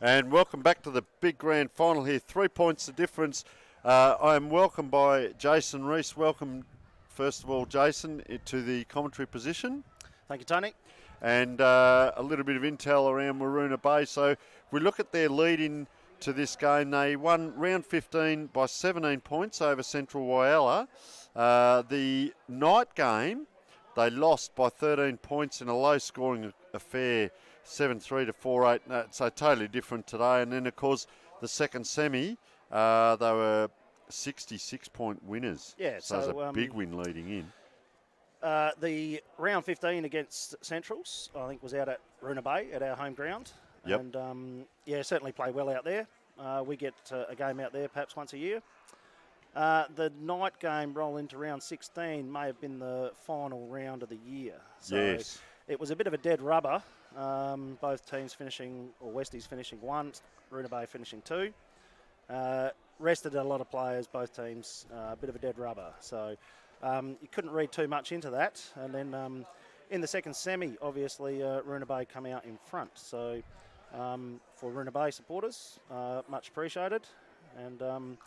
And welcome back to the big grand final here. 3 points the difference. I am welcomed by Jason Reese. Welcome, first of all, Jason, to the commentary position. Thank you, Tony. And a little bit of intel around Whyalla Bay. So if we look at their lead into this game, they won round 15 by 17 points over Central Whyalla. The night game, they lost by 13 points in a low-scoring affair, 7-3 to 4-8. So totally different today. And then, of course, the second semi, they were 66-point winners. Yeah, so it was a big win leading in. The round 15 against Centrals, I think, was out at Whyalla Bay at our home ground. Yep. And, certainly play well out there. We get a game out there perhaps once a year. The night game roll into round 16 may have been the final round of the year. So yes. It was a bit of a dead rubber. Both teams finishing, or Westies finishing 1, Whyalla Bay finishing 2. Rested a lot of players, both teams, a bit of a dead rubber. So you couldn't read too much into that. And then in the second semi, obviously, Whyalla Bay come out in front. So for Whyalla Bay supporters, much appreciated. And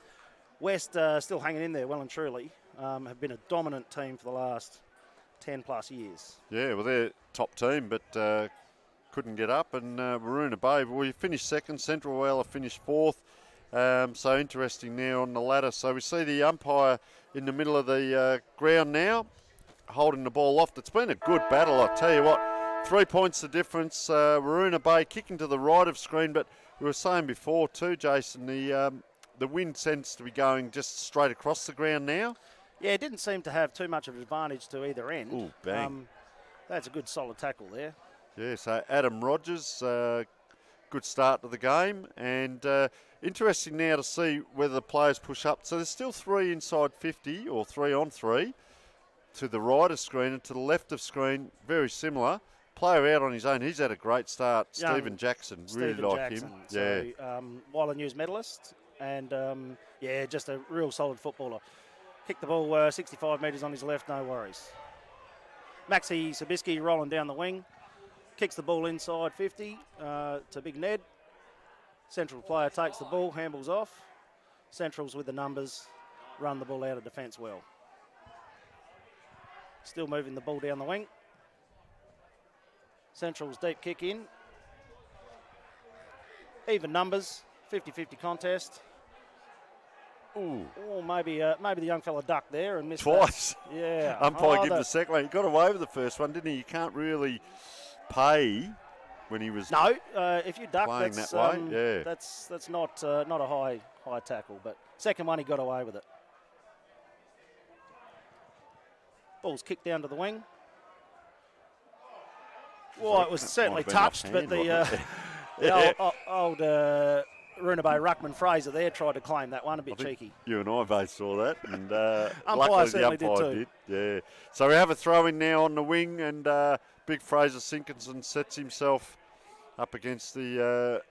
West still hanging in there well and truly, have been a dominant team for the last 10 plus years. Yeah, well, they're top team, but couldn't get up. And Whyalla Bay, we finished second. Central Whyalla finished fourth. So interesting now on the ladder. So we see the umpire in the middle of the ground now, holding the ball off. It's been a good battle, I tell you what. 3 points the difference. Whyalla Bay kicking to the right of screen, but we were saying before too, Jason, the wind seems to be going just straight across the ground now. Yeah, it didn't seem to have too much of an advantage to either end. Ooh, bang. That's a good solid tackle there. Yeah, so Adam Rogers, good start to the game. And interesting now to see whether the players push up. So there's still 3 inside 50 or 3 on 3 to the right of screen and to the left of screen, very similar. Player out on his own, he's had a great start. Stephen Jackson, really like him. So, Whyalla News medalist and, just a real solid footballer. Kicked the ball 65 metres on his left, no worries. Maxi Sabisky rolling down the wing. Kicks the ball inside 50 to Big Ned. Central player takes the ball, handballs off. Centrals with the numbers, run the ball out of defence well. Still moving the ball down the wing. Central's deep kick in. Even numbers, 50-50 contest. Ooh. Oh, maybe the young fella ducked there and missed twice. That. Yeah. Umpire give the second one. He got away with the first one, didn't he? You can't really pay when he was if you duck, playing that's, that way. Yeah. That's not a high tackle, but second one he got away with it. Ball's kicked down to the wing. Well, it was certainly touched, but the old Whyalla Bay ruckman Fraser there tried to claim that one, a bit cheeky. You and I both saw that, and umpire luckily the certainly umpire did too. Yeah. So we have a throw in now on the wing, and big Fraser Sinkinson sets himself up against the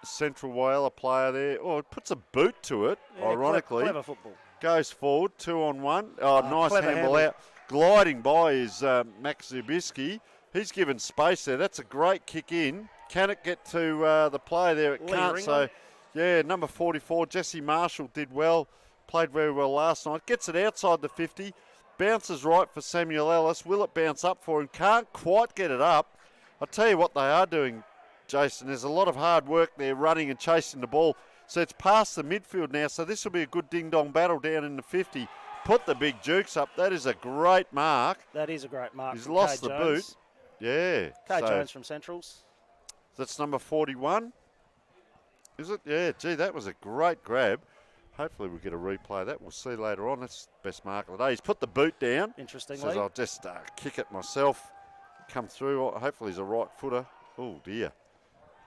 Central Whyalla player there. Oh, it puts a boot to it, ironically. Clever football. Goes forward, 2-on-1. Oh, nice clever handball out. Gliding by is Max Zubiski. He's given space there. That's a great kick in. Can it get to the player there? It can't. So, yeah, number 44, Jesse Marshall, did well. Played very well last night. Gets it outside the 50. Bounces right for Samuel Ellis. Will it bounce up for him? Can't quite get it up. I'll tell you what they are doing, Jason. There's a lot of hard work there, running and chasing the ball. So it's past the midfield now, so this will be a good ding-dong battle down in the 50. Put the big Jukes up. That is a great mark. That is a great mark. He's lost the boot. Yeah. Kay Jones from Centrals. That's number 41. Is it? Yeah, gee, that was a great grab. Hopefully we'll get a replay of that. We'll see later on. That's the best mark of the day. He's put the boot down. Interestingly. Says I'll just kick it myself. Come through. Hopefully he's a right footer. Oh, dear.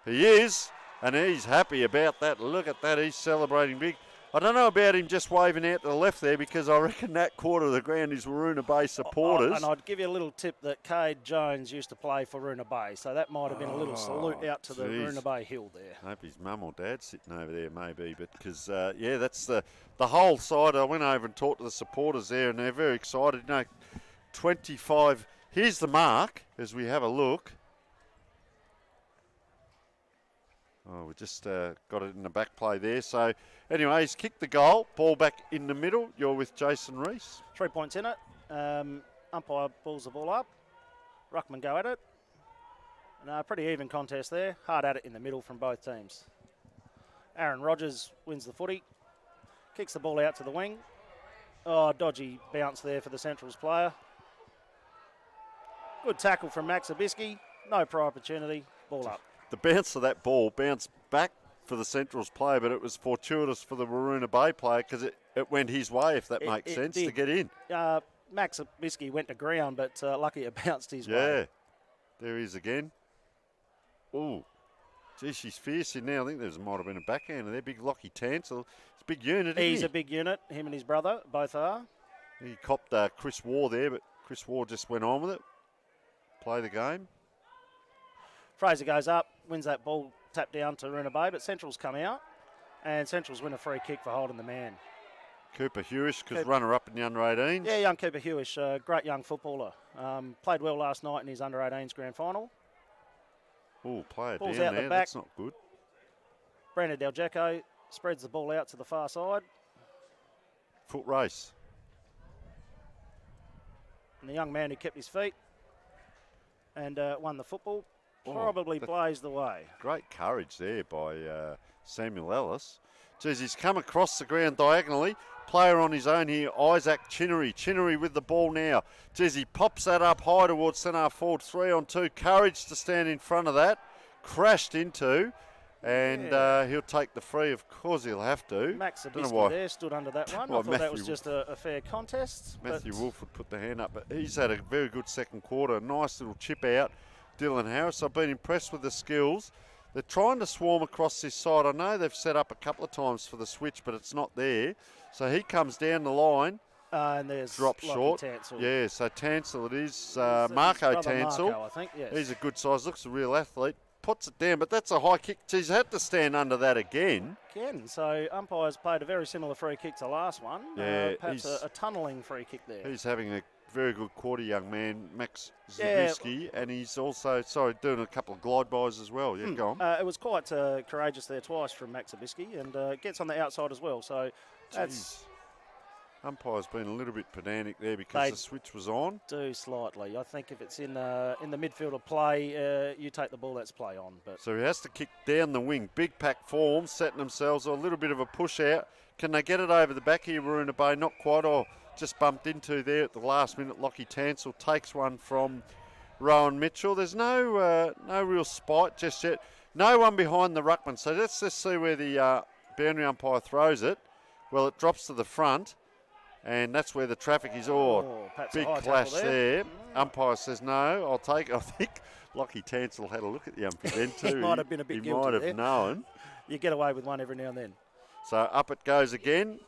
He is, and he's happy about that. Look at that. He's celebrating big. I don't know about him just waving out to the left there, because I reckon that quarter of the ground is Waroona Bay supporters. And I'd give you a little tip that Cade Jones used to play for Waroona Bay, so that might have been a little salute out to the Waroona Bay hill there. I hope his mum or dad sitting over there maybe, but because, yeah, that's the whole side. I went over and talked to the supporters there, and they're very excited. 25. Here's the mark as we have a look. Oh, we just got it in the back play there. So, anyway, he's kicked the goal. Ball back in the middle. You're with Jason Reese. 3 points in it. Umpire pulls the ball up. Ruckman go at it. And pretty even contest there. Hard at it in the middle from both teams. Aaron Rodgers wins the footy. Kicks the ball out to the wing. Oh, dodgy bounce there for the Centrals player. Good tackle from Max Zabisky. No prior opportunity. Ball up. The bounce of that ball bounced back for the Centrals player, but it was fortuitous for the Waroona Bay player because it went his way, if that makes sense, to get in. Max Zabisky went to ground, but lucky it bounced his way. Yeah. There he is again. Oh, gee, she's fierce in now. I think there might have been a backhander there. Big Lockie Tansel. It's a big unit, isn't he? He's a big unit. Him and his brother both are. He copped Chris Waugh there, but Chris Waugh just went on with it. Play the game. Fraser goes up, wins that ball, tapped down to Waroona Bay, but Central's come out, and Central's win a free kick for holding the man. Cooper Hewish, because runner-up in the under-18s. Yeah, young Cooper Hewish, great young footballer. Played well last night in his under-18s grand final. Oh, player Ball's down out there, the back. that's not good. Brandon Del Jacko spreads the ball out to the far side. Foot race. And the young man who kept his feet and won the football probably blazed the way. Great courage there by Samuel Ellis. Geez, he's come across the ground diagonally. Player on his own here, Isaac Chinnery. Chinnery with the ball now. Geez, he pops that up high towards centre forward. 3-on-2. Courage to stand in front of that. Crashed into. And he'll take the free. Of course he'll have to. Max Zabisky there stood under that one. I thought that was just a fair contest. Matthew Wolford put the hand up. But he's had a very good second quarter. Nice little chip out. Dylan Harris, I've been impressed with the skills. They're trying to swarm across this side. I know they've set up a couple of times for the switch, but it's not there. So he comes down the line. And there's drops short. Tansel. Yeah, so Tansel it is. Marco Tansel. Marco, I think, yes. He's a good size. Looks a real athlete. Puts it down, but that's a high kick. He's had to stand under that again. So umpires played a very similar free kick to last one. Yeah, perhaps a tunnelling free kick there. He's having a very good quarter, young man, Max Zabisky, and he's also, doing a couple of glide bys as well. Yeah, go on. It was quite courageous there twice from Max Zabisky, and gets on the outside as well. So that's... Umpire's been a little bit pedantic there because the switch was on. Do slightly. I think if it's in the midfield of play, you take the ball, that's play on. But so he has to kick down the wing. Big pack form, setting themselves a little bit of a push out. Can they get it over the back here, Waroona Bay? Not quite. Just bumped into there at the last minute. Lockie Tansel takes one from Rowan Mitchell. There's no real spite just yet. No one behind the ruckman. So let's just see where the boundary umpire throws it. Well, it drops to the front. And that's where the traffic is. Big clash there. Umpire says no, I'll take it. I think Lockie Tansel had a look at the umpire then too. He might have been a bit guilty. He might have known. You get away with one every now and then. So up it goes again.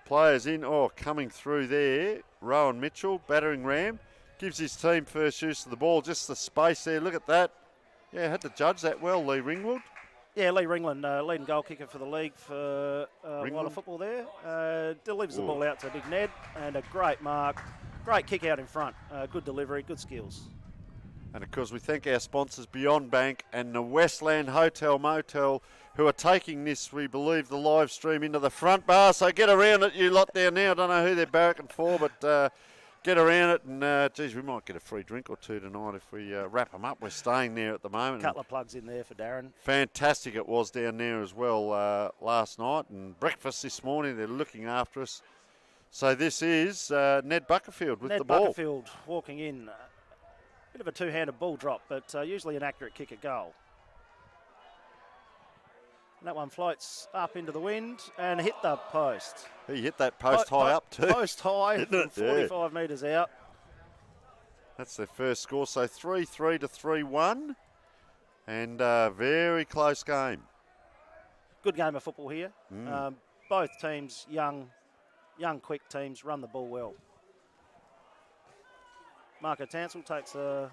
Players in. Coming through there. Rowan Mitchell, battering ram. Gives his team first use of the ball. Just the space there. Look at that. Yeah, had to judge that well, Lee Ringwood. Yeah, Lee Ringland, leading goal kicker for the league for Whyalla football there. Delivers the ball out to Big Ned, and a great mark. Great kick out in front. Good delivery, good skills. And of course, we thank our sponsors, Beyond Bank and the Westland Hotel Motel, who are taking this, we believe, the live stream into the front bar. So get around it, you lot there now. I don't know who they're barracking for, but get around it, and geez, we might get a free drink or two tonight if we wrap them up. We're staying there at the moment. A couple of plugs in there for Darren. Fantastic it was down there as well last night, and breakfast this morning. They're looking after us. So this is Ned Buckerfield with the ball. Ned Buckerfield walking in. Bit of a two-handed ball drop, but usually an accurate kick at goal. And that one floats up into the wind and hit the post. He hit that post high up too. Post high, from 45 metres out. That's their first score. So 3-3 to 3-1. And very close game. Good game of football here. Both teams, young, quick teams, run the ball well. Marco Tansel takes a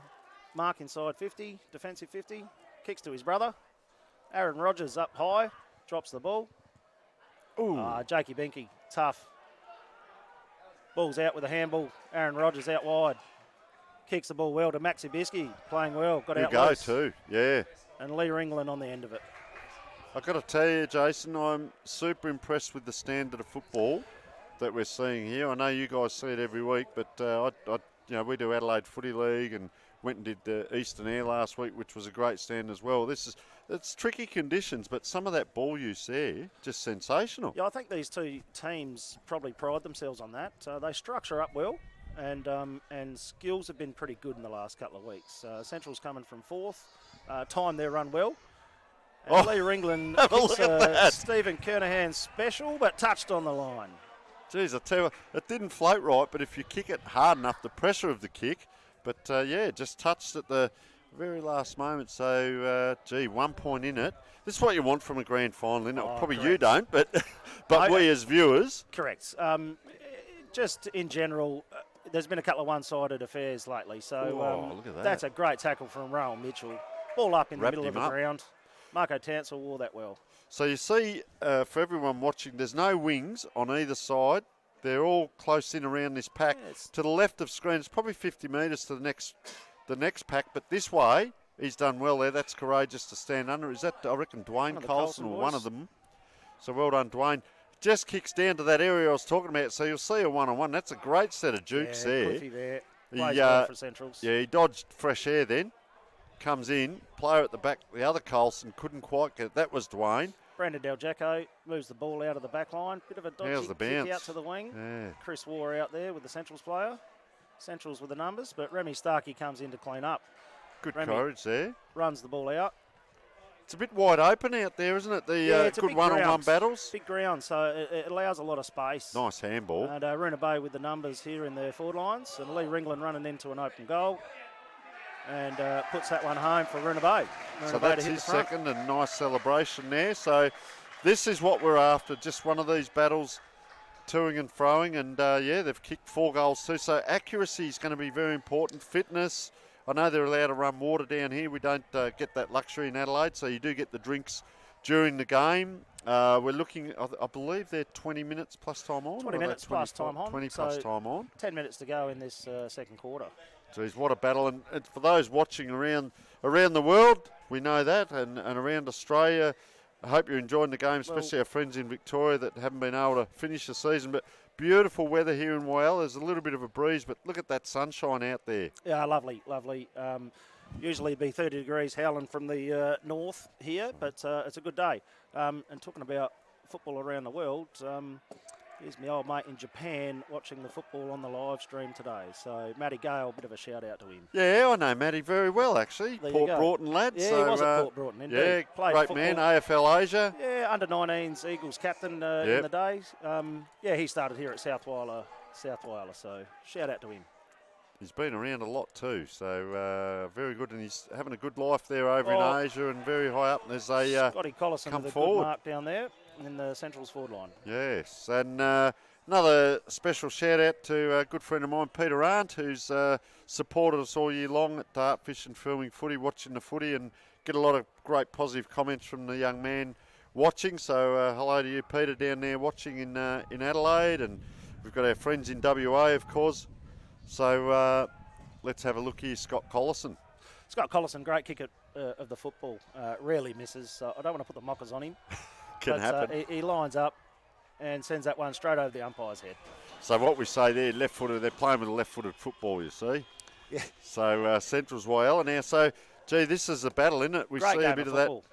mark inside 50, defensive 50, kicks to his brother. Aaron Rodgers up high, drops the ball. Jakey Binky, tough. Ball's out with a handball. Aaron Rodgers out wide. Kicks the ball well to Maxi Bisky, playing well, got out Good go loose. too, yeah. And Lee Ringland on the end of it. I've got to tell you, Jason, I'm super impressed with the standard of football that we're seeing here. I know you guys see it every week, but we do Adelaide Footy League and went and did the Eastern Air last week, which was a great stand as well. It's tricky conditions, but some of that ball use there, just sensational. Yeah, I think these two teams probably pride themselves on that. They structure up well, and skills have been pretty good in the last couple of weeks. Central's coming from fourth, time their run well. And Lee Ringland kicks Stephen Kernahan special, but touched on the line. Geez, I tell you, it didn't float right, but if you kick it hard enough, the pressure of the kick, just touched at the very last moment. So, 1 point in it. This is what you want from a grand final, isn't it? Probably correct. You don't, but we as viewers. Correct. Just in general, there's been a couple of one-sided affairs lately. So look at that. That's a great tackle from Rowan Mitchell. Ball up in the middle of the ground. Marco Tansel wore that well. So you see, for everyone watching, there's no wings on either side. They're all close in around this pack. To the left of screen, it's probably 50 metres to the next pack, but this way, he's done well there. That's courageous to stand under. Is that, I reckon, Dwayne Colson or one of them? So well done, Dwayne. Just kicks down to that area I was talking about, so you'll see a one-on-one. That's a great set of jukes there. Cliffy there. Plays well for Centrals. Yeah, he dodged fresh air then. Comes in, player at the back, the other Colson couldn't quite get it. That was Dwayne. Brandon Del Jacko moves the ball out of the back line. Bit of a dodgy kick out to the wing. Yeah. Chris Waugh out there with the Centrals player. Centrals with the numbers, but Remy Starkey comes in to clean up. Good courage there. Runs the ball out. It's a bit wide open out there, isn't it? The good one-on-one battles. Big ground, so it allows a lot of space. Nice handball. And Runa Bay with the numbers here in their forward lines. And Lee Ringland running into an open goal. And puts that one home for Runa Bay. So that's his second, and nice celebration there. So this is what we're after, just one of these battles, toing and froing. And they've kicked 4 goals too. So accuracy is going to be very important. Fitness. I know they're allowed to run water down here. We don't get that luxury in Adelaide, so you do get the drinks during the game. We're looking, I believe they're 20 minutes plus time on. 20 minutes plus time on. 20 plus time on. 10 minutes to go in this second quarter. Geez, what a battle. And for those watching around the world, we know that, and around Australia, I hope you're enjoying the game, especially our friends in Victoria that haven't been able to finish the season. But beautiful weather here in Whyalla. There's a little bit of a breeze, but look at that sunshine out there. Yeah, lovely, lovely. Usually it'd be 30 degrees howling from the north here, but it's a good day. And talking about football around the world, here's my old mate in Japan watching the football on the live stream today. So Matty Gale, a bit of a shout out to him. Yeah, I know Matty very well actually. Port Broughton lad. Yeah, so, he was at Port Broughton, indeed. Yeah, played great football. man, AFL Asia. Yeah, under-19s Eagles captain in the days. He started here at South Whyalla, so shout out to him. He's been around a lot too, so very good, and he's having a good life there over in Asia and very high up. And there's a Scotty Collison come with a forward. good mark down there in the Central's forward line. Yes, and another special shout out to a good friend of mine, Peter Arndt, who's supported us all year long at Dartfish and Filming Footy, watching the footy, and get a lot of great positive comments from the young man watching. So hello to you, Peter, down there watching in Adelaide, and we've got our friends in WA, of course. So let's have a look here, Scott Collison. Scott Collison, great kick of the football. Rarely misses. I don't want to put the mockers on him. Can happen. He lines up and sends that one straight over the umpire's head. So what we say there, left-footed, they're playing with a left-footed football, you see. Yeah. So Central's Whyalla now. So, gee, this is a battle, isn't it? We Great see a game bit of of that football.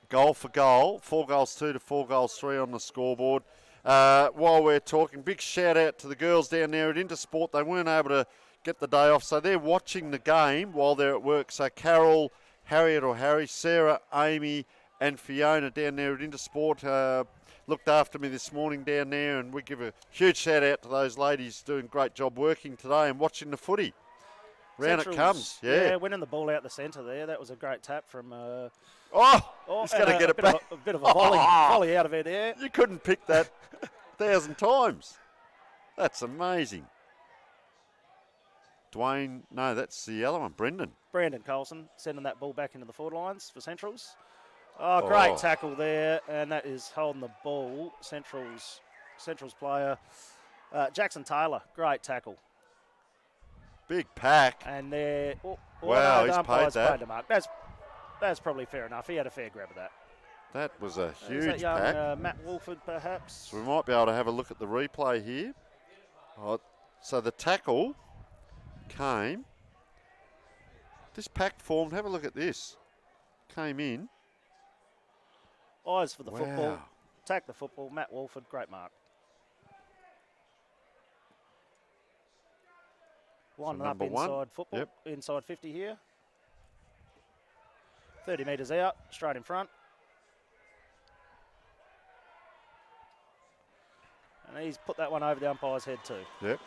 goal for goal. 4 goals 2 to 4 goals 3 on the scoreboard. While we're talking, big shout out to the girls down there at Intersport. They weren't able to get the day off, so they're watching the game while they're at work. So Carol, Harriet or Harry, Sarah, Amy and Fiona down there at Intersport looked after me this morning down there, and we give a huge shout out to those ladies doing a great job working today and watching the footy. Round it comes, yeah. Winning the ball out the centre there. That was a great tap from... he's going to get it back. A bit of a volley out of it there. You couldn't pick that 1,000 times. That's amazing. Dwayne, no, that's the other one, Brendan. Brandon Colson sending that ball back into the forward lines for Centrals. Oh, great tackle there, and that is holding the ball. Centrals player, Jackson Taylor, great tackle. Big pack. And there, wow, he's umpire's paid that. the mark. That's probably fair enough. He had a fair grab of that. That was a huge Is that young, pack. Matt Wolford, perhaps? So we might be able to have a look at the replay here. So the tackle came. This pack formed, have a look at this. Came in. Eyes for the football. Attack the football. Matt Wolford, great mark. Lining up inside football. Yep. Inside 50 here. 30 metres out, straight in front. And he's put that one over the umpire's head too. Yep.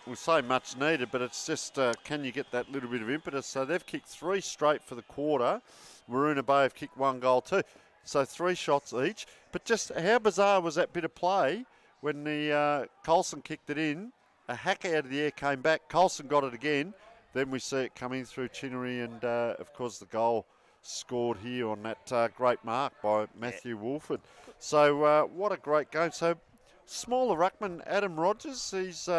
We'll say much needed, but it's just can you get that little bit of impetus? So they've kicked 3 straight for the quarter. Maroona Bay have kicked 1 goal too. So 3 shots each. But just how bizarre was that bit of play when the Colson kicked it in? A hack out of the air came back. Colson got it again. Then we see it coming through Chinnery, and of course the goal scored here on that great mark by Matthew Wolford. So what a great game. So smaller ruckman Adam Rogers, he's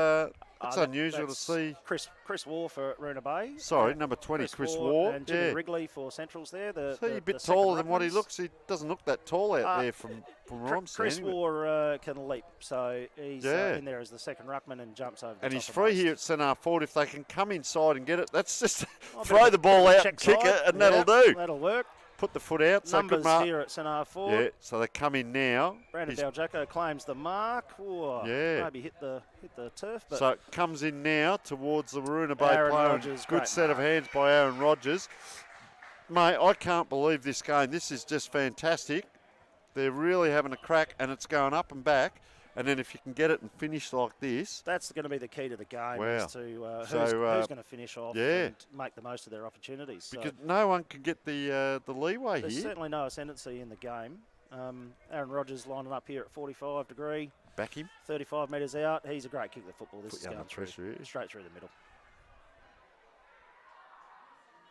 it's unusual to see. Chris Waugh for Roona Bay. Sorry, number 20, Chris Waugh. And Jimmy Wrigley for Centrals there. He's a bit taller than what he looks. He doesn't look that tall out there from Romsey. Chris Waugh can leap, so he's in there as the second ruckman and jumps over the and top he's of free most. here at centre forward. If they can come inside and get it, that's just throw the ball out and kick it, and that'll do. That'll work. Put the foot out. So Numbers good mark here at centre forward. Yeah, so they come in now. Brandon Daljacko claims the mark. Ooh, maybe hit the turf. But so it comes in now towards the Maroona Bay Aaron player. Rogers, Good set of hands by Aaron Rogers. Mate, I can't believe this game. This is just fantastic. They're really having a crack, and it's going up and back. And then if you can get it and finish like this. That's going to be the key to the game, Wow. is to who's going to finish off and make the most of their opportunities. Because no one can get the leeway There's here. certainly no ascendancy in the game. Aaron Rogers lining up here at 45 degree. Back him. 35 metres out. He's a great kick of the football. This Put is you going under pressure here. straight through the middle.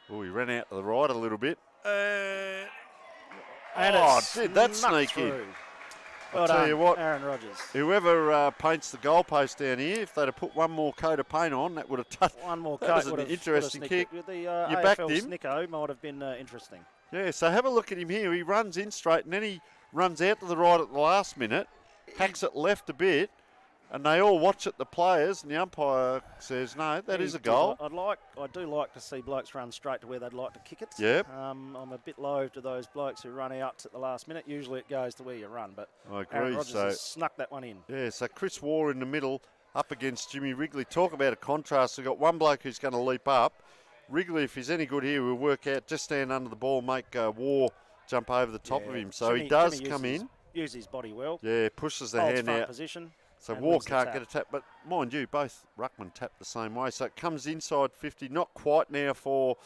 Oh, he ran out to the right a little bit. And that sneak in. Well I'll tell done, you what, Aaron Rogers. Whoever paints the goalpost down here, if they'd have put one more coat of paint on, that would have touched. One more that coat was an would have interesting kick. The You AFL backed him. Snicko might have been interesting. Yeah, so have a look at him here. He runs in straight, and then he runs out to the right at the last minute, hacks it left a bit, and they all watch it, the players, and the umpire says, no, that is a goal. I do like to see blokes run straight to where they'd like to kick it. Yep. I'm a bit loath to those blokes who run out at the last minute. Usually it goes to where you run, but I agree. Aaron Rogers has snuck that one in. Yeah, so Chris Waugh in the middle, up against Jimmy Wrigley. Talk about a contrast. We've got one bloke who's going to leap up. Wrigley, if he's any good here, will work out, just stand under the ball, make Waugh jump over the top of him. So he does come in. Use his body well. Yeah, pushes the Holds hand front out. Position. So Waugh can't get a tap, but mind you, both ruckmen tap the same way. So it comes inside 50, not quite now for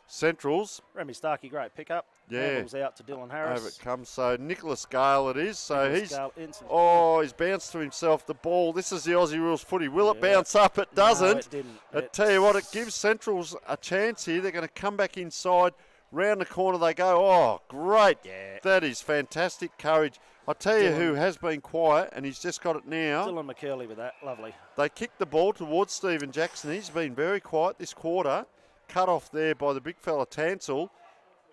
Centrals. Remy Starkey, great pickup. Yeah. Handles out to Dylan Harris. Over it comes. So Nicholas Gale it is. So Nicholas he's bounced to himself the ball. This is the Aussie rules footy. Will it bounce up? It doesn't. No, it didn't. I tell you what, it gives Centrals a chance here. They're going to come back inside. Round the corner they go. Oh, great. Yeah. That is fantastic courage. I tell you who has been quiet, and he's just got it now. Dylan McCurley with that. Lovely. They kicked the ball towards Stephen Jackson. He's been very quiet this quarter. Cut off there by the big fella Tansel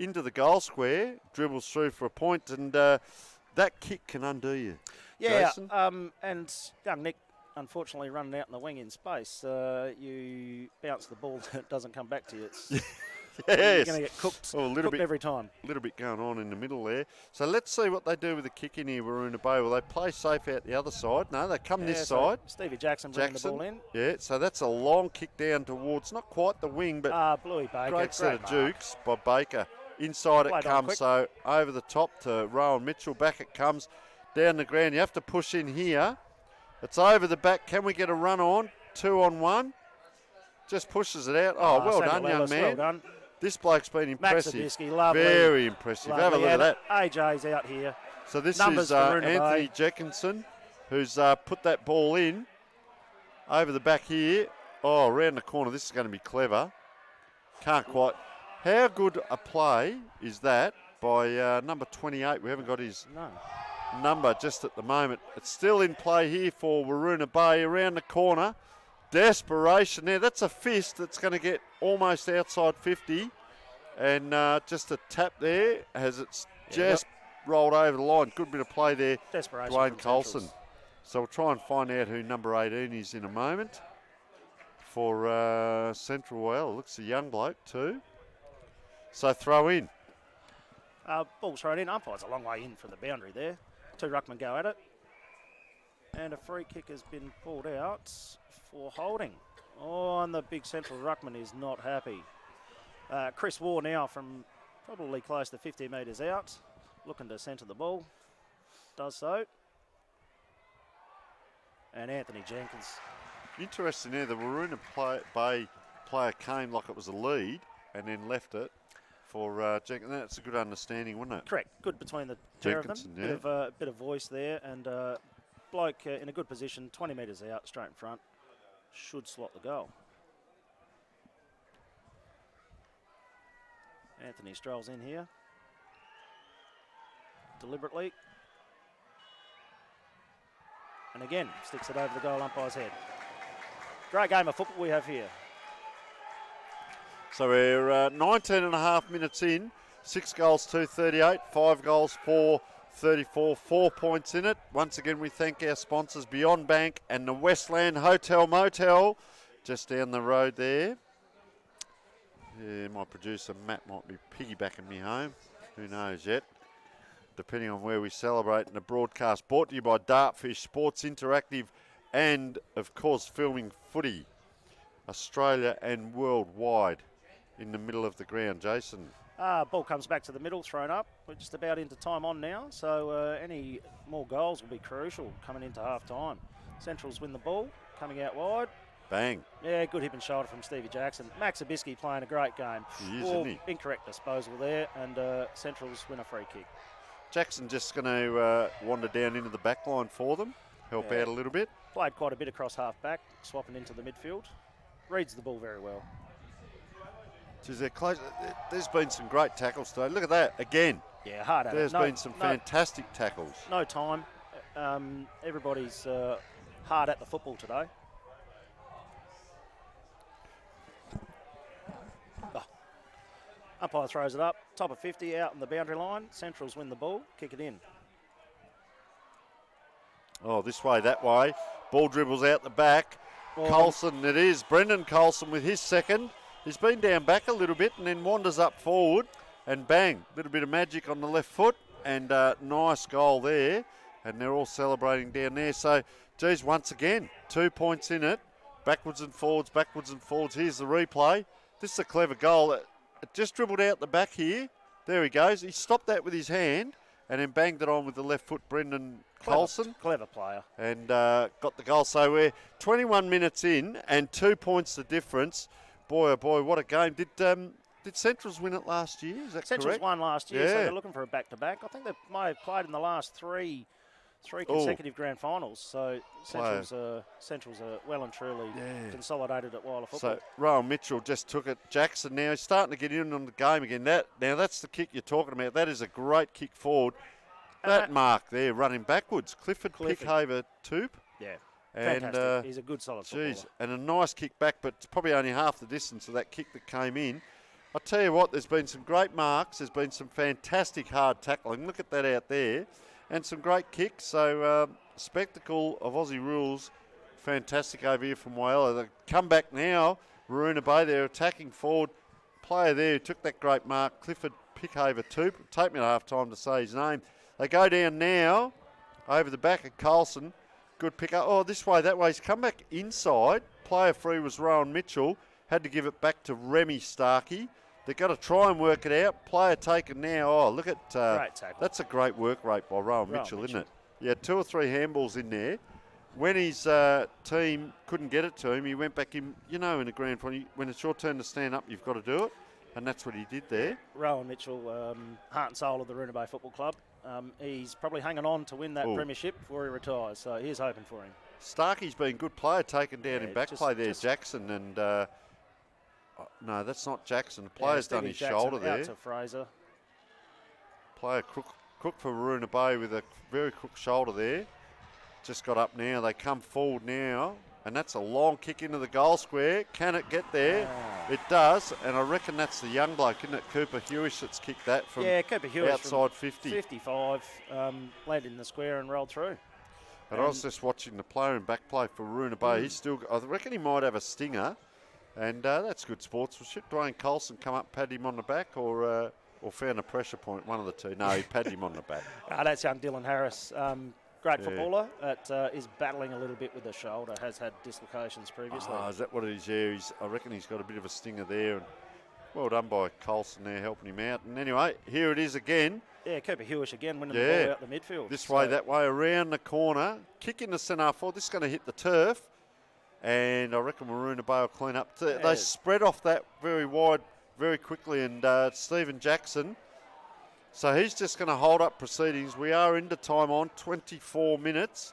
into the goal square. Dribbles through for a point, and that kick can undo you. Yeah, Jason? and young Nick unfortunately running out in the wing in space, you bounce the ball and it doesn't come back to you. It's You're Yes. going to get cooked, Oh, a little cooked bit every time. A little bit going on in the middle there. So let's see what they do with the kick in here, Waroona Bay. Will they play safe out the other side? No, they come this so side. Stevie Jackson bringing the ball in. Yeah, so that's a long kick down towards, not quite the wing, but Bluey Baker. great set of mark. jukes by Baker. Inside Played it on comes, quick. so over the top to Rowan Mitchell. Back it comes, down the ground. You have to push in here. It's over the back. Can we get a run on? 2-on-1. Just pushes it out. Oh, well Samuel done, young Ellis, man. well done. This bloke's been Max impressive. Zabisky, lovely. Very impressive. Lovely. Have a look at And that. AJ's out here. So this Numbers is for Waroona Anthony Bay. Jenkinson, who's put that ball in over the back here. Oh, around the corner. This is going to be clever. Can't quite. How good a play is that by number 28? We haven't got his number just at the moment. It's still in play here for Waroona Bay around the corner. Desperation there. That's a fist that's going to get almost outside 50. And just a tap there as it's just rolled over the line. Good bit of play there, Desperation Dwayne from Colson. Centrals. So we'll try and find out who number 18 is in a moment for Central Whyalla. Looks a young bloke too. So throw in. Ball thrown in. Umpire's a long way in from the boundary there. 2 ruckmen go at it. And a free kick has been pulled out for holding. Oh, and the big Central ruckman is not happy. Chris Waugh now from probably close to 50 metres out, looking to centre the ball. Does so. And Anthony Jenkins. Interesting there, the Waroona Bay player came like it was a lead and then left it for Jenkins. That's a good understanding, wasn't it? Correct. Good between the pair of them. Jenkinson, yeah. Bit of voice there, and bloke in a good position, 20 metres out, straight in front. Should slot the goal. Anthony strolls in here. Deliberately. And again, sticks it over the goal umpire's head. Great game of football we have here. So we're 19 and a half minutes in. 6 goals, 238. 5 goals, 434. 4 points in it. Once again, we thank our sponsors, Beyond Bank and the Westland Hotel Motel, just down the road there. Yeah, my producer Matt might be piggybacking me home. Who knows yet? Depending on where we celebrate in the broadcast. Brought to you by Dartfish Sports Interactive and, of course, Filming Footy, Australia and worldwide, in the middle of the ground. Jason. Ball comes back to the middle, thrown up. We're just about into time on now, so any more goals will be crucial coming into half time. Centrals win the ball, coming out wide. Bang. Yeah, good hip and shoulder from Stevie Jackson. Max Zabisky playing a great game. He is, isn't he? Incorrect disposal there, and Centrals win a free kick. Jackson just going to wander down into the back line for them, help out a little bit. Played quite a bit across half back, swapping into the midfield. Reads the ball very well. Geez, they're close. There's been some great tackles today. Look at that again. Yeah, hard at it. There's been some fantastic tackles. No time. Everybody's hard at the football today. Umpire throws it up, top of 50, out on the boundary line. Centrals win the ball, kick it in. Oh, this way, that way. Ball dribbles out the back. Colson, it is. Brendan Colson with his second. He's been down back a little bit and then wanders up forward. And bang, a little bit of magic on the left foot. And nice goal there. And they're all celebrating down there. So, geez, once again, 2 points in it. Backwards and forwards, backwards and forwards. Here's the replay. This is a clever goal. It just dribbled out the back here. There he goes. He stopped that with his hand and then banged it on with the left foot, Brendan Colson. Clever player. And got the goal. So we're 21 minutes in and 2 points the difference. Boy, oh boy, what a game. Did Centrals win it last year? Is that Centrals correct? won last year, Yeah. so they're looking for a back-to-back. I think they may have played in the last three consecutive grand finals. So Centrals are well and truly consolidated at Whyalla football. So Rowan Mitchell just took it. Jackson now he's starting to get in on the game again. That's the kick you're talking about. That is a great kick forward. That mark there running backwards. Clifford Pickhaver Toop. Yeah. And Fantastic. He's a good solid footballer. And a nice kick back, but it's probably only half the distance of that kick that came in. I'll tell you what, there's been some great marks. There's been some fantastic hard tackling. Look at that out there. And some great kicks. So, spectacle of Aussie rules fantastic over here from Whyalla. The comeback now, Waruna Bay, they're attacking forward. Player there who took that great mark, Clifford Pickhaver too. Take me to half time to say his name. They go down now, over the back of Carlson. Good pick up. Oh, this way, that way. He's come back inside. Player free was Rowan Mitchell. Had to give it back to Remy Starkey. They've got to try and work it out. Player taken now. Oh, look at great tackle. That's a great work rate by Rowan Mitchell, isn't it? Yeah, 2 or 3 handballs in there. When his team couldn't get it to him, he went back in. You know, in the grand final, when it's your turn to stand up, you've got to do it. And that's what he did there. Rowan Mitchell, heart and soul of the Waruna Bay Football Club. He's probably hanging on to win that premiership before he retires, so here's hoping for him. Starkey's been a good player, taken down in back play there, Jackson. And no, that's not Jackson. The player's done his shoulder there. Out to Fraser. Player crook for Waruna Bay with a very crook shoulder there. Just got up now. They come forward now. And that's a long kick into the goal square. Can it get there? It does. And I reckon that's the young bloke, isn't it? Cooper Hewish that's kicked that from Cooper Hewish outside 50. 55, landed in the square and rolled through. And I was just watching the player in back play for Waruna Bay. He's still, I reckon he might have a stinger. And that's good sportsmanship. Dwayne Colson come up, pat him on the back or found a pressure point, one of the two. No, he patted him on the back. That's young Dylan Harris. Great footballer, is battling a little bit with the shoulder, has had dislocations previously. Is that what it is? Yeah, I reckon he's got a bit of a stinger there. And well done by Colson there, helping him out. And anyway, here it is again. Yeah, Cooper Hewish again winning the ball out the midfield. This way, that way, around the corner. Kick in the centre forward. This is going to hit the turf. And I reckon Waruna Bay will clean up. They spread off that very wide very quickly. And Stephen Jackson... So he's just going to hold up proceedings. We are into time on, 24 minutes.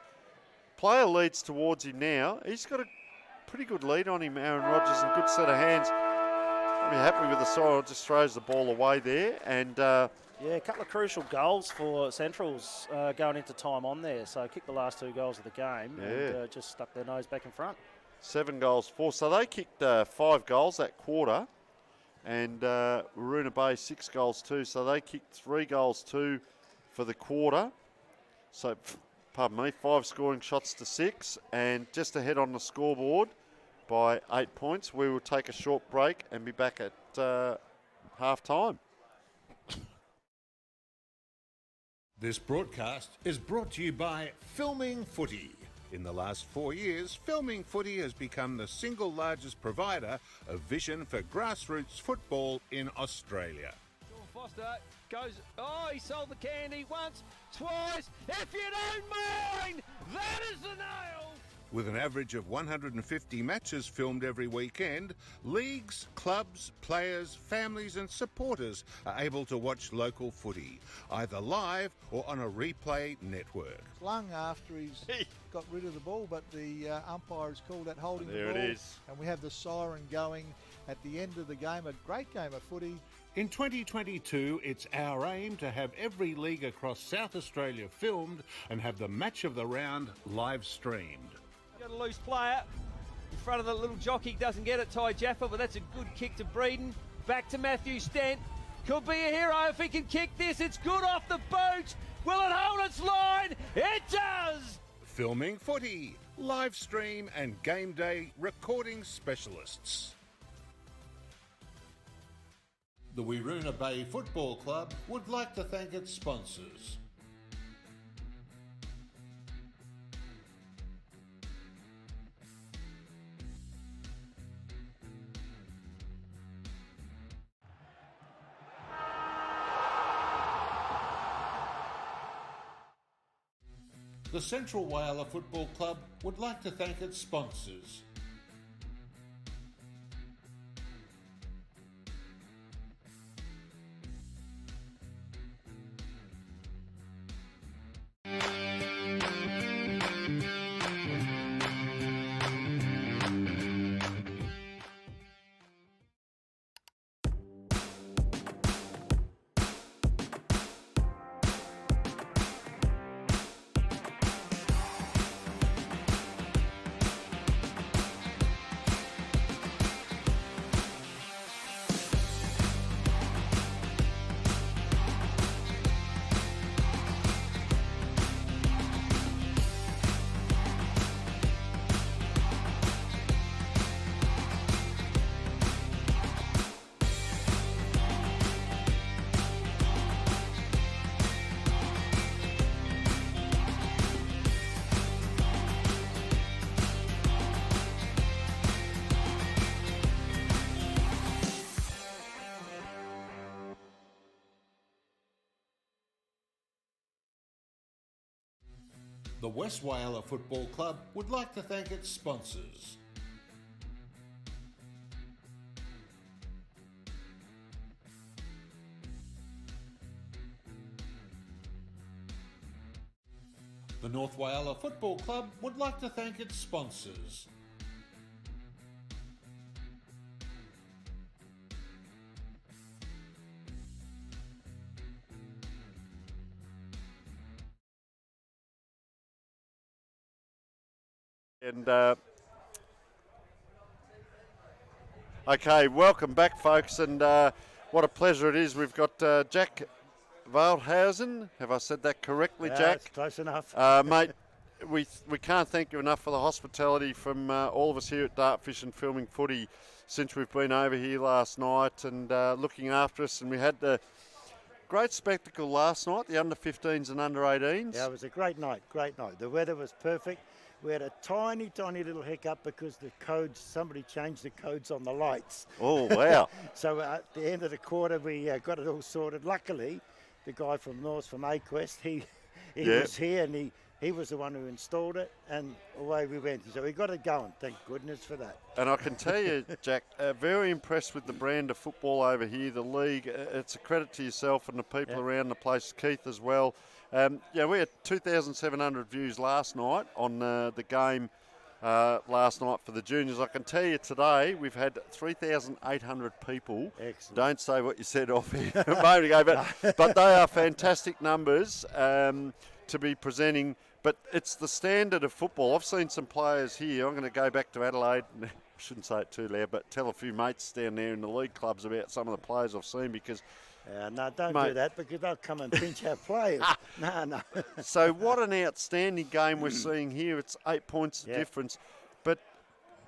Player leads towards him now. He's got a pretty good lead on him, Aaron Rodgers, and good set of hands. I'll be happy with the side. Just throws the ball away there. And a couple of crucial goals for Centrals going into time on there. So kicked the last 2 goals of the game and just stuck their nose back in front. 7 goals, 4. So they kicked 5 goals that quarter. And Waruna Bay 6 goals 2, so they kicked 3 goals 2 for the quarter. So, pardon me, 5 scoring shots to 6, and just ahead on the scoreboard by 8 points. We will take a short break and be back at half time. This broadcast is brought to you by Filming Footy. In the last 4 years, Filming Footy has become the single largest provider of vision for grassroots football in Australia. Sean Foster goes, he sold the candy once, twice, if you don't mind, that is the nail! With an average of 150 matches filmed every weekend, leagues, clubs, players, families and supporters are able to watch local footy, either live or on a replay network. Lung after he's got rid of the ball, but the umpire has called that holding the ball. There it is. And we have the siren going at the end of the game, a great game of footy. In 2022, it's our aim to have every league across South Australia filmed and have the match of the round live streamed. Got a loose player in front of the little jockey, doesn't get it, Ty Jaffa, but that's a good kick to Breeden. Back to Matthew Stent. Could be a hero if he can kick this. It's good off the boot. Will it hold its line? It does! Filming Footy, live stream and game day recording specialists. The Waruna Bay Football Club would like to thank its sponsors. The Central Whyalla Football Club would like to thank its sponsors. The West Whyalla Football Club would like to thank its sponsors. The North Whyalla Football Club would like to thank its sponsors. And okay, welcome back, folks, and what a pleasure it is. We've got Jack Waldhausen. Have I said that correctly, Yeah, Jack? it's close enough. Mate, we can't thank you enough for the hospitality from all of us here at Dartfish and Filming Footy since we've been over here last night and looking after us. And we had the great spectacle last night, the under-15s and under-18s. Yeah, it was a great night, great night. The weather was perfect. We had a tiny, tiny little hiccup because the codes, somebody changed the codes on the lights. Oh, wow. So at the end of the quarter, we got it all sorted. Luckily, the guy from North, from Aquest, he was here and he was the one who installed it, and away we went. So we got it going, thank goodness for that. And I can tell you, Jack, very impressed with the brand of football over here, the league. It's a credit to yourself and the people around the place, Keith as well. We had 2,700 views last night on the game last night for the juniors. I can tell you today we've had 3,800 people. Excellent. Don't say what you said off here a moment ago, but they are fantastic numbers to be presenting. But it's the standard of football. I've seen some players here. I'm going to go back to Adelaide. I shouldn't say it too loud, but tell a few mates down there in the league clubs about some of the players I've seen because... no, don't do that because they'll come and pinch our players. No. So what an outstanding game we're seeing here. It's 8 points difference. But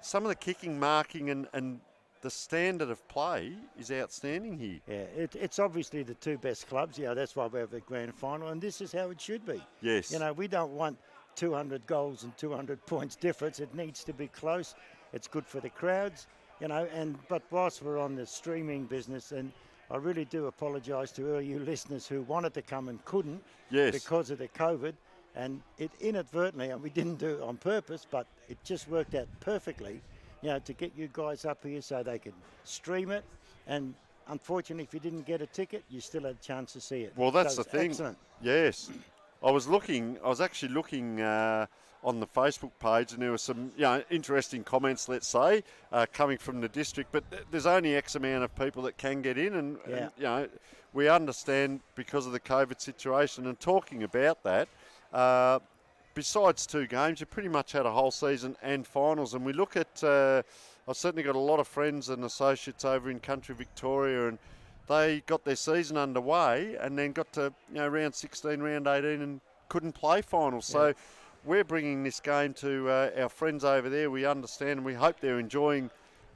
some of the kicking, marking and the standard of play is outstanding here. Yeah, it's obviously the two best clubs. Yeah, that's why we have the grand final, and this is how it should be. Yes. You know, we don't want 200 goals and 200 points difference. It needs to be close. It's good for the crowds, you know. But whilst we're on the streaming business, and I really do apologise to all you listeners who wanted to come and couldn't because of the COVID, and it inadvertently, and we didn't do it on purpose, but it just worked out perfectly, you know, to get you guys up here so they could stream it. And unfortunately, if you didn't get a ticket, you still had a chance to see it. Well, that's so the thing. Excellent. Yes. I was actually looking on the Facebook page, and there were some interesting comments, let's say, coming from the district. But there's only X amount of people that can get in, and we understand because of the COVID situation. And talking about that, besides two games, you pretty much had a whole season and finals. And we look at, I've certainly got a lot of friends and associates over in country Victoria, and they got their season underway and then got to round 16, round 18 and couldn't play finals. So we're bringing this game to our friends over there. We understand and we hope they're enjoying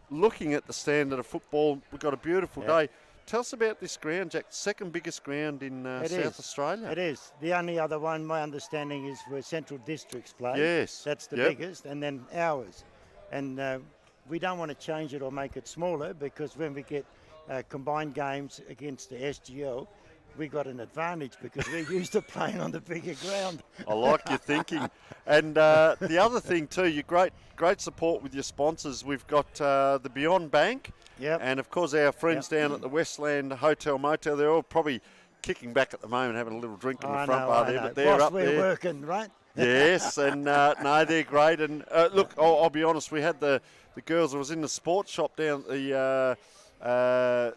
looking at the standard of football. We've got a beautiful day. Tell us about this ground, Jack. Second biggest ground in South Australia. It is. The only other one, my understanding, is where Central Districts play. Yes. That's the biggest, and then ours. And we don't want to change it or make it smaller because when we get combined games against the SGL, we got an advantage because we're used to playing on the bigger ground. I like your thinking. And the other thing too, you great support with your sponsors. We've got the Beyond Bank. Yep. And of course our friends down at the Westland Hotel Motel, they're all probably kicking back at the moment, having a little drink in the front bar there, but they're Boss, up there. we're working, right? Yes, and no, they're great. And look, I'll be honest, we had the girls. I was in the sports shop down at the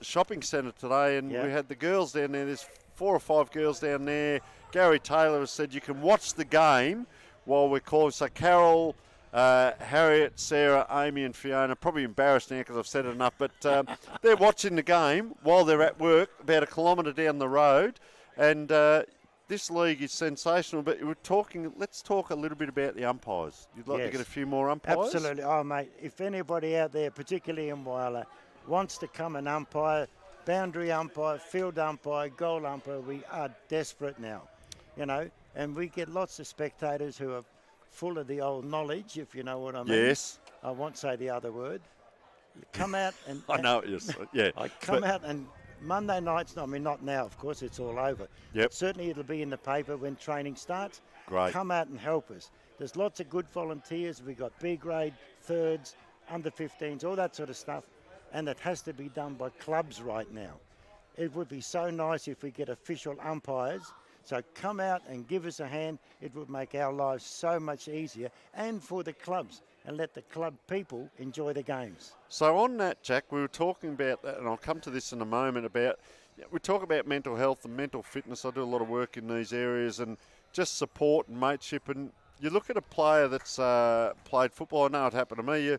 shopping centre today, and we had the girls down there. There's 4 or 5 girls down there. Gary Taylor has said you can watch the game while we're calling. So Carol, Harriet, Sarah, Amy and Fiona, probably embarrassed now because I've said it enough, but they're watching the game while they're at work about a kilometre down the road. And this league is sensational, but let's talk a little bit about the umpires. You'd like to get a few more umpires? Absolutely. Oh, mate, if anybody out there, particularly in Whyalla, wants to come and umpire, boundary umpire, field umpire, goal umpire, we are desperate now, and we get lots of spectators who are full of the old knowledge, if you know what I mean. Yes. I won't say the other word. Come out and... I know what you're saying, yeah. I come out and Monday nights, I mean, not now, of course, it's all over. Yep. But certainly it'll be in the paper when training starts. Great. Come out and help us. There's lots of good volunteers. We've got B grade, thirds, under 15s, all that sort of stuff. And it has to be done by clubs right now. It would be so nice if we get official umpires. So come out and give us a hand. It would make our lives so much easier, and for the clubs, and let the club people enjoy the games. So on that, Jack, we were talking about that, and I'll come to this in a moment, about, we talk about mental health and mental fitness. I do a lot of work in these areas, and just support and mateship. And you look at a player that's played football. I know it happened to me.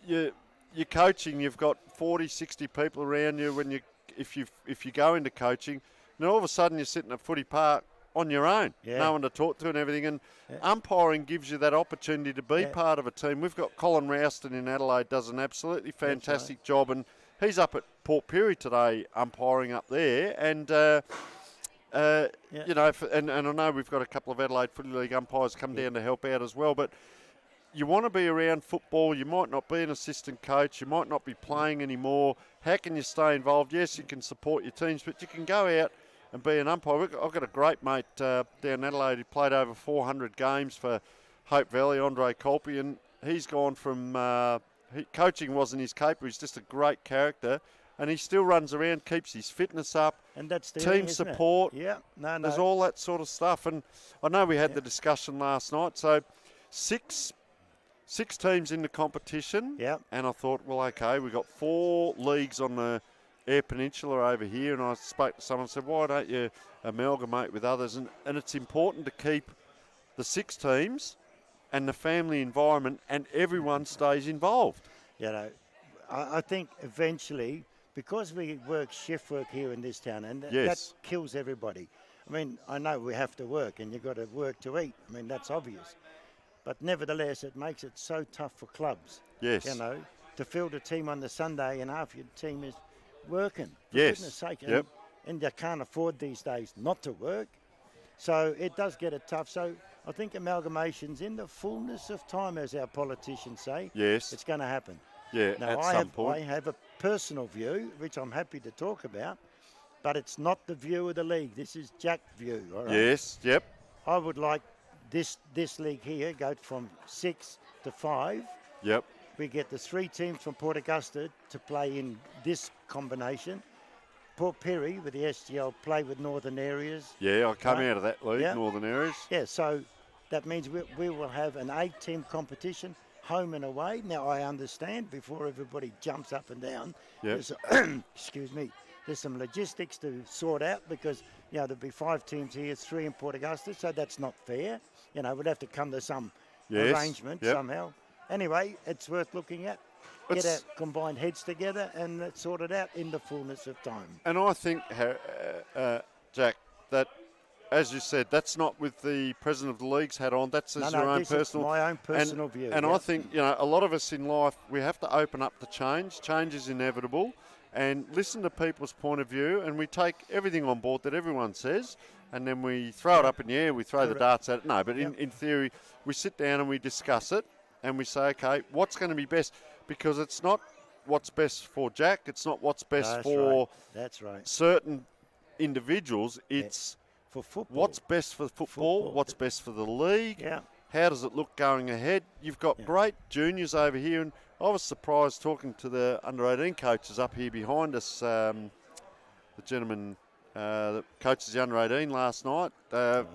You're coaching, you've got 40, 60 people around you if you go into coaching. Then all of a sudden you're sitting at footy park on your own, no one to talk to and everything. And umpiring gives you that opportunity to be part of a team. We've got Colin Rouston in Adelaide, does an absolutely fantastic job, and he's up at Port Pirie today umpiring up there. And you know, and I know we've got a couple of Adelaide Footy League umpires come down to help out as well. But you want to be around football. You might not be an assistant coach. You might not be playing anymore. How can you stay involved? Yes, you can support your teams, but you can go out and be an umpire. I've got a great mate down in Adelaide who played over 400 games for Hope Valley, Andre Colpi, and he's gone from coaching wasn't his caper. He's just a great character, and he still runs around, keeps his fitness up, and that's the team support. Yeah, no. There's all that sort of stuff, and I know we had the discussion last night. So six teams in the competition, and I thought, well, okay, we've got 4 leagues on the Eyre Peninsula over here, and I spoke to someone and said, why don't you amalgamate with others? And it's important to keep the 6 teams and the family environment, and everyone stays involved. You know, I think eventually, because we work shift work here in this town, and that kills everybody. I mean, I know we have to work, and you've got to work to eat. I mean, that's obvious. But nevertheless, it makes it so tough for clubs. Yes. You know, to field a team on the Sunday and half your team is working. For yes. goodness sake. Yep. And you can't afford these days not to work. So it does get it tough. So I think amalgamation's in the fullness of time, as our politicians say. Yes. It's going to happen. Yeah, now, at I some point. I have a personal view, which I'm happy to talk about, but it's not the view of the league. This is Jack's view. All right? Yes, yep. I would like this league here go from 6 to 5. Yep. We get the 3 teams from Port Augusta to play in this combination. Port Pirie with the SGL play with Northern Areas. Yeah, I come out of that league, Northern Areas. Yeah, so that means we will have an 8-team competition, home and away. Now, I understand, before everybody jumps up and down, there's excuse me, there's some logistics to sort out, because, you know, there'll be 5 teams here, 3 in Port Augusta, so that's not fair. You know, we'd have to come to some arrangement somehow. Anyway, it's worth looking at. Get our combined heads together and let's sort it out in the fullness of time. And I think, Jack, that, as you said, that's not with the president of the league's hat on. That's your own this personal. Is my own personal view. And I think, you know, a lot of us in life, we have to open up to change. Change is inevitable, and listen to people's point of view. And we take everything on board that everyone says, and then we throw it up in the air. We throw the darts at it. No, but in theory, we sit down and we discuss it, and we say, okay, what's going to be best? Because it's not what's best for Jack. It's not what's best for certain individuals. It's for football. What's best for football? What's best for the league? How does it look going ahead? You've got great juniors over here, and I was surprised talking to the under-18 coaches up here behind us. The gentleman that coaches the under-18 last night, the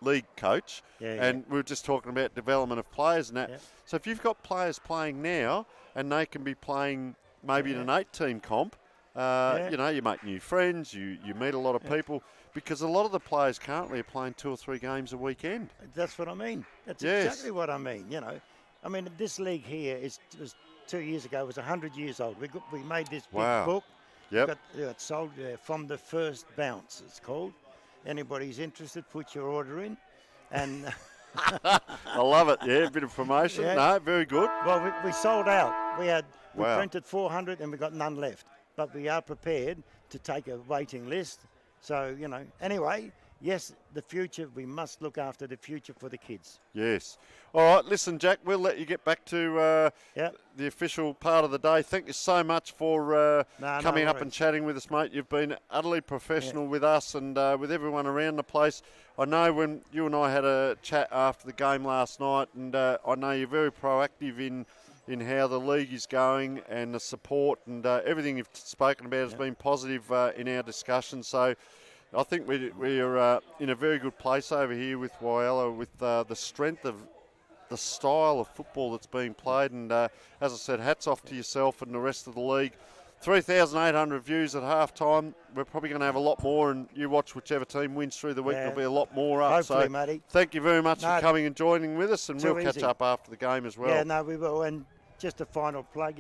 league coach, and we were just talking about development of players and that. So if you've got players playing now and they can be playing maybe in an 8-team comp, you know, you make new friends, you meet a lot of people, because a lot of the players currently are playing 2 or 3 games a weekend. That's what I mean. That's exactly what I mean, you know. I mean, this league here was 2 years ago, was 100 years old. We made this big book. Yep. Got sold from the first bounce, it's called. Anybody's interested, put your order in. And I love it. Yeah, a bit of promotion. No, very good. Well, we sold out. We printed 400 and we got none left. But we are prepared to take a waiting list. So, you know, anyway, yes, the future, we must look after the future for the kids. Yes. All right, listen, Jack, we'll let you get back to the official part of the day. Thank you so much for coming up and chatting with us, mate. You've been utterly professional with us and with everyone around the place. I know when you and I had a chat after the game last night, and I know you're very proactive in how the league is going and the support, and everything you've spoken about has been positive in our discussion. So I think we're in a very good place over here with Whyalla, with the strength of the style of football that's being played. And as I said, hats off to yourself and the rest of the league. 3,800 views at half-time. We're probably going to have a lot more, and you watch whichever team wins through the week. There'll be a lot more up. Hopefully, so matey. Thank you very much for coming and joining with us, and we'll catch easy. up after the game as well. Yeah, no, we will. And just a final plug,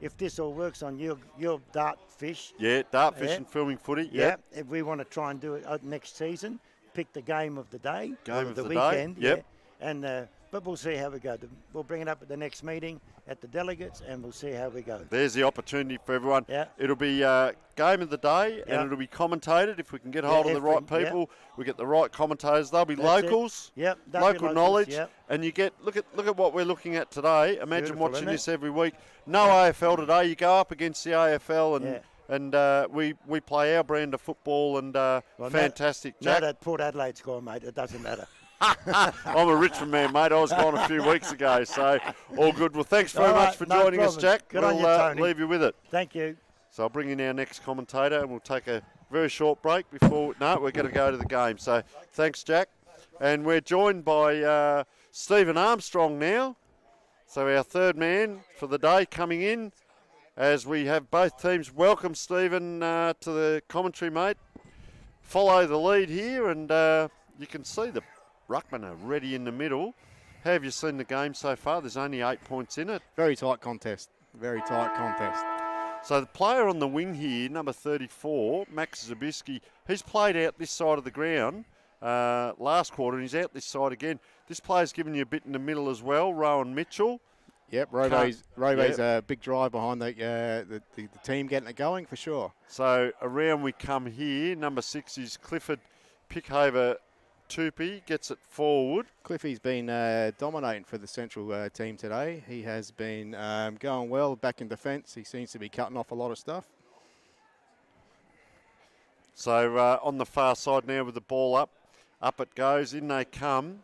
if this all works on your dart fish. Yeah, dart fish and filming footy. Yeah, if we want to try and do it next season, pick the game of the day. Game of the weekend. day. Yep. Yeah. And but we'll see how we go. We'll bring it up at the next meeting at the delegates, and we'll see how we go. There's the opportunity for everyone. Yeah. It'll be game of the day, and it'll be commentated. If we can get hold of the right people, we get the right commentators. They'll be locals. Yep. Local knowledge. Yep. And you get look at what we're looking at today. Imagine Beautiful, watching isn't this every week. No AFL today. You go up against the AFL, and we play our brand of football, and fantastic. Now that Port Adelaide's gone, mate, it doesn't matter. I'm a Richmond man, mate. I was gone a few weeks ago, so all good. Well, thanks very much for joining us, Jack. Good on you, Tony. Leave you with it. Thank you. So I'll bring in our next commentator, and we'll take a very short break before... No, we're going to go to the game. So thanks, Jack. And we're joined by Stephen Armstrong now. So our third man for the day coming in, as we have both teams. Welcome, Stephen, to the commentary, mate. Follow the lead here, and you can see the ruckman are ready in the middle. How have you seen the game so far? There's only 8 points in it. Very tight contest. Very tight contest. So the player on the wing here, number 34, Max Zabisky, he's played out this side of the ground last quarter, and he's out this side again. This player's given you a bit in the middle as well, Rowan Mitchell. Yep, Robo's a big drive behind the team getting it going for sure. So around we come here. Number 6 is Clifford Pickhaver Tupy, gets it forward. Cliffy's been dominating for the Central team today. He has been going well back in defence. He seems to be cutting off a lot of stuff. So on the far side now with the ball up it goes, in they come.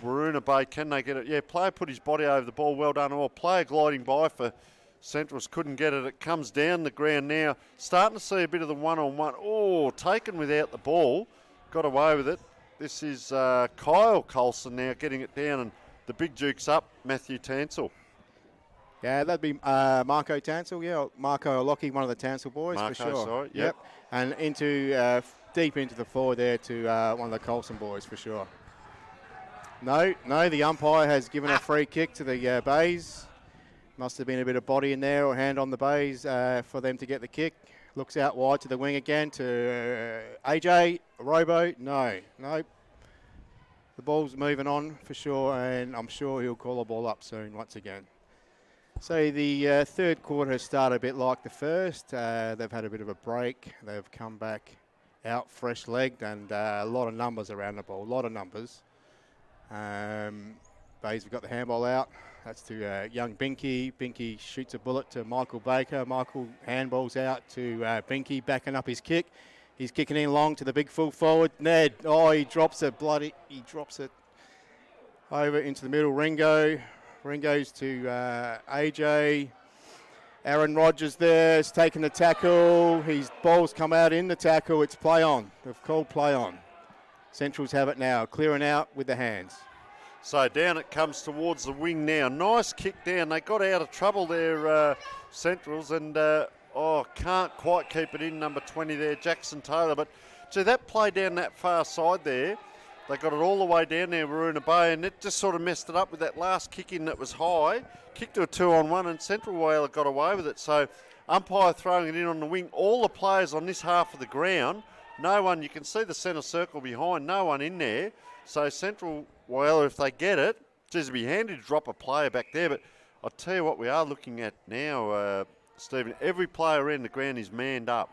Waroona Bay, can they get it? Yeah, player put his body over the ball, well done all. Player gliding by for Centrals, couldn't get it. It comes down the ground now. Starting to see a bit of the one-on-one. Oh, taken without the ball. Got away with it. This is Kyle Colson now getting it down, and the big Duke's up, Matthew Tansel. Yeah, that'd be Marco Tansel. Yeah, Marco Olocki, one of the Tansel boys Marco, for sure. Sorry, yep. And into deep into the forward there to one of the Colson boys for sure. No, the umpire has given a free kick to the Bays. Must have been a bit of body in there or hand on the Bays for them to get the kick. Looks out wide to the wing again to AJ, Robo. No. The ball's moving on for sure, and I'm sure he'll call the ball up soon once again. So the third quarter has started a bit like the first. They've had a bit of a break. They've come back out fresh-legged, and a lot of numbers around the ball, a lot of numbers. Bays have got the handball out. That's to young Binky. Binky shoots a bullet to Michael Baker. Michael handballs out to Binky, backing up his kick. He's kicking in long to the big full forward, Ned. Oh, he drops it. He drops it over into the middle. Ringo's to AJ. Aaron Rodgers there has taken the tackle. His ball's come out in the tackle. It's play on. They've called play on. Centrals have it now, clearing out with the hands. So down it comes towards the wing now. Nice kick down. They got out of trouble there, Centrals, and can't quite keep it in, number 20 there, Jackson Taylor. But, gee, that play down that far side there, they got it all the way down there, Waroona Bay, and it just sort of messed it up with that last kick in that was high. Kicked to a 2-on-1, and Central Whyalla got away with it. So umpire throwing it in on the wing. All the players on this half of the ground, no one, you can see the centre circle behind, no one in there. So Central Whyalla, if they get it, geez, it'd be handy to drop a player back there. But I'll tell you what we are looking at now, Stephen, every player around the ground is manned up.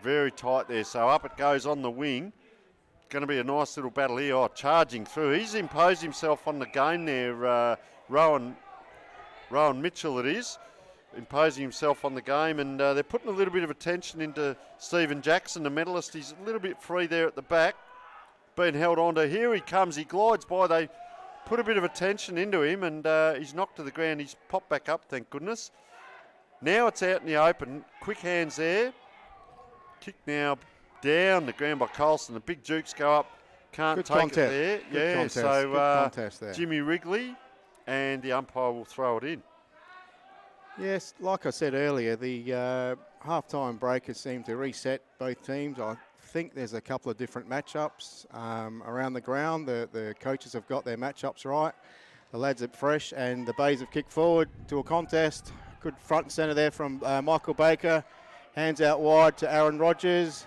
Very tight there. So up it goes on the wing. Going to be a nice little battle here. Oh, charging through. He's imposed himself on the game there, Rowan Mitchell it is. Imposing himself on the game, and they're putting a little bit of attention into Stephen Jackson, the medalist. He's a little bit free there at the back, being held on to. Here he comes, he glides by. They put a bit of attention into him, and he's knocked to the ground. He's popped back up, thank goodness. Now it's out in the open. Quick hands there. Kick now down the ground by Colson. The big Jukes go up, can't Good take contest. it there. Good yeah, contest. so Good contest there. Jimmy Wrigley and the umpire will throw it in. Yes, like I said earlier, the half-time break has seemed to reset both teams. I think there's a couple of different matchups around the ground. The coaches have got their matchups right. The lads are fresh, and the Bays have kicked forward to a contest. Good front and centre there from Michael Baker. Hands out wide to Aaron Rogers.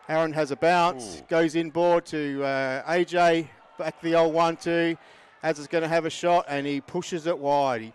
Aaron has a bounce, goes inboard to AJ, back the old 1-2. Az is going to have a shot, and he pushes it wide.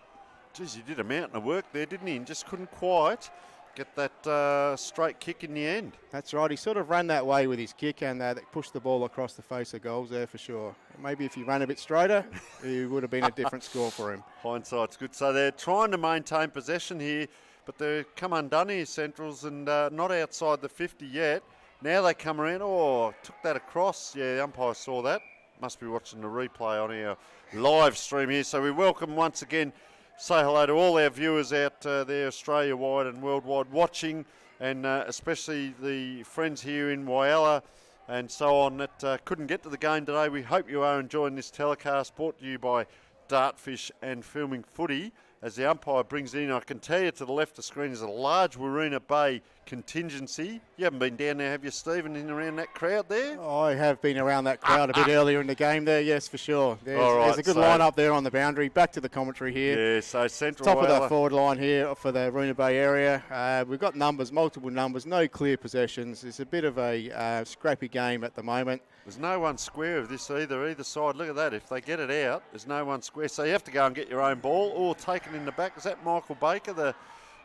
Geez, he did a mountain of work there, didn't he? And just couldn't quite get that straight kick in the end. That's right. He sort of ran that way with his kick, and that pushed the ball across the face of goals there for sure. Maybe if he ran a bit straighter, it would have been a different score for him. Hindsight's good. So they're trying to maintain possession here, but they've come undone here, Centrals, and not outside the 50 yet. Now they come around. Oh, took that across. Yeah, the umpire saw that. Must be watching the replay on our live stream here. So we welcome once again, say hello to all our viewers out there, Australia-wide and worldwide watching, and especially the friends here in Whyalla and so on that couldn't get to the game today. We hope you are enjoying this telecast brought to you by Dartfish and Filming Footy. As the umpire brings it in, I can tell you to the left of the screen is a large Waruna Bay contingency. You haven't been down there, have you, Stephen, in around that crowd there? I have been around that crowd a bit earlier in the game there, yes, for sure. There's a good line up there on the boundary. Back to the commentary here. Yeah, so Central Top Whyalla. of the forward line here for the Waruna Bay area. We've got numbers, multiple numbers, no clear possessions. It's a bit of a scrappy game at the moment. There's no one square of this either side. Look at that. If they get it out, there's no one square. So you have to go and get your own ball or taken in the back. Is that Michael Baker, the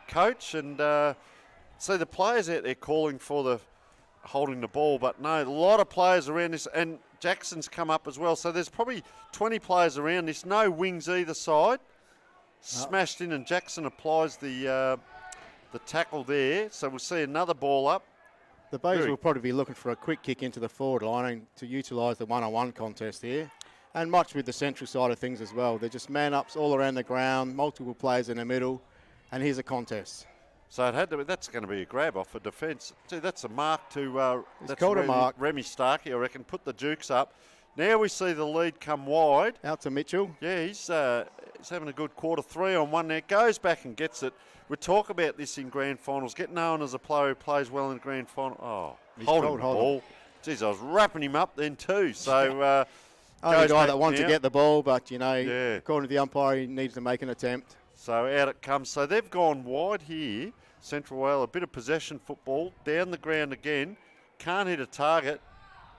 coach? And so the players out there calling for the holding the ball, but no, a lot of players around this, and Jackson's come up as well. So there's probably 20 players around this. No wings either side. Smashed in, and Jackson applies the tackle there. So we'll see another ball up. The Bays will probably be looking for a quick kick into the forward line and to utilise the one-on-one contest here. And much with the central side of things as well. They're just man-ups all around the ground, multiple players in the middle, and here's a contest. So it had to be, that's going to be a grab off for defence. Gee, that's a mark to it's called a mark. Remy Starkey, I reckon, put the Jukes up. Now we see the lead come wide. Out to Mitchell. Yeah, he's having a good quarter. 3-on-1 there. Goes back and gets it. We talk about this in grand finals. Get known as a player who plays well in the grand final. Oh, he's holding the ball. Jeez, I was wrapping him up then too. So only guy that wants to get the ball, but according to the umpire, he needs to make an attempt. So out it comes. So they've gone wide here. Central Whyalla, a bit of possession football. Down the ground again. Can't hit a target.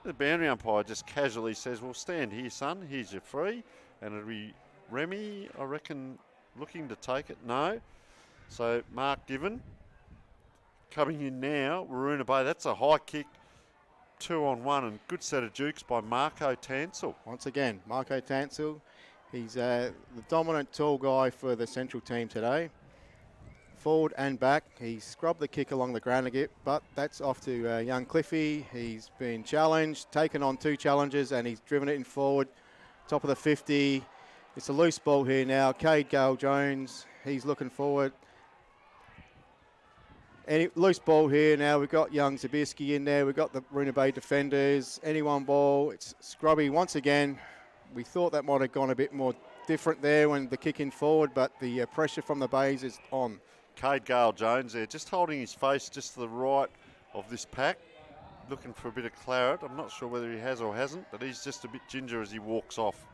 The boundary umpire just casually says, well, stand here, son. Here's your free. And it'll be Remy, I reckon, looking to take it. No. So Mark Given coming in now. Waruna Bay, that's a high kick. 2-on-1 and good set of jukes by Marco Tansel. Once again, Marco Tansel. He's the dominant tall guy for the central team today. Forward and back. He scrubbed the kick along the ground again, but that's off to young Cliffy. He's been challenged, taken on 2 challenges, and he's driven it in forward. Top of the 50. It's a loose ball here now. Cade Gale-Jones, he's looking forward. Any loose ball here now. We've got young Zabisky in there. We've got the Waruna Bay defenders. Any one ball. It's scrubby once again. We thought that might have gone a bit more different there when the kick in forward, but the pressure from the Bays is on. Cade Gale-Jones there, just holding his face just to the right of this pack, looking for a bit of claret. I'm not sure whether he has or hasn't, but he's just a bit ginger as he walks off.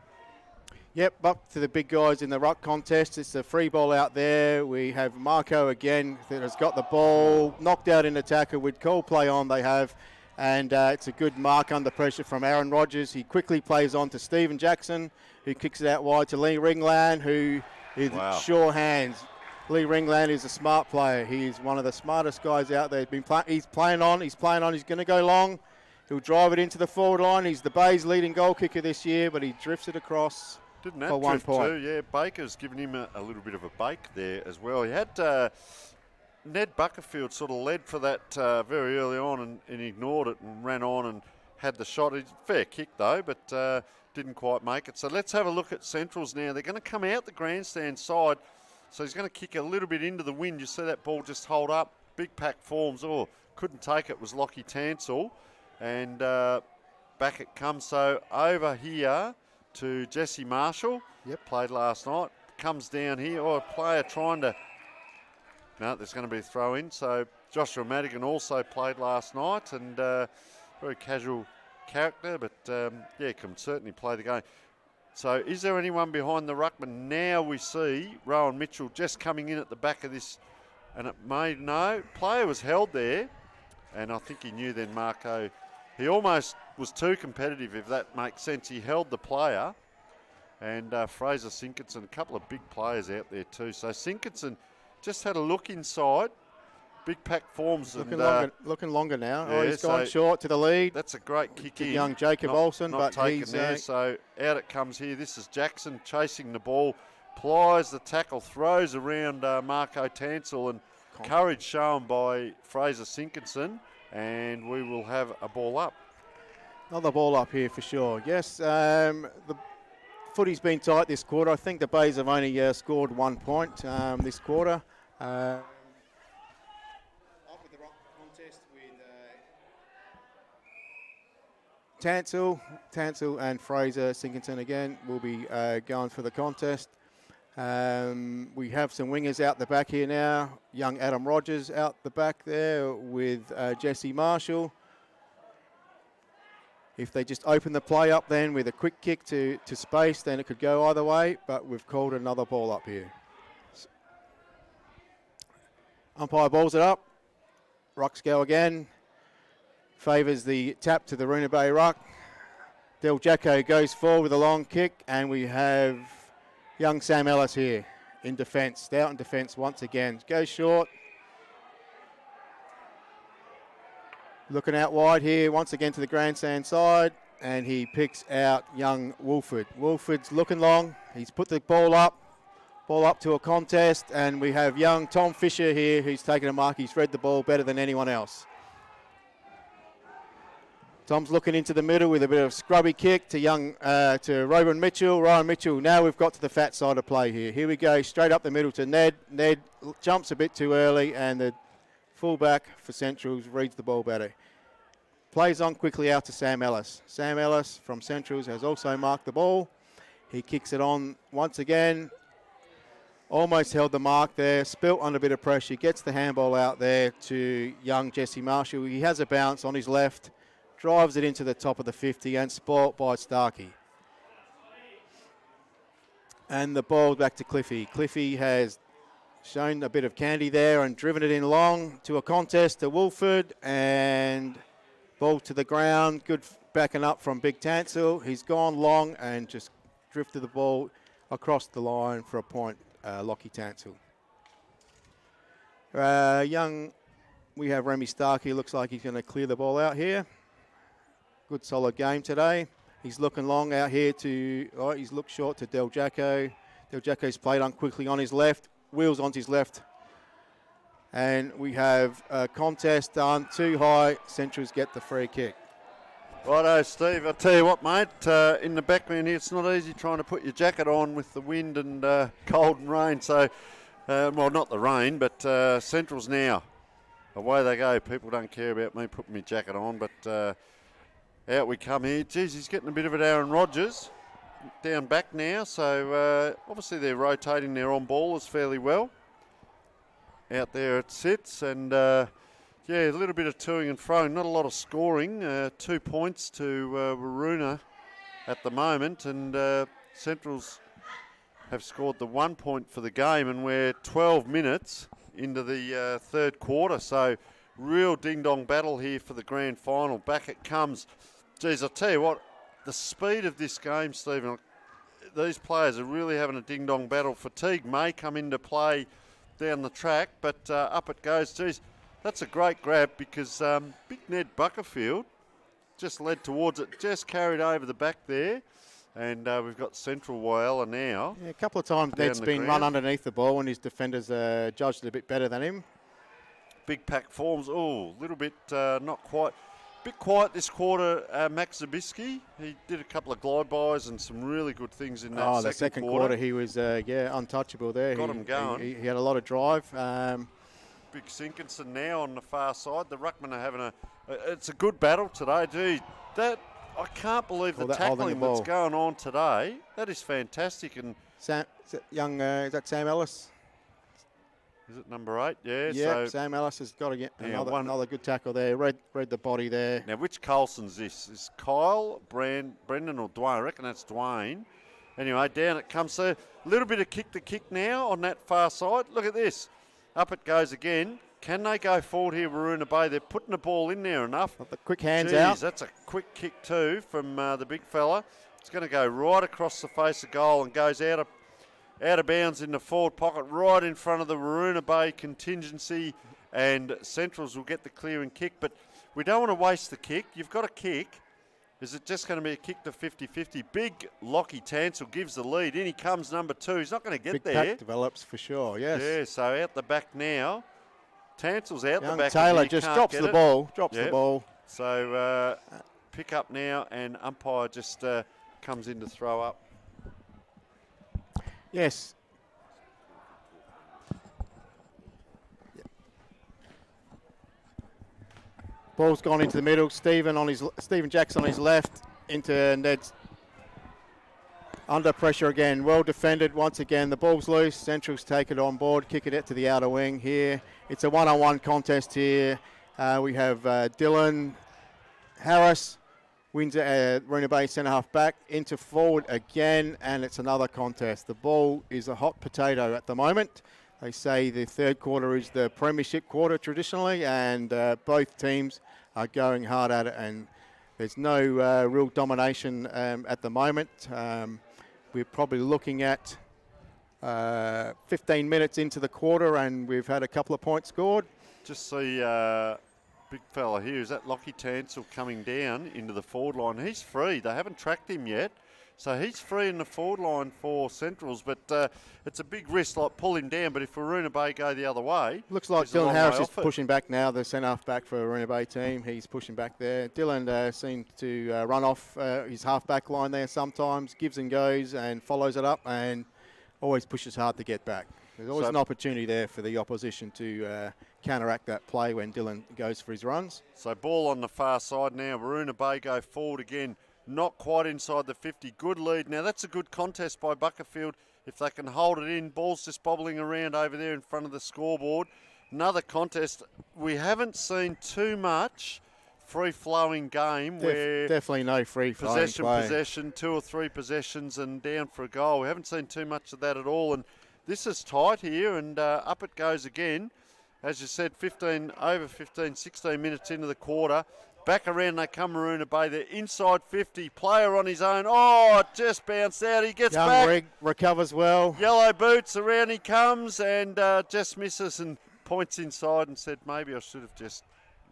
Yep, up to the big guys in the ruck contest. It's a free ball out there. We have Marco again that has got the ball, knocked out in the tackle with call play on they have. And it's a good mark under pressure from Aaron Rogers. He quickly plays on to Stephen Jackson, who kicks it out wide to Lee Ringland, who is sure hands. Lee Ringland is a smart player. He is one of the smartest guys out there. He's playing on. He's going to go long. He'll drive it into the forward line. He's the Bay's leading goal kicker this year, but he drifts it across Didn't that for 1 drift point. too? Yeah, Baker's given him a little bit of a bake there as well. He had Ned Buckerfield sort of led for that very early on and ignored it and ran on and had the shot. It's a fair kick though, but didn't quite make it. So let's have a look at Centrals now. They're going to come out the grandstand side. So he's going to kick a little bit into the wind. You see that ball just hold up. Big pack forms. Oh, couldn't take it was Lockie Tansel. And back it comes. So over here to Jesse Marshall. Yep. Played last night. Comes down here. Oh, a player trying to... No, there's going to be a throw in. So Joshua Madigan also played last night. And very casual character. But, yeah, can certainly play the game. So is there anyone behind the ruckman? Now we see Rowan Mitchell just coming in at the back of this. And it made no. Player was held there. And I think he knew then Marco... He almost was too competitive, if that makes sense. He held the player, and Fraser Sinkinson, a couple of big players out there too. So Sinkinson just had a look inside. Big pack forms. Looking longer now. Yeah, He's gone short to the lead. That's a great kick in. Young Jacob Olsen, not but taken he's there. So out it comes here. This is Jackson chasing the ball. Plies the tackle, throws around Marco Tansel, and courage shown by Fraser Sinkinson. And we will have a ball up. Another ball up here for sure. Yes, the footy's been tight this quarter. I think the Bays have only scored 1 point this quarter. Up with the rock contest with Tansel and Fraser Sinkinson again will be going for the contest. We have some wingers out the back here now. Young Adam Rogers out the back there with Jesse Marshall. If they just open the play up then with a quick kick to space, then it could go either way, but we've called another ball up here. Umpire balls it up. Rucks go again. Favours the tap to the Roona Bay ruck. Del Jacko goes forward with a long kick, and we have young Sam Ellis here in defence. Stout in defence once again. Goes short. Looking out wide here once again to the grandstand side, and he picks out young Wolford. Wolford's looking long. He's put the ball up to a contest, and we have young Tom Fisher here who's taken a mark. He's read the ball better than anyone else. Tom's looking into the middle with a bit of scrubby kick to to Rowan Mitchell. Rowan Mitchell, now we've got to the fat side of play here. Here we go, straight up the middle to Ned. Ned jumps a bit too early, and the fullback for Centrals reads the ball better. Plays on quickly out to Sam Ellis. Sam Ellis from Centrals has also marked the ball. He kicks it on once again. Almost held the mark there, spilt under a bit of pressure, gets the handball out there to young Jesse Marshall. He has a bounce on his left. Drives it into the top of the 50 and spoilt by Starkey. And the ball back to Cliffy. Cliffy has shown a bit of candy there and driven it in long to a contest to Wolford, and ball to the ground. Good backing up from Big Tansel. He's gone long and just drifted the ball across the line for a point, Lockie Tansel. We have Remy Starkey. Looks like he's going to clear the ball out here. Good solid game today. He's looking long out here he's looked short to Del Jacko. Del Jacko's played on quickly on his left. Wheels onto his left. And we have a contest done too high. Centrals get the free kick. Righto, Steve. I'll tell you what, mate. In the background here, it's not easy trying to put your jacket on with the wind and cold and rain. So, well, not the rain, but Centrals now. Away they go. People don't care about me putting my jacket on, but... out we come here. Geez, he's getting a bit of it, Aaron Rodgers. Down back now, so obviously they're rotating their on-ballers fairly well. Out there it sits, and yeah, a little bit of toing and froing. Not a lot of scoring. 2 points to Waroona at the moment, and Centrals have scored the 1 point for the game, and we're 12 minutes into the third quarter, so real ding-dong battle here for the grand final. Back it comes. Geez, I'll tell you what, the speed of this game, Stephen, these players are really having a ding-dong battle. Fatigue may come into play down the track, but up it goes. Geez, that's a great grab because Big Ned Buckerfield just led towards it, just carried over the back there. And we've got Central Whyalla now. Yeah, a couple of times Ned's been run underneath the ball and his defenders judged it a bit better than him. Big pack forms. Oh, a little bit not quite. Bit quiet this quarter, Max Zabisky. He did a couple of glide bys and some really good things in that the second quarter he was, untouchable there. Got him going. He had a lot of drive. Big Sinkinson now on the far side. The ruckmen are having it's a good battle today. Gee, I can't believe the tackling that's going on today. That is fantastic. And Sam, is that Sam Ellis? Is it number 8? Yeah. Yeah. So Sam Ellis has got to get another good tackle there. Read the body there. Now, which Colson's this? Is Kyle, Brendan, or Dwayne? I reckon that's Dwayne. Anyway, down it comes. So a little bit of kick to kick now on that far side. Look at this. Up it goes again. Can they go forward here, Waroona Bay? They're putting the ball in there enough. The quick hands out. That's a quick kick too from the big fella. It's going to go right across the face of goal and goes out of bounds in the forward pocket, right in front of the Waroona Bay contingency. And Centrals will get the clearing kick, but we don't want to waste the kick. You've got a kick. Is it just going to be a kick to 50-50? Big Lockie Tansel gives the lead. In he comes, number 2. He's not going to get big there. Pack develops for sure, yes. Yeah, so out the back now. Tansel's out the back. Taylor just drops the ball. The ball. So pick up now, and umpire just comes in to throw up. Yes. Ball's gone into the middle. Stephen Jackson on his left into Ned's. Under pressure again. Well defended once again. The ball's loose. Central's take it on board. Kick it out to the outer wing here. It's a one-on-one contest here. We have Dylan Harris wins Waroona Bay centre half back into forward again, and it's another contest. The ball is a hot potato at the moment. They say the third quarter is the premiership quarter traditionally, and both teams are going hard at it, and there's no real domination at the moment. We're probably looking at 15 minutes into the quarter, and we've had a couple of points scored. Just see big fella here. Is that Lockie Tansel coming down into the forward line? He's free. They haven't tracked him yet. So he's free in the forward line for Centrals, but it's a big risk, like pull him down. But if Waroona Bay go the other way... Looks like Dylan Harris is pushing back now, the centre-half back for Waroona Bay team. He's pushing back there. Dylan seems to run off his half-back line there sometimes, gives and goes and follows it up and always pushes hard to get back. There's always an opportunity there for the opposition to counteract that play when Dylan goes for his runs. So ball on the far side now. Waroona Bay go forward again. Not quite inside the 50. Good lead. Now, that's a good contest by Buckerfield. If they can hold it in, ball's just bobbling around over there in front of the scoreboard. Another contest. We haven't seen too much free-flowing game where... Definitely no free-flowing play. Possession, 2 or 3 possessions and down for a goal. We haven't seen too much of that at all. And this is tight here, and up it goes again. As you said, 16 minutes into the quarter. Back around they come, Waroona Bay. They're inside 50. Player on his own. Oh, it just bounced out. He gets back. Young recovers well. Yellow boots. Around he comes and just misses and points inside and said, maybe I should have just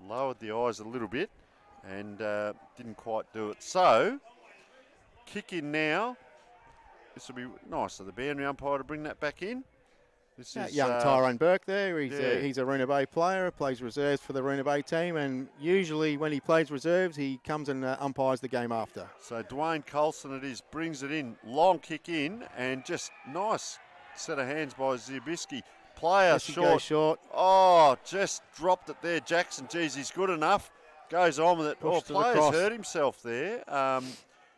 lowered the eyes a little bit and didn't quite do it. So, kick in now. This will be nice of the boundary umpire to bring that back in. This is young Tyrone Burke there. He's a Waroona Bay player, plays reserves for the Waroona Bay team, and usually when he plays reserves, he comes and umpires the game after. So Dwayne Colson it is, brings it in, long kick in, and just nice set of hands by Zabisky. Player short. Oh, just dropped it there. Jackson, geez, he's good enough. Goes on with it. Player's hurt himself there.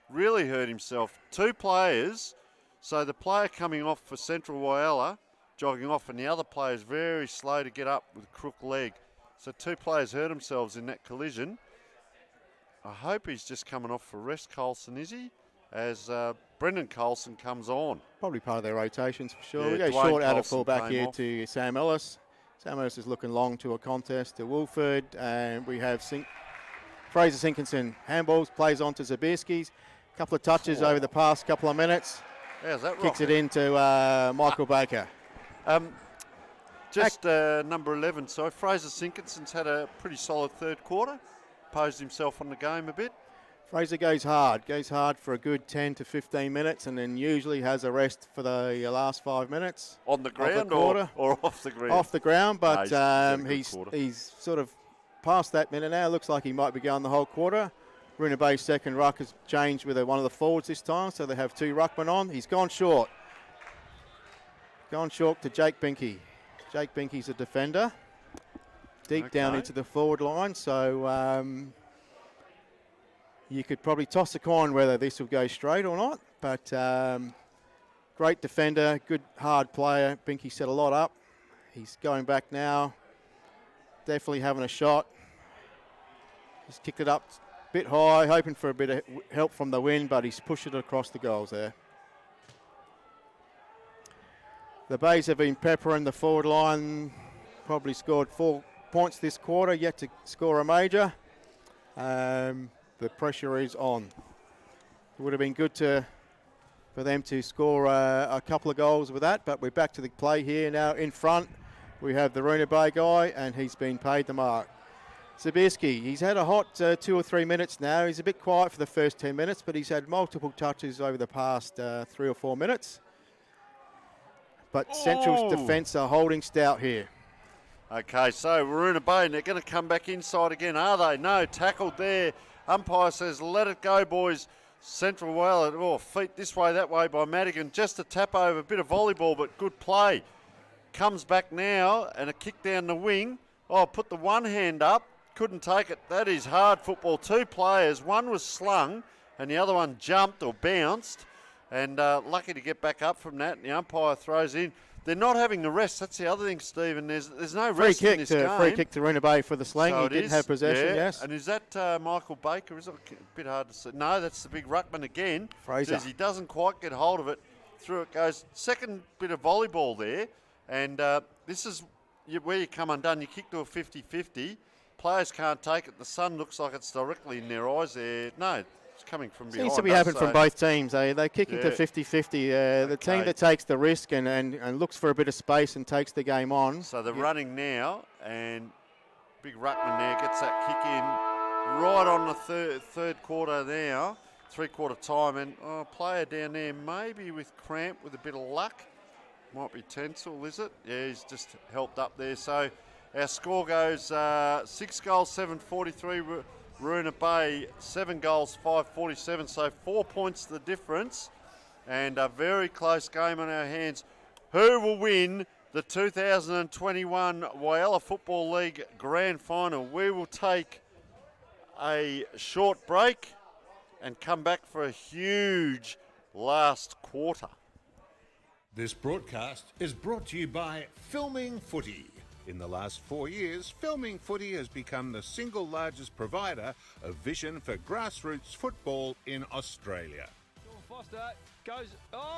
Really hurt himself. 2 players. So the player coming off for Central Whyalla, jogging off, and the other player is very slow to get up with a crook leg. So 2 players hurt themselves in that collision. I hope he's just coming off for rest, Colson, is he? As Brendan Colson comes on. Probably part of their rotations for sure. Yeah, we go Dwayne short out of Colson full back here off. to Sam Ellis. Sam Ellis is looking long to a contest to Wolford, and we have Fraser Sinkinson handballs, plays on to Zabirski's. Couple of touches over the past couple of minutes. How's that Kicks it into Michael Baker. Just number 11, so Fraser Sinkinson's had a pretty solid third quarter. Posed himself on the game a bit. Fraser goes hard for a good 10 to 15 minutes and then usually has a rest for the last 5 minutes. On the ground or off the ground? Off the ground, but No, he's sort of past that minute now. Looks like he might be going the whole quarter. Marina Bay's second ruck has changed with one of the forwards this time, so they have 2 ruckmen on. He's gone short. Gone short to Jake Binky. Jake Binky's a defender. Deep down into the forward line, so you could probably toss a coin whether this will go straight or not, but great defender, good hard player. Binky set a lot up. He's going back now. Definitely having a shot. He's kicked it up a bit high, hoping for a bit of help from the wind, but he's pushed it across the goals there. The Bays have been peppering the forward line, probably scored 4 points this quarter, yet to score a major. The pressure is on. It would have been good for them to score a couple of goals with that, but we're back to the play here now. In front, we have the Marina Bay guy, and he's been paid the mark. Zabierski, he's had a hot 2 or 3 minutes now. He's a bit quiet for the first 10 minutes, but he's had multiple touches over the past 3 or 4 minutes. But Central's defence are holding stout here. Okay, so Marina Bay, they're going to come back inside again, are they? No, tackled there. Umpire says, let it go, boys. Central Whyalla, feet this way, that way by Madigan. Just a tap over, a bit of volleyball, but good play. Comes back now, and a kick down the wing. Put the one hand up, couldn't take it. That is hard football. 2 players, one was slung, and the other one jumped or bounced. And lucky to get back up from that, and the umpire throws in. They're not having the rest. That's the other thing, Stephen. There's no rest in this game. Free kick to Marina Bay for the sling. So he did have possession, yes. And is that Michael Baker? Is it a bit hard to see? No, that's the big ruckman again. Fraser. He doesn't quite get hold of it. Through it goes. Second bit of volleyball there. And this is where you come undone. You kick to a 50-50. Players can't take it. The sun looks like it's directly in their eyes there. No, it's coming from behind. Seems to be happening from both teams. They're kicking to 50-50. The team that takes the risk and looks for a bit of space and takes the game on. So they're running now, and big ruckman there gets that kick in right on the third quarter now, 3/4 time. And player down there maybe with cramp with a bit of luck. Might be Tencel, is it? Yeah, he's just helped up there. So our score goes 6 goals, 7-43. Marina Bay, 7 goals, 5-47. So 4 points the difference. And a very close game on our hands. Who will win the 2021 Whyalla Football League Grand Final? We will take a short break and come back for a huge last quarter. This broadcast is brought to you by Filming Footy. In the last 4 years, Filming Footy has become the single largest provider of vision for grassroots football in Australia. Foster goes,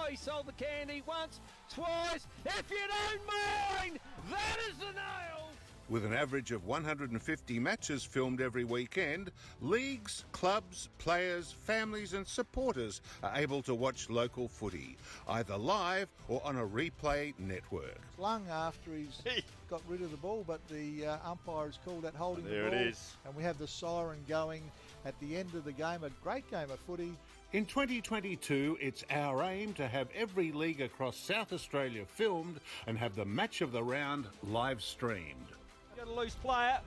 he sold the candy once, twice, if you don't mind, that is the nail! With an average of 150 matches filmed every weekend, leagues, clubs, players, families and supporters are able to watch local footy, either live or on a replay network. Slung after he's got rid of the ball, but the umpire has called that holding the ball. There it is. And we have the siren going at the end of the game, a great game of footy. In 2022, it's our aim to have every league across South Australia filmed and have the match of the round live streamed. Got a loose player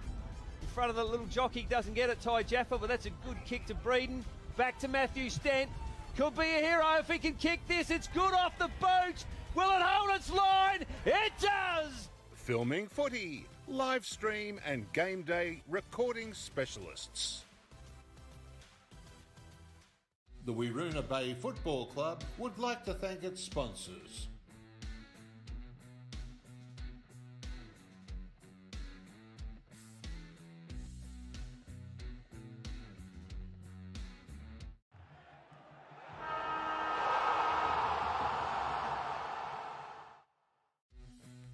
in front of the little jockey, doesn't get it, Ty Jaffa, but that's a good kick to Breeden. Back to Matthew Stent. Could be a hero if he can kick this. It's good off the boot. Will it hold its line? It does! Filming Footy, live stream and game day recording specialists. The Whyalla Bay Football Club would like to thank its sponsors.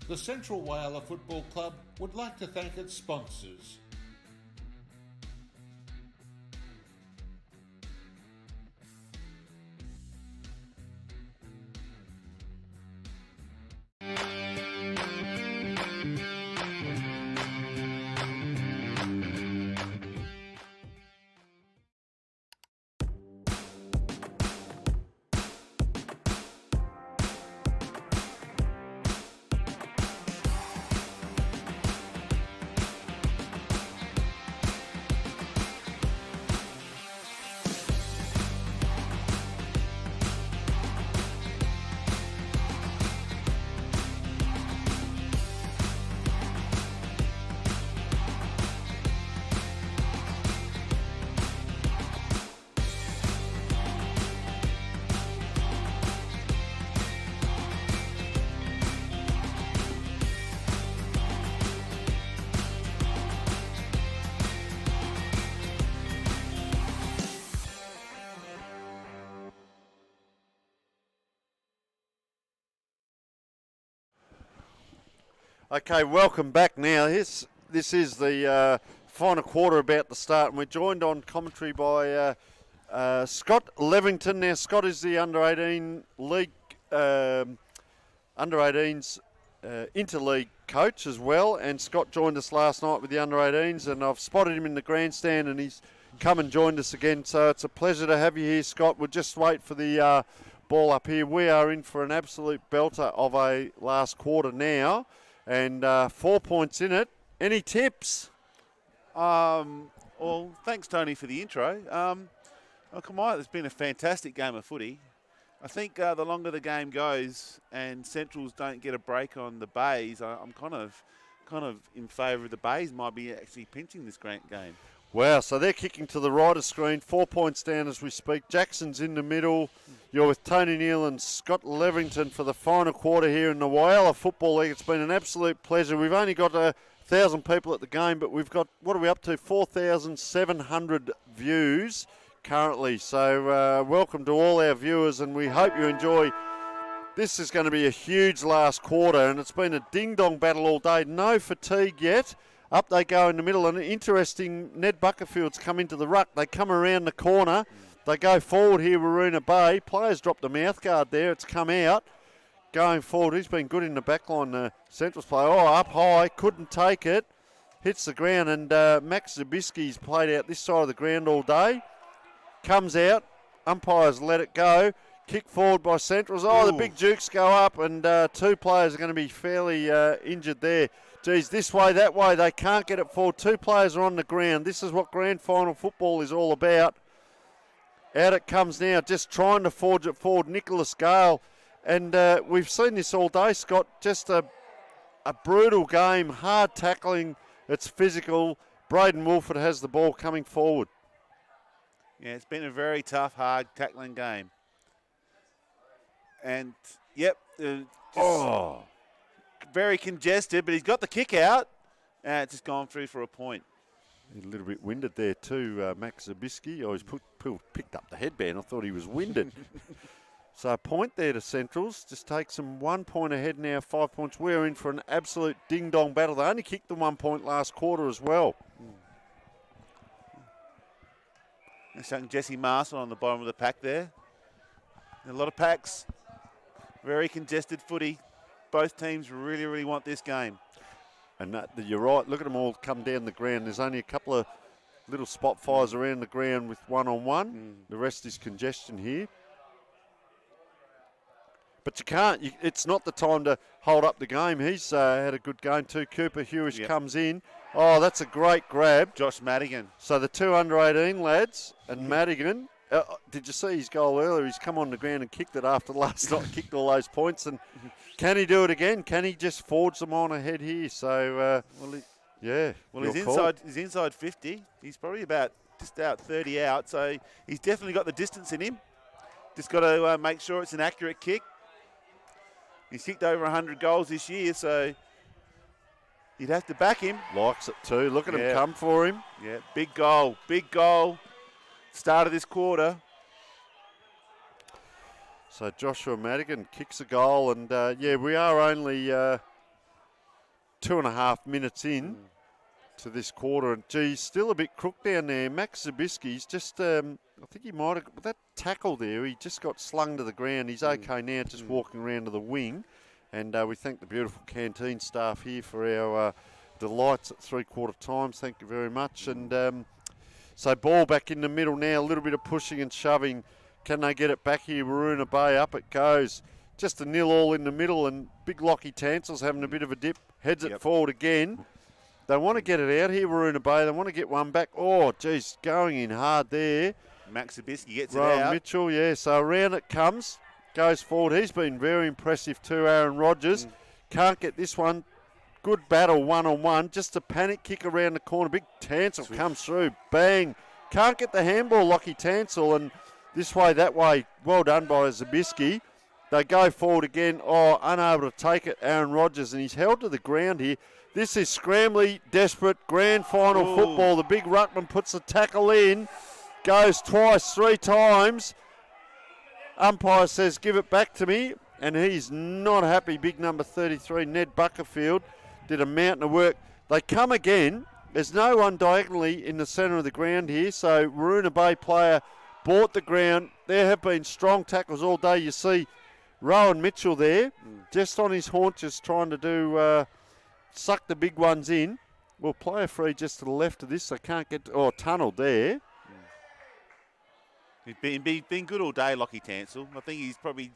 The Central Whyalla Football Club would like to thank its sponsors. Okay, welcome back now. This is the final quarter about to start, and we're joined on commentary by Scott Levington. Now, Scott is the under-18 league, under-18s interleague coach as well, and Scott joined us last night with the under-18s, and I've spotted him in the grandstand, and he's come and joined us again. So it's a pleasure to have you here, Scott. We'll just wait for the ball up here. We are in for an absolute belter of a last quarter now, and 4 points in it. Any tips? Well, thanks, Tony, for the intro. It's been a fantastic game of footy. I think the longer the game goes and Centrals don't get a break on the Bays, I'm kind of in favour of the Bays might be actually pinching this great game. Wow, so they're kicking to the right of screen, 4 points down as we speak. Jackson's in the middle. You're with Tony Neal and Scott Levington for the final quarter here in the Whyalla Football League. It's been an absolute pleasure. We've only got 1,000 people at the game, but we've got, what are we up to, 4,700 views currently. So welcome to all our viewers, and we hope you enjoy. This is going to be a huge last quarter, and it's been a ding-dong battle all day. No fatigue yet. Up they go in the middle, and interesting, Ned Buckerfield's come into the ruck. They come around the corner. They go forward here, Waroona Bay. Players dropped the mouthguard there. It's come out. Going forward, he's been good in the back line, the Centrals player. Oh, up high, couldn't take it. Hits the ground, and Max Zabisky's played out this side of the ground all day. Comes out. Umpires let it go. Kick forward by Centrals. Oh, the big jukes go up, and 2 players are going to be fairly injured there. Geez, this way, that way, they can't get it forward. 2 players are on the ground. This is what grand final football is all about. Out it comes now, just trying to forge it forward. Nicholas Gale. And we've seen this all day, Scott. Just a brutal game, hard tackling. It's physical. Braden Wolford has the ball coming forward. Yeah, it's been a very tough, hard tackling game. And, very congested, but he's got the kick out, and it's just gone through for a point. A little bit winded there too, Max Zabisky. He's picked up the headband. I thought he was winded. So a point there to Centrals. Just takes them 1 point ahead now, 5 points. We're in for an absolute ding-dong battle. They only kicked the 1 point last quarter as well. There's Jesse Marshall on the bottom of the pack there. A lot of packs. Very congested footy. Both teams really, really want this game. And you're right. Look at them all come down the ground. There's only a couple of little spot fires around the ground with one-on-one. The rest is congestion here. But you can't. It's not the time to hold up the game. He's had a good game too. Cooper Hewish comes in. Oh, that's a great grab. Josh Madigan. So the 2 under-18 lads and Madigan. Did you see his goal earlier? He's come on the ground and kicked it after last night, kicked all those points. And can he do it again? Can he just forge them on ahead here? So, he's inside 50. He's probably just out 30 out. So he's definitely got the distance in him. Just got to make sure it's an accurate kick. He's kicked over 100 goals this year, so you'd have to back him. Likes it too. Look at him come for him. Yeah, big goal. Start of this quarter. So Joshua Madigan kicks a goal, and we are only 2.5 minutes in to this quarter, and geez, still a bit crook down there. Max Zabisky's just, I think he might have, that tackle there, he just got slung to the ground. He's okay now, just walking around to the wing, and we thank the beautiful canteen staff here for our delights at 3/4 times. Thank you very much. And so ball back in the middle now, a little bit of pushing and shoving. Can they get it back here? Waroona Bay, up it goes. Just a 0-all in the middle, and big Lockie Tansel's having a bit of a dip. Heads it forward again. They want to get it out here, Waroona Bay. They want to get one back. Oh, geez, going in hard there. Max Zabisky gets it out. Mitchell, so around it comes. Goes forward. He's been very impressive too, Aaron Rodgers. Can't get this one. Good battle, one-on-one. Just a panic kick around the corner. Big Tansel comes through. Bang. Can't get the handball, Lockie Tansel. And this way, that way. Well done by Zabisky. They go forward again. Oh, unable to take it, Aaron Rodgers. And he's held to the ground here. This is scrambly, desperate, grand final football. The big ruckman puts the tackle in. Goes twice, 3 times. Umpire says, give it back to me. And he's not happy. Big number 33, Ned Buckerfield. did a mountain of work. They come again. There's no one diagonally in the centre of the ground here, so Waroona Bay player bought the ground. There have been strong tackles all day. You see Rowan Mitchell there, just on his haunches trying to do suck the big ones in. Well, player free just to the left of this. They can't get tunnelled there. He's been good all day, Lockie Tansel. I think he's probably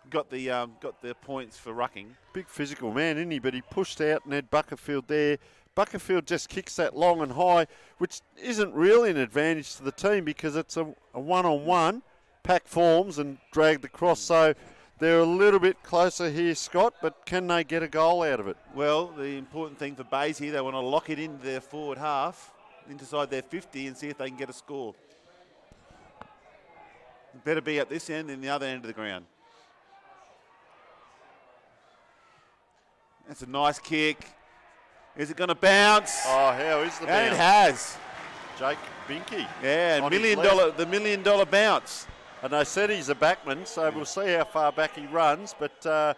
got the points for rucking. Big physical man, isn't he? But he pushed out Ned Buckerfield there. Buckerfield just kicks that long and high, which isn't really an advantage to the team because it's a one-on-one. Pack forms and dragged across. So they're a little bit closer here, Scott, but can they get a goal out of it? Well, the important thing for Bays here, they want to lock it into their forward half, inside their 50, and see if they can get a score. Better be at this end than the other end of the ground. That's a nice kick. Is it going to bounce? Oh, how is the bounce? And it has. Jake Binky. Yeah, the $1 million bounce. And they said he's a backman, so we'll see how far back he runs. But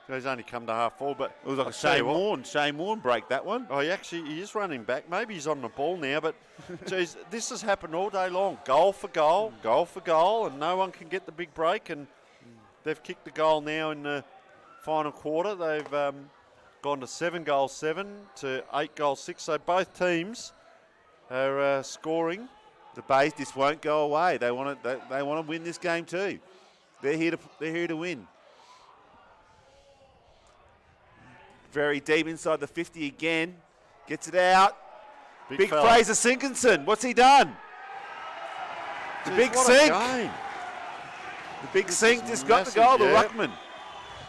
he's only come to half forward. But it was like a Shane Warne break, that one. Oh, he is running back. Maybe he's on the ball now. But, geez, this has happened all day long. Goal for goal, and no one can get the big break. And they've kicked the goal now in the final quarter. They've gone to 7-7 to 8-6. So both teams are scoring. The Bays just won't go away. They want to win this game too. They're here to win. Very deep inside the 50 again. Gets it out. Big Fraser Sinkinson. What's he done? The big sink. The big sink just got the goal, the ruckman.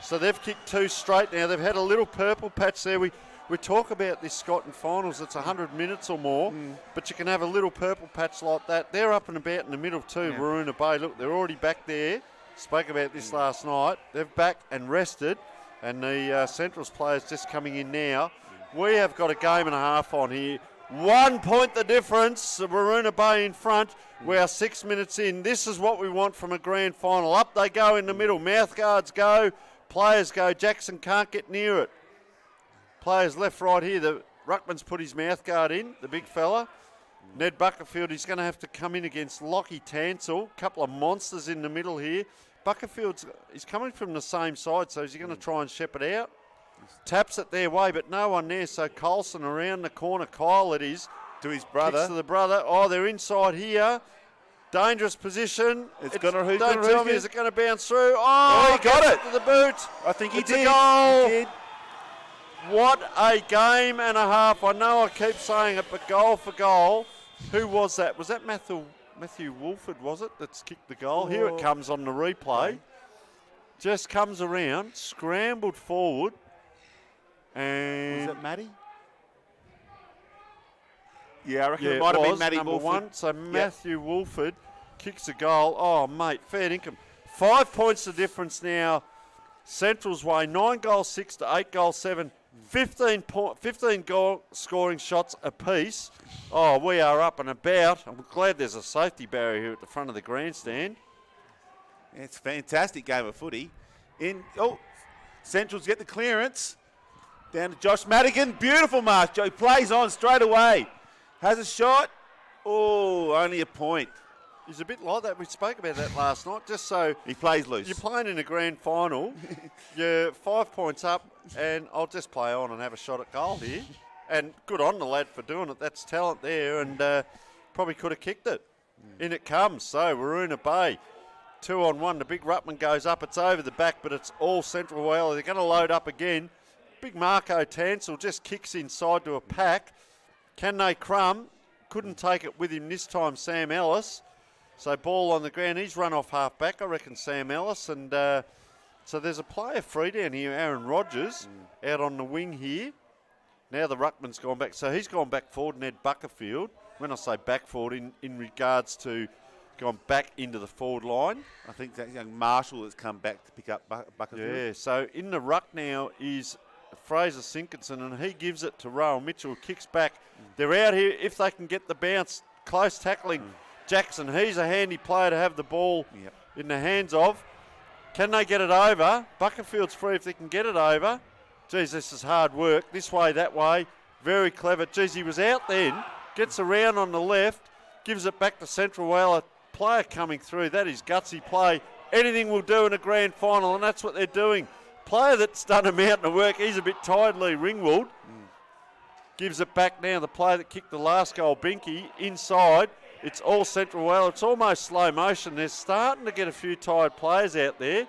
So they've kicked 2 straight now. They've had a little purple patch there. We talk about this, Scott, in finals. It's 100 minutes or more, but you can have a little purple patch like that. They're up and about in the middle too, Waroona Bay. Look, they're already back there. Spoke about this last night. They've back and rested, and the Centrals players just coming in now. We have got a game and a half on here. 1 point the difference. Waroona Bay in front. We are 6 minutes in. This is what we want from a grand final. Up they go in the middle. Mouth guards go. Players go. Jackson can't get near it. Players left, right here. The ruckman's put his mouth guard in, the big fella. Ned Buckerfield, he's going to have to come in against Lockie Tansel. Couple of monsters in the middle here. He's coming from the same side, so is he going to try and shepherd out? Taps it their way, but no one there. So Colson around the corner. Kyle it is. To his brother. Kicks to the brother. Oh, they're inside here. Dangerous position. Don't tell me, is it going to bounce through? Oh, he got it. To the boot. I think he it's did. A goal. He did. What a game and a half. I know I keep saying it, but goal for goal. Who was that? Was that Matthew Wolford, was it, that's kicked the goal? Here it comes on the replay. Just comes around, scrambled forward. And was it Matty? Yeah, I reckon it might have been Matty number Wolford. 1. So Matthew Wolford kicks a goal. Oh, mate, fair income. 5 points the difference now. Central's way, 9-6 to 8-7. 15 goal scoring shots apiece. Oh, we are up and about. I'm glad there's a safety barrier here at the front of the grandstand. It's a fantastic game of footy. Central's get the clearance. Down to Josh Madigan. Beautiful mark. Joe plays on straight away. Has a shot. Oh, only a point. He's a bit like that. We spoke about that last night. Just so he plays loose. You're playing in a grand final. You're 5 points up, and I'll just play on and have a shot at goal here. And good on the lad for doing it. That's talent there, and probably could have kicked it. In it comes. So Waroona Bay, 2-on-1. The big ruckman goes up. It's over the back, but it's all Central Whyalla. They're going to load up again. Big Marco Tansel just kicks inside to a pack. Can they crumb? Couldn't take it with him this time, Sam Ellis. So ball on the ground. He's run off half-back, I reckon, Sam Ellis. And so there's a player free down here, Aaron Rogers, out on the wing here. Now the ruckman's gone back. So he's gone back forward, Ned Buckerfield. When I say back forward, in regards to gone back into the forward line. I think that young Marshall has come back to pick up Buckerfield. Yeah, so in the ruck now is Fraser Sinkinson, and he gives it to Rowan Mitchell, kicks back. They're out here if they can get the bounce. Close tackling. Jackson, he's a handy player to have the ball in the hands of. Can they get it over? Buckerfield's free if they can get it over. Geez, this is hard work. This way, that way. Very clever. Geez, he was out then. Gets around on the left. Gives it back to Central Whyalla. Player coming through. That is gutsy play. Anything will do in a grand final, and that's what they're doing. Player that's done a mountain of work. He's a bit tired, Lee Ringwald. Gives it back now. The player that kicked the last goal, Binky, inside. It's all Central Whyalla. It's almost slow motion. They're starting to get a few tired players out there.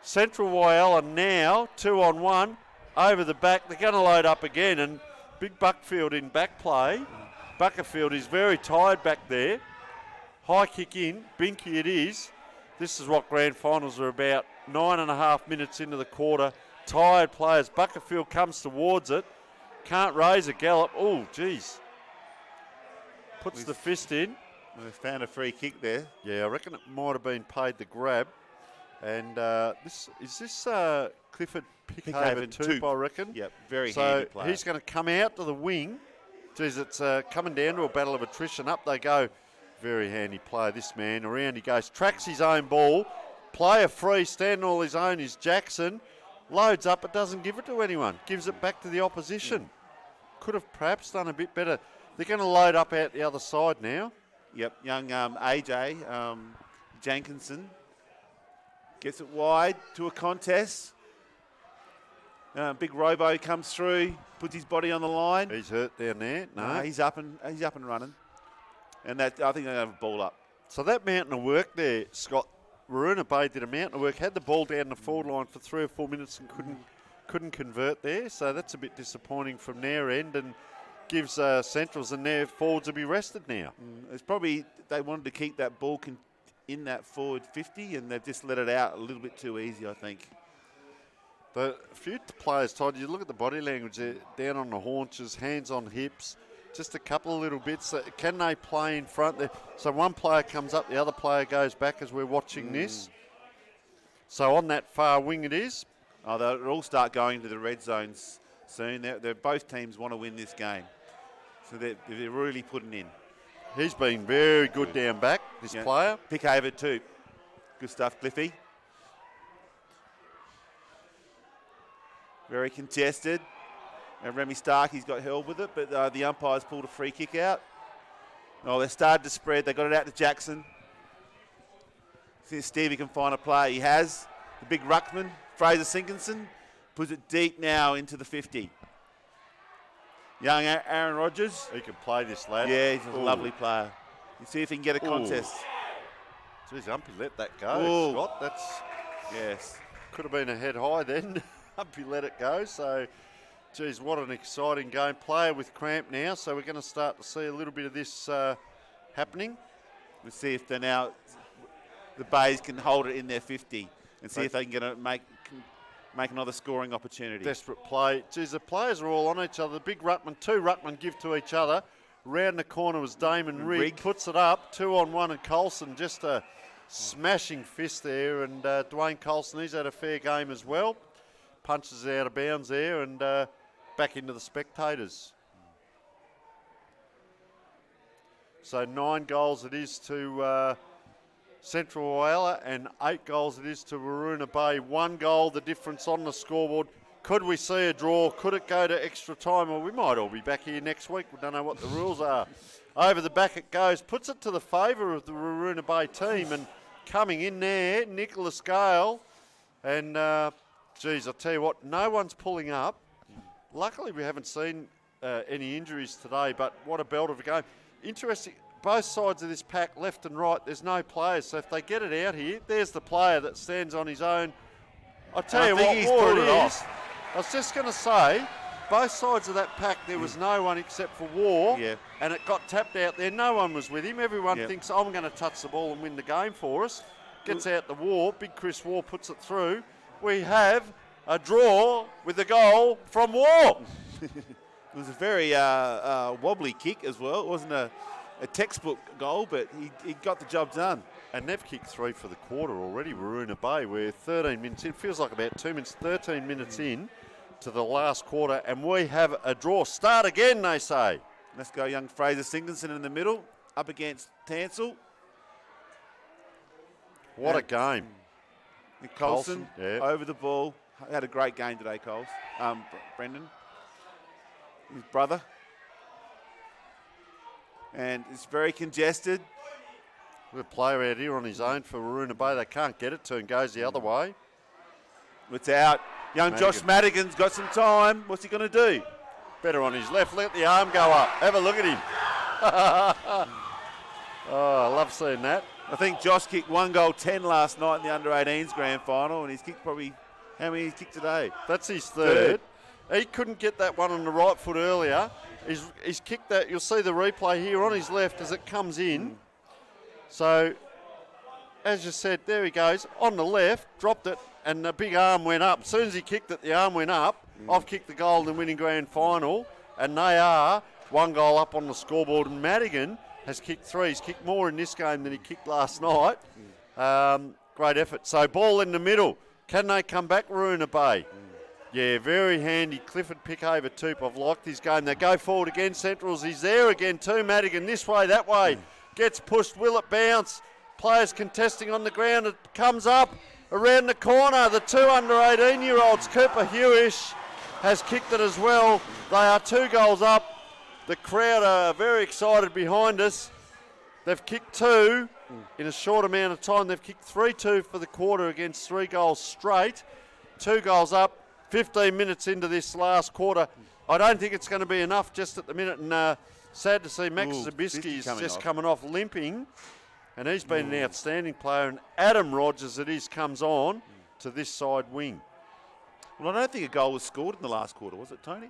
Central Whyalla now, 2-on-1, over the back. They're going to load up again, and big Buckfield in back play. Buckerfield is very tired back there. High kick in, Binky it is. This is what grand finals are about. 9.5 minutes into the quarter. Tired players. Buckerfield comes towards it. Can't raise a gallop. Oh, geez. Puts the fist in. We found a free kick there. Yeah, I reckon it might have been paid the grab. And this Clifford Pickhaven Toop, I reckon. Yep, very handy player. So he's going to come out to the wing. Geez, it's coming down to a battle of attrition. Up they go. Very handy player, this man. Around he goes. Tracks his own ball. Player free, standing all his own is Jackson. Loads up, but doesn't give it to anyone. Gives it back to the opposition. Could have perhaps done a bit better. They're going to load up out the other side now. Yep, young AJ Jenkinson gets it wide to a contest. Big Robo comes through, puts his body on the line. He's hurt down there. No, he's up and running. And that I think they're going to have a ball up. So that mountain of work there, Scott. Waruna Bay did a mountain of work, had the ball down the forward line for 3 or 4 minutes and couldn't convert there. So that's a bit disappointing from their end and gives Centrals and their forwards to be rested now. It's probably they wanted to keep that ball in that forward 50 and they've just let it out a little bit too easy, I think. But a few players, Todd, you look at the body language, they're down on the haunches, hands on hips, just a couple of little bits. Can they play in front there? So one player comes up, the other player goes back as we're watching this. So on that far wing it is. Oh, they'll all start going to the red zones soon. They're both teams want to win this game. So they're really putting in. He's been very good down back, this player. Pickhaven too. Good stuff, Cliffy. Very contested. And Remy Starkey's got held with it, but the umpires pulled a free kick out. Oh, they started to spread. They got it out to Jackson. See if Stevie can find a player. He has. The big ruckman, Fraser Sinkinson, puts it deep now into the 50. Young Aaron Rodgers. He can play this lad. Yeah, he's a lovely player. You see if he can get a contest. Geez, Umpy let that go, Scott. Yes. Could have been a head high then. Umpy let it go, so... Geez, what an exciting game. Player with cramp now, so we're going to start to see a little bit of this happening. We'll see if they're now, the Bays can hold it in their 50 and see if they can get make another scoring opportunity. Desperate play. Geez, the players are all on each other. The big ruckman, 2 ruckmen give to each other. Round the corner was Damon Rigg. Puts it up, 2-on-1, and Colson just a smashing fist there. And Dwayne Colson, he's had a fair game as well. Punches it out of bounds there and back into the spectators. So 9 goals it is to Central Whyalla and 8 goals it is to Waruna Bay. 1 goal, the difference on the scoreboard. Could we see a draw? Could it go to extra time? Or we might all be back here next week. We don't know what the rules are. Over the back it goes. Puts it to the favour of the Waruna Bay team. And coming in there, Nicholas Gale. And... geez, I'll tell you what, no one's pulling up. Luckily, we haven't seen any injuries today, but what a belt of a game. Interesting, both sides of this pack, left and right, there's no players. So if they get it out here, there's the player that stands on his own. I'll tell you what, War it is. I was just going to say, both sides of that pack, there was no one except for War, and it got tapped out there. No one was with him. Everyone thinks, I'm going to touch the ball and win the game for us. Gets out the War. Big Chris War puts it through. We have a draw with a goal from War. It was a very wobbly kick as well. It wasn't a textbook goal, but he got the job done. And they've kicked 3 for the quarter already, Waruna Bay. We're 13 minutes in. Feels like about 2 minutes, 13 minutes in to the last quarter, and we have a draw. Start again, they say. Let's go young Fraser Sinkinson in the middle, up against Tansel. What a game. Colson over the ball. had a great game today, Coles. Brendan, his brother. And it's very congested. We've a player out here on his own for Waruna Bay. They can't get it to him. Goes the other way. It's out. Young Josh Madigan's got some time. What's he going to do? Better on his left. Let the arm go up. Have a look at him. Oh, I love seeing that. I think Josh kicked 1 goal 10 last night in the under-18s grand final, and he's kicked probably, how many he's kicked today? That's his third. He couldn't get that one on the right foot earlier. He's kicked that. You'll see the replay here on his left as it comes in. So, as you said, there he goes. On the left, dropped it, and the big arm went up. As soon as he kicked it, the arm went up. I've kicked the goal in the winning grand final, and they are 1 goal up on the scoreboard. And Madigan has kicked 3. He's kicked more in this game than he kicked last night. Great effort. So, ball in the middle. Can they come back, Waruna Bay? Yeah, very handy. Clifford Pickover Toop. I've liked his game. They go forward again. Centrals. He's there again too. Madigan this way, that way. Gets pushed. Will it bounce? Players contesting on the ground. It comes up around the corner. The 2 under 18-year-olds. Cooper Hewish has kicked it as well. They are 2 goals up. The crowd are very excited behind us. They've kicked 2 in a short amount of time. They've kicked 3-2 for the quarter against 3 goals straight. 2 goals up. 15 minutes into this last quarter. I don't think it's going to be enough just at the minute. And sad to see Max Zabisky is just coming off limping. And he's been an outstanding player. And Adam Rogers, comes on to this side wing. Well, I don't think a goal was scored in the last quarter, was it, Tony?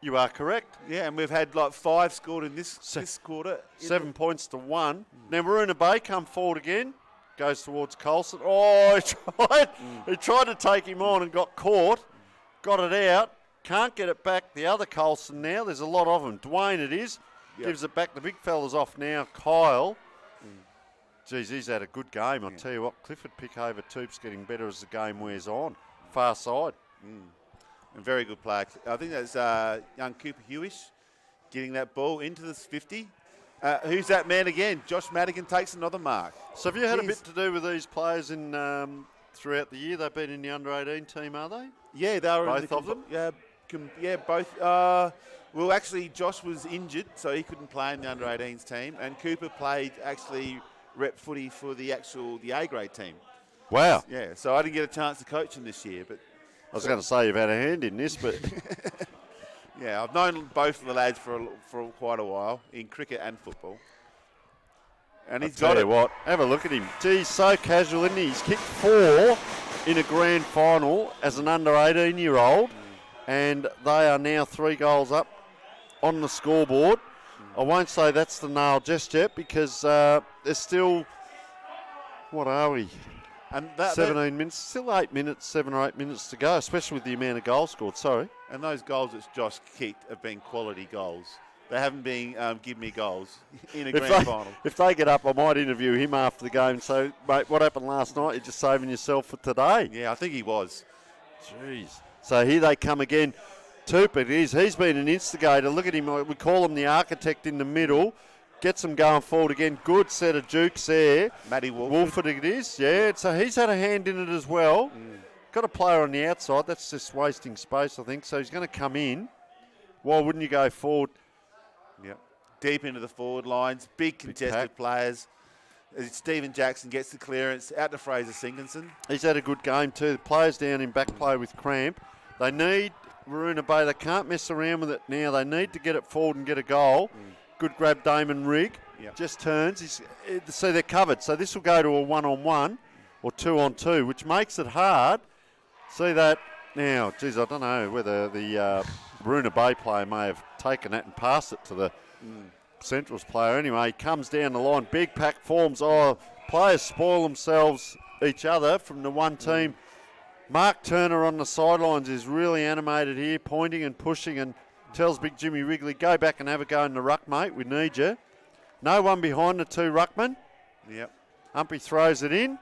You are correct. Yeah, and we've had like 5 scored in this quarter. 7 points to 1. Now, Waruna Bay come forward again. Goes towards Colson. Oh, he tried to take him on and got caught. Got it out. Can't get it back. The other Colson now. There's a lot of them. Dwayne it is. Yep. Gives it back. The big fella's off now. Kyle. Geez, he's had a good game. I'll tell you what, Clifford Pickover Toop's getting better as the game wears on. Far side. And very good player. I think that's young Cooper Hewish getting that ball into this 50. Who's that man again? Josh Madigan takes another mark. So have you had a bit to do with these players in throughout the year? They've been in the under-18 team, are they? Yeah, they were both of them. Yeah, both. Well, actually, Josh was injured, so he couldn't play in the under-18s team, and Cooper played actually rep footy for the A grade team. Wow. Yeah, so I didn't get a chance to coach him this year, but I was going to say you've had a hand in this, but yeah, I've known both of the lads for quite a while in cricket and football. And he's got it. What? Have a look at him. Geez, so casual, isn't he? He's kicked 4 in a grand final as an under 18-year-old, and they are now 3 goals up on the scoreboard. I won't say that's the nail just yet because there's still, what are we? And 17 minutes, still 7 or 8 minutes to go, especially with the amount of goals scored, sorry. And those goals that Josh kicked have been quality goals. They haven't been give me goals in a grand final. If they get up, I might interview him after the game. So, mate, what happened last night? You're just saving yourself for today. Yeah, I think he was. Jeez. So here they come again. Toop it is. He's been an instigator. Look at him. We call him the architect in the middle. Gets them going forward again. Good set of jukes there. Matty Wolford it is. Yeah, so he's had a hand in it as well. Got a player on the outside. That's just wasting space, I think. So he's going to come in. Why wouldn't you go forward? Yep. Deep into the forward lines. Big contested players. Stephen Jackson gets the clearance out to Fraser Sinkinson. He's had a good game too. The players down in back play with cramp. They need Waruna Bay. They can't mess around with it now. They need to get it forward and get a goal. Good grab, Damon Rigg. Yep. Just turns. So they're covered. So this will go to a 1-on-1 or 2-on-2, which makes it hard. See that now? Geez, I don't know whether the Waruna Bay player may have taken that and passed it to the Centrals player. Anyway, he comes down the line. Big pack forms. Oh, players spoil themselves each other from the one team. Mark Turner on the sidelines is really animated here, pointing and pushing and tells Big Jimmy Wrigley, go back and have a go in the ruck, mate. We need you. No one behind the 2 ruckmen. Yep. Humpy throws it in.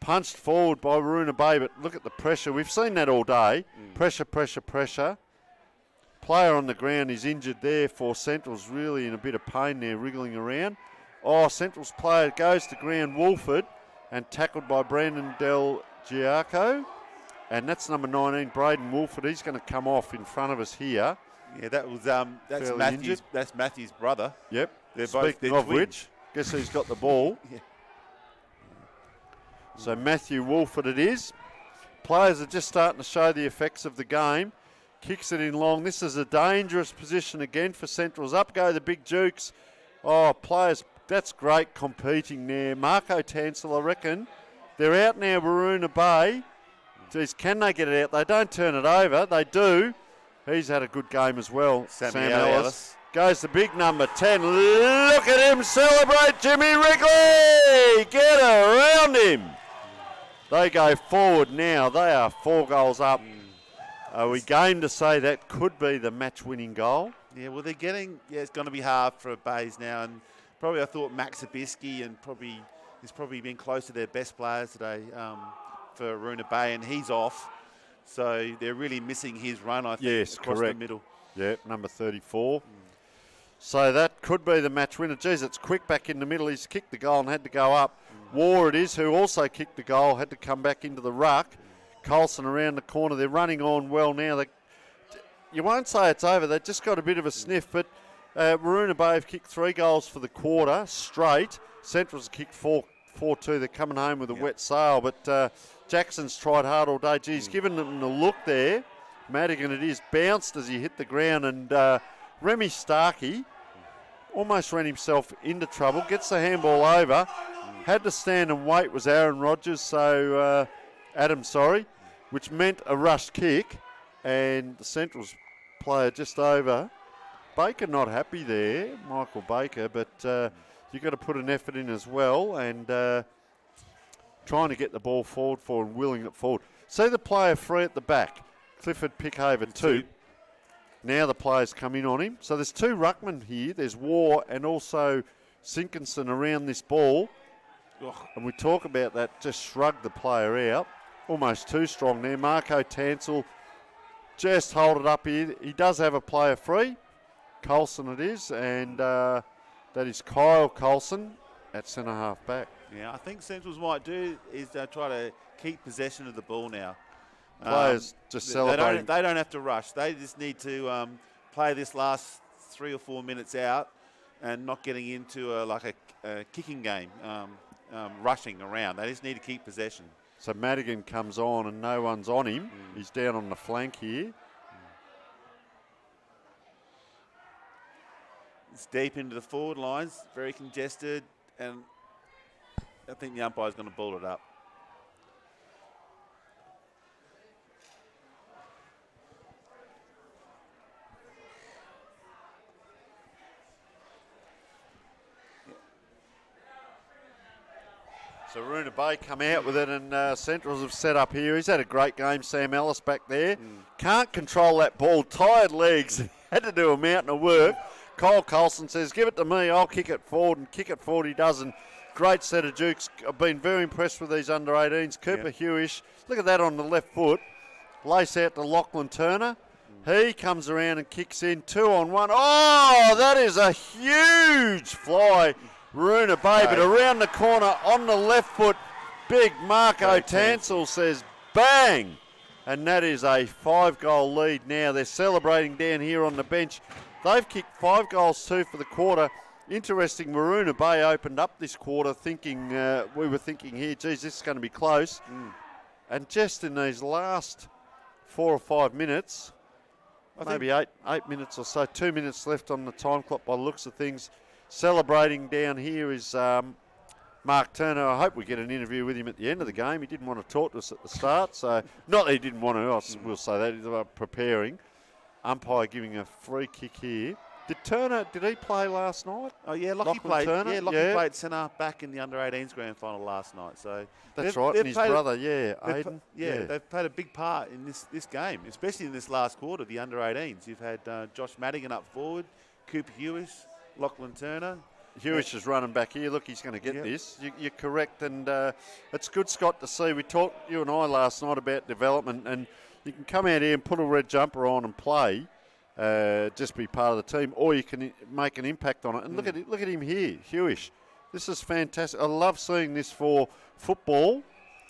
Punched forward by Waruna Bay, but look at the pressure. We've seen that all day. Pressure, pressure, pressure. Player on the ground is injured there for Central's, really in a bit of pain there, wriggling around. Oh, Central's player goes to ground, Wolford, and tackled by Brandon Giaco. And that's number 19, Braden Wolford. He's going to come off in front of us here. Yeah, that's Fairly Matthew's. injured. That's Matthew's brother. Yep. They're Speaking both of which, guess who's got the ball? Yeah. So Matthew Wolford it is. Players are just starting to show the effects of the game. Kicks it in long. This is a dangerous position again for Centrals. Up go the big Dukes. Oh, players, that's great competing there. Marco Tansel, I reckon. They're out now, Waroona Bay. Geez, can they get it out? They don't turn it over. They do. He's had a good game as well. Sam Ellis. Goes the big number 10. Look at him celebrate, Jimmy Wrigley. Get around him. They go forward now. They are 4 goals up. Are we game to say that could be the match-winning goal? Yeah, well, they're getting. Yeah, it's going to be hard for Bays now, and probably I thought Max Zabisky and he's probably been close to their best players today for Waroona Bay, and he's off. So they're really missing his run, I think, yes, across correct. the middle. Yep, number 34. So that could be the match winner. Geez, it's quick back in the middle. He's kicked the goal and had to go up. War it is, who also kicked the goal, had to come back into the ruck. Colson around the corner. They're running on well now. You won't say it's over. They've just got a bit of a sniff, but Waroona Bay have kicked 3 goals for the quarter straight. Central's kicked 4-2. They're coming home with a wet sail, but Jackson's tried hard all day. He's given them the look there. Madigan it is. Bounced as he hit the ground, and Remy Starkey almost ran himself into trouble. Gets the handball over. Had to stand and wait was Aaron Rogers, which meant a rushed kick, and the Central's player just over. Baker not happy there, Michael Baker, but you've got to put an effort in as well, and trying to get the ball forward for and willing it forward. See the player free at the back, Clifford Pickhaver 2. Now the players come in on him. So there's 2 ruckmen here. There's War and also Sinkinson around this ball. And we talk about that, just shrug the player out. Almost too strong there. Marco Tansel just hold it up here. He does have a player free. Colson it is, and that is Kyle Colson at centre half back. Yeah, I think Centrals might do is try to keep possession of the ball now. Players just celebrating. They don't have to rush. They just need to play this last 3 or 4 minutes out and not getting into a kicking game, rushing around. They just need to keep possession. So Madigan comes on and no one's on him. He's down on the flank here. It's deep into the forward lines, very congested, and I think the umpire's going to ball it up. So Waroona Bay come out with it, and Centrals have set up here. He's had a great game, Sam Ellis back there. Can't control that ball, tired legs. Had to do a mountain of work. Kyle Colson says, give it to me, I'll kick it forward, and kick it forward he does. And great set of Dukes. I've been very impressed with these under-18s. Cooper Hewish, look at that on the left foot. Lace out to Lachlan Turner. He comes around and kicks in, 2-on-1. Oh, that is a huge fly. Waroona Bay, but around the corner on the left foot, big Marco Tansel says bang, and that is a 5-goal lead now. They're celebrating down here on the bench. They've kicked 5 goals too for the quarter. Interesting, Waroona Bay opened up this quarter thinking, we were thinking here, geez, this is going to be close. And just in these last 4 or 5 minutes, maybe eight minutes or so, 2 minutes left on the time clock by the looks of things. Celebrating down here is Mark Turner. I hope we get an interview with him at the end of the game. He didn't want to talk to us at the start, so not that he didn't want to, we'll say that, he's preparing. Umpire giving a free kick here. Did he play last night? Oh yeah, Lockie played. Turner? Yeah, Lockie played centre back in the under-18s grand final last night. So that's right, and his brother, Aiden. They've played a big part in this game, especially in this last quarter. The under-18s. You've had Josh Madigan up forward, Cooper Hewish, Lachlan Turner. Hewish is running back here. Look, he's going to get this. You're correct, and it's good, Scott, to see. We talked, you and I, last night about development, and you can come out here and put a red jumper on and play. Just be part of the team, or you can make an impact on it. And look at him here, Hewish. This is fantastic. I love seeing this for football.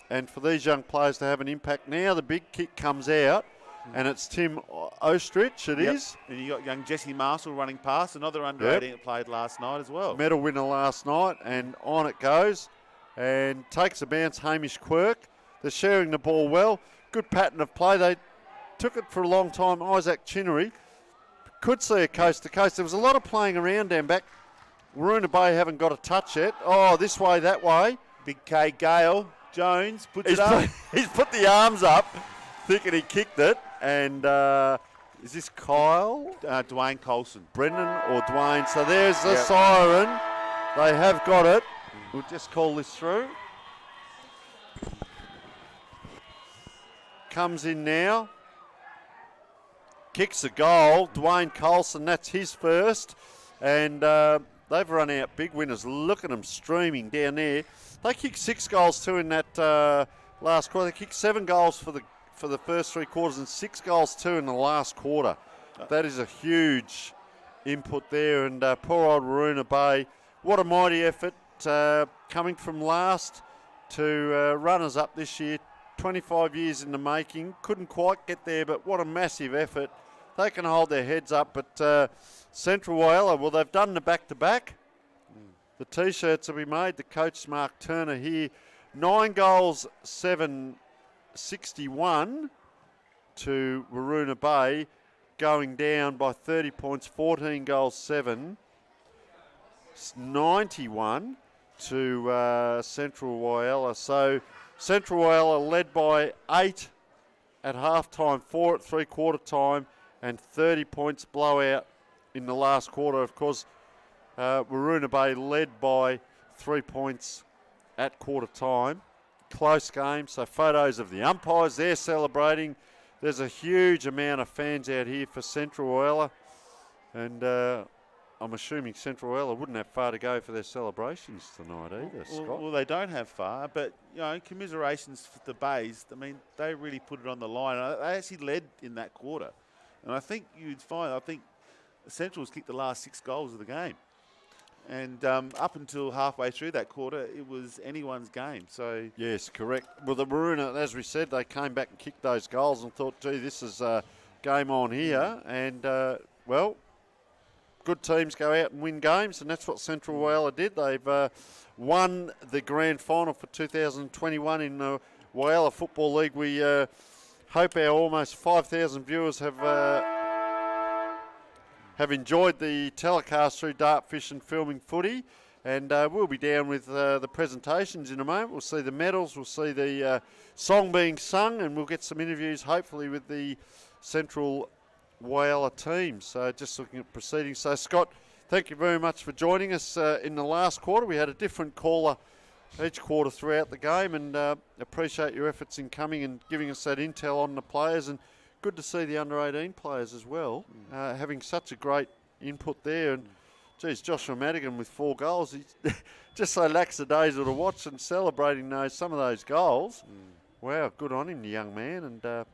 and for these young players to have an impact. Now the big kick comes out, and it's Tim Ostrich, it is. And you got young Jesse Marshall running past, another under 18 that played last night as well. Medal winner last night, and on it goes, and takes a bounce, Hamish Quirk. They're sharing the ball well. Good pattern of play. They took it for a long time. Isaac Chinnery could see a coast to coast. There was a lot of playing around down back. Waroona Bay haven't got a touch yet. Oh, this way, that way. Big K Gale Jones puts it up. He's put the arms up, thinking he kicked it. And is this Kyle? Dwayne Colson. Brendan or Dwayne. So there's the siren. They have got it. We'll just call this through. Comes in now. Kicks a goal. Dwayne Colson, that's his first. And they've run out big winners. Look at them streaming down there. They kicked 6 goals too in that last quarter. They kicked 7 goals for the first 3 quarters and 6 goals too in the last quarter. That is a huge input there. And poor old Waroona Bay, what a mighty effort coming from last to runners up this year. 25 years in the making. Couldn't quite get there, but what a massive effort. They can hold their heads up, but Central Whyalla, well, they've done the back-to-back. The T-shirts will be made. The coach, Mark Turner, here. 9 goals, 761 to Waroona Bay, going down by 30 points, 14 goals, 7. 91 to Central Whyalla. So Central Whyalla led by 8 at half-time, 4 at three-quarter time, and 30 points blowout in the last quarter. Of course, Waroona Bay led by 3 points at quarter time. Close game, so photos of the umpires, they're celebrating. There's a huge amount of fans out here for Central Whyalla, and I'm assuming Central Whyalla wouldn't have far to go for their celebrations tonight either, Scott. Well, they don't have far, but, you know, commiserations for the Bays. I mean, they really put it on the line. They actually led in that quarter. And I think you'd find, Central's kicked the last 6 goals of the game. And up until halfway through that quarter, it was anyone's game. So yes, correct. Well, the Waroona, as we said, they came back and kicked those goals and thought, gee, this is game on here. And, well, good teams go out and win games, and that's what Central Whyalla did. They've won the grand final for 2021 in the Whyalla Football League. We hope our almost 5,000 viewers have enjoyed the telecast through Dartfish and Filming Footy, and we'll be down with the presentations in a moment. We'll see the medals, we'll see the song being sung, and we'll get some interviews hopefully with the Central Whyalla team. So just looking at proceedings. So Scott, thank you very much for joining us in the last quarter. We had a different caller each quarter throughout the game, and appreciate your efforts in coming and giving us that intel on the players, and good to see the under-18 players as well, having such a great input there. And geez, Joshua Madigan with 4 goals, he's just so lackadaisical to watch and celebrating some of those goals. Wow, good on him, the young man, and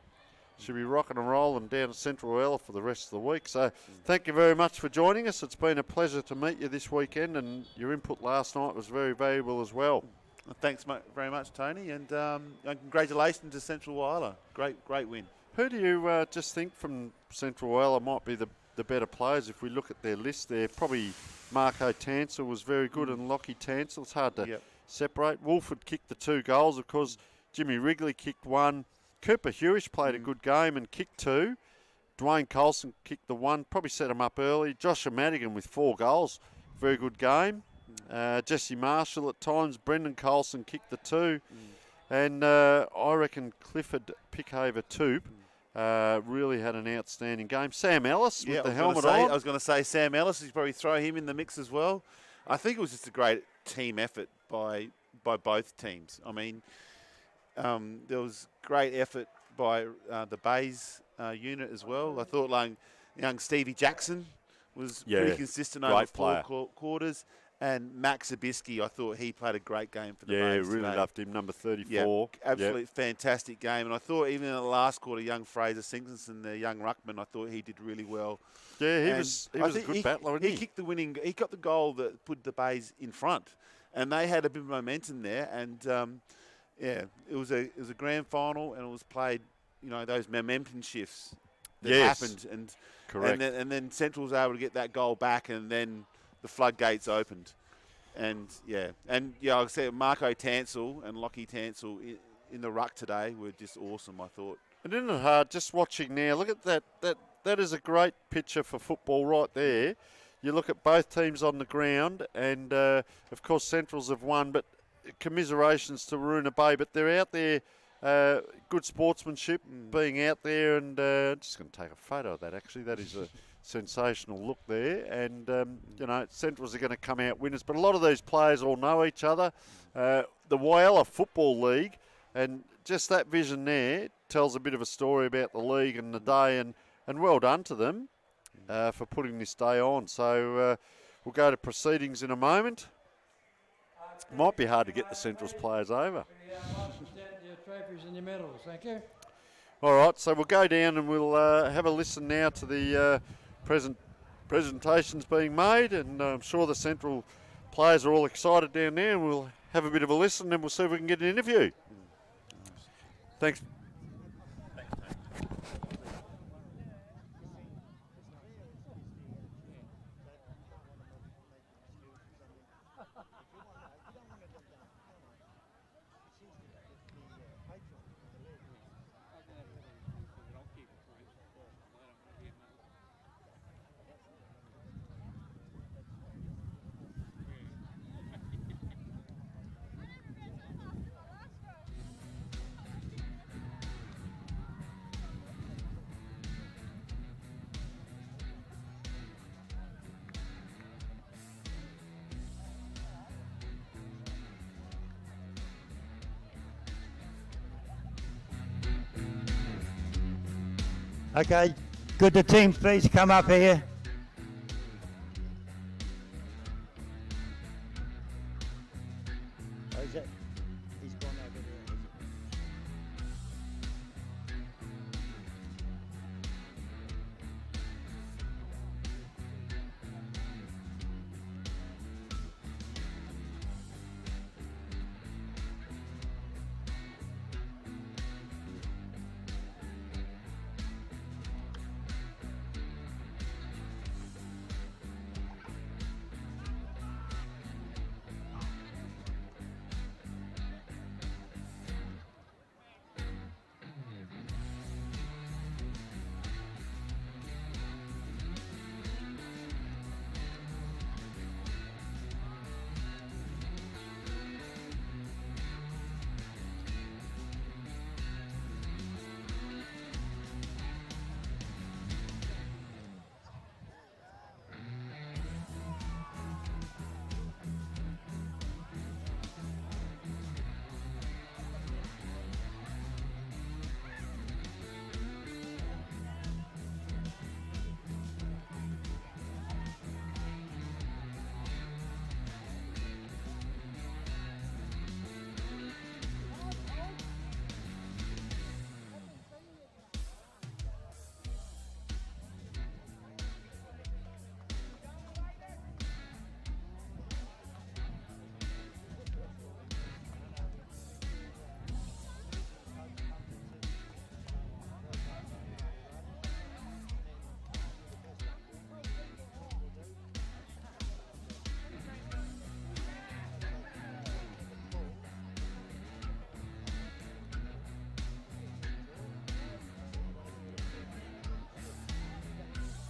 should be rocking and rolling down at Central Whyalla for the rest of the week. So thank you very much for joining us. It's been a pleasure to meet you this weekend, and your input last night was very valuable as well. Thanks very much, Tony, and congratulations to Central Whyalla. Great win. Who do you just think from Central Whyalla might be the better players? If we look at their list there, probably Marco Tansel was very good, and Lockie Tansel. It's hard to separate. Wolford kicked the 2 goals. Of course, Jimmy Wrigley kicked 1. Cooper Hewish played a good game and kicked 2. Dwayne Colson kicked the 1, probably set him up early. Joshua Madigan with 4 goals, very good game. Jesse Marshall at times. Brendan Colson kicked the 2. And I reckon Clifford Pickhaver-Toop really had an outstanding game. Sam Ellis with the helmet on. I was going to say Sam Ellis. You probably throw him in the mix as well. I think it was just a great team effort by both teams. I mean, there was great effort by the Bays unit as well. I thought young Stevie Jackson was pretty consistent over 4 quarters. And Max Zabisky, I thought he played a great game for the Bays really today. loved him, number 34. Absolutely fantastic game. And I thought even in the last quarter, young Fraser Singleton, the young ruckman, I thought he did really well. Yeah, he was a good battler, wasn't he? He got the goal that put the Bays in front. And they had a bit of momentum there. And Yeah, it was a grand final, and it was played. You know, those momentum shifts that Yes. happened, and Correct. and then Central was able to get that goal back, and then the floodgates opened. And like I said, Marco Tansel and Lockie Tansel in the ruck today were just awesome, I thought. And isn't it hard just watching now? Look at that. That is a great picture for football right there. You look at both teams on the ground, and of course Centrals have won, but commiserations to Waruna Bay. But they're out there, good sportsmanship, being out there, and just going to take a photo of that. Actually, that is a sensational look there, and Centrals are going to come out winners. But a lot of these players all know each other. The Whyalla Football League, and just that vision there tells a bit of a story about the league and the day, and well done to them for putting this day on. So we'll go to proceedings in a moment. Might be hard to get the Centrals players over. Your trophies and your medals, thank you. All right, so we'll go down and we'll have a listen now to the presentations being made, and I'm sure the Central players are all excited down there, and we'll have a bit of a listen and we'll see if we can get an interview. Thanks. Okay, could the team please come up here? Oh, is it? He's gone over there.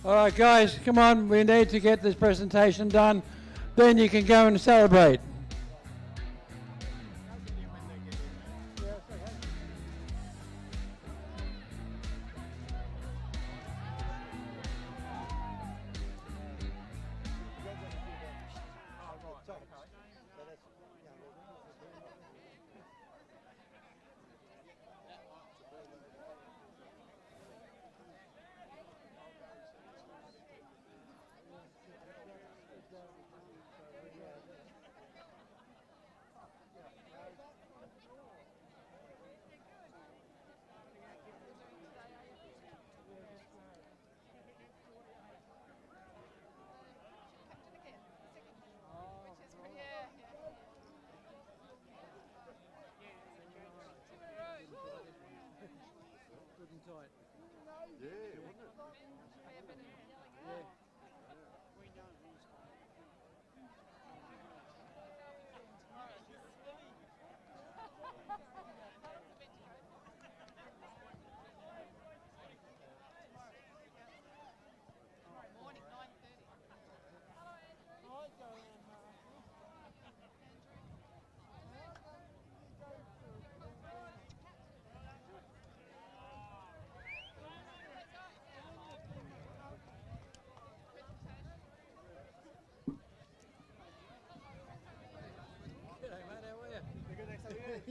All right, guys, come on. We need to get this presentation done. Then you can go and celebrate.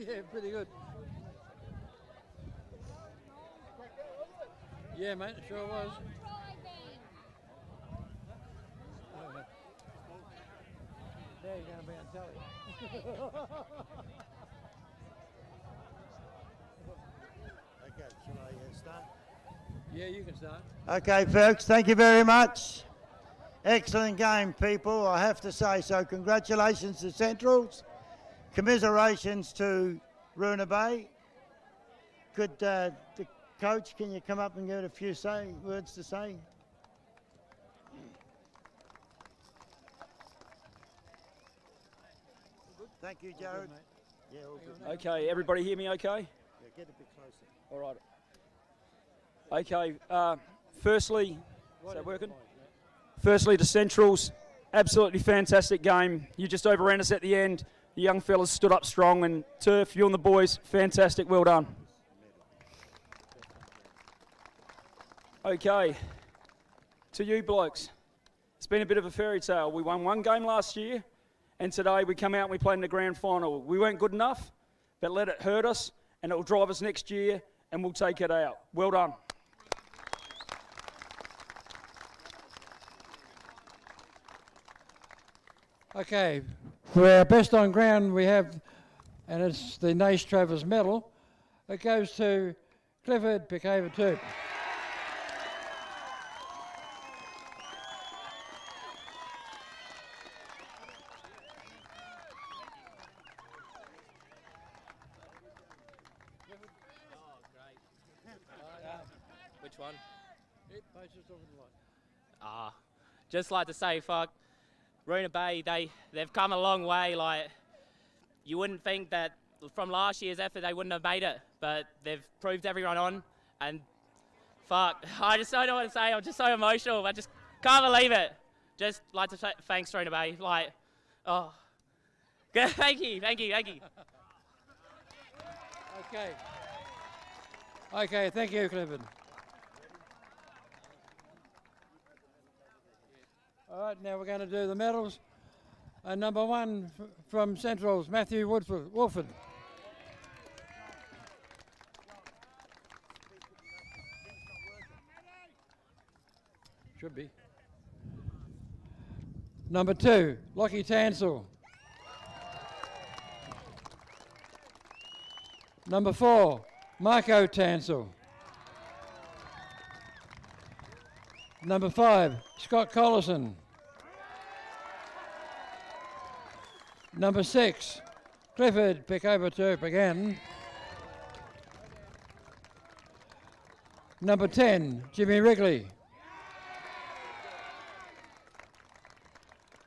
Yeah, pretty good. Yeah, mate, it sure was. Now you're going to be on telly. Okay, shall I start? Yeah, you can start. Okay, folks, thank you very much. Excellent game, people, I have to say. So congratulations to Centrals. Commiserations to Roona Bay. Could the coach, can you come up and give a few words to say? Thank you, Jared. Yeah, all good. Okay, everybody hear me okay? Yeah, get a bit closer. All right. Okay, firstly, is that working? Firstly to Centrals, absolutely fantastic game. You just overran us at the end. The young fellas stood up strong, and Turf, you and the boys, fantastic, well done. Okay, to you blokes. It's been a bit of a fairy tale. We won one game last year, and today we come out and we played in the grand final. We weren't good enough, but let it hurt us, and it will drive us next year, and we'll take it out. Well done. Okay, for our best on ground we have, and it's the Nace Travers medal. It goes to Clifford Picava-Toop. Which one? Just like to say, Roona Bay, they've come a long way. Like, you wouldn't think that from last year's effort they wouldn't have made it, but they've proved everyone on. And I just don't know what to say. I'm just so emotional. I just can't believe it. Just like to say thanks, Roona Bay. Like, oh, thank you. Okay, thank you, Clifford. All right, now we're going to do the medals. Number one from Centrals, Matthew Wolford. Should be. Number two, Lockie Tansel. Number four, Marco Tansel. Number five, Scott Collison. Number six, Clifford Picava-Toop again. Number 10, Jimmy Wrigley.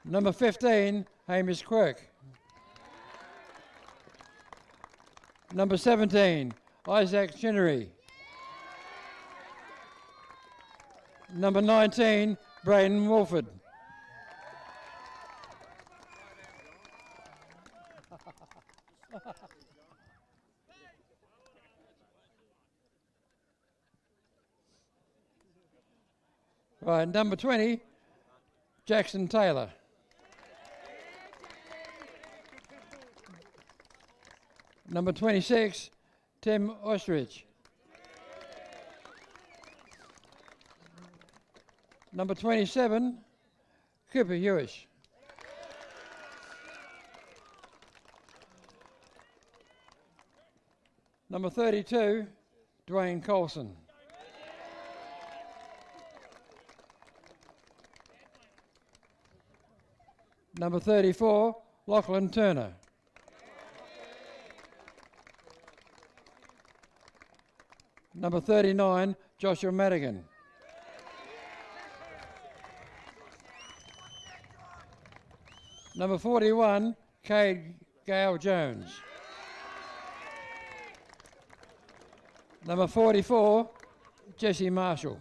Number 15, Hamish Quirk. Number 17, Isaac Chinnery. Number 19, Braden Wolford. Right, number 20, Jackson Taylor. Number 26, Tim Ostrich. Number 27, Cooper Hewish. Number 32, Dwayne Colson. Number 34, Lachlan Turner. Number 39, Joshua Madigan. Number 41, Cade Gale Jones. Number 44, Jesse Marshall.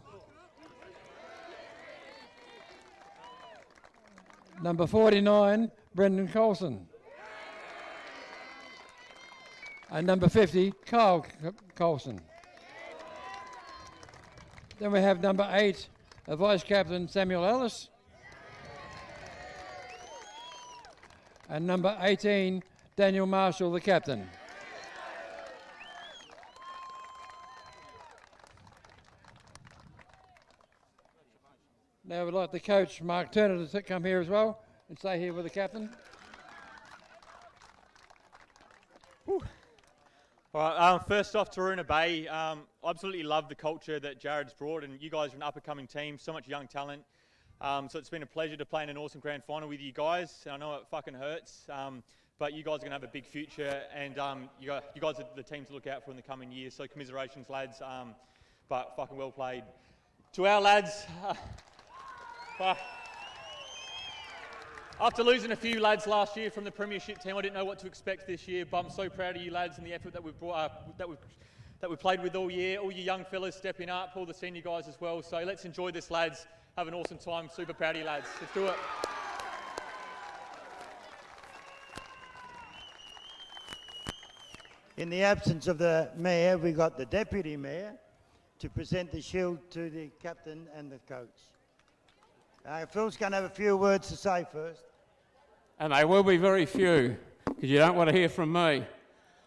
Number 49, Brendan Colson. And number 50, Kyle Colson. Then we have number 8, Vice Captain Samuel Ellis. And number 18, Daniel Marshall, the captain. Now we'd like the coach, Mark Turner, to come here as well and stay here with the captain. All right, first off, Taroona Bay, absolutely love the culture that Jared's brought, and you guys are an up-and-coming team, so much young talent. So it's been a pleasure to play in an awesome grand final with you guys. I know it fucking hurts, but you guys are going to have a big future, and you guys are the team to look out for in the coming years. So commiserations, lads, but fucking well played. To our lads, after losing a few lads last year from the premiership team, I didn't know what to expect this year, but I'm so proud of you lads and the effort that we've brought that we've played with all year. All you young fellas stepping up, all the senior guys as well. So let's enjoy this, lads. Have an awesome time. Super proud of you lads. Let's do it. In the absence of the mayor, we got the deputy mayor to present the shield to the captain and the coach. Phil's going to have a few words to say first. And they will be very few, because you don't want to hear from me.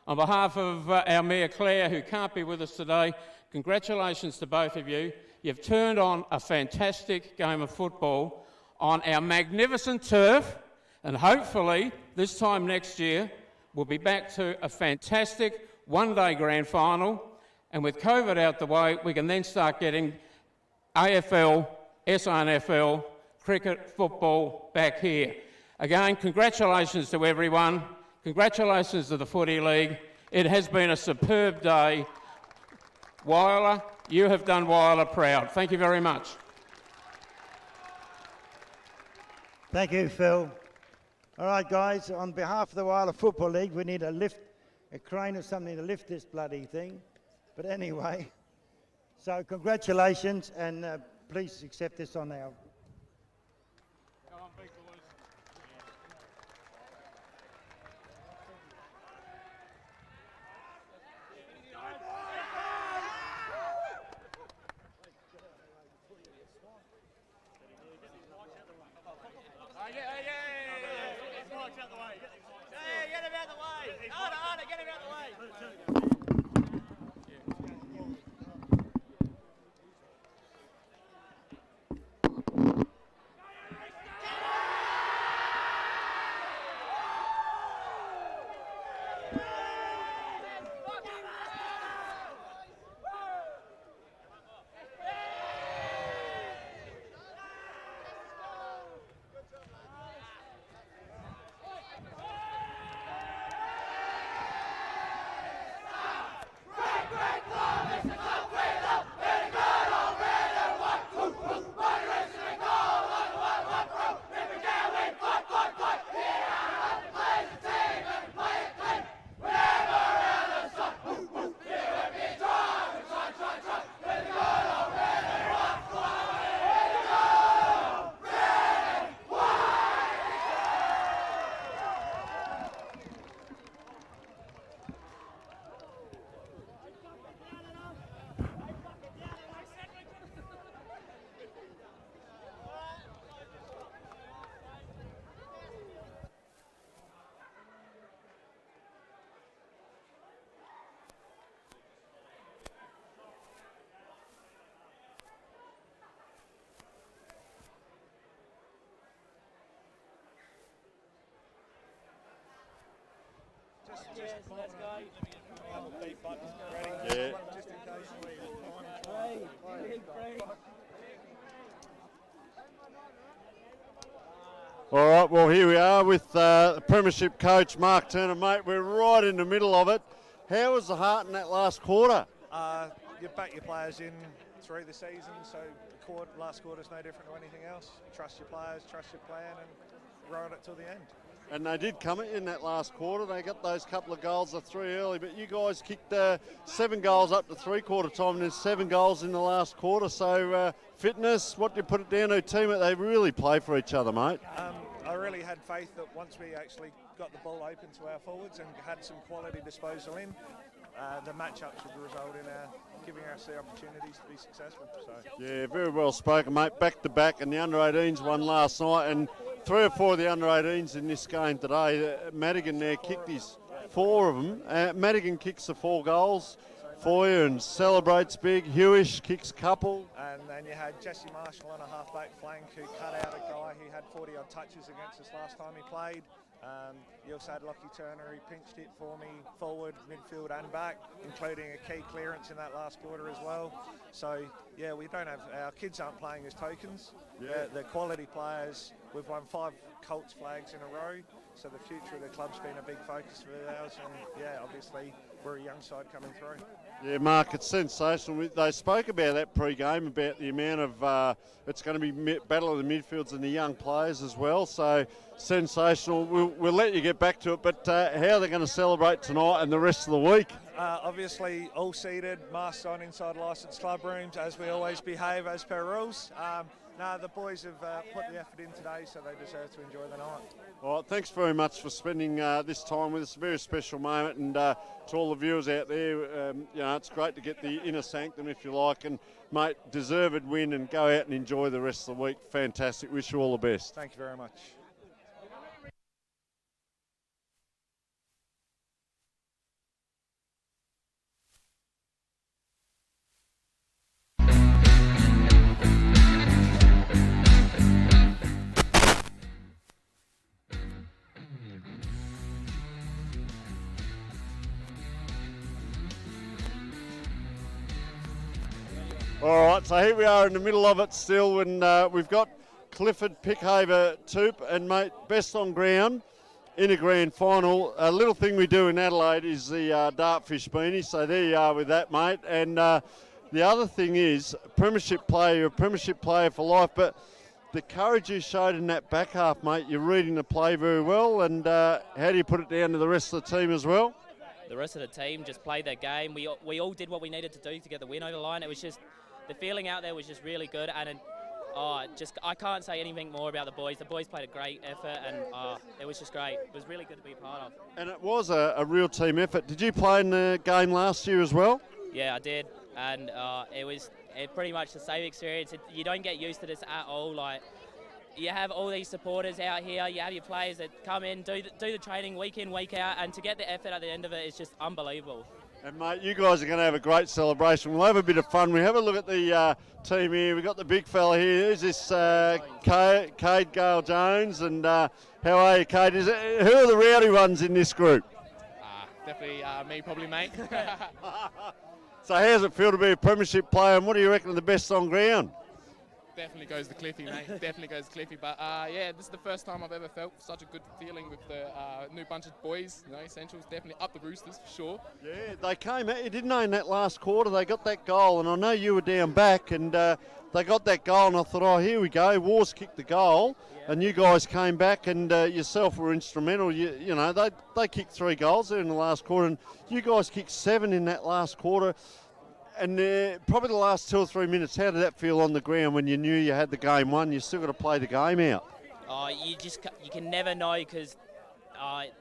On behalf of our Mayor Claire, who can't be with us today, congratulations to both of you. You've turned on a fantastic game of football on our magnificent turf, and hopefully this time next year we'll be back to a fantastic one-day grand final, and with COVID out the way, we can then start getting AFL, SANFL, cricket, football back here. Again, congratulations to everyone. Congratulations to the Footy League. It has been a superb day. Whyalla, you have done Whyalla proud. Thank you very much. Thank you, Phil. All right, guys, on behalf of the Whyalla Football League, we need a crane or something to lift this bloody thing. But anyway, so congratulations, and please accept this on our... Let's go. Yeah. All right, well, here we are with the Premiership coach, Mark Turner. Mate, we're right in the middle of it. How was the heart in that last quarter? You back your players in through the season, so the last quarter's no different to anything else. Trust your players, trust your plan, and ride it till the end. And they did come in that last quarter. They got those couple of goals of 3 early, but you guys kicked 7 goals up to three-quarter time, and there's 7 goals in the last quarter. So fitness, what do you put it down to a team that they really play for each other, mate? I really had faith that once we actually got the ball open to our forwards and had some quality disposal in, the matchups would result in giving us the opportunities to be successful. So. Yeah, very well spoken, mate. Back to back, and the under-18s won last night, and 3 or 4 of the under-18s in this game today. Madigan there kicked his 4 of them. Madigan kicks the 4 goals. for you and celebrates big. Hewish kicks couple. And then you had Jesse Marshall on a half-back flank who cut out a guy who had 40-odd touches against us last time he played. You also had Lockie Turner, who pinched it for me forward, midfield and back, including a key clearance in that last quarter as well. So, yeah, we don't have, our kids aren't playing as tokens. Yeah. They're quality players. We've won 5 Colts flags in a row, so the future of the club's been a big focus for ours. And, yeah, obviously, we're a young side coming through. Yeah, Mark, it's sensational. They spoke about that pre-game, about the amount of, it's going to be battle of the midfields and the young players as well, so sensational. We'll let you get back to it, but how are they going to celebrate tonight and the rest of the week? Obviously, all seated, masks on inside licensed club rooms, as we always behave as per rules. No, the boys have put the effort in today, so they deserve to enjoy the night. Well, thanks very much for spending this time with us. A very special moment, and to all the viewers out there, you know, it's great to get the inner sanctum, if you like, and mate, deserved win and go out and enjoy the rest of the week. Fantastic. Wish you all the best. Thank you very much. All right, so here we are in the middle of it still, and we've got Clifford, Pickhaver, Toop, and mate, best on ground in a grand final. A little thing we do in Adelaide is the dartfish beanie, so there you are with that, mate. And the other thing is, premiership player, you're a premiership player for life, but the courage you showed in that back half, mate, you're reading the play very well, and how do you put it down to the rest of the team as well? The rest of the team just played their game. We all did what we needed to do to get the win over the line. It was just, the feeling out there was just really good, and I can't say anything more about the boys. The boys played a great effort, and it was just great. It was really good to be a part of. And it was a real team effort. Did you play in the game last year as well? Yeah, I did, and it was pretty much the same experience. You don't get used to this at all. Like, you have all these supporters out here, you have your players that come in, do the training week in, week out, and to get the effort at the end of it is just unbelievable. And mate, you guys are going to have a great celebration. We'll have a bit of fun. We have a look at the team here. We've got the big fella here. Who's this? Cade Gale-Jones. And how are you, Cade? Who are the rowdy ones in this group? Definitely me, probably, mate. So how does it feel to be a premiership player, and what do you reckon are the best on ground? Definitely goes to Cliffy, mate. Definitely goes to Cliffy. But yeah, this is the first time I've ever felt such a good feeling with the new bunch of boys. You know, Central's definitely up the Roosters for sure. Yeah, they came at you, didn't they, in that last quarter? They got that goal, and I know you were down back, and they got that goal, and I thought, oh, here we go. Wars kicked the goal, and you guys came back, and yourself were instrumental. You know, they kicked 3 goals there in the last quarter, and you guys kicked 7 in that last quarter. And probably the last 2 or 3 minutes, how did that feel on the ground when you knew you had the game won? You still got to play the game out. You can never know, because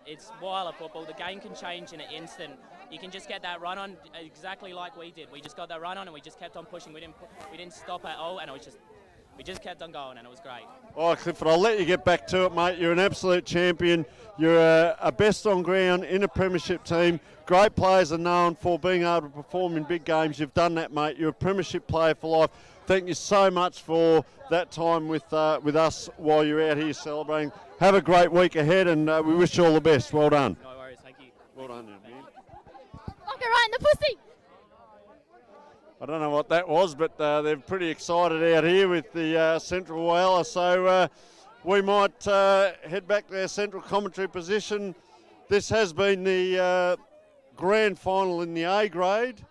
it's Whyalla football. The game can change in an instant. You can just get that run on exactly like we did. We just got that run on and we just kept on pushing. We didn't stop at all, and we just kept on going, and it was great. All right, Clifford, I'll let you get back to it, mate. You're an absolute champion. You're a best on ground in a premiership team. Great players are known for being able to perform in big games. You've done that, mate. You're a premiership player for life. Thank you so much for that time with us while you're out here celebrating. Have a great week ahead, and we wish you all the best. Well done. No worries, thank you. Well done, man. Lock it right in the pussy. I don't know what that was, but they're pretty excited out here with the Central Whyalla. So we might head back to our central commentary position. This has been the grand final in the A grade.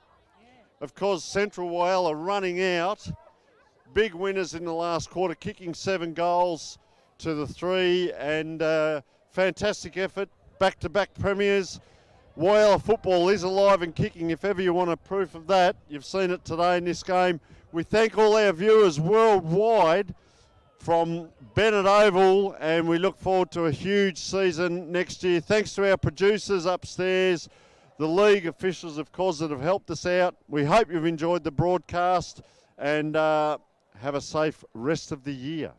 Of course, Central Whyalla running out. Big winners in the last quarter, kicking 7 goals to the 3, and fantastic effort. Back-to-back premiers. Whyalla football is alive and kicking. If ever you want a proof of that, you've seen it today in this game. We thank all our viewers worldwide from Bennett Oval, and we look forward to a huge season next year. Thanks to our producers upstairs, the league officials, of course, that have helped us out. We hope you've enjoyed the broadcast, and have a safe rest of the year.